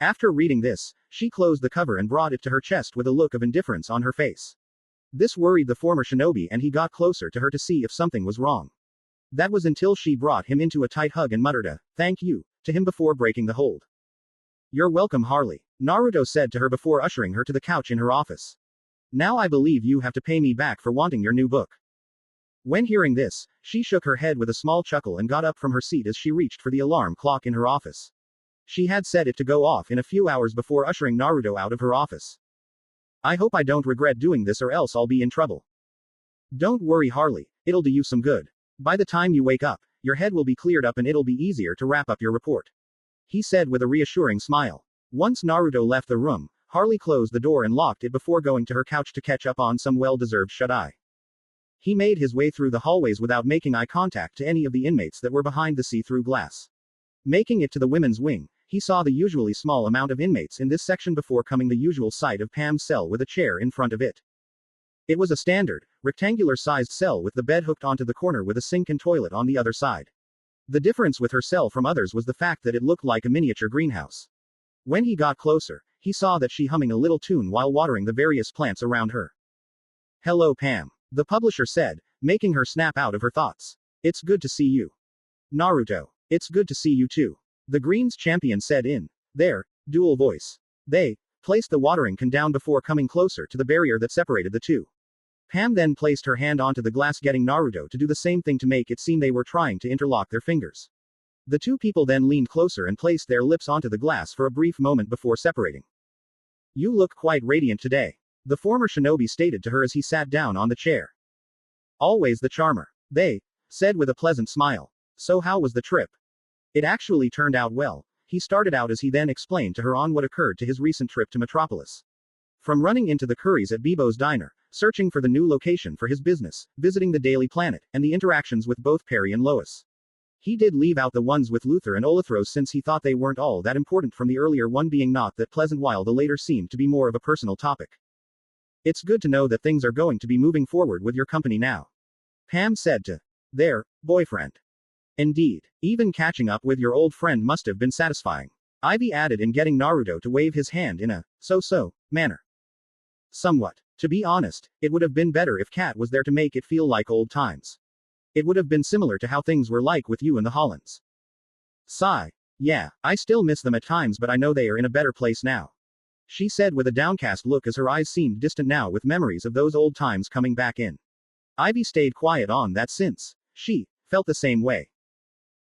After reading this, she closed the cover and brought it to her chest with a look of indifference on her face. This worried the former shinobi, and he got closer to her to see if something was wrong. That was until she brought him into a tight hug and muttered a thank you to him before breaking the hold. You're welcome, Harley, Naruto said to her before ushering her to the couch in her office. Now I believe you have to pay me back for wanting your new book. When hearing this, she shook her head with a small chuckle and got up from her seat as she reached for the alarm clock in her office. She had set it to go off in a few hours before ushering Naruto out of her office. I hope I don't regret doing this, or else I'll be in trouble. Don't worry, Harley, it'll do you some good. By the time you wake up, your head will be cleared up and it'll be easier to wrap up your report, he said with a reassuring smile. Once Naruto left the room, Harley closed the door and locked it before going to her couch to catch up on some well-deserved shut-eye. He made his way through the hallways without making eye contact to any of the inmates that were behind the see-through glass. Making it to the women's wing, he saw the usually small amount of inmates in this section before coming the usual sight of Pam's cell with a chair in front of it. It was a standard, rectangular-sized cell with the bed hooked onto the corner with a sink and toilet on the other side. The difference with her cell from others was the fact that it looked like a miniature greenhouse. When he got closer, he saw that she humming a little tune while watering the various plants around her. "Hello, Pam," the publisher said, making her snap out of her thoughts. "It's good to see you." "Naruto, it's good to see you too," the Green's champion said in their dual voice. They placed the watering can down before coming closer to the barrier that separated the two. Pam then placed her hand onto the glass, getting Naruto to do the same thing to make it seem they were trying to interlock their fingers. The two people then leaned closer and placed their lips onto the glass for a brief moment before separating. "You look quite radiant today," the former shinobi stated to her as he sat down on the chair. "Always the charmer," they said with a pleasant smile. "So how was the trip?" "It actually turned out well," he started out as he then explained to her on what occurred to his recent trip to Metropolis. From running into the Currys at Bebo's diner, searching for the new location for his business, visiting the Daily Planet, and the interactions with both Perry and Lois. He did leave out the ones with Luther and Olithros since he thought they weren't all that important, from the earlier one being not that pleasant while the later seemed to be more of a personal topic. "It's good to know that things are going to be moving forward with your company now," Pam said to their boyfriend. "Indeed. Even catching up with your old friend must have been satisfying," Ivy added, in getting Naruto to wave his hand in a so-so manner. "Somewhat. To be honest, it would have been better if Kat was there to make it feel like old times. It would have been similar to how things were like with you and the Hollands." Sigh. "Yeah, I still miss them at times, but I know they are in a better place now," she said with a downcast look as her eyes seemed distant now with memories of those old times coming back in. Ivy stayed quiet on that since she felt the same way.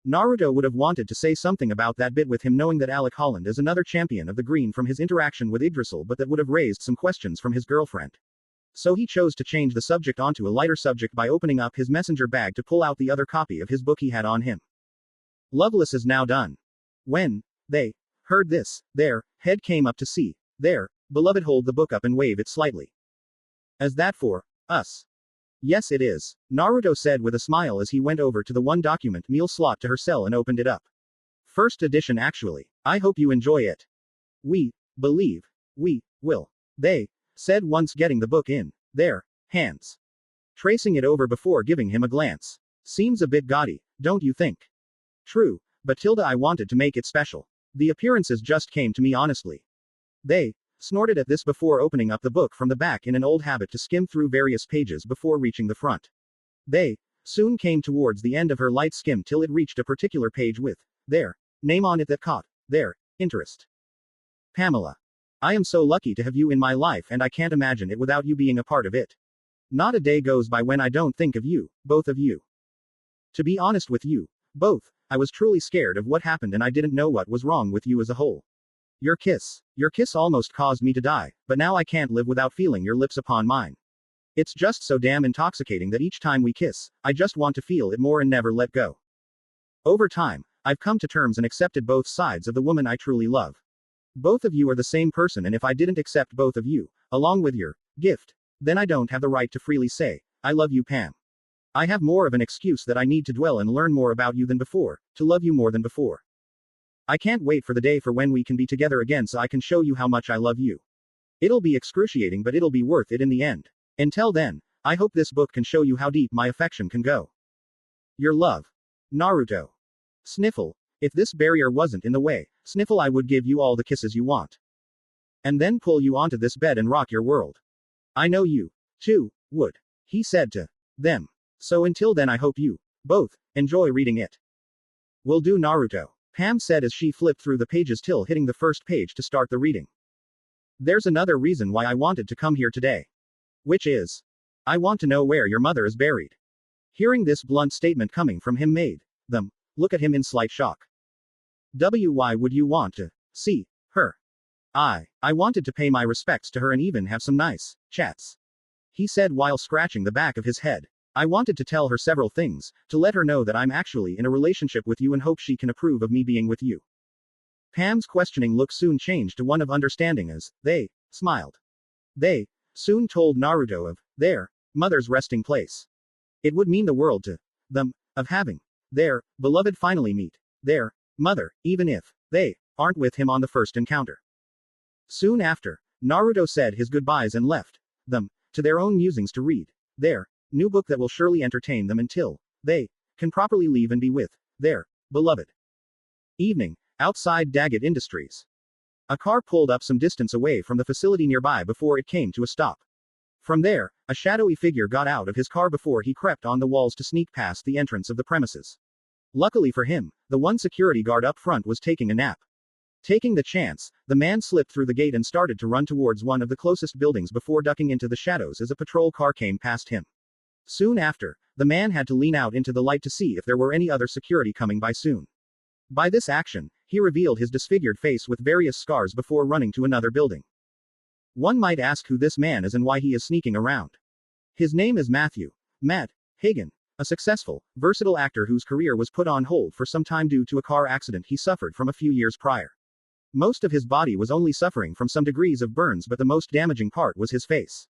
Naruto would have wanted to say something about that bit with him, knowing that Alec Holland is another champion of the green from his interaction with Yggdrasil, but that would have raised some questions from his girlfriend. So he chose to change the subject onto a lighter subject by opening up his messenger bag to pull out the other copy of his book he had on him. "Loveless is now done." When they heard this, their head came up to see their beloved hold the book up and wave it slightly. "Is that for us?" "Yes, it is," Naruto said with a smile as he went over to the one document meal slot to her cell and opened it up. "First edition, actually. I hope you enjoy it." "We believe we will," they said once getting the book in their hands. Tracing it over before giving him a glance. "Seems a bit gaudy, don't you think?" "True, but Tilda, I wanted to make it special. The appearances just came to me honestly." They snorted at this before opening up the book from the back in an old habit to skim through various pages before reaching the front. They soon came towards the end of her light skim till it reached a particular page with their name on it that caught their interest. "Pamela. I am so lucky to have you in my life, and I can't imagine it without you being a part of it. Not a day goes by when I don't think of you, both of you. To be honest with you, both, I was truly scared of what happened and I didn't know what was wrong with you as a whole. Your kiss almost caused me to die, but now I can't live without feeling your lips upon mine. It's just so damn intoxicating that each time we kiss, I just want to feel it more and never let go. Over time, I've come to terms and accepted both sides of the woman I truly love. Both of you are the same person, and if I didn't accept both of you, along with your gift, then I don't have the right to freely say, I love you, Pam. I have more of an excuse that I need to dwell and learn more about you than before, to love you more than before. I can't wait for the day for when we can be together again so I can show you how much I love you. It'll be excruciating, but it'll be worth it in the end. Until then, I hope this book can show you how deep my affection can go. Your love. Naruto. Sniffle. If this barrier wasn't in the way, Sniffle, I would give you all the kisses you want. And then pull you onto this bed and rock your world. I know you, too, would. He said to them. So until then, I hope you both enjoy reading it. Will do, Naruto, Pam said as she flipped through the pages till hitting the first page to start the reading. There's another reason why I wanted to come here today. Which is, I want to know where your mother is buried. Hearing this blunt statement coming from him made them look at him in slight shock. Why would you want to see her? I wanted to pay my respects to her and even have some nice chats. He said while scratching the back of his head. I wanted to tell her several things, to let her know that I'm actually in a relationship with you and hope she can approve of me being with you. Pam's questioning look soon changed to one of understanding as they smiled. They soon told Naruto of their mother's resting place. It would mean the world to them, of having their beloved finally meet their mother, even if they aren't with him on the first encounter. Soon after, Naruto said his goodbyes and left them to their own musings to read their new book that will surely entertain them until they can properly leave and be with their beloved. Evening, outside Daggett Industries. A car pulled up some distance away from the facility nearby before it came to a stop. From there, a shadowy figure got out of his car before he crept on the walls to sneak past the entrance of the premises. Luckily for him, the one security guard up front was taking a nap. Taking the chance, the man slipped through the gate and started to run towards one of the closest buildings before ducking into the shadows as a patrol car came past him. Soon after, the man had to lean out into the light to see if there were any other security coming by soon. By this action, he revealed his disfigured face with various scars before running to another building. One might ask who this man is and why he is sneaking around. His name is Matt Hagen, a successful, versatile actor whose career was put on hold for some time due to a car accident he suffered from a few years prior. Most of his body was only suffering from some degrees of burns, but the most damaging part was his face.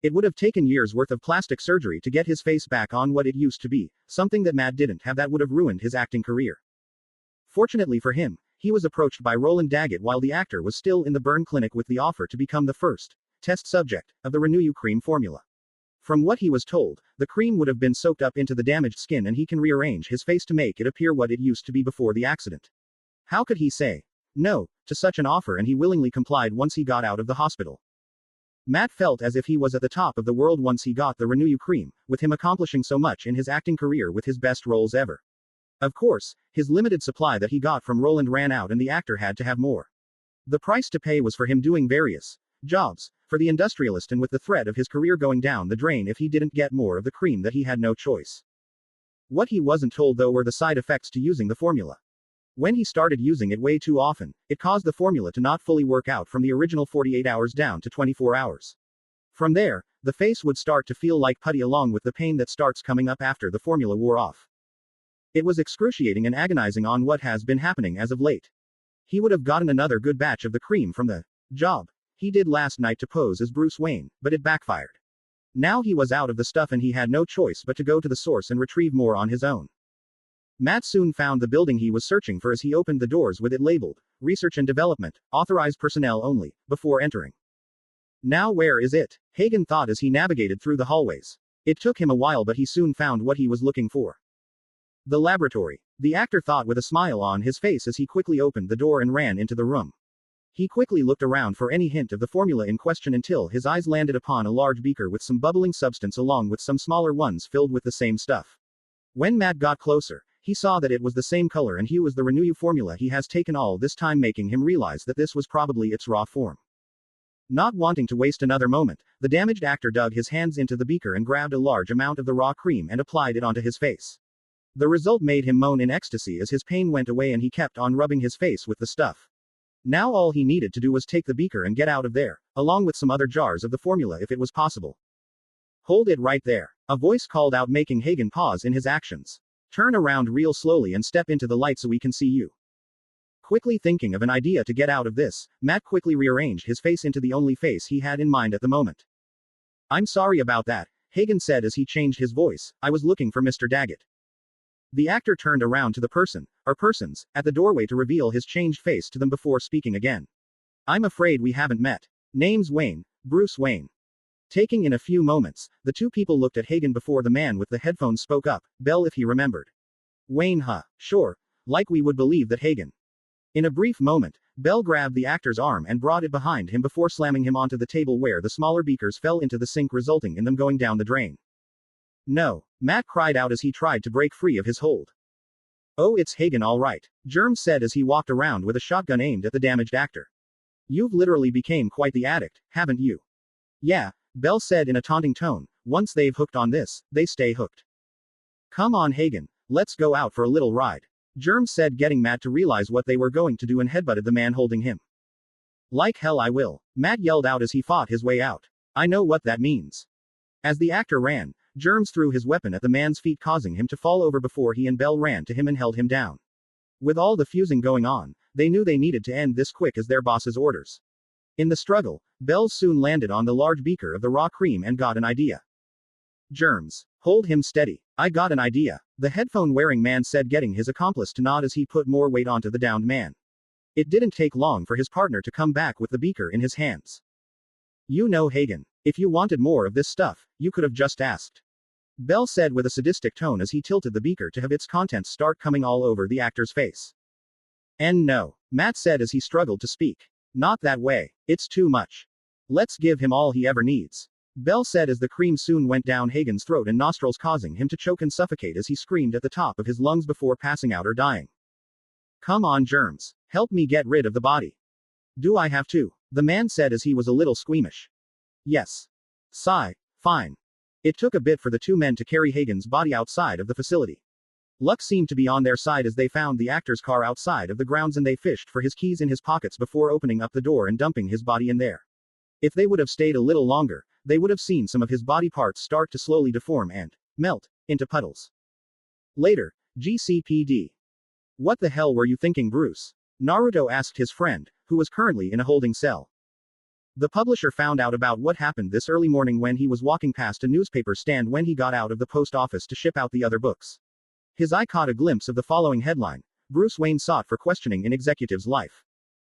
It would have taken years worth of plastic surgery to get his face back on what it used to be, something that Matt didn't have that would have ruined his acting career. Fortunately for him, he was approached by Roland Daggett while the actor was still in the burn clinic with the offer to become the first test subject of the Renew cream formula. From what he was told, the cream would have been soaked up into the damaged skin and he can rearrange his face to make it appear what it used to be before the accident. How could he say no to such an offer, and he willingly complied once he got out of the hospital. Matt felt as if he was at the top of the world once he got the Renew cream, with him accomplishing so much in his acting career with his best roles ever. Of course, his limited supply that he got from Roland ran out and the actor had to have more. The price to pay was for him doing various jobs for the industrialist, and with the threat of his career going down the drain if he didn't get more of the cream, that he had no choice. What he wasn't told though were the side effects to using the formula. When he started using it way too often, it caused the formula to not fully work out from the original 48 hours down to 24 hours. From there, the face would start to feel like putty along with the pain that starts coming up after the formula wore off. It was excruciating and agonizing on what has been happening as of late. He would have gotten another good batch of the cream from the job he did last night to pose as Bruce Wayne, but it backfired. Now he was out of the stuff and he had no choice but to go to the source and retrieve more on his own. Matt soon found the building he was searching for as he opened the doors with it labeled Research and Development, Authorized Personnel Only, before entering. Now where is it? Hagen thought as he navigated through the hallways. It took him a while, but he soon found what he was looking for. The laboratory. The actor thought with a smile on his face as he quickly opened the door and ran into the room. He quickly looked around for any hint of the formula in question until his eyes landed upon a large beaker with some bubbling substance along with some smaller ones filled with the same stuff. When Matt got closer, he saw that it was the same color and hue as the Renew formula he has taken all this time, making him realize that this was probably its raw form. Not wanting to waste another moment, the damaged actor dug his hands into the beaker and grabbed a large amount of the raw cream and applied it onto his face. The result made him moan in ecstasy as his pain went away and he kept on rubbing his face with the stuff. Now all he needed to do was take the beaker and get out of there, along with some other jars of the formula if it was possible. Hold it right there. A voice called out, making Hagen pause in his actions. Turn around real slowly and step into the light so we can see you. Quickly thinking of an idea to get out of this, Matt quickly rearranged his face into the only face he had in mind at the moment. I'm sorry about that, Hagen said as he changed his voice. I was looking for Mr. Daggett. The actor turned around to the person, or persons, at the doorway to reveal his changed face to them before speaking again. I'm afraid we haven't met. Name's Wayne, Bruce Wayne. Taking in a few moments, the two people looked at Hagen before the man with the headphones spoke up, Bell if he remembered. Wayne, huh? Sure. Like we would believe that, Hagen. In a brief moment, Bell grabbed the actor's arm and brought it behind him before slamming him onto the table where the smaller beakers fell into the sink, resulting in them going down the drain. No, Matt cried out as he tried to break free of his hold. Oh, it's Hagen all right, Germ said as he walked around with a shotgun aimed at the damaged actor. You've literally became quite the addict, haven't you? Yeah, Bell said in a taunting tone. Once they've hooked on this, they stay hooked. Come on, Hagen, let's go out for a little ride, Germ said, getting Matt to realize what they were going to do and headbutted the man holding him. Like hell I will, Matt yelled out as he fought his way out. I know what that means. As the actor ran, Germs threw his weapon at the man's feet, causing him to fall over before he and Bell ran to him and held him down. With all the fusing going on, they knew they needed to end this quick as their boss's orders. In the struggle, Bell soon landed on the large beaker of the raw cream and got an idea. Germs. Hold him steady. I got an idea. The headphone-wearing man said, getting his accomplice to nod as he put more weight onto the downed man. It didn't take long for his partner to come back with the beaker in his hands. You know, Hagen, if you wanted more of this stuff, you could have just asked. Bell said with a sadistic tone as he tilted the beaker to have its contents start coming all over the actor's face. And no, Matt said as he struggled to speak. Not that way. It's too much. Let's give him all he ever needs. Bell said as the cream soon went down Hagen's throat and nostrils, causing him to choke and suffocate as he screamed at the top of his lungs before passing out or dying. Come on, Germs. Help me get rid of the body. Do I have to? The man said as he was a little squeamish. Yes. Sigh. Fine. It took a bit for the two men to carry Hagen's body outside of the facility. Luck seemed to be on their side as they found the actor's car outside of the grounds and they fished for his keys in his pockets before opening up the door and dumping his body in there. If they would have stayed a little longer, they would have seen some of his body parts start to slowly deform and melt into puddles. Later, GCPD. What the hell were you thinking, Bruce? Naruto asked his friend, who was currently in a holding cell. The publisher found out about what happened this early morning when he was walking past a newspaper stand when he got out of the post office to ship out the other books. His eye caught a glimpse of the following headline: Bruce Wayne sought for questioning in executive's life.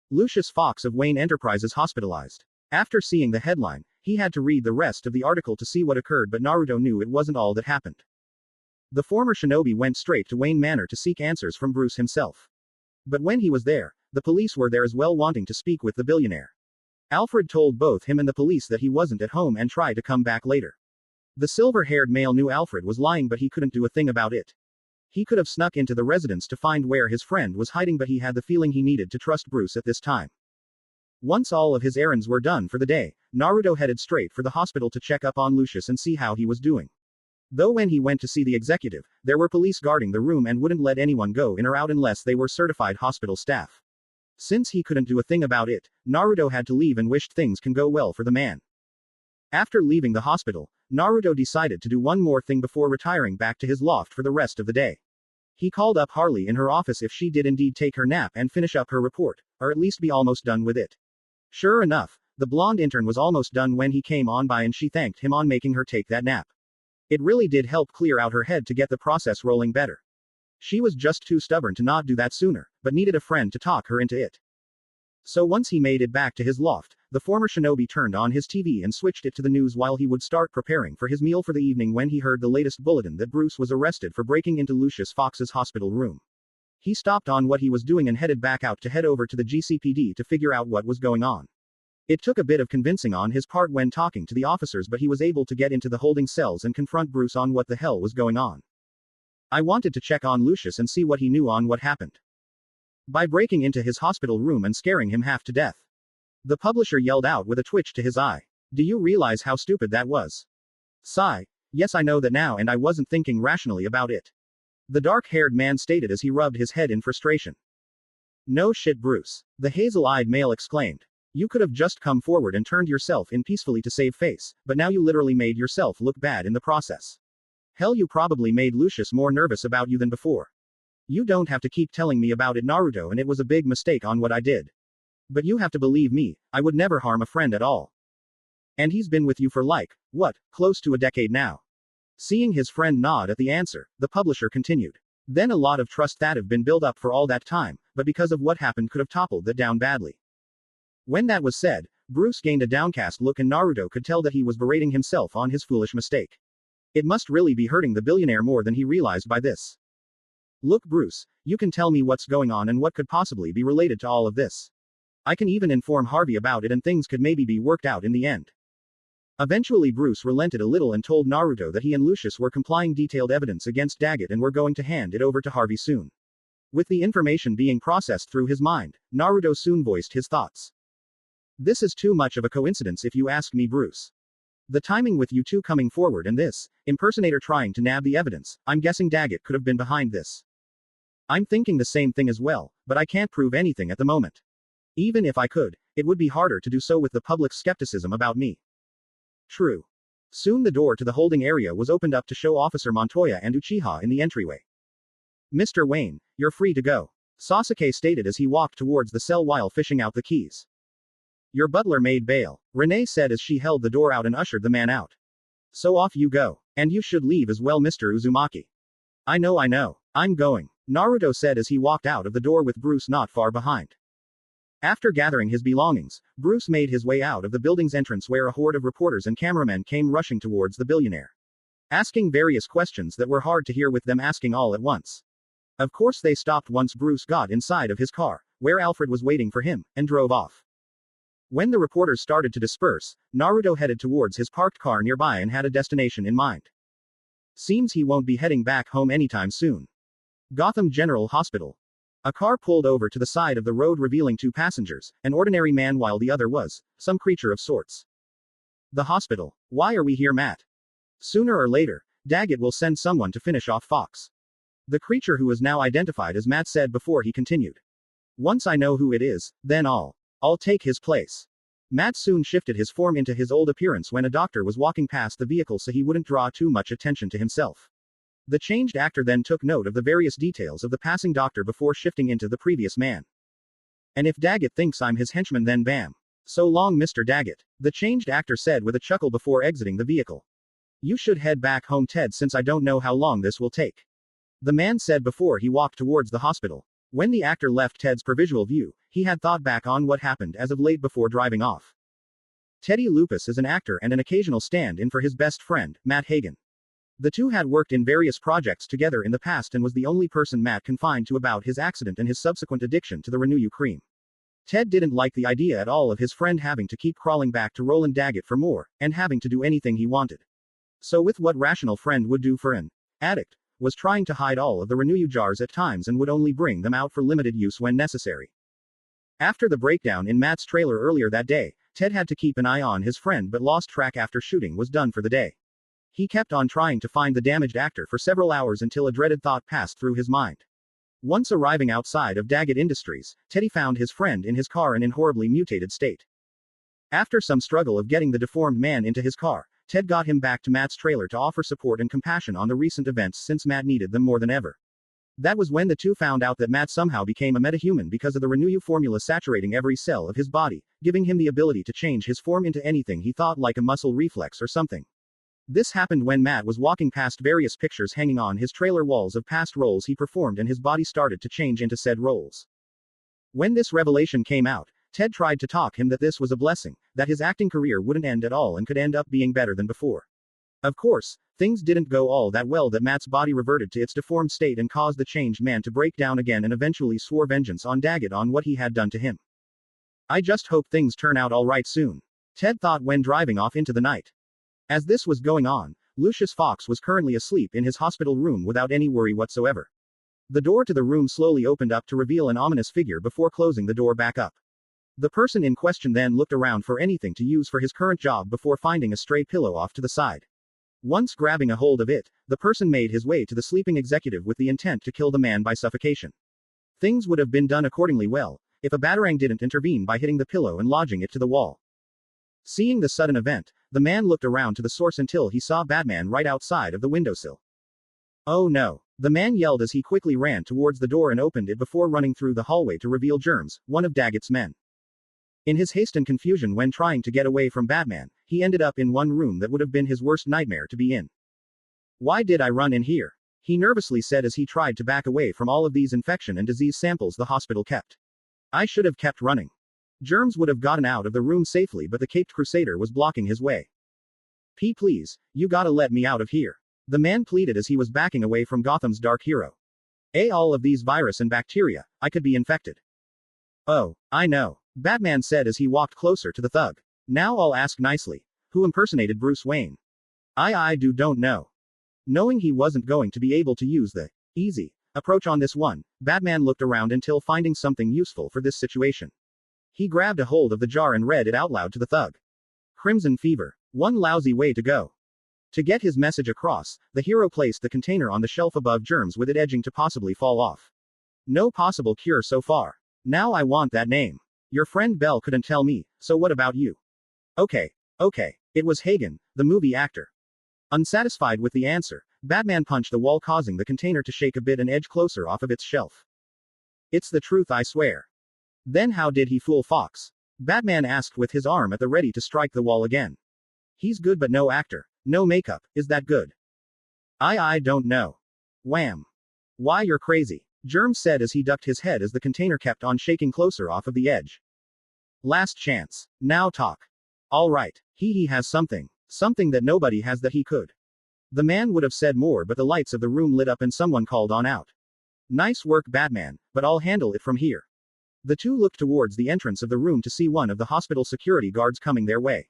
Lucius Fox of Wayne Enterprises hospitalized. After seeing the headline, he had to read the rest of the article to see what occurred, but Naruto knew it wasn't all that happened. The former shinobi went straight to Wayne Manor to seek answers from Bruce himself. But when he was there, the police were there as well, wanting to speak with the billionaire. Alfred told both him and the police that he wasn't at home and tried to come back later. The silver-haired male knew Alfred was lying, but he couldn't do a thing about it. He could have snuck into the residence to find where his friend was hiding, but he had the feeling he needed to trust Bruce at this time. Once all of his errands were done for the day, Naruto headed straight for the hospital to check up on Lucius and see how he was doing. Though when he went to see the executive, there were police guarding the room and wouldn't let anyone go in or out unless they were certified hospital staff. Since he couldn't do a thing about it, Naruto had to leave and wished things can go well for the man. After leaving the hospital, Naruto decided to do one more thing before retiring back to his loft for the rest of the day. He called up Harley in her office if she did indeed take her nap and finish up her report, or at least be almost done with it. Sure enough, the blonde intern was almost done when he came on by and she thanked him on making her take that nap. It really did help clear out her head to get the process rolling better. She was just too stubborn to not do that sooner, but needed a friend to talk her into it. So once he made it back to his loft, the former shinobi turned on his TV and switched it to the news while he would start preparing for his meal for the evening when he heard the latest bulletin that Bruce was arrested for breaking into Lucius Fox's hospital room. He stopped on what he was doing and headed back out to head over to the GCPD to figure out what was going on. It took a bit of convincing on his part when talking to the officers, but he was able to get into the holding cells and confront Bruce on what the hell was going on. I wanted to check on Lucius and see what he knew on what happened. By breaking into his hospital room and scaring him half to death. The publisher yelled out with a twitch to his eye. Do you realize how stupid that was? Sigh. Yes, I know that now, and I wasn't thinking rationally about it. The dark-haired man stated as he rubbed his head in frustration. No shit, Bruce. The hazel-eyed male exclaimed. You could have just come forward and turned yourself in peacefully to save face, but now you literally made yourself look bad in the process. Hell, you probably made Lucius more nervous about you than before. You don't have to keep telling me about it, Naruto, and it was a big mistake on what I did. But you have to believe me, I would never harm a friend at all. And he's been with you for close to a decade now. Seeing his friend nod at the answer, the publisher continued. Then a lot of trust that have been built up for all that time, but because of what happened could have toppled that down badly. When that was said, Bruce gained a downcast look and Naruto could tell that he was berating himself on his foolish mistake. It must really be hurting the billionaire more than he realized by this. Look, Bruce, you can tell me what's going on and what could possibly be related to all of this. I can even inform Harvey about it and things could maybe be worked out in the end. Eventually Bruce relented a little and told Naruto that he and Lucius were complying detailed evidence against Daggett and were going to hand it over to Harvey soon. With the information being processed through his mind, Naruto soon voiced his thoughts. This is too much of a coincidence if you ask me, Bruce. The timing with you two coming forward and this impersonator trying to nab the evidence, I'm guessing Daggett could have been behind this. I'm thinking the same thing as well, but I can't prove anything at the moment. Even if I could, it would be harder to do so with the public's skepticism about me. True. Soon the door to the holding area was opened up to show Officer Montoya and Uchiha in the entryway. Mr. Wayne, you're free to go, Sasuke stated as he walked towards the cell while fishing out the keys. Your butler made bail, Renee said as she held the door out and ushered the man out. So off you go. And you should leave as well, Mr. Uzumaki. I know. I'm going, Naruto said as he walked out of the door with Bruce not far behind. After gathering his belongings, Bruce made his way out of the building's entrance where a horde of reporters and cameramen came rushing towards the billionaire, asking various questions that were hard to hear with them asking all at once. Of course they stopped once Bruce got inside of his car, where Alfred was waiting for him, and drove off. When the reporters started to disperse, Naruto headed towards his parked car nearby and had a destination in mind. Seems he won't be heading back home anytime soon. Gotham General Hospital. A car pulled over to the side of the road revealing two passengers, an ordinary man while the other was some creature of sorts. The hospital. Why are we here, Matt? Sooner or later, Daggett will send someone to finish off Fox. The creature who is now identified as Matt said before he continued. Once I know who it is, then I'll take his place. Matt soon shifted his form into his old appearance when a doctor was walking past the vehicle so he wouldn't draw too much attention to himself. The changed actor then took note of the various details of the passing doctor before shifting into the previous man. And if Daggett thinks I'm his henchman, then bam. So long, Mr. Daggett, the changed actor said with a chuckle before exiting the vehicle. You should head back home, Ted, since I don't know how long this will take. The man said before he walked towards the hospital. When the actor left Ted's visual view, he had thought back on what happened as of late before driving off. Teddy Lupus is an actor and an occasional stand-in for his best friend, Matt Hagen. The two had worked in various projects together in the past and was the only person Matt confined to about his accident and his subsequent addiction to the Renew cream. Ted didn't like the idea at all of his friend having to keep crawling back to Roland Daggett for more, and having to do anything he wanted. So with what rational friend would do for an addict, was trying to hide all of the Renew jars at times and would only bring them out for limited use when necessary. After the breakdown in Matt's trailer earlier that day, Ted had to keep an eye on his friend but lost track after shooting was done for the day. He kept on trying to find the damaged actor for several hours until a dreaded thought passed through his mind. Once arriving outside of Daggett Industries, Teddy found his friend in his car and in horribly mutated state. After some struggle of getting the deformed man into his car, Ted got him back to Matt's trailer to offer support and compassion on the recent events since Matt needed them more than ever. That was when the two found out that Matt somehow became a metahuman because of the Renew formula saturating every cell of his body, giving him the ability to change his form into anything he thought, like a muscle reflex or something. This happened when Matt was walking past various pictures hanging on his trailer walls of past roles he performed and his body started to change into said roles. When this revelation came out, Ted tried to talk him that this was a blessing, that his acting career wouldn't end at all and could end up being better than before. Of course, things didn't go all that well, that Matt's body reverted to its deformed state and caused the changed man to break down again and eventually swore vengeance on Daggett on what he had done to him. I just hope things turn out alright soon, Ted thought when driving off into the night. As this was going on, Lucius Fox was currently asleep in his hospital room without any worry whatsoever. The door to the room slowly opened up to reveal an ominous figure before closing the door back up. The person in question then looked around for anything to use for his current job before finding a stray pillow off to the side. Once grabbing a hold of it, the person made his way to the sleeping executive with the intent to kill the man by suffocation. Things would have been done accordingly well, if a batarang didn't intervene by hitting the pillow and lodging it to the wall. Seeing the sudden event, the man looked around to the source until he saw Batman right outside of the windowsill. Oh no! The man yelled as he quickly ran towards the door and opened it before running through the hallway to reveal Germs, one of Daggett's men. In his haste and confusion when trying to get away from Batman, he ended up in one room that would have been his worst nightmare to be in. Why did I run in here? He nervously said as he tried to back away from all of these infection and disease samples the hospital kept. I should have kept running. Germs would have gotten out of the room safely, but the Caped Crusader was blocking his way. Please, you gotta let me out of here. The man pleaded as he was backing away from Gotham's dark hero. All of these virus and bacteria, I could be infected. Oh, I know, Batman said as he walked closer to the thug. Now I'll ask nicely. Who impersonated Bruce Wayne? I don't know. Knowing he wasn't going to be able to use the easy approach on this one, Batman looked around until finding something useful for this situation. He grabbed a hold of the jar and read it out loud to the thug. Crimson fever. One lousy way to go. To get his message across, the hero placed the container on the shelf above Germs with it edging to possibly fall off. No possible cure so far. Now I want that name. Your friend Bell couldn't tell me, so what about you? Okay. It was Hagen, the movie actor. Unsatisfied with the answer, Batman punched the wall causing the container to shake a bit and edge closer off of its shelf. It's the truth, I swear. Then how did he fool Fox? Batman asked with his arm at the ready to strike the wall again. He's good but no actor. No makeup, is that good? I don't know. Wham. Why, you're crazy, Germs said as he ducked his head as the container kept on shaking closer off of the edge. Last chance. Now talk. All right. He has something. Something that nobody has that he could. The man would have said more, but the lights of the room lit up and someone called on out. Nice work, Batman, but I'll handle it from here. The two looked towards the entrance of the room to see one of the hospital security guards coming their way.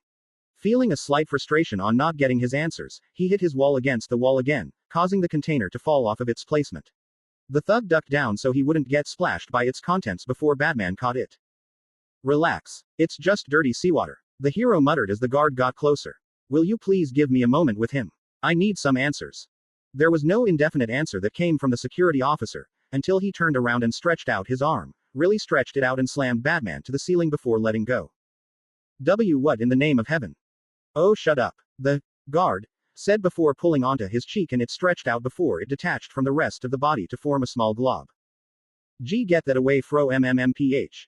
Feeling a slight frustration on not getting his answers, he hit his wall against the wall again, causing the container to fall off of its placement. The thug ducked down so he wouldn't get splashed by its contents before Batman caught it. Relax. It's just dirty seawater, the hero muttered as the guard got closer. Will you please give me a moment with him? I need some answers. There was no indefinite answer that came from the security officer, until he turned around and stretched out his arm, really stretched it out and slammed Batman to the ceiling before letting go. What in the name of heaven? Oh, shut up, the guard said before pulling onto his cheek, and it stretched out before it detached from the rest of the body to form a small glob. Get that away fro mmmph.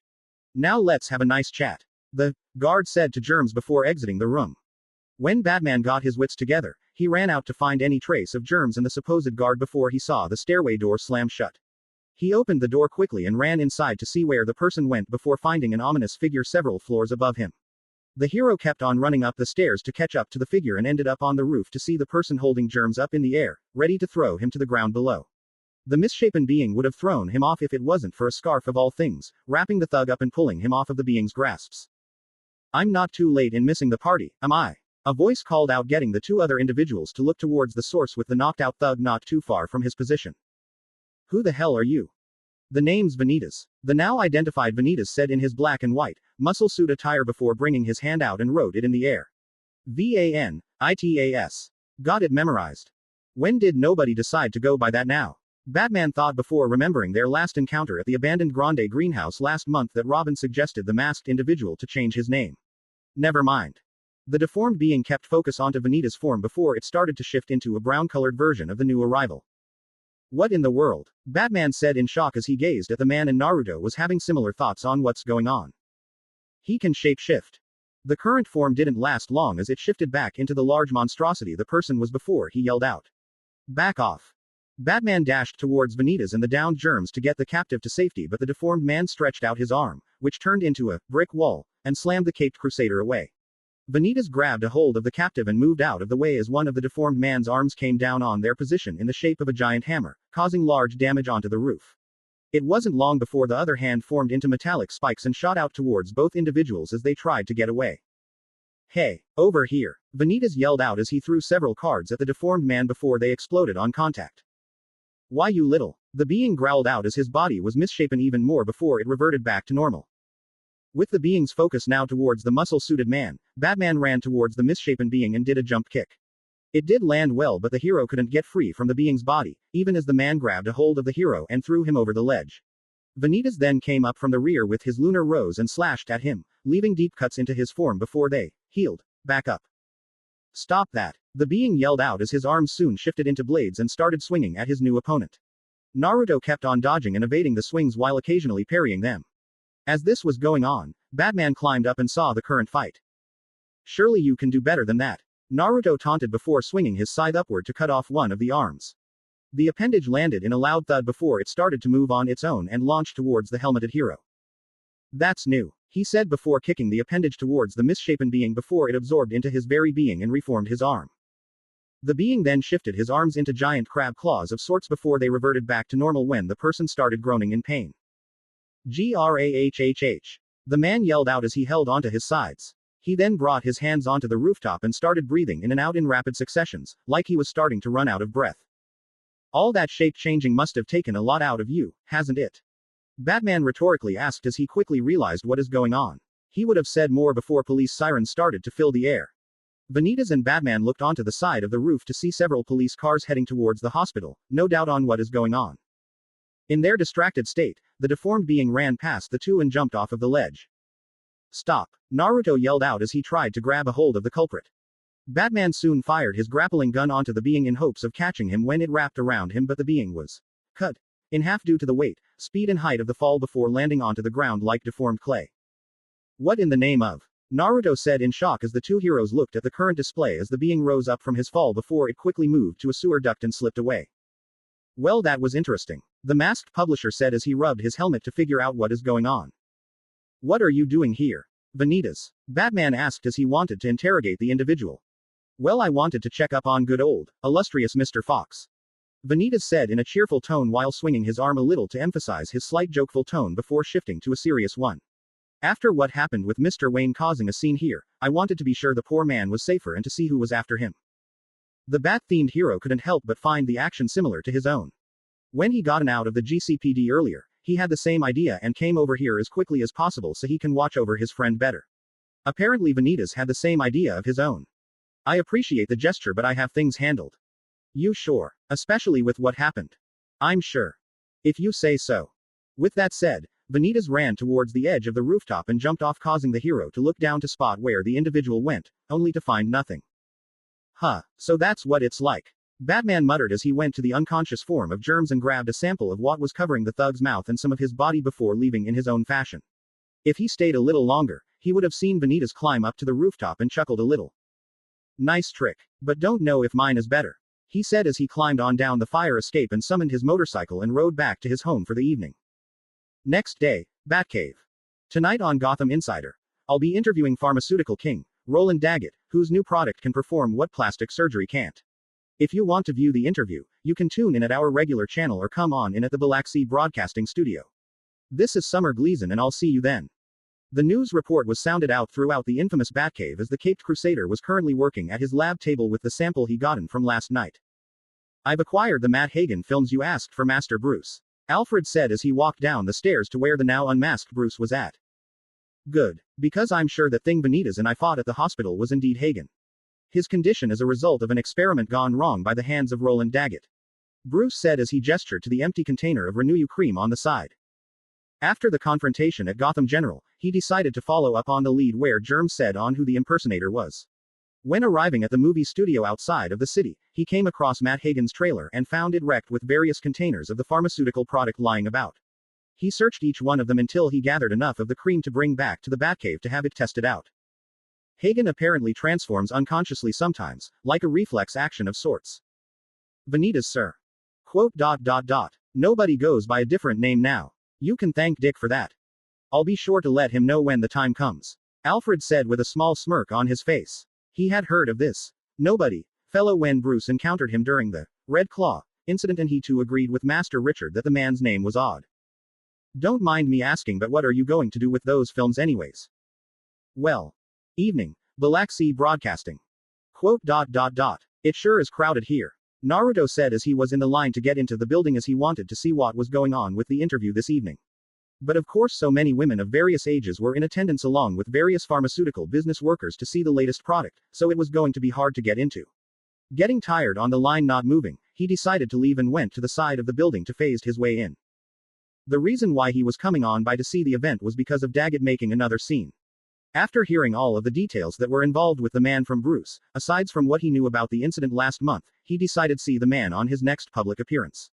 Now let's have a nice chat, the guard said to Germs before exiting the room. When Batman got his wits together, he ran out to find any trace of Germs and the supposed guard before he saw the stairway door slam shut. He opened the door quickly and ran inside to see where the person went before finding an ominous figure several floors above him. The hero kept on running up the stairs to catch up to the figure and ended up on the roof to see the person holding Germs up in the air, ready to throw him to the ground below. The misshapen being would have thrown him off if it wasn't for a scarf of all things, wrapping the thug up and pulling him off of the being's grasps. I'm not too late in missing the party, am I? A voice called out, getting the two other individuals to look towards the source with the knocked out thug not too far from his position. Who the hell are you? The name's Vanitas. The now identified Vanitas said in his black and white, muscle suit attire before bringing his hand out and wrote it in the air. Vanitas. Got it memorized. When did nobody decide to go by that now? Batman thought before remembering their last encounter at the abandoned Grande greenhouse last month that Robin suggested the masked individual to change his name. Never mind. The deformed being kept focus onto Vanitas' form before it started to shift into a brown-colored version of the new arrival. What in the world? Batman said in shock as he gazed at the man, and Naruto was having similar thoughts on what's going on. He can shape-shift. The current form didn't last long as it shifted back into the large monstrosity the person was before he yelled out. Back off. Batman dashed towards Vanitas and the downed Germs to get the captive to safety, but the deformed man stretched out his arm, which turned into a brick wall, and slammed the caped crusader away. Vanitas grabbed a hold of the captive and moved out of the way as one of the deformed man's arms came down on their position in the shape of a giant hammer, causing large damage onto the roof. It wasn't long before the other hand formed into metallic spikes and shot out towards both individuals as they tried to get away. Hey, over here, Vanitas yelled out as he threw several cards at the deformed man before they exploded on contact. Why, you little, the being growled out as his body was misshapen even more before it reverted back to normal. With the being's focus now towards the muscle-suited man, Batman ran towards the misshapen being and did a jump kick. It did land well, but the hero couldn't get free from the being's body, even as the man grabbed a hold of the hero and threw him over the ledge. Vanitas then came up from the rear with his lunar rose and slashed at him, leaving deep cuts into his form before they healed back up. Stop that, the being yelled out as his arms soon shifted into blades and started swinging at his new opponent. Naruto kept on dodging and evading the swings while occasionally parrying them. As this was going on, Batman climbed up and saw the current fight. Surely you can do better than that, Naruto taunted before swinging his scythe upward to cut off one of the arms. The appendage landed in a loud thud before it started to move on its own and launched towards the helmeted hero. That's new, he said before kicking the appendage towards the misshapen being before it absorbed into his very being and reformed his arm. The being then shifted his arms into giant crab claws of sorts before they reverted back to normal when the person started groaning in pain. Grahhhh. The man yelled out as he held onto his sides. He then brought his hands onto the rooftop and started breathing in and out in rapid successions, like he was starting to run out of breath. All that shape changing must have taken a lot out of you, hasn't it? Batman rhetorically asked as he quickly realized what is going on. He would have said more before police sirens started to fill the air. Vanitas and Batman looked onto the side of the roof to see several police cars heading towards the hospital, no doubt on what is going on. In their distracted state, the deformed being ran past the two and jumped off of the ledge. Stop, Naruto yelled out as he tried to grab a hold of the culprit. Batman soon fired his grappling gun onto the being in hopes of catching him when it wrapped around him, but the being was cut in half due to the weight, speed and height of the fall before landing onto the ground like deformed clay. What in the name of? Naruto said in shock as the two heroes looked at the current display as the being rose up from his fall before it quickly moved to a sewer duct and slipped away. Well, that was interesting, the masked publisher said as he rubbed his helmet to figure out what is going on. What are you doing here? Vanitas. Batman asked as he wanted to interrogate the individual. Well, I wanted to check up on good old, illustrious Mr. Fox. Vanitas said in a cheerful tone while swinging his arm a little to emphasize his slight jokeful tone before shifting to a serious one. After what happened with Mr. Wayne causing a scene here, I wanted to be sure the poor man was safer and to see who was after him. The bat-themed hero couldn't help but find the action similar to his own. When he gotten out of the GCPD earlier, he had the same idea and came over here as quickly as possible so he can watch over his friend better. Apparently Vanitas had the same idea of his own. I appreciate the gesture, but I have things handled. You sure? Especially with what happened. I'm sure. If you say so. With that said, Vanitas ran towards the edge of the rooftop and jumped off, causing the hero to look down to spot where the individual went, only to find nothing. Huh, so that's what it's like. Batman muttered as he went to the unconscious form of Germs and grabbed a sample of what was covering the thug's mouth and some of his body before leaving in his own fashion. If he stayed a little longer, he would have seen Vanitas climb up to the rooftop and chuckled a little. Nice trick. But don't know if mine is better, he said as he climbed on down the fire escape and summoned his motorcycle and rode back to his home for the evening. Next day, Batcave. Tonight on Gotham Insider, I'll be interviewing pharmaceutical king, Roland Daggett, whose new product can perform what plastic surgery can't. If you want to view the interview, you can tune in at our regular channel or come on in at the Biloxi Broadcasting Studio. This is Summer Gleason and I'll see you then. The news report was sounded out throughout the infamous Batcave as the Caped Crusader was currently working at his lab table with the sample he gotten from last night. I've acquired the Matt Hagen films you asked for, Master Bruce, Alfred said as he walked down the stairs to where the now unmasked Bruce was at. Good, because I'm sure that thing Vanitas and I fought at the hospital was indeed Hagen. His condition is a result of an experiment gone wrong by the hands of Roland Daggett, Bruce said as he gestured to the empty container of Renew cream on the side. After the confrontation at Gotham General, he decided to follow up on the lead where Germs said on who the impersonator was. When arriving at the movie studio outside of the city, he came across Matt Hagen's trailer and found it wrecked with various containers of the pharmaceutical product lying about. He searched each one of them until he gathered enough of the cream to bring back to the Batcave to have it tested out. Hagen apparently transforms unconsciously sometimes, like a reflex action of sorts. Vanitas, sir. Quote. Nobody goes by a different name now. You can thank Dick for that. I'll be sure to let him know when the time comes, Alfred said with a small smirk on his face. He had heard of this nobody fellow when Bruce encountered him during the Red Claw incident, and he too agreed with Master Richard that the man's name was odd. Don't mind me asking, but what are you going to do with those films anyways? Well, evening, Biloxi Broadcasting. Quote. It sure is crowded here, Naruto said as he was in the line to get into the building as he wanted to see what was going on with the interview this evening. But of course so many women of various ages were in attendance along with various pharmaceutical business workers to see the latest product, so it was going to be hard to get into. Getting tired on the line not moving, he decided to leave and went to the side of the building to phase his way in. The reason why he was coming on by to see the event was because of Daggett making another scene. After hearing all of the details that were involved with the man from Bruce, aside from what he knew about the incident last month, he decided to see the man on his next public appearance.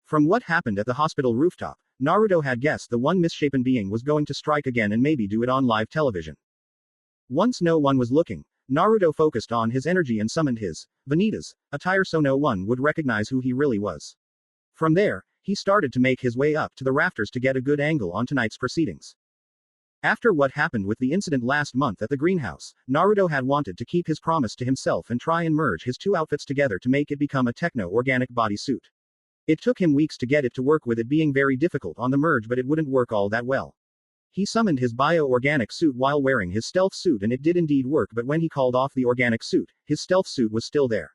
From what happened at the hospital rooftop, Naruto had guessed the one misshapen being was going to strike again and maybe do it on live television. Once no one was looking, Naruto focused on his energy and summoned his Vanitas attire so no one would recognize who he really was. From there, he started to make his way up to the rafters to get a good angle on tonight's proceedings. After what happened with the incident last month at the greenhouse, Naruto had wanted to keep his promise to himself and try and merge his two outfits together to make it become a techno-organic bodysuit. It took him weeks to get it to work, with it being very difficult on the merge, but it wouldn't work all that well. He summoned his bio-organic suit while wearing his stealth suit and it did indeed work, but when he called off the organic suit, his stealth suit was still there.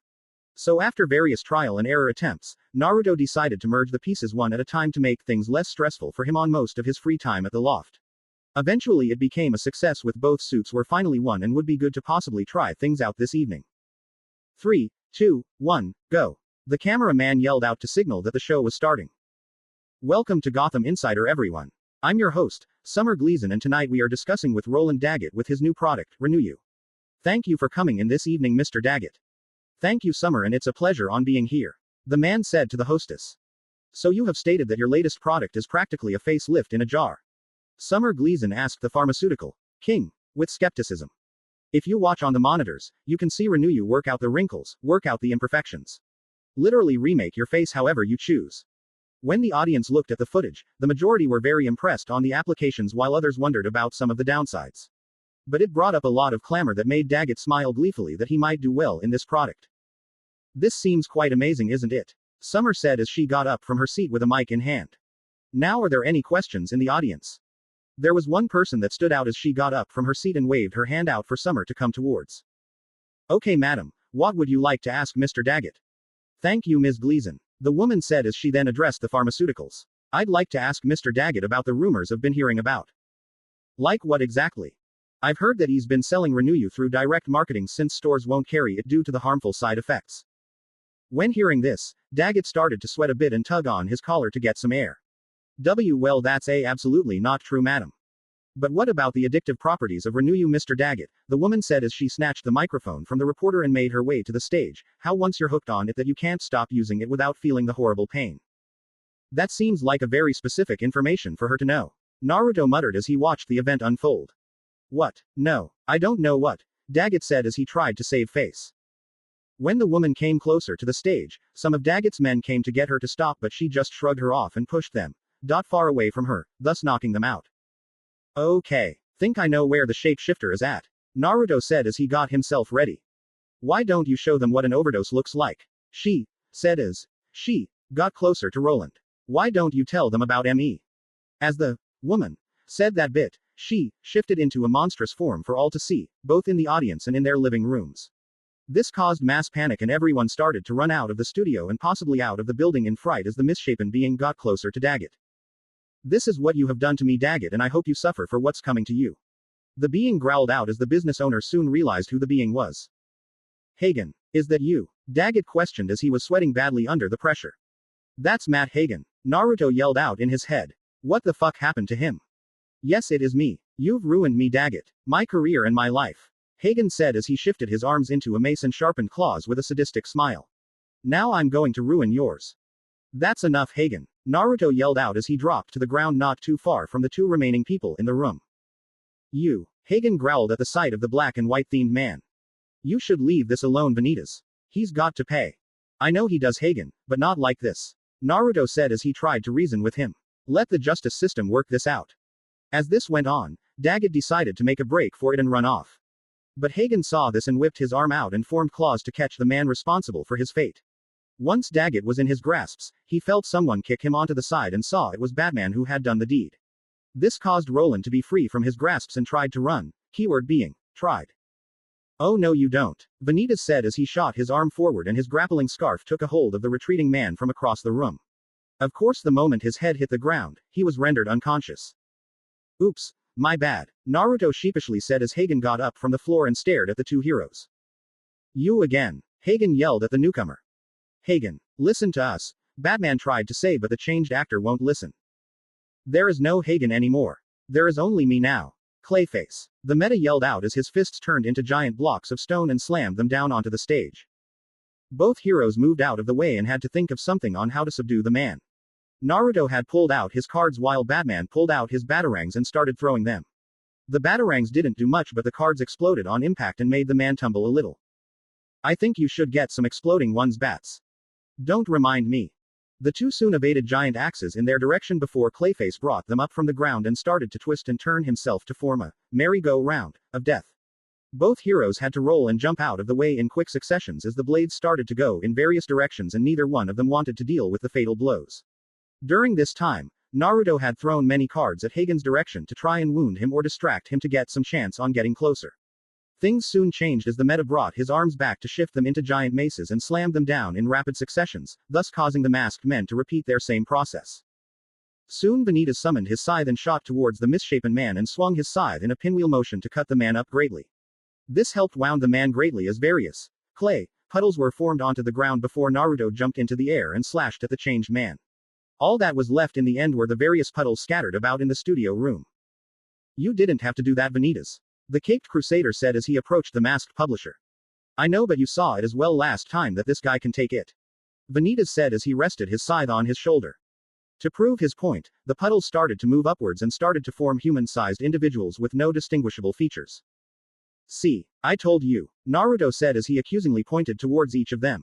So after various trial and error attempts, Naruto decided to merge the pieces one at a time to make things less stressful for him on most of his free time at the loft. Eventually it became a success, with both suits were finally won and would be good to possibly try things out this evening. 3, 2, 1, go. The cameraman yelled out to signal that the show was starting. Welcome to Gotham Insider, everyone. I'm your host, Summer Gleason, and tonight we are discussing with Roland Daggett with his new product, Renew. Thank you for coming in this evening, Mr. Daggett. Thank you, Summer, and it's a pleasure on being here, the man said to the hostess. So you have stated that your latest product is practically a facelift in a jar? Summer Gleason asked the pharmaceutical king. with skepticism. If you watch on the monitors, you can see Renew work out the wrinkles, work out the imperfections. Literally remake your face however you choose. When the audience looked at the footage, the majority were very impressed on the applications while others wondered about some of the downsides. But it brought up a lot of clamor that made Daggett smile gleefully that he might do well in this product. This seems quite amazing, isn't it? Summer said as she got up from her seat with a mic in hand. Now, are there any questions in the audience? There was one person that stood out as she got up from her seat and waved her hand out for Summer to come towards. Okay, madam, what would you like to ask Mr. Daggett? Thank you, Ms. Gleason, the woman said as she then addressed the pharmaceuticals. I'd like to ask Mr. Daggett about the rumors I've been hearing about. Like what exactly? I've heard that he's been selling Renew through direct marketing since stores won't carry it due to the harmful side effects. When hearing this, Daggett started to sweat a bit and tug on his collar to get some air. Well, that's absolutely not true, madam. But what about the addictive properties of Renew, Mr. Daggett? The woman said as she snatched the microphone from the reporter and made her way to the stage. How once you're hooked on it that you can't stop using it without feeling the horrible pain. That seems like a very specific information for her to know. Naruto muttered as he watched the event unfold. What? No, I don't know what, Daggett said as he tried to save face. When the woman came closer to the stage, some of Daggett's men came to get her to stop, but she just shrugged her off and pushed them far away from her, thus knocking them out. Okay, think I know where the shapeshifter is at, Naruto said as he got himself ready. Why don't you show them what an overdose looks like? She said as she got closer to Roland. Why don't you tell them about me? As the woman said that bit, she shifted into a monstrous form for all to see, both in the audience and in their living rooms. This caused mass panic and everyone started to run out of the studio and possibly out of the building in fright as the misshapen being got closer to Daggett. This is what you have done to me, Daggett, and I hope you suffer for what's coming to you. The being growled out as the business owner soon realized who the being was. Hagen, is that you? Daggett questioned as he was sweating badly under the pressure. That's Matt Hagen, Naruto yelled out in his head. What the fuck happened to him? Yes, it is me. You've ruined me, Daggett. My career and my life. Hagen said as he shifted his arms into a mace and sharpened claws with a sadistic smile. Now I'm going to ruin yours. That's enough, Hagen, Naruto yelled out as he dropped to the ground not too far from the two remaining people in the room. You, Hagen growled at the sight of the black and white themed man. You should leave this alone, Vanitas. He's got to pay. I know he does, Hagen, but not like this, Naruto said as he tried to reason with him. Let the justice system work this out. As this went on, Daggett decided to make a break for it and run off. But Hagen saw this and whipped his arm out and formed claws to catch the man responsible for his fate. Once Daggett was in his grasps, he felt someone kick him onto the side and saw it was Batman who had done the deed. This caused Roland to be free from his grasps and tried to run, keyword being, tried. Oh no you don't, Vanitas said as he shot his arm forward and his grappling scarf took a hold of the retreating man from across the room. Of course, the moment his head hit the ground, he was rendered unconscious. Oops, my bad, Naruto sheepishly said as Hagen got up from the floor and stared at the two heroes. You again, Hagen yelled at the newcomer. Hagen, listen to us, Batman tried to say, but the changed actor won't listen. There is no Hagen anymore. There is only me now. Clayface, the meta yelled out as his fists turned into giant blocks of stone and slammed them down onto the stage. Both heroes moved out of the way and had to think of something on how to subdue the man. Naruto had pulled out his cards while Batman pulled out his batarangs and started throwing them. The batarangs didn't do much, but the cards exploded on impact and made the man tumble a little. I think you should get some exploding ones, bats. Don't remind me. The two soon evaded giant axes in their direction before Clayface brought them up from the ground and started to twist and turn himself to form a merry-go-round of death. Both heroes had to roll and jump out of the way in quick successions as the blades started to go in various directions and neither one of them wanted to deal with the fatal blows. During this time, Naruto had thrown many cards at Hagen's direction to try and wound him or distract him to get some chance on getting closer. Things soon changed as the meta brought his arms back to shift them into giant maces and slammed them down in rapid successions, thus causing the masked men to repeat their same process. Soon Vanitas summoned his scythe and shot towards the misshapen man and swung his scythe in a pinwheel motion to cut the man up greatly. This helped wound the man greatly as various clay puddles were formed onto the ground before Naruto jumped into the air and slashed at the changed man. All that was left in the end were the various puddles scattered about in the studio room. You didn't have to do that, Vanitas, the caped crusader said as he approached the masked publisher. I know, but you saw it as well last time that this guy can take it, Vanitas said as he rested his scythe on his shoulder. To prove his point, the puddles started to move upwards and started to form human-sized individuals with no distinguishable features. See, I told you, Naruto said as he accusingly pointed towards each of them.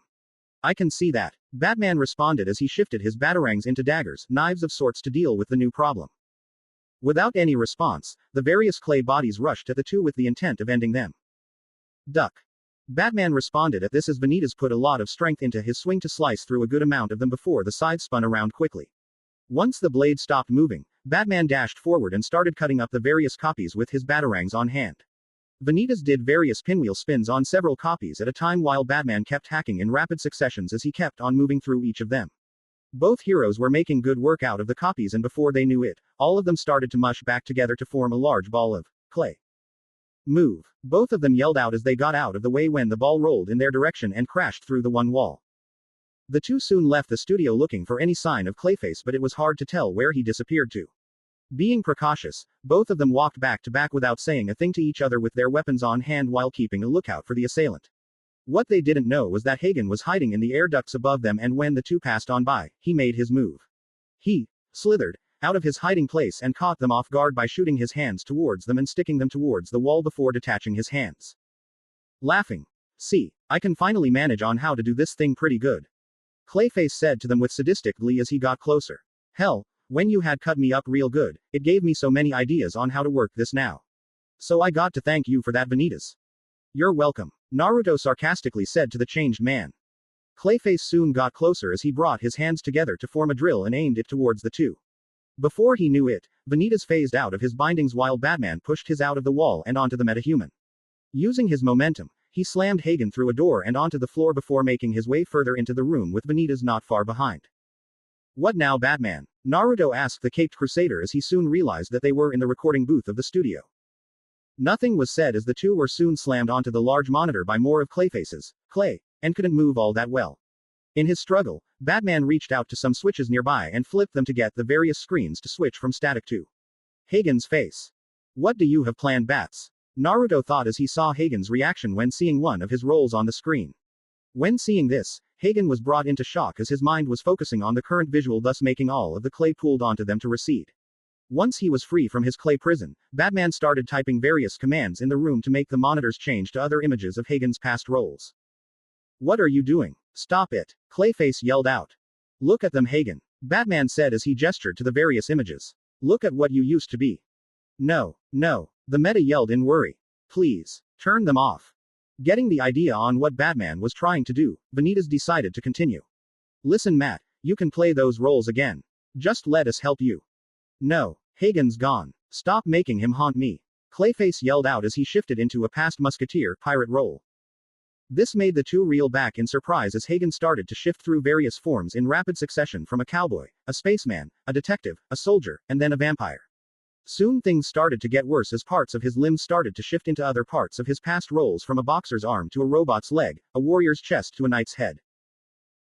I can see that, Batman responded as he shifted his batarangs into daggers, knives of sorts to deal with the new problem. Without any response, the various clay bodies rushed at the two with the intent of ending them. Duck. Batman responded at this as Vanitas put a lot of strength into his swing to slice through a good amount of them before the side spun around quickly. Once the blade stopped moving, Batman dashed forward and started cutting up the various copies with his batarangs on hand. Vanitas did various pinwheel spins on several copies at a time while Batman kept hacking in rapid successions as he kept on moving through each of them. Both heroes were making good work out of the copies, and before they knew it, all of them started to mush back together to form a large ball of clay. Move. Both of them yelled out as they got out of the way when the ball rolled in their direction and crashed through the one wall. The two soon left the studio looking for any sign of Clayface, but it was hard to tell where he disappeared to. Being precautious, both of them walked back to back without saying a thing to each other with their weapons on hand while keeping a lookout for the assailant. What they didn't know was that Hagen was hiding in the air ducts above them, and when the two passed on by, he made his move. He slithered out of his hiding place and caught them off guard by shooting his hands towards them and sticking them towards the wall before detaching his hands. Laughing. See, I can finally manage on how to do this thing pretty good. Clayface said to them with sadistic glee as he got closer. Hell, when you had cut me up real good, it gave me so many ideas on how to work this now. So I got to thank you for that, Vanitas. You're welcome, Naruto sarcastically said to the changed man. Clayface soon got closer as he brought his hands together to form a drill and aimed it towards the two. Before he knew it, Vanitas phased out of his bindings while Batman pushed his out of the wall and onto the metahuman. Using his momentum, he slammed Hagen through a door and onto the floor before making his way further into the room with Vanitas not far behind. What now, Batman? Naruto asked the caped crusader as he soon realized that they were in the recording booth of the studio. Nothing was said as the two were soon slammed onto the large monitor by more of Clayface's clay, and couldn't move all that well. In his struggle, Batman reached out to some switches nearby and flipped them to get the various screens to switch from static to Hagen's face. What do you have planned, Bats? Naruto thought as he saw Hagen's reaction when seeing one of his roles on the screen. When seeing this, Hagen was brought into shock as his mind was focusing on the current visual, thus making all of the clay pooled onto them to recede. Once he was free from his clay prison, Batman started typing various commands in the room to make the monitors change to other images of Hagen's past roles. What are you doing? Stop it! Clayface yelled out. Look at them, Hagen, Batman said as he gestured to the various images. Look at what you used to be. No, the meta yelled in worry. Please, turn them off. Getting the idea on what Batman was trying to do, Vanitas decided to continue. Listen, Matt, you can play those roles again. Just let us help you. No, Hagen's gone. Stop making him haunt me. Clayface yelled out as he shifted into a past musketeer pirate role. This made the two reel back in surprise as Hagen started to shift through various forms in rapid succession, from a cowboy, a spaceman, a detective, a soldier, and then a vampire. Soon things started to get worse as parts of his limbs started to shift into other parts of his past roles, from a boxer's arm to a robot's leg, a warrior's chest to a knight's head.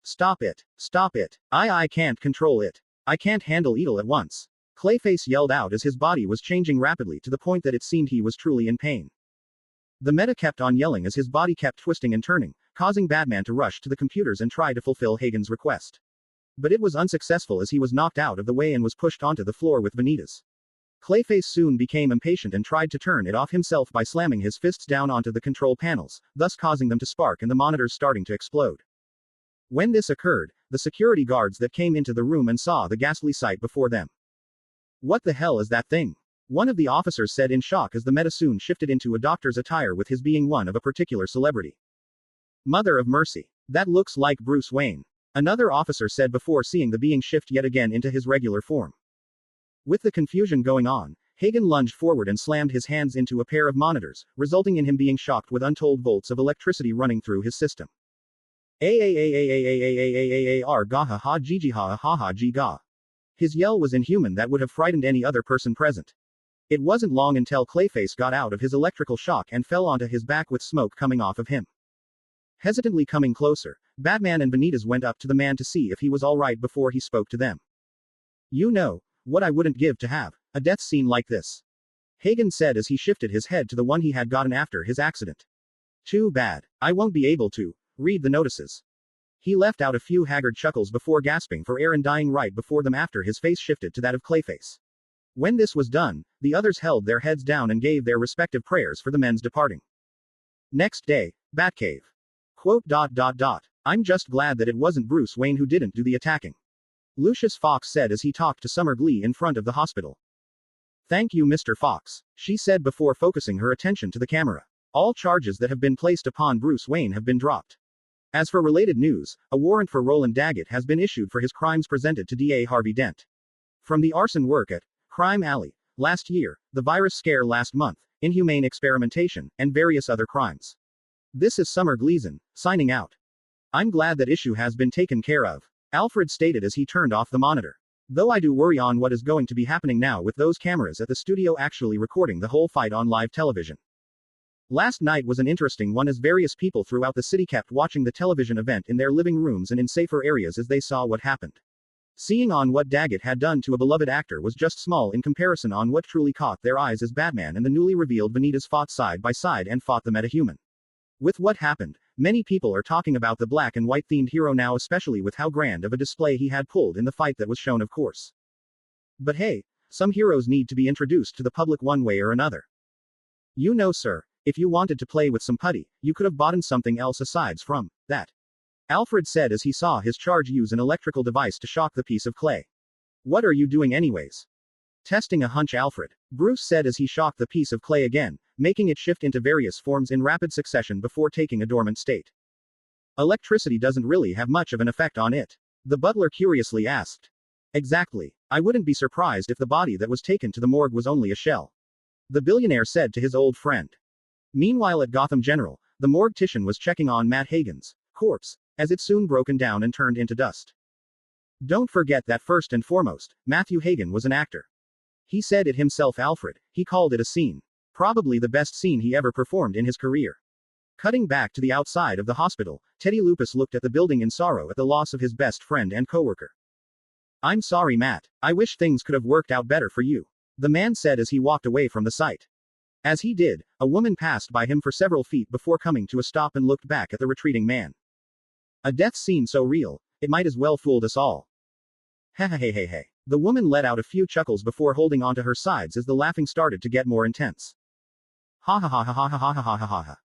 Stop it. Stop it. I can't control it. I can't handle it all at once. Clayface yelled out as his body was changing rapidly to the point that it seemed he was truly in pain. The meta kept on yelling as his body kept twisting and turning, causing Batman to rush to the computers and try to fulfill Hagen's request. But it was unsuccessful as he was knocked out of the way and was pushed onto the floor with Vanitas. Clayface soon became impatient and tried to turn it off himself by slamming his fists down onto the control panels, thus causing them to spark and the monitors starting to explode. When this occurred, the security guards that came into the room and saw the ghastly sight before them. What the hell is that thing? One of the officers said in shock as the meta soon shifted into a doctor's attire with his being one of a particular celebrity. Mother of mercy. That looks like Bruce Wayne. Another officer said before seeing the being shift yet again into his regular form. With the confusion going on, Hagen lunged forward and slammed his hands into a pair of monitors, resulting in him being shocked with untold volts of electricity running through his system. Gaha ha gigi ha ha ha gi ga. His yell was inhuman that would have frightened any other person present. It wasn't long until Clayface got out of his electrical shock and fell onto his back with smoke coming off of him. Hesitantly coming closer, Batman and Vanitas went up to the man to see if he was alright before he spoke to them. You know, what I wouldn't give to have a death scene like this, Hagen said as he shifted his head to the one he had gotten after his accident. Too bad. I won't be able to read the notices. He left out a few haggard chuckles before gasping for air and dying right before them after his face shifted to that of Clayface. When this was done, the others held their heads down and gave their respective prayers for the men's departing. Next day, Batcave. Quote. I'm just glad that it wasn't Bruce Wayne who didn't do the attacking. Lucius Fox said as he talked to Summer Glee in front of the hospital. Thank you, Mr. Fox, she said before focusing her attention to the camera. All charges that have been placed upon Bruce Wayne have been dropped. As for related news, a warrant for Roland Daggett has been issued for his crimes presented to DA Harvey Dent. From the arson work at Crime Alley last year, the virus scare last month, inhumane experimentation, and various other crimes. This is Summer Gleason, signing out. I'm glad that issue has been taken care of, Alfred stated as he turned off the monitor. Though I do worry on what is going to be happening now with those cameras at the studio actually recording the whole fight on live television. Last night was an interesting one as various people throughout the city kept watching the television event in their living rooms and in safer areas as they saw what happened. Seeing on what Daggett had done to a beloved actor was just small in comparison on what truly caught their eyes as Batman and the newly revealed Vanitas fought side by side and fought the metahuman. With what happened, many people are talking about the black and white themed hero now, especially with how grand of a display he had pulled in the fight that was shown, of course. But hey, some heroes need to be introduced to the public one way or another. You know, sir, if you wanted to play with some putty, you could have bought something else asides from that. Alfred said as he saw his charge use an electrical device to shock the piece of clay. What are you doing anyways? Testing a hunch, Alfred, Bruce said as he shocked the piece of clay again, making it shift into various forms in rapid succession before taking a dormant state. Electricity doesn't really have much of an effect on it, the butler curiously asked. Exactly. I wouldn't be surprised if the body that was taken to the morgue was only a shell, the billionaire said to his old friend. Meanwhile at Gotham General, the morgue-tician was checking on Matt Hagen's corpse, as it soon broken down and turned into dust. Don't forget that first and foremost, Matthew Hagen was an actor. He said it himself, Alfred, he called it a scene. Probably the best scene he ever performed in his career. Cutting back to the outside of the hospital, Teddy Lupus looked at the building in sorrow at the loss of his best friend and coworker. I'm sorry, Matt, I wish things could have worked out better for you, the man said as he walked away from the site. As he did, a woman passed by him for several feet before coming to a stop and looked back at the retreating man. A death scene so real, it might as well fooled us all. Hey. The woman let out a few chuckles before holding onto her sides as the laughing started to get more intense. Ha ha ha ha ha ha ha ha ha ha ha.